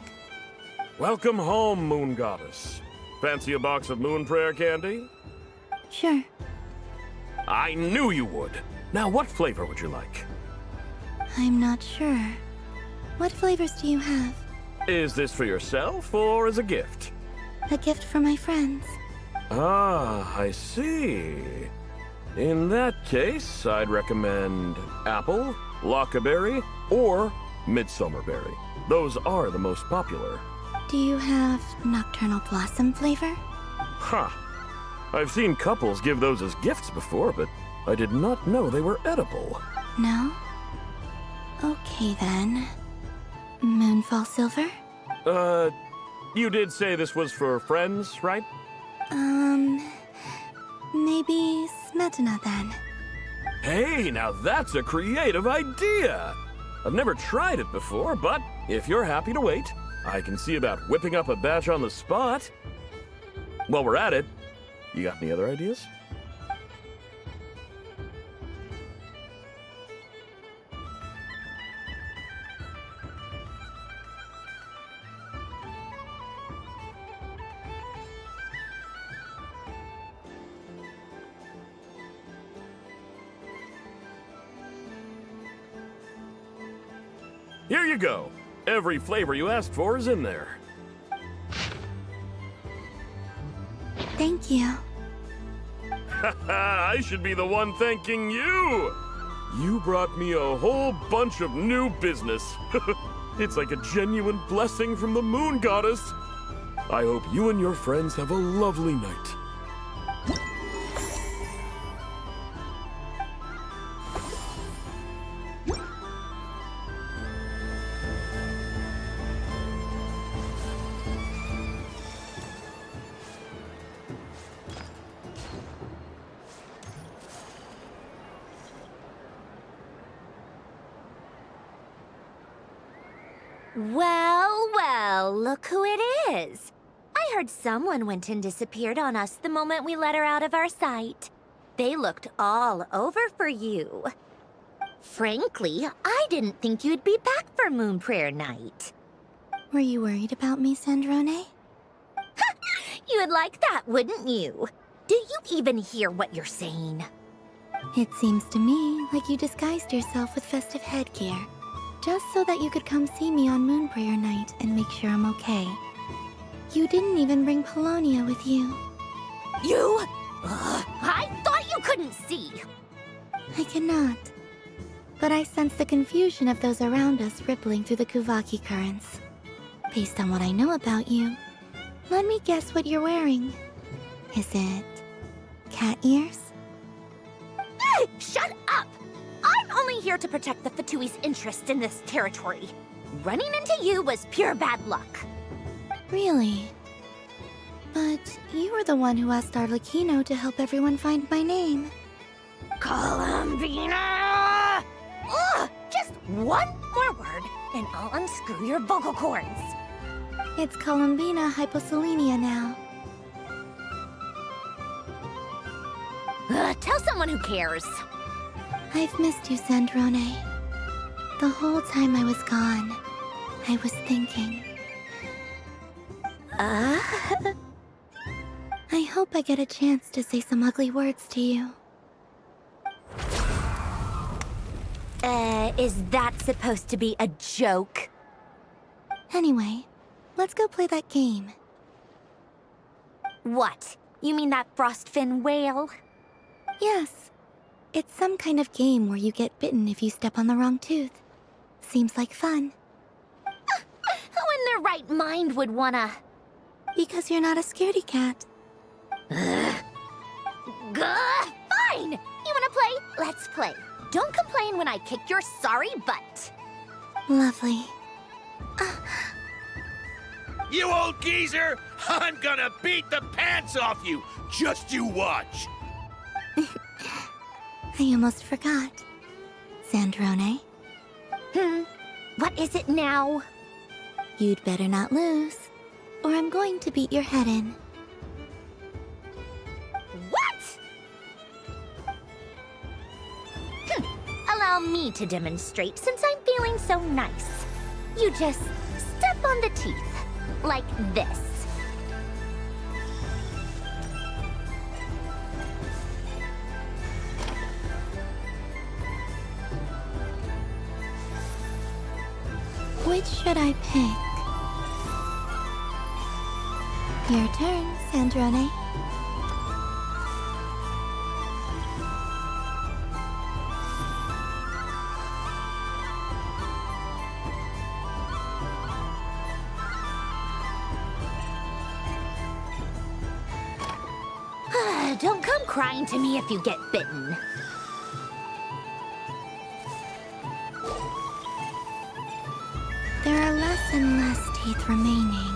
Welcome home, Moon Goddess. Fancy a box of moon prayer candy? Sure. I knew you would. Now, what flavor would you like? I'm not sure. What flavors do you have? Is this for yourself or as a gift? A gift for my friends. Ah, I see. In that case, I'd recommend apple, lockaberry, or midsummerberry. Those are the most popular. Do you have nocturnal blossom flavor? Huh. I've seen couples give those as gifts before, but I did not know they were edible. No? Okay then. Moonfall silver? You did say this was for friends, right? Maybe smetana then. Hey, now that's a creative idea! I've never tried it before, but if you're happy to wait, I can see about whipping up a batch on the spot. While we're at it, you got any other ideas? Here you go. Every flavor you asked for is in there. Thank you. Haha, I should be the one thanking you! You brought me a whole bunch of new business. It's like a genuine blessing from the Moon Goddess. I hope you and your friends have a lovely night. Well, well, look who it is. I heard someone went and disappeared on us the moment we let her out of our sight. They looked all over for you. Frankly, I didn't think you'd be back for Moon Prayer Night. Were you worried about me, Sandrone? You would like that, wouldn't you? Do you even hear what you're saying? It seems to me like you disguised yourself with festive headgear, just so that you could come see me on Moon Prayer Night and make sure I'm okay. You didn't even bring Polonia with you. You? I thought you couldn't see. I cannot. But I sense the confusion of those around us rippling through the Kuvaki currents. Based on what I know about you, let me guess what you're wearing. Is it cat ears? Shut up! I'm only here to protect the Fatui's interest in this territory. Running into you was pure bad luck. Really? But you were the one who asked Arlecchino to help everyone find my name. Columbina! Ugh! Just one more word, and I'll unscrew your vocal cords. It's Columbina hyposelenia now. Tell someone who cares. I've missed you, Sandrone. The whole time I was gone, I was thinking. I hope I get a chance to say some ugly words to you. Is that supposed to be a joke? Anyway, let's go play that game. What? You mean that frostfin whale? Yes. It's some kind of game where you get bitten if you step on the wrong tooth. Seems like fun. Who in their right mind would wanna... Because you're not a scaredy cat. Fine! You wanna play? Let's play. Don't complain when I kick your sorry butt. Lovely. You old geezer! I'm gonna beat the pants off you! Just you watch! I almost forgot. Sandrone? What is it now? You'd better not lose, or I'm going to beat your head in. What? Allow me to demonstrate since I'm feeling so nice. You just step on the teeth, like this. Which should I pick? Your turn, Sandrone. Don't come crying to me if you get bitten. There are less and less teeth remaining.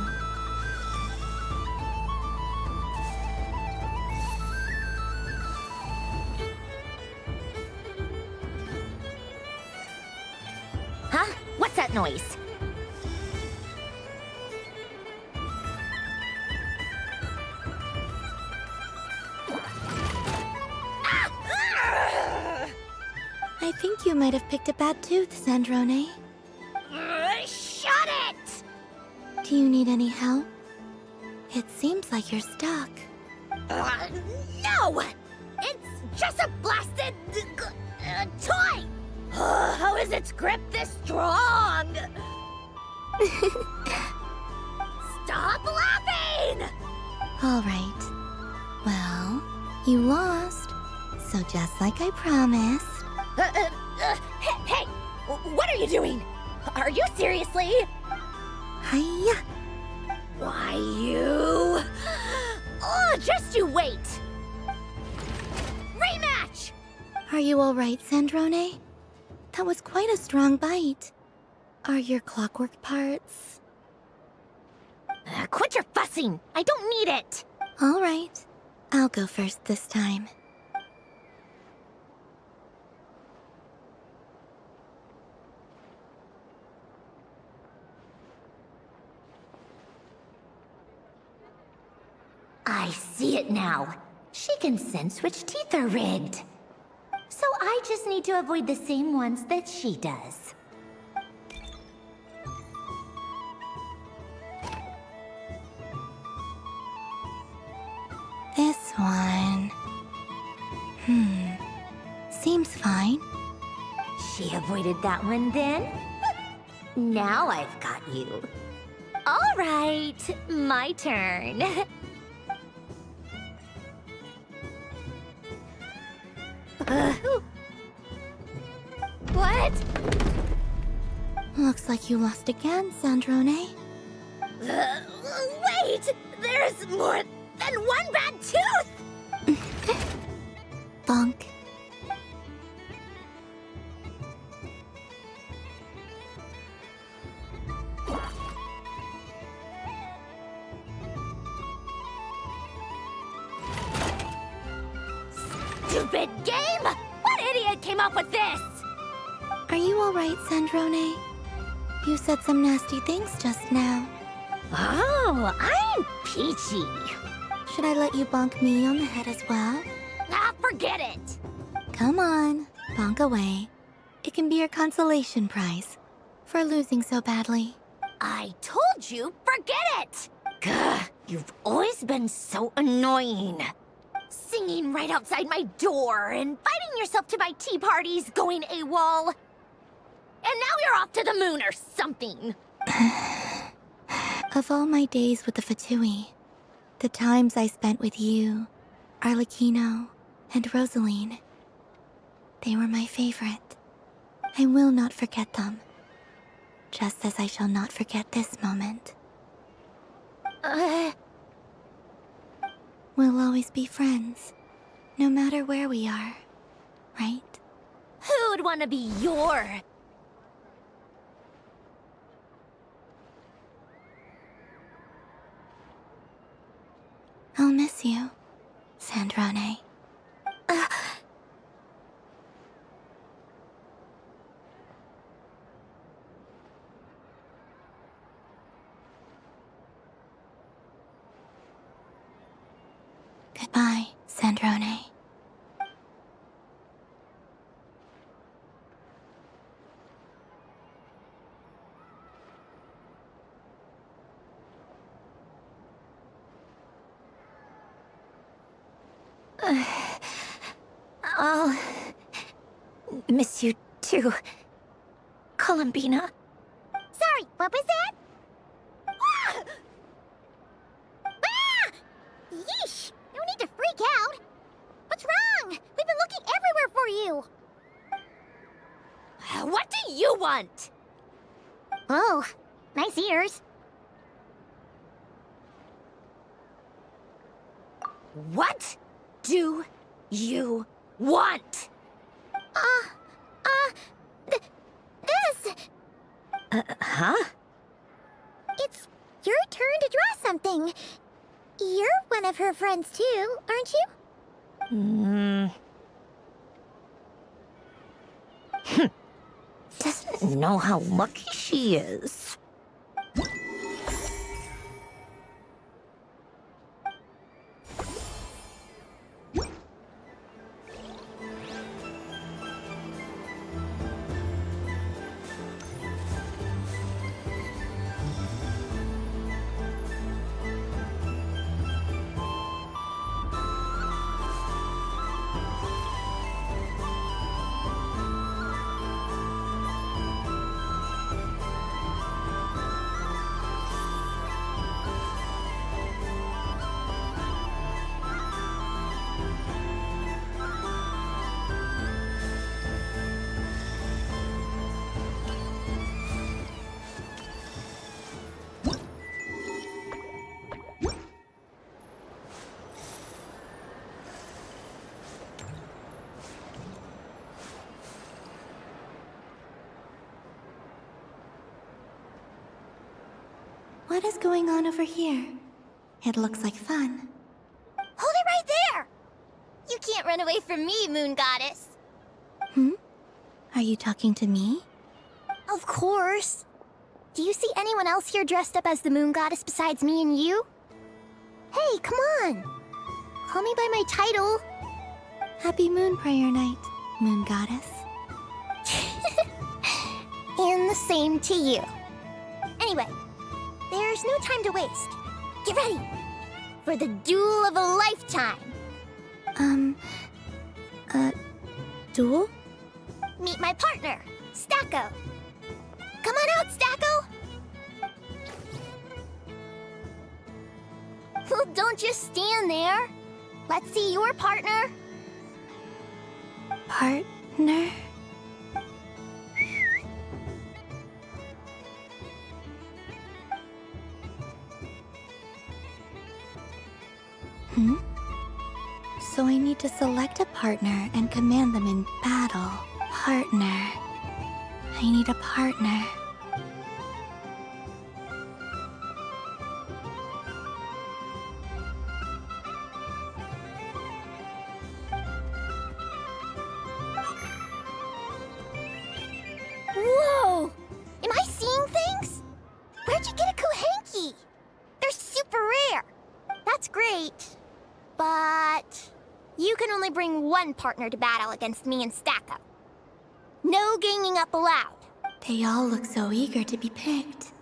Huh? What's that noise? I think you might have picked a bad tooth, Sandrone. Shut it! Do you need any help? It seems like you're stuck. No! It's just a blasted toy! How is its grip this strong? Stop laughing! All right. Well, you lost. So just like I promised. Hey! What are you doing? Are you seriously? Hiya! Why you? Oh, just you wait! Rematch! Are you all right, Sandrone? That was quite a strong bite. Are your clockwork parts? Quit your fussing! I don't need it! All right. I'll go first this time. I see it now. She can sense which teeth are rigged. So I just need to avoid the same ones that she does. This one. Seems fine. She avoided that one then? Now I've got you. All right, my turn. What? Looks like you lost again, Sandrone. Wait! There's more than one bad tooth! Bonk. Stupid game! What idiot came up with this? Are you all right, Sandrone? You said some nasty things just now. Oh, I'm peachy. Should I let you bonk me on the head as well? Ah, forget it! Come on, bonk away. It can be your consolation prize for losing so badly. I told you, forget it! Gah, you've always been so annoying. Singing right outside my door, inviting yourself to my tea parties, going AWOL. And now you're off to the moon or something. Of all my days with the Fatui, the times I spent with you, Arlecchino, and Rosaline, they were my favorite. I will not forget them. Just as I shall not forget this moment. We'll always be friends, no matter where we are, right? Who'd want to be your... I'll miss you, Sandrone. Goodbye, Sandrone. I'll miss you too, Columbina. Sorry, what was that? Ah! Ah! Yeesh! No need to freak out. What's wrong? We've been looking everywhere for you. What do you want? Oh, nice ears. What do you want? This. Huh? It's your turn to draw something. You're one of her friends too, aren't you? Doesn't know how lucky she is. What is going on over here? It looks like fun. Hold it right there! You can't run away from me, Moon Goddess. Are you talking to me? Of course. Do you see anyone else here dressed up as the Moon Goddess besides me and you? Hey, come on. Call me by my title. Happy Moon Prayer Night, Moon Goddess. And the same to you. Anyway, there's no time to waste. Get ready for the duel of a lifetime. Duel? Meet my partner, Stacko. Come on out, Stacko. Well, don't just stand there. Let's see your partner. Partner? So I need to select a partner and command them in battle. Partner. I need a partner. Whoa! Am I seeing things? Where'd you get a Kohenki? They're super rare. That's great. But you can only bring one partner to battle against me and Stacko. No ganging up allowed. They all look so eager to be picked.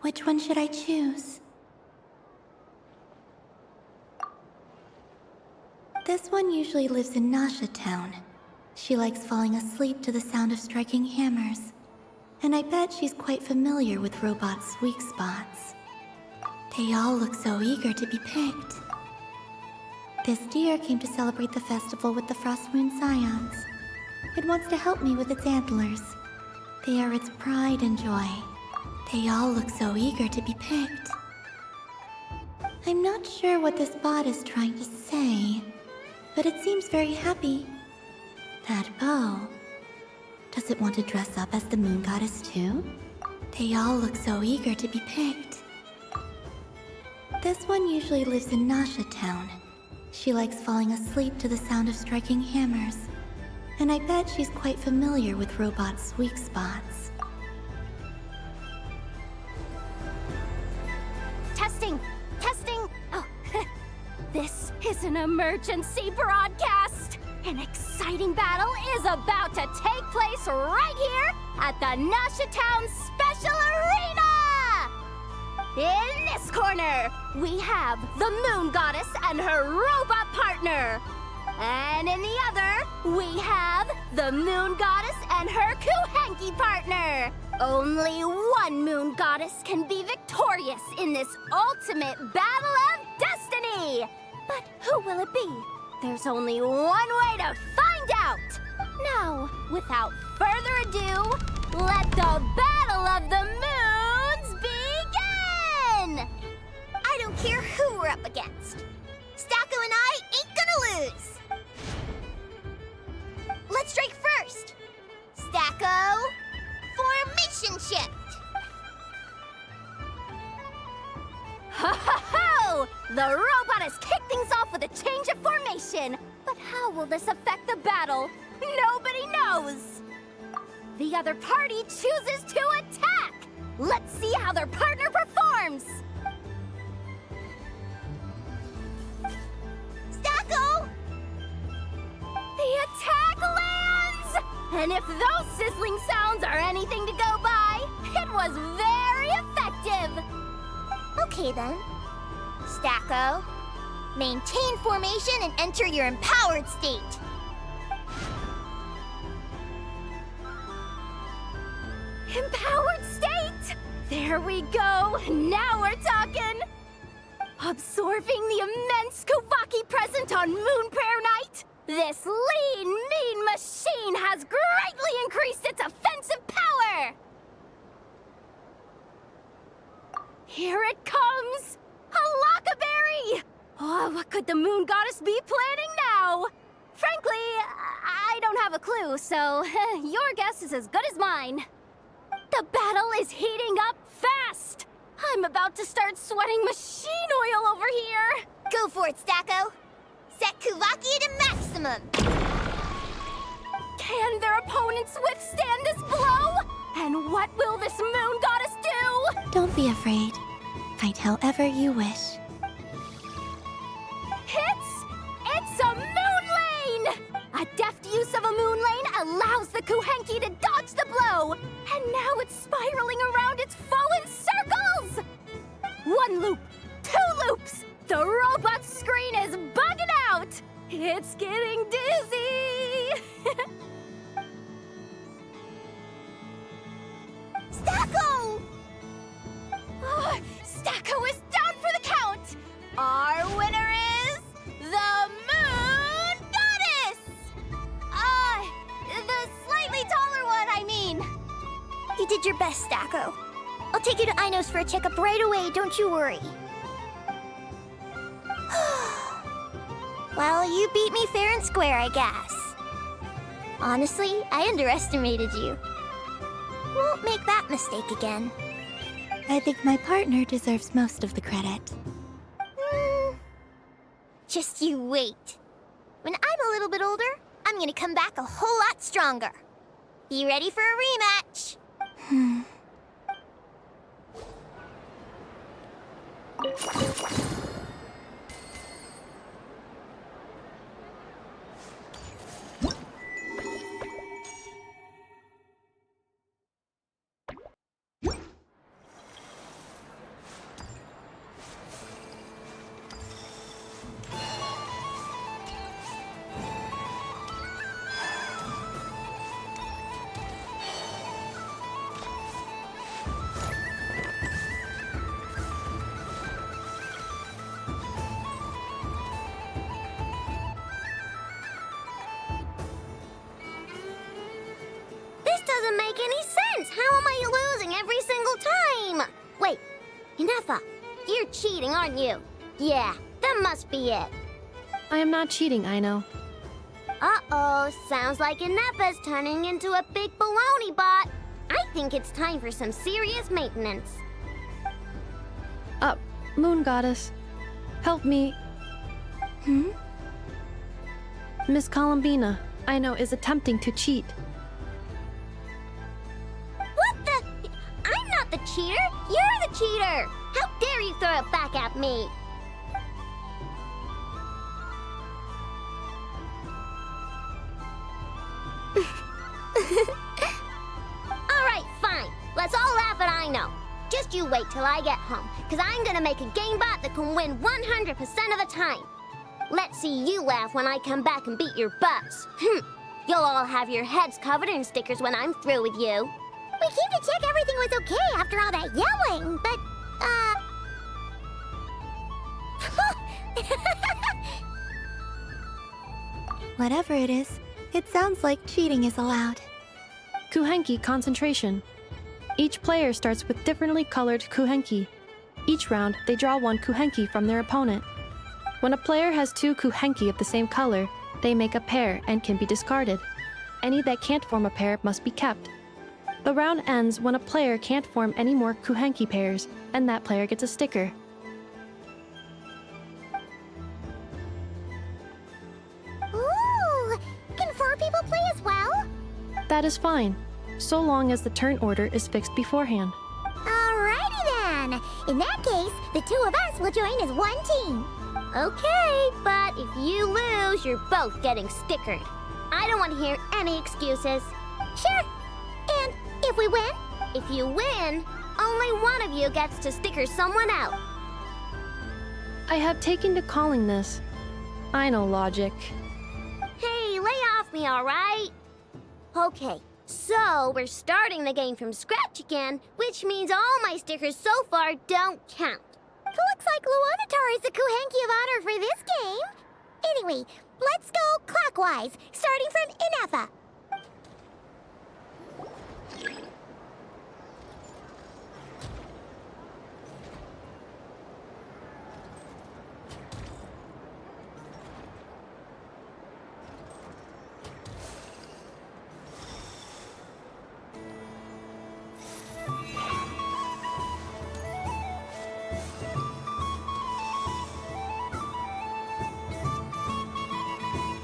Which one should I choose? This one usually lives in Nasha Town. She likes falling asleep to the sound of striking hammers. And I bet she's quite familiar with robots' weak spots. They all look so eager to be picked. This deer came to celebrate the festival with the Frost Moon Scions. It wants to help me with its antlers. They are its pride and joy. They all look so eager to be picked. I'm not sure what this bot is trying to say, but it seems very happy. That bow. Does it want to dress up as the Moon Goddess too? They all look so eager to be picked. This one usually lives in Nasha Town. She likes falling asleep to the sound of striking hammers. And I bet she's quite familiar with robots' weak spots. Testing! Testing! Oh, this is an emergency broadcast! An exciting battle is about to take place right here at the Nasha Town Special Arena! In this corner, we have the Moon Goddess and her robot partner. And in the other, we have the Moon Goddess and her Kuhanky partner. Only one Moon Goddess can be victorious in this ultimate battle of destiny. But who will it be? There's only one way to find out. Now, without further ado, let the Battle of the Moons begin! I don't care who we're up against. Stacko and I ain't gonna lose. Let's strike first. Stacko, formation shift. Ho ho ho! The robot has kicked things off with a change of formation. But how will this affect the battle? Nobody knows. The other party chooses to attack. Let's see how their partner performs. Stacko! The attack lands! And if those sizzling sounds are anything to go by, it was very effective. Okay then. Stacko, maintain formation and enter your empowered state. Empowered state! There we go! Now we're talking! Absorbing the immense Kuvaki present on Moon Prayer Night, this lean, mean machine has greatly increased its offensive power! Here it comes! A Lockaberry! Oh, what could the Moon Goddess be planning now? Frankly, I don't have a clue, so your guess is as good as mine. The battle is heating up fast! I'm about to start sweating machine oil over here! Go for it, Stacko! Set Kuvaki to maximum! Can their opponents withstand this blow? And what will this Moon Goddess do? Don't be afraid. Fight however you wish. It's a moon lane! A deft use of a moon lane allows the Kuhanky to dodge the blow, and now it's spiraling around its foe in circles! One loop, two loops, the robot's screen is bugging out! It's getting dizzy! Stacko! Oh, Stacko is down for the count! Our winner is the Moon Goddess! The slightly taller one, I mean. You did your best, Stacko. I'll take you to Ainos for a checkup right away, don't you worry. Well, you beat me fair and square, I guess. Honestly, I underestimated you. Won't make that mistake again. I think my partner deserves most of the credit. Just you wait. When I'm a little bit older, I'm gonna come back a whole lot stronger. Be ready for a rematch. Doesn't make any sense. How am I losing every single time? Wait, Inefa, you're cheating, aren't you? Yeah, that must be it. I am not cheating, Aino. Uh-oh, sounds like Inefa's turning into a big baloney bot. I think it's time for some serious maintenance. Moon Goddess, help me. Miss Columbina, Aino is attempting to cheat. What the? I'm not the cheater. You're the cheater. How dare you throw it back at me? All right, fine. Let's all laugh at Aino. Just you wait. wait till I get home, because I'm gonna make a game bot that can win 100% of the time. Let's see you laugh when I come back and beat your butts. You'll all have your heads covered in stickers when I'm through with you. We came to check everything was okay after all that yelling, but, Whatever it is, it sounds like cheating is allowed. Kuhenki concentration. Each player starts with differently colored kuhenki. Each round, they draw one kuhenki from their opponent. When a player has two kuhenki of the same color, they make a pair and can be discarded. Any that can't form a pair must be kept. The round ends when a player can't form any more kuhenki pairs, and that player gets a sticker. ooh, can 4 people play as well? That is fine, so long as the turn order is fixed beforehand. Alrighty then. In that case, the 2 of us will join as one team. Okay, but if you lose, you're both getting stickered. I don't want to hear any excuses. Sure. And if we win? If you win, only one of you gets to sticker someone out. I have taken to calling this. I know logic. Hey, lay off me, all right? Okay, so we're starting the game from scratch again, which means all my stickers so far don't count. Looks like Luanatar is the Kuhenki of honor for this game. Anyway, let's go clockwise, starting from Inafa.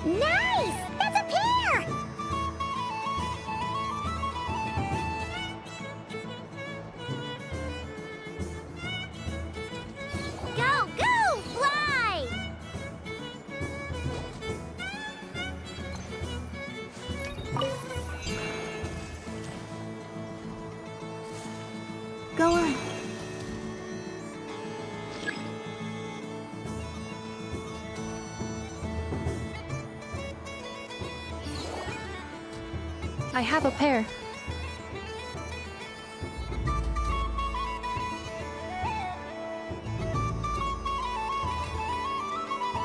Nice! That's a pair! Go, go, fly! Go on. I have a pair.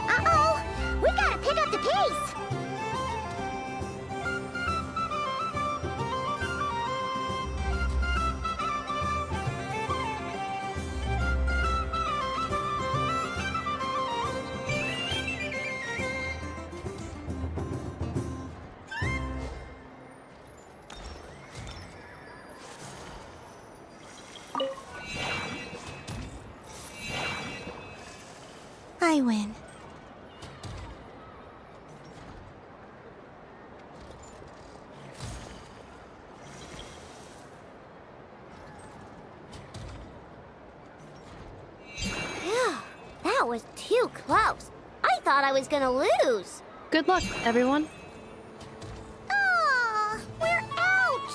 Uh-oh! We gotta pick up the pace! I win. Phew, that was too close. I thought I was gonna lose. Good luck, everyone. Aw, we're out!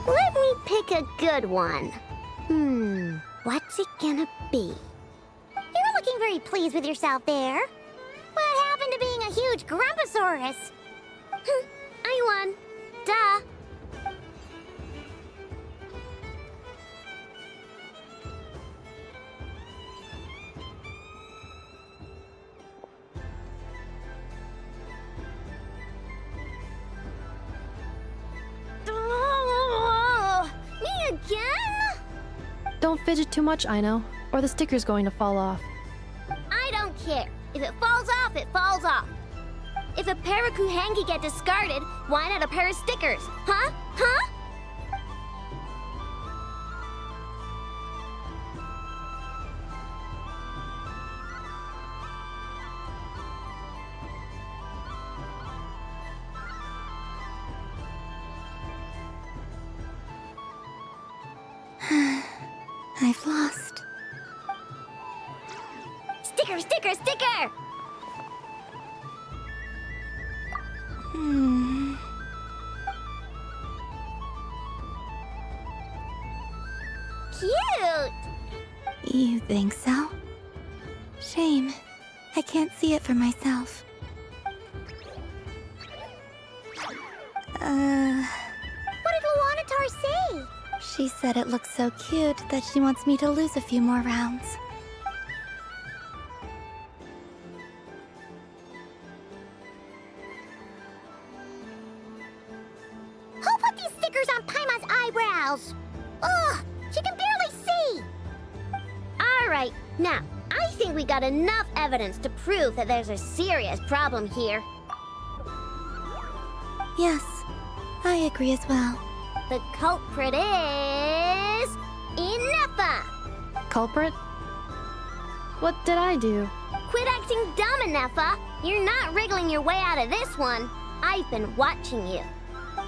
Let me pick a good one. What's it gonna be? You're looking very pleased with yourself there. What happened to being a huge Grumposaurus? I won. Duh. Me again? Don't fidget too much, Aino, or the sticker's going to fall off. I don't care. If it falls off, it falls off. If a pair of Kuhenki get discarded, why not a pair of stickers? Huh? Huh? I've lost. sticker, sticker! Cute! You think so? Shame. I can't see it for myself. What did Luanatar say? She said it looks so cute that she wants me to lose a few more rounds. Who put these stickers on Paimon's eyebrows? Ugh, she can barely see. Alright, now, I think we got enough evidence to prove that there's a serious problem here. Yes, I agree as well. The culprit is... Inefa! Culprit? What did I do? Quit acting dumb, Inefa! You're not wriggling your way out of this one. I've been watching you.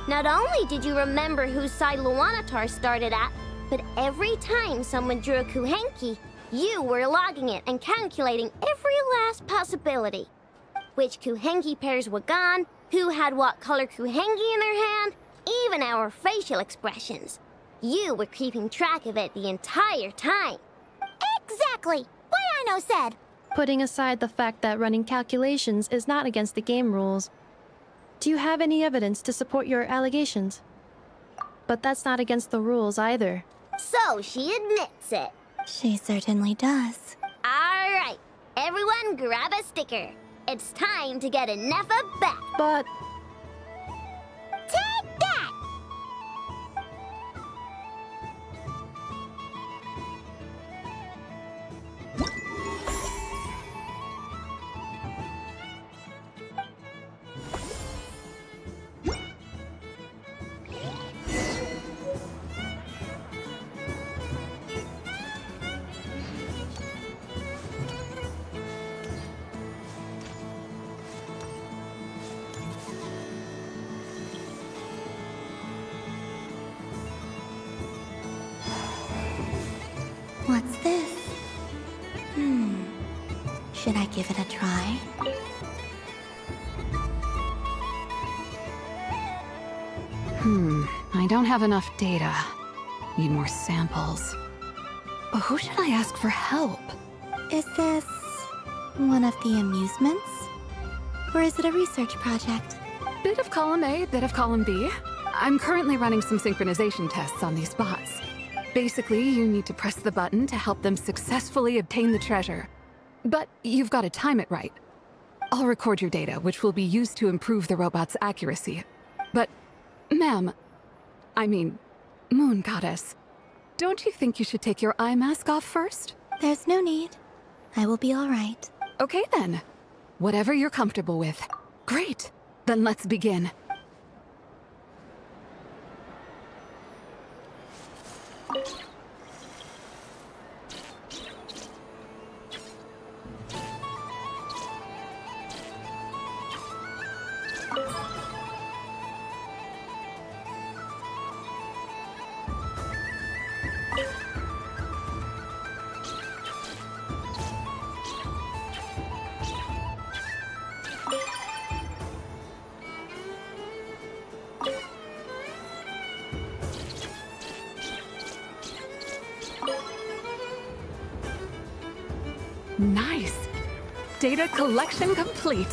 Not only did you remember whose side Luanatar started at, but every time someone drew a Kuhenki, you were logging it and calculating every last possibility. Which Kuhenki pairs were gone, who had what color Kuhenki in their hand, even our facial expressions. You were keeping track of it the entire time. Exactly! What I know said. Putting aside the fact that running calculations is not against the game rules, do you have any evidence to support your allegations? But that's not against the rules either. So she admits it. She certainly does. Alright, everyone grab a sticker. It's time to get Inefa back. But... Take that! What's this? Should I give it a try? I don't have enough data. Need more samples. But who should I ask for help? Is this one of the amusements? Or is it a research project? Bit of column A, bit of column B. I'm currently running some synchronization tests on these bots. Basically, you need to press the button to help them successfully obtain the treasure. But you've got to time it right. I'll record your data, which will be used to improve the robot's accuracy. But, ma'am, I mean, Moon Goddess, don't you think you should take your eye mask off first? There's no need. I will be all right. Okay then. Whatever you're comfortable with. Great. Then let's begin. Nice. Data collection complete.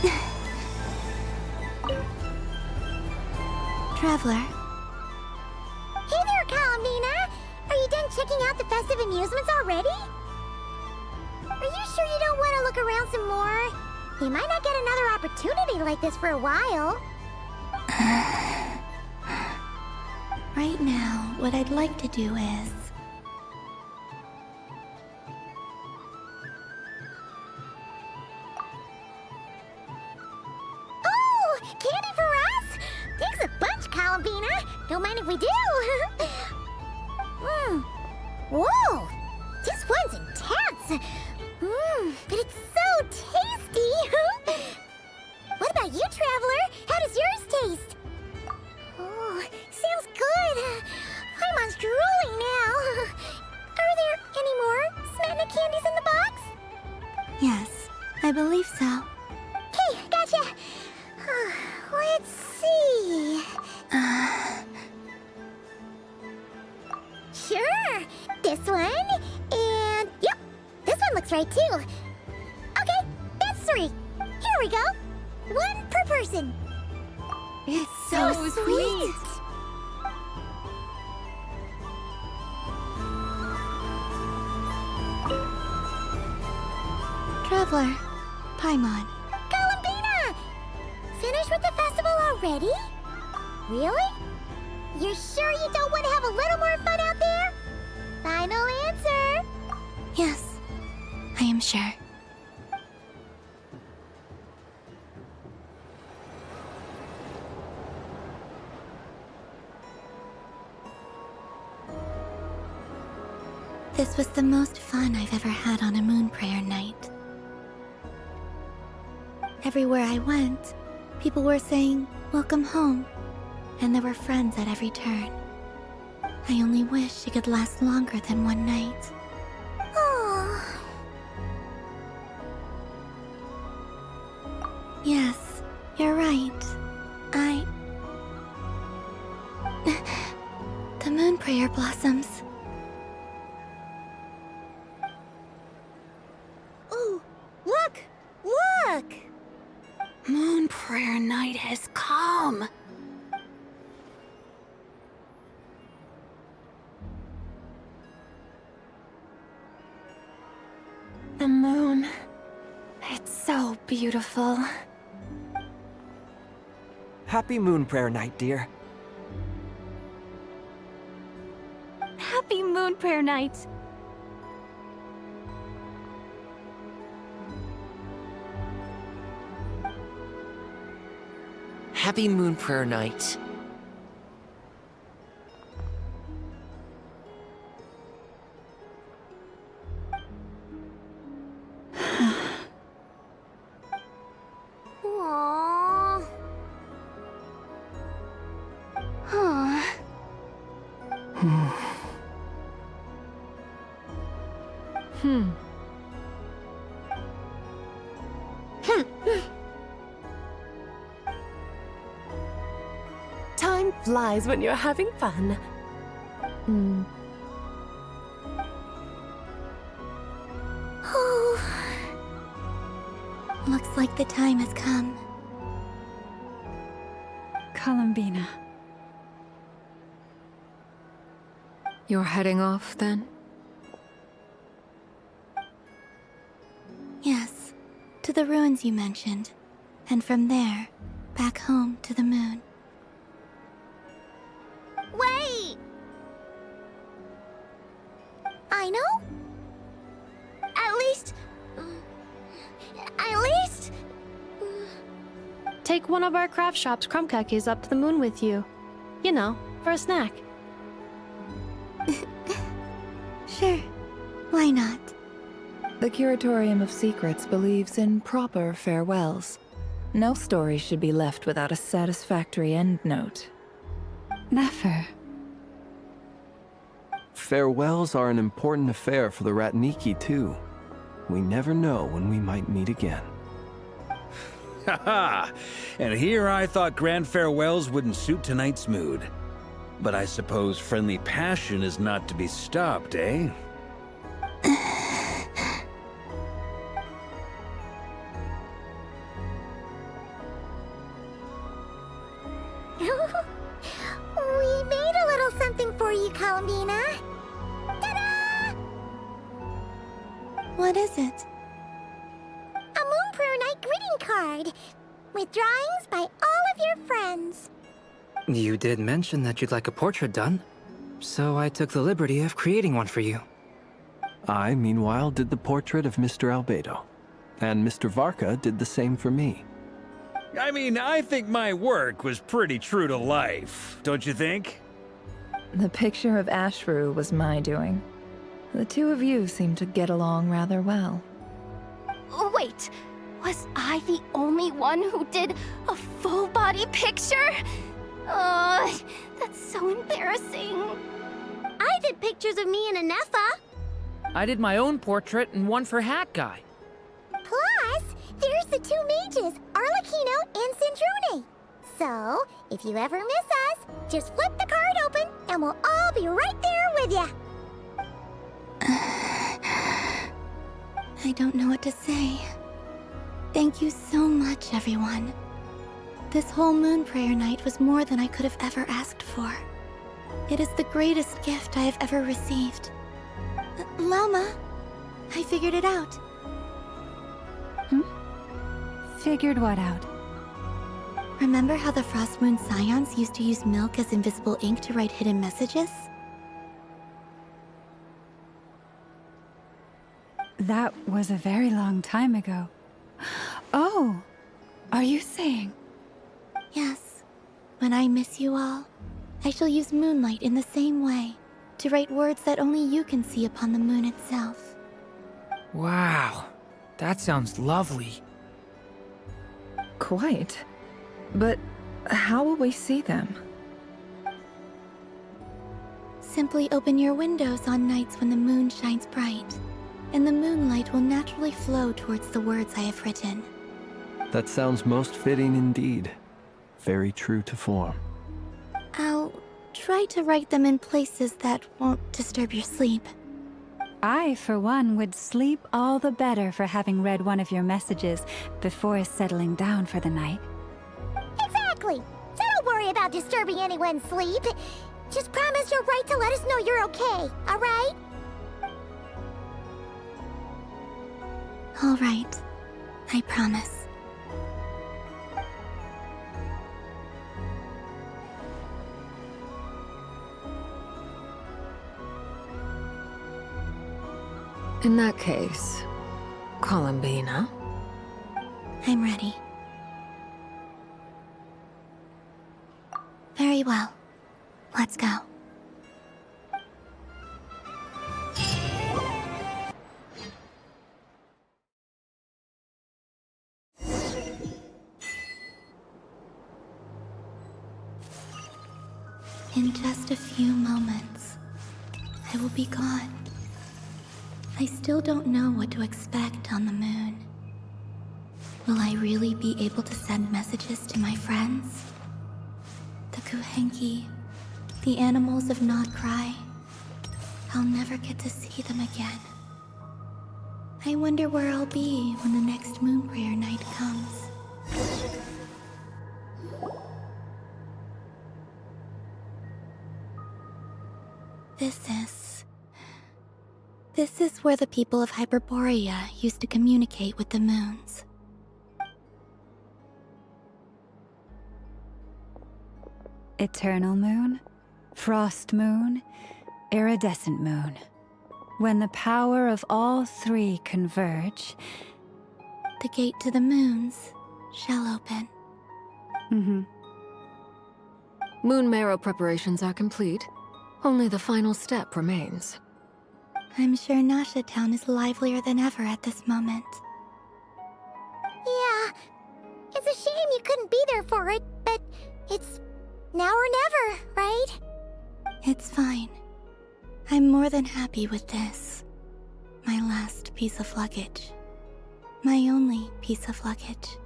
Hey Traveler. there, Columbina! Are you done checking out the festive amusements already? Are you sure you don't want to look around some more? You might not get another opportunity like this for a while. Right now, what I'd like to do is... Oh! Candy for us? Thanks a bunch, Columbina. Don't mind if we do. Whoa! one's intense. But it's so tasty. What about you, Traveler? How does yours taste? Oh, sounds good. I'm on drooling now. Are there any more Smetana candies in the box? Yes, I believe so. Okay, gotcha. Let's see. Sure. This one, and yep, this one looks right too. Okay, that's 3. Here we go. 1 per person. It's so sweet. Traveler, Paimon. Columbina! Finished with the festival already? Really? You're sure you don't want to have a little more fun out there? Final answer. Yes, I am sure. This was the most fun I've ever had on a moon prayer night. Everywhere I went, people were saying, "Welcome home," and there were friends at every turn. I only wish it could last longer than one night. Oh. Yes, you're right. The moon prayer blossoms. Ooh, look! Look! Moon prayer night has come. The moon. It's so beautiful. Happy Moon Prayer Night, dear. Happy Moon Prayer Night. Happy Moon Prayer Night. Aww. Huh. Time flies when you're having fun. Oh. Looks like the time has come. Columbina. You're heading off then? Yes, to the ruins you mentioned. And from there, back home to the moon. Wait! I know? At least... Take one of our craft shop's crumb cookies up to the moon with you. You know, for a snack. Sure, why not? The Curatorium of Secrets believes in proper farewells. No story should be left without a satisfactory endnote. Never. Farewells are an important affair for the Ratniki, too. We never know when we might meet again. Haha! And here I thought grand farewells wouldn't suit tonight's mood. But I suppose friendly passion is not to be stopped, eh? We made a little something for you, Columbina. Ta-da! What is it? A Moon Prayer Night greeting card with drawings by all of your friends. You did mention that you'd like a portrait done, so I took the liberty of creating one for you. I, meanwhile, did the portrait of Mr. Albedo. And Mr. Varka did the same for me. I mean, I think my work was pretty true to life, don't you think? The picture of Ashru was my doing. The two of you seem to get along rather well. Wait, was I the only one who did a full-body picture? That's so embarrassing. I did pictures of me and Anefa. I did my own portrait and one for Hat Guy. Plus, there's the two mages, Arlecchino and Cendrune. So, if you ever miss us, just flip the card open and we'll all be right there with you. I don't know what to say. Thank you so much, everyone. This whole moon prayer night was more than I could have ever asked for. It is the greatest gift I have ever received. Lama, I figured it out. Figured what out? Remember how the Frost Moon Scions used to use milk as invisible ink to write hidden messages? That was a very long time ago. Oh, are you saying? Yes. When I miss you all, I shall use moonlight in the same way, to write words that only you can see upon the moon itself. Wow, that sounds lovely. Quite. But how will we see them? Simply open your windows on nights when the moon shines bright, and the moonlight will naturally flow towards the words I have written. That sounds most fitting indeed. Very true to form. I'll try to write them in places that won't disturb your sleep. I, for one, would sleep all the better for having read one of your messages before settling down for the night. Exactly. So don't worry about disturbing anyone's sleep. Just promise you'll write to let us know you're okay, all right? All right. I promise. In that case, Columbina? I'm ready. Very well. Let's go. In just a few moments, I will be gone. I still don't know what to expect on the moon. Will I really be able to send messages to my friends? The Kuhenki, the animals of Not Cry. I'll never get to see them again. I wonder where I'll be when the next moon prayer night comes. This is where the people of Hyperborea used to communicate with the moons. Eternal moon, frost moon, iridescent moon. When the power of all three converge, the gate to the moons shall open. Moon marrow preparations are complete. Only the final step remains. I'm sure Nasha Town is livelier than ever at this moment. Yeah, it's a shame you couldn't be there for it, but it's now or never, right? It's fine. I'm more than happy with this. My last piece of luggage. My only piece of luggage.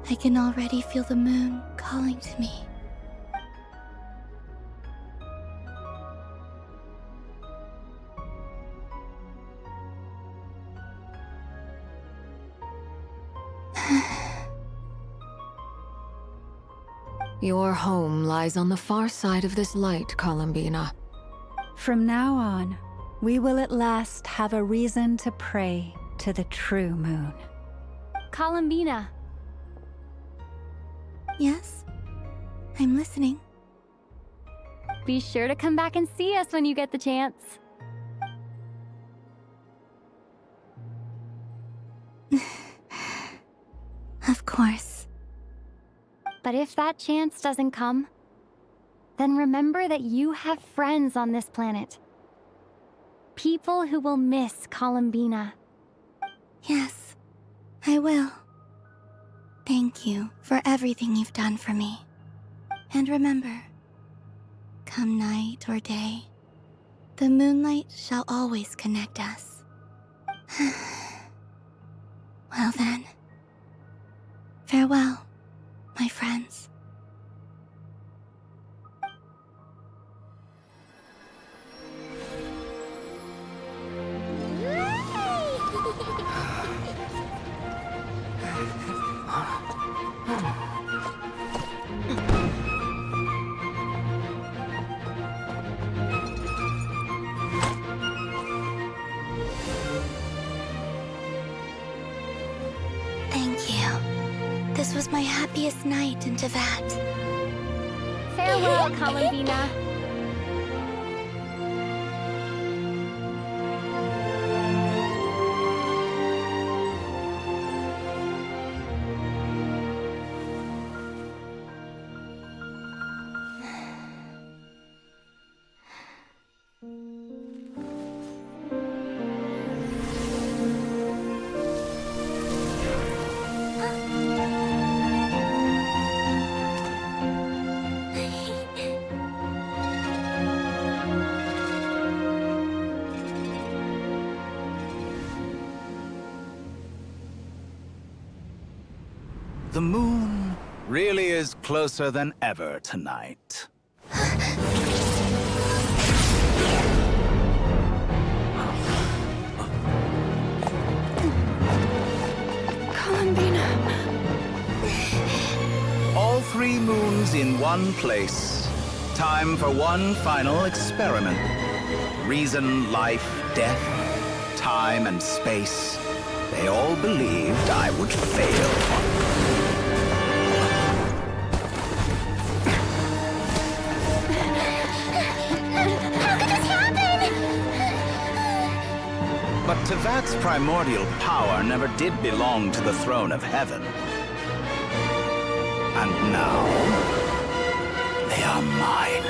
I can already feel the moon calling to me. Your home lies on the far side of this light, Columbina. From now on, we will at last have a reason to pray to the true moon. Columbina. Yes? I'm listening. Be sure to come back and see us when you get the chance. Of course. But if that chance doesn't come, then remember that you have friends on this planet. People who will miss Columbina. Yes, I will. Thank you for everything you've done for me. And remember, come night or day, the moonlight shall always connect us. Well then, farewell, my friends. Thank you. This was my happiest night in Teyvat. Farewell, Columbina. The moon really is closer than ever tonight. Columbina. All 3 moons in one place. Time for one final experiment. Reason, life, death, time and space. They all believed I would fail. But Teyvat's primordial power never did belong to the throne of heaven. And now, they are mine.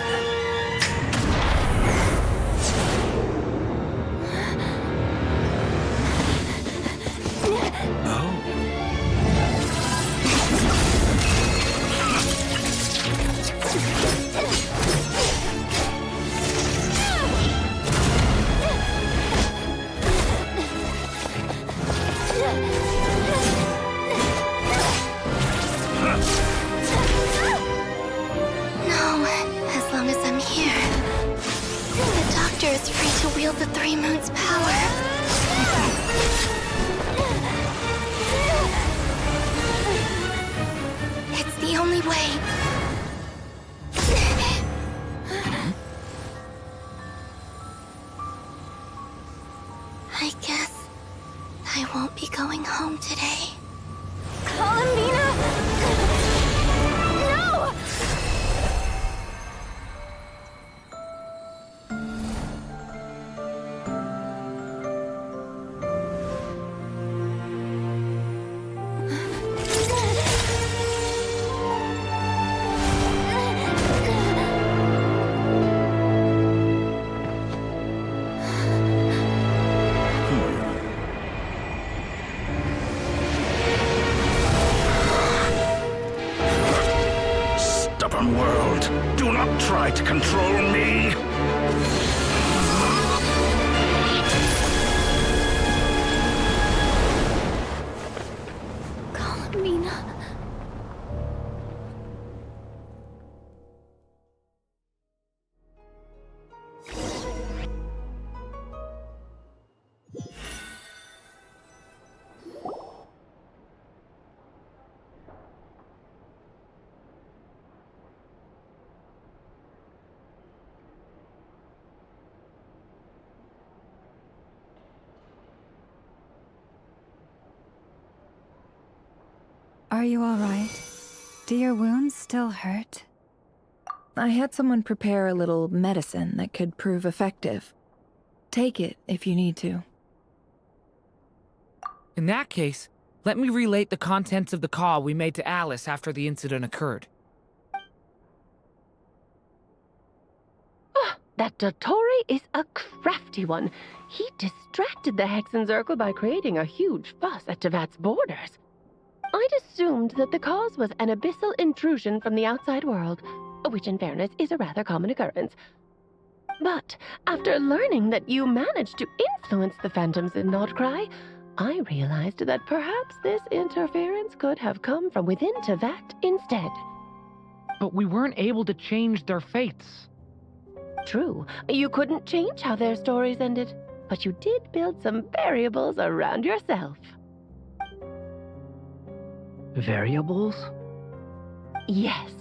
As long as I'm here, the Doctor is free to wield the 3 moons' power. It's the only way. I guess I won't be going home today. Columbina! No! Stubborn world, do not try to control me! Columbina. Are you all right? Do your wounds still hurt? I had someone prepare a little medicine that could prove effective. Take it if you need to. In that case, let me relate the contents of the call we made to Alice after the incident occurred. That Dottore is a crafty one. He distracted the Hexen Circle by creating a huge fuss at Tevat's borders. I'd assumed that the cause was an abyssal intrusion from the outside world, which in fairness is a rather common occurrence. But after learning that you managed to influence the phantoms in Nordcry, I realized that perhaps this interference could have come from within Tevat instead. But we weren't able to change their fates. True, you couldn't change how their stories ended, but you did build some variables around yourself. Variables? Yes,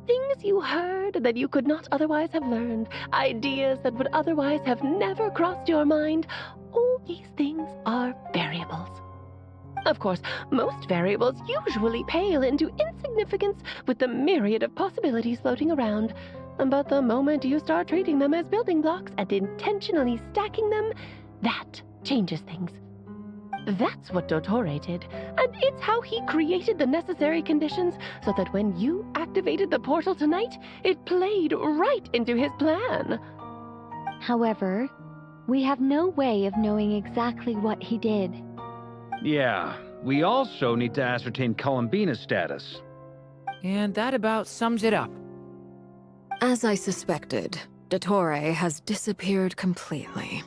things you heard that you could not otherwise have learned, ideas that would otherwise have never crossed your mind. All these things are variables. Of course, most variables usually pale into insignificance with the myriad of possibilities floating around. But the moment you start treating them as building blocks and intentionally stacking them, that changes things. That's what Dottore did, and it's how he created the necessary conditions so that when you activated the portal tonight, it played right into his plan. However, we have no way of knowing exactly what he did. Yeah, we also need to ascertain Columbina's status. And that about sums it up. As I suspected, Dottore has disappeared completely.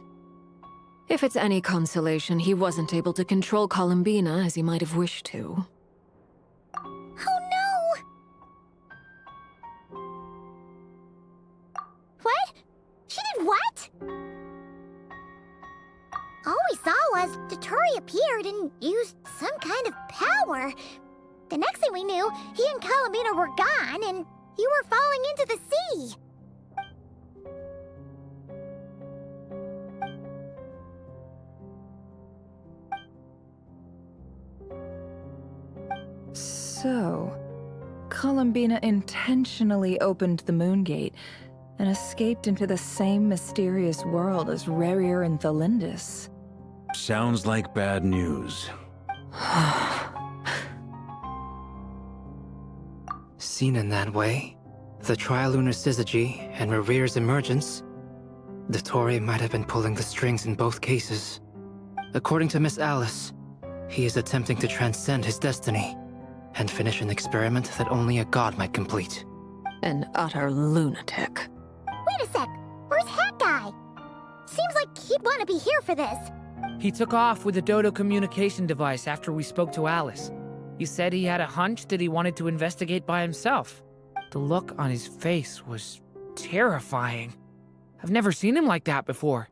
If it's any consolation, he wasn't able to control Columbina as he might have wished to. Oh no! What? She did what? All we saw was Dottore appeared and used some kind of power. The next thing we knew, he and Columbina were gone and you were falling into the sea. So, Columbina intentionally opened the Moon Gate and escaped into the same mysterious world as Rerir and Thalindis. Sounds like bad news. Seen in that way, the Trilunar Syzygy and Rerir's emergence, Dottore might have been pulling the strings in both cases. According to Miss Alice, he is attempting to transcend his destiny and finish an experiment that only a god might complete. An utter lunatic. Wait a sec, where's Hat Guy? Seems like he'd want to be here for this. He took off with a Dodo communication device after we spoke to Alice. He said he had a hunch that he wanted to investigate by himself. The look on his face was terrifying. I've never seen him like that before.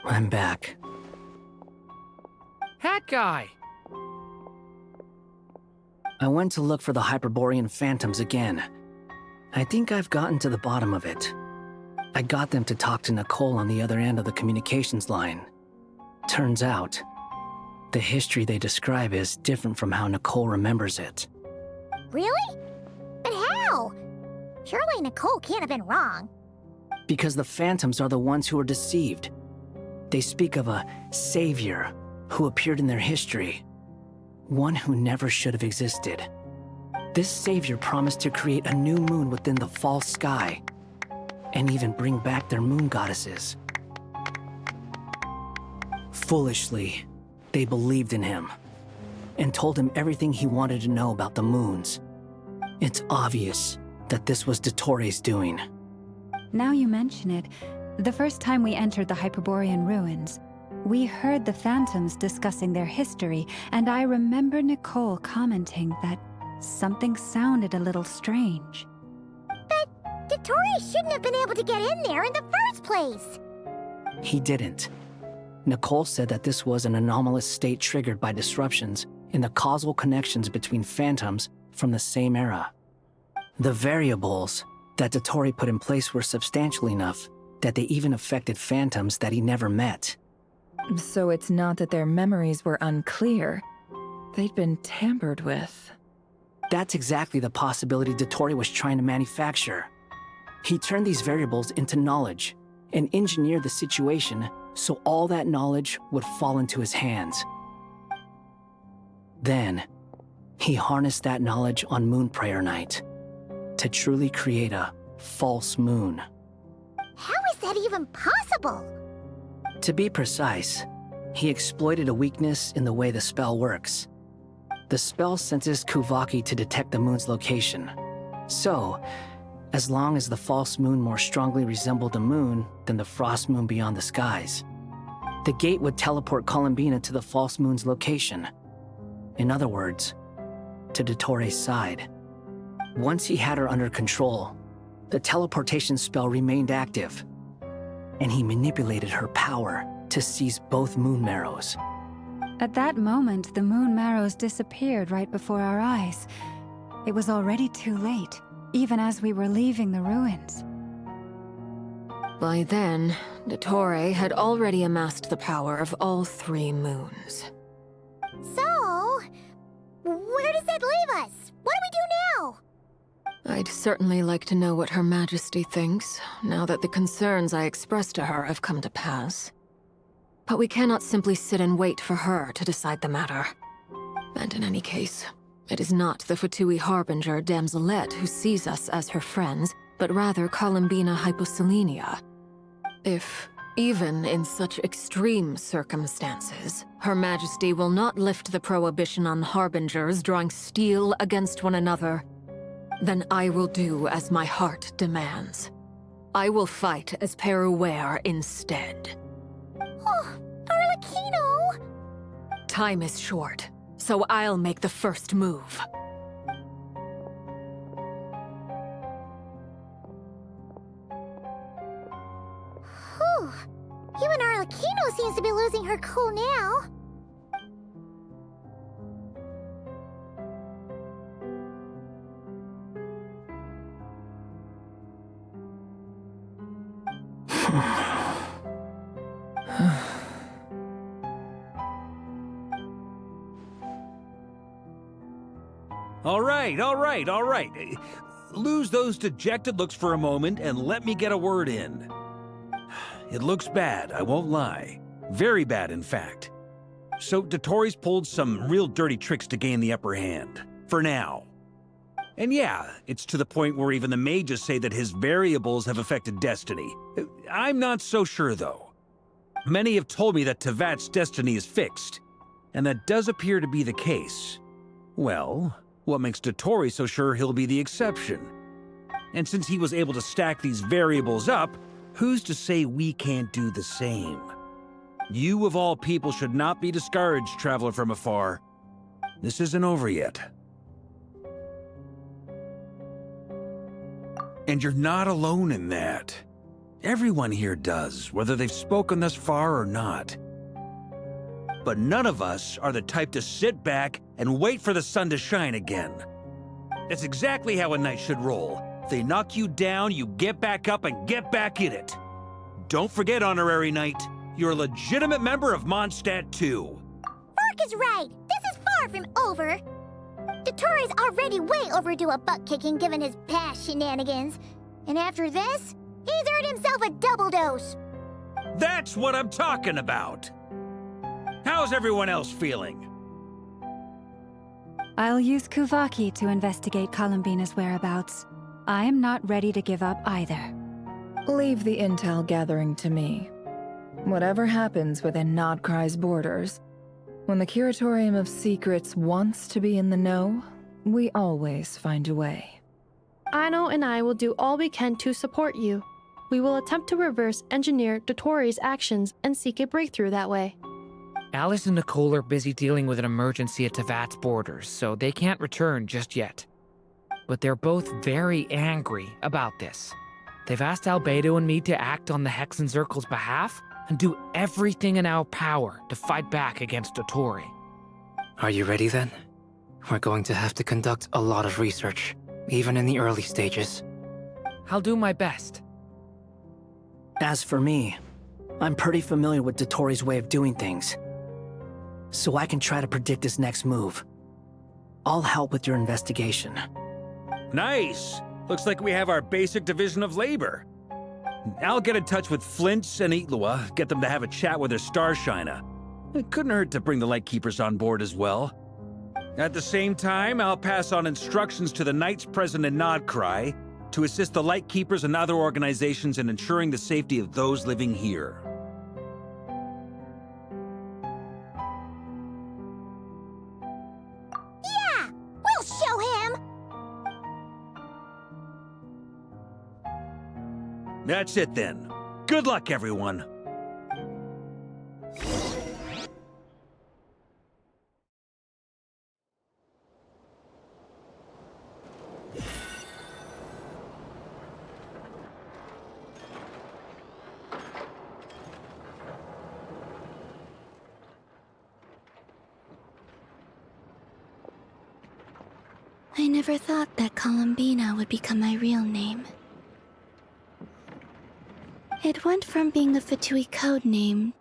I'm back. Hat Guy! I went to look for the Hyperborean phantoms again. I think I've gotten to the bottom of it. I got them to talk to Nicole on the other end of the communications line. Turns out, the history they describe is different from how Nicole remembers it. Really? But how? Surely Nicole can't have been wrong. Because the phantoms are the ones who are deceived. They speak of a savior who appeared in their history. One who never should have existed. This savior promised to create a new moon within the false sky, and even bring back their moon goddesses. Foolishly, they believed in him, and told him everything he wanted to know about the moons. It's obvious that this was Dottore's doing. Now you mention it, the first time we entered the Hyperborean ruins, we heard the phantoms discussing their history, and I remember Nicole commenting that something sounded a little strange. But Dottore shouldn't have been able to get in there in the first place! He didn't. Nicole said that this was an anomalous state triggered by disruptions in the causal connections between phantoms from the same era. The variables that Dottore put in place were substantial enough that they even affected phantoms that he never met. So it's not that their memories were unclear. they'd been tampered with. That's exactly the possibility Dottore was trying to manufacture. He turned these variables into knowledge and engineered the situation so all that knowledge would fall into his hands. Then, he harnessed that knowledge on Moon Prayer Night to truly create a false moon. How is that even possible? To be precise, he exploited a weakness in the way the spell works. The spell senses Kuvaki to detect the moon's location. So, as long as the false moon more strongly resembled the moon than the frost moon beyond the skies, the gate would teleport Columbina to the false moon's location. In other words, to Dottore's side. Once he had her under control, the teleportation spell remained active, and he manipulated her power to seize both moon marrows. At that moment, the moon marrows disappeared right before our eyes. It was already too late, even as we were leaving the ruins. By then, Dottore had already amassed the power of all 3 moons. So, where does that leave us? What do we do now? I'd certainly like to know what Her Majesty thinks, now that the concerns I expressed to her have come to pass. But we cannot simply sit and wait for her to decide the matter. And in any case, it is not the Fatui Harbinger Damselette who sees us as her friends, but rather Columbina Hyposelenia. If, even in such extreme circumstances, Her Majesty will not lift the prohibition on Harbingers drawing steel against one another, then I will do as my heart demands. I will fight as Peruware instead. Oh, Arlecchino! Time is short, so I'll make the first move. Whew. Even Arlecchino seems to be losing her cool now. All right. Lose those dejected looks for a moment and let me get a word in. It looks bad, I won't lie. Very bad, in fact. So Dottore's pulled some real dirty tricks to gain the upper hand. For now. And yeah, it's to the point where even the mages say that his variables have affected destiny. I'm not so sure, though. Many have told me that Tevat's destiny is fixed, and that does appear to be the case. Well, what makes Dottore so sure he'll be the exception? And since he was able to stack these variables up, who's to say we can't do the same? You of all people should not be discouraged, traveler from afar. This isn't over yet. And you're not alone in that. Everyone here does, whether they've spoken thus far or not. But none of us are the type to sit back and wait for the sun to shine again. That's exactly how a knight should roll. If they knock you down, you get back up and get back in it. Don't forget, Honorary Knight, you're a legitimate member of Mondstadt too. Mark is right. This is far from over. Dottore's already way overdue a butt-kicking given his past shenanigans. And after this, he's earned himself a double dose. That's what I'm talking about. How's everyone else feeling? I'll use Kuvaki to investigate Columbina's whereabouts. I am not ready to give up either. Leave the intel gathering to me. Whatever happens within Nodcry's borders, when the Curatorium of Secrets wants to be in the know, we always find a way. Aino and I will do all we can to support you. We will attempt to reverse engineer Dottore's actions and seek a breakthrough that way. Alice and Nicole are busy dealing with an emergency at Tevat's borders, so they can't return just yet. But they're both very angry about this. They've asked Albedo and me to act on the Hexen Circle's behalf and do everything in our power to fight back against Dottore. Are you ready then? We're going to have to conduct a lot of research, even in the early stages. I'll do my best. As for me, I'm pretty familiar with Dottore's way of doing things. so I can try to predict his next move. I'll help with your investigation. Nice! Looks like we have our basic division of labor. I'll get in touch with Flinch and Itlua, get them to have a chat with their Starshiner. It couldn't hurt to bring the Lightkeepers on board as well. At the same time, I'll pass on instructions to the Knights present in Nodcry to assist the Lightkeepers and other organizations in ensuring the safety of those living here. Yeah! We'll show him! That's it then. Good luck, everyone. I never thought that Columbina would become my real name. It went from being a Fatui code name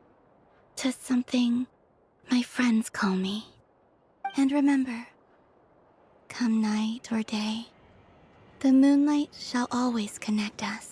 to something my friends call me. And remember, come night or day, the moonlight shall always connect us.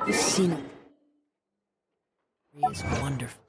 The scenery is wonderful.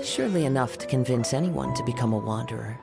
Surely enough to convince anyone to become a wanderer.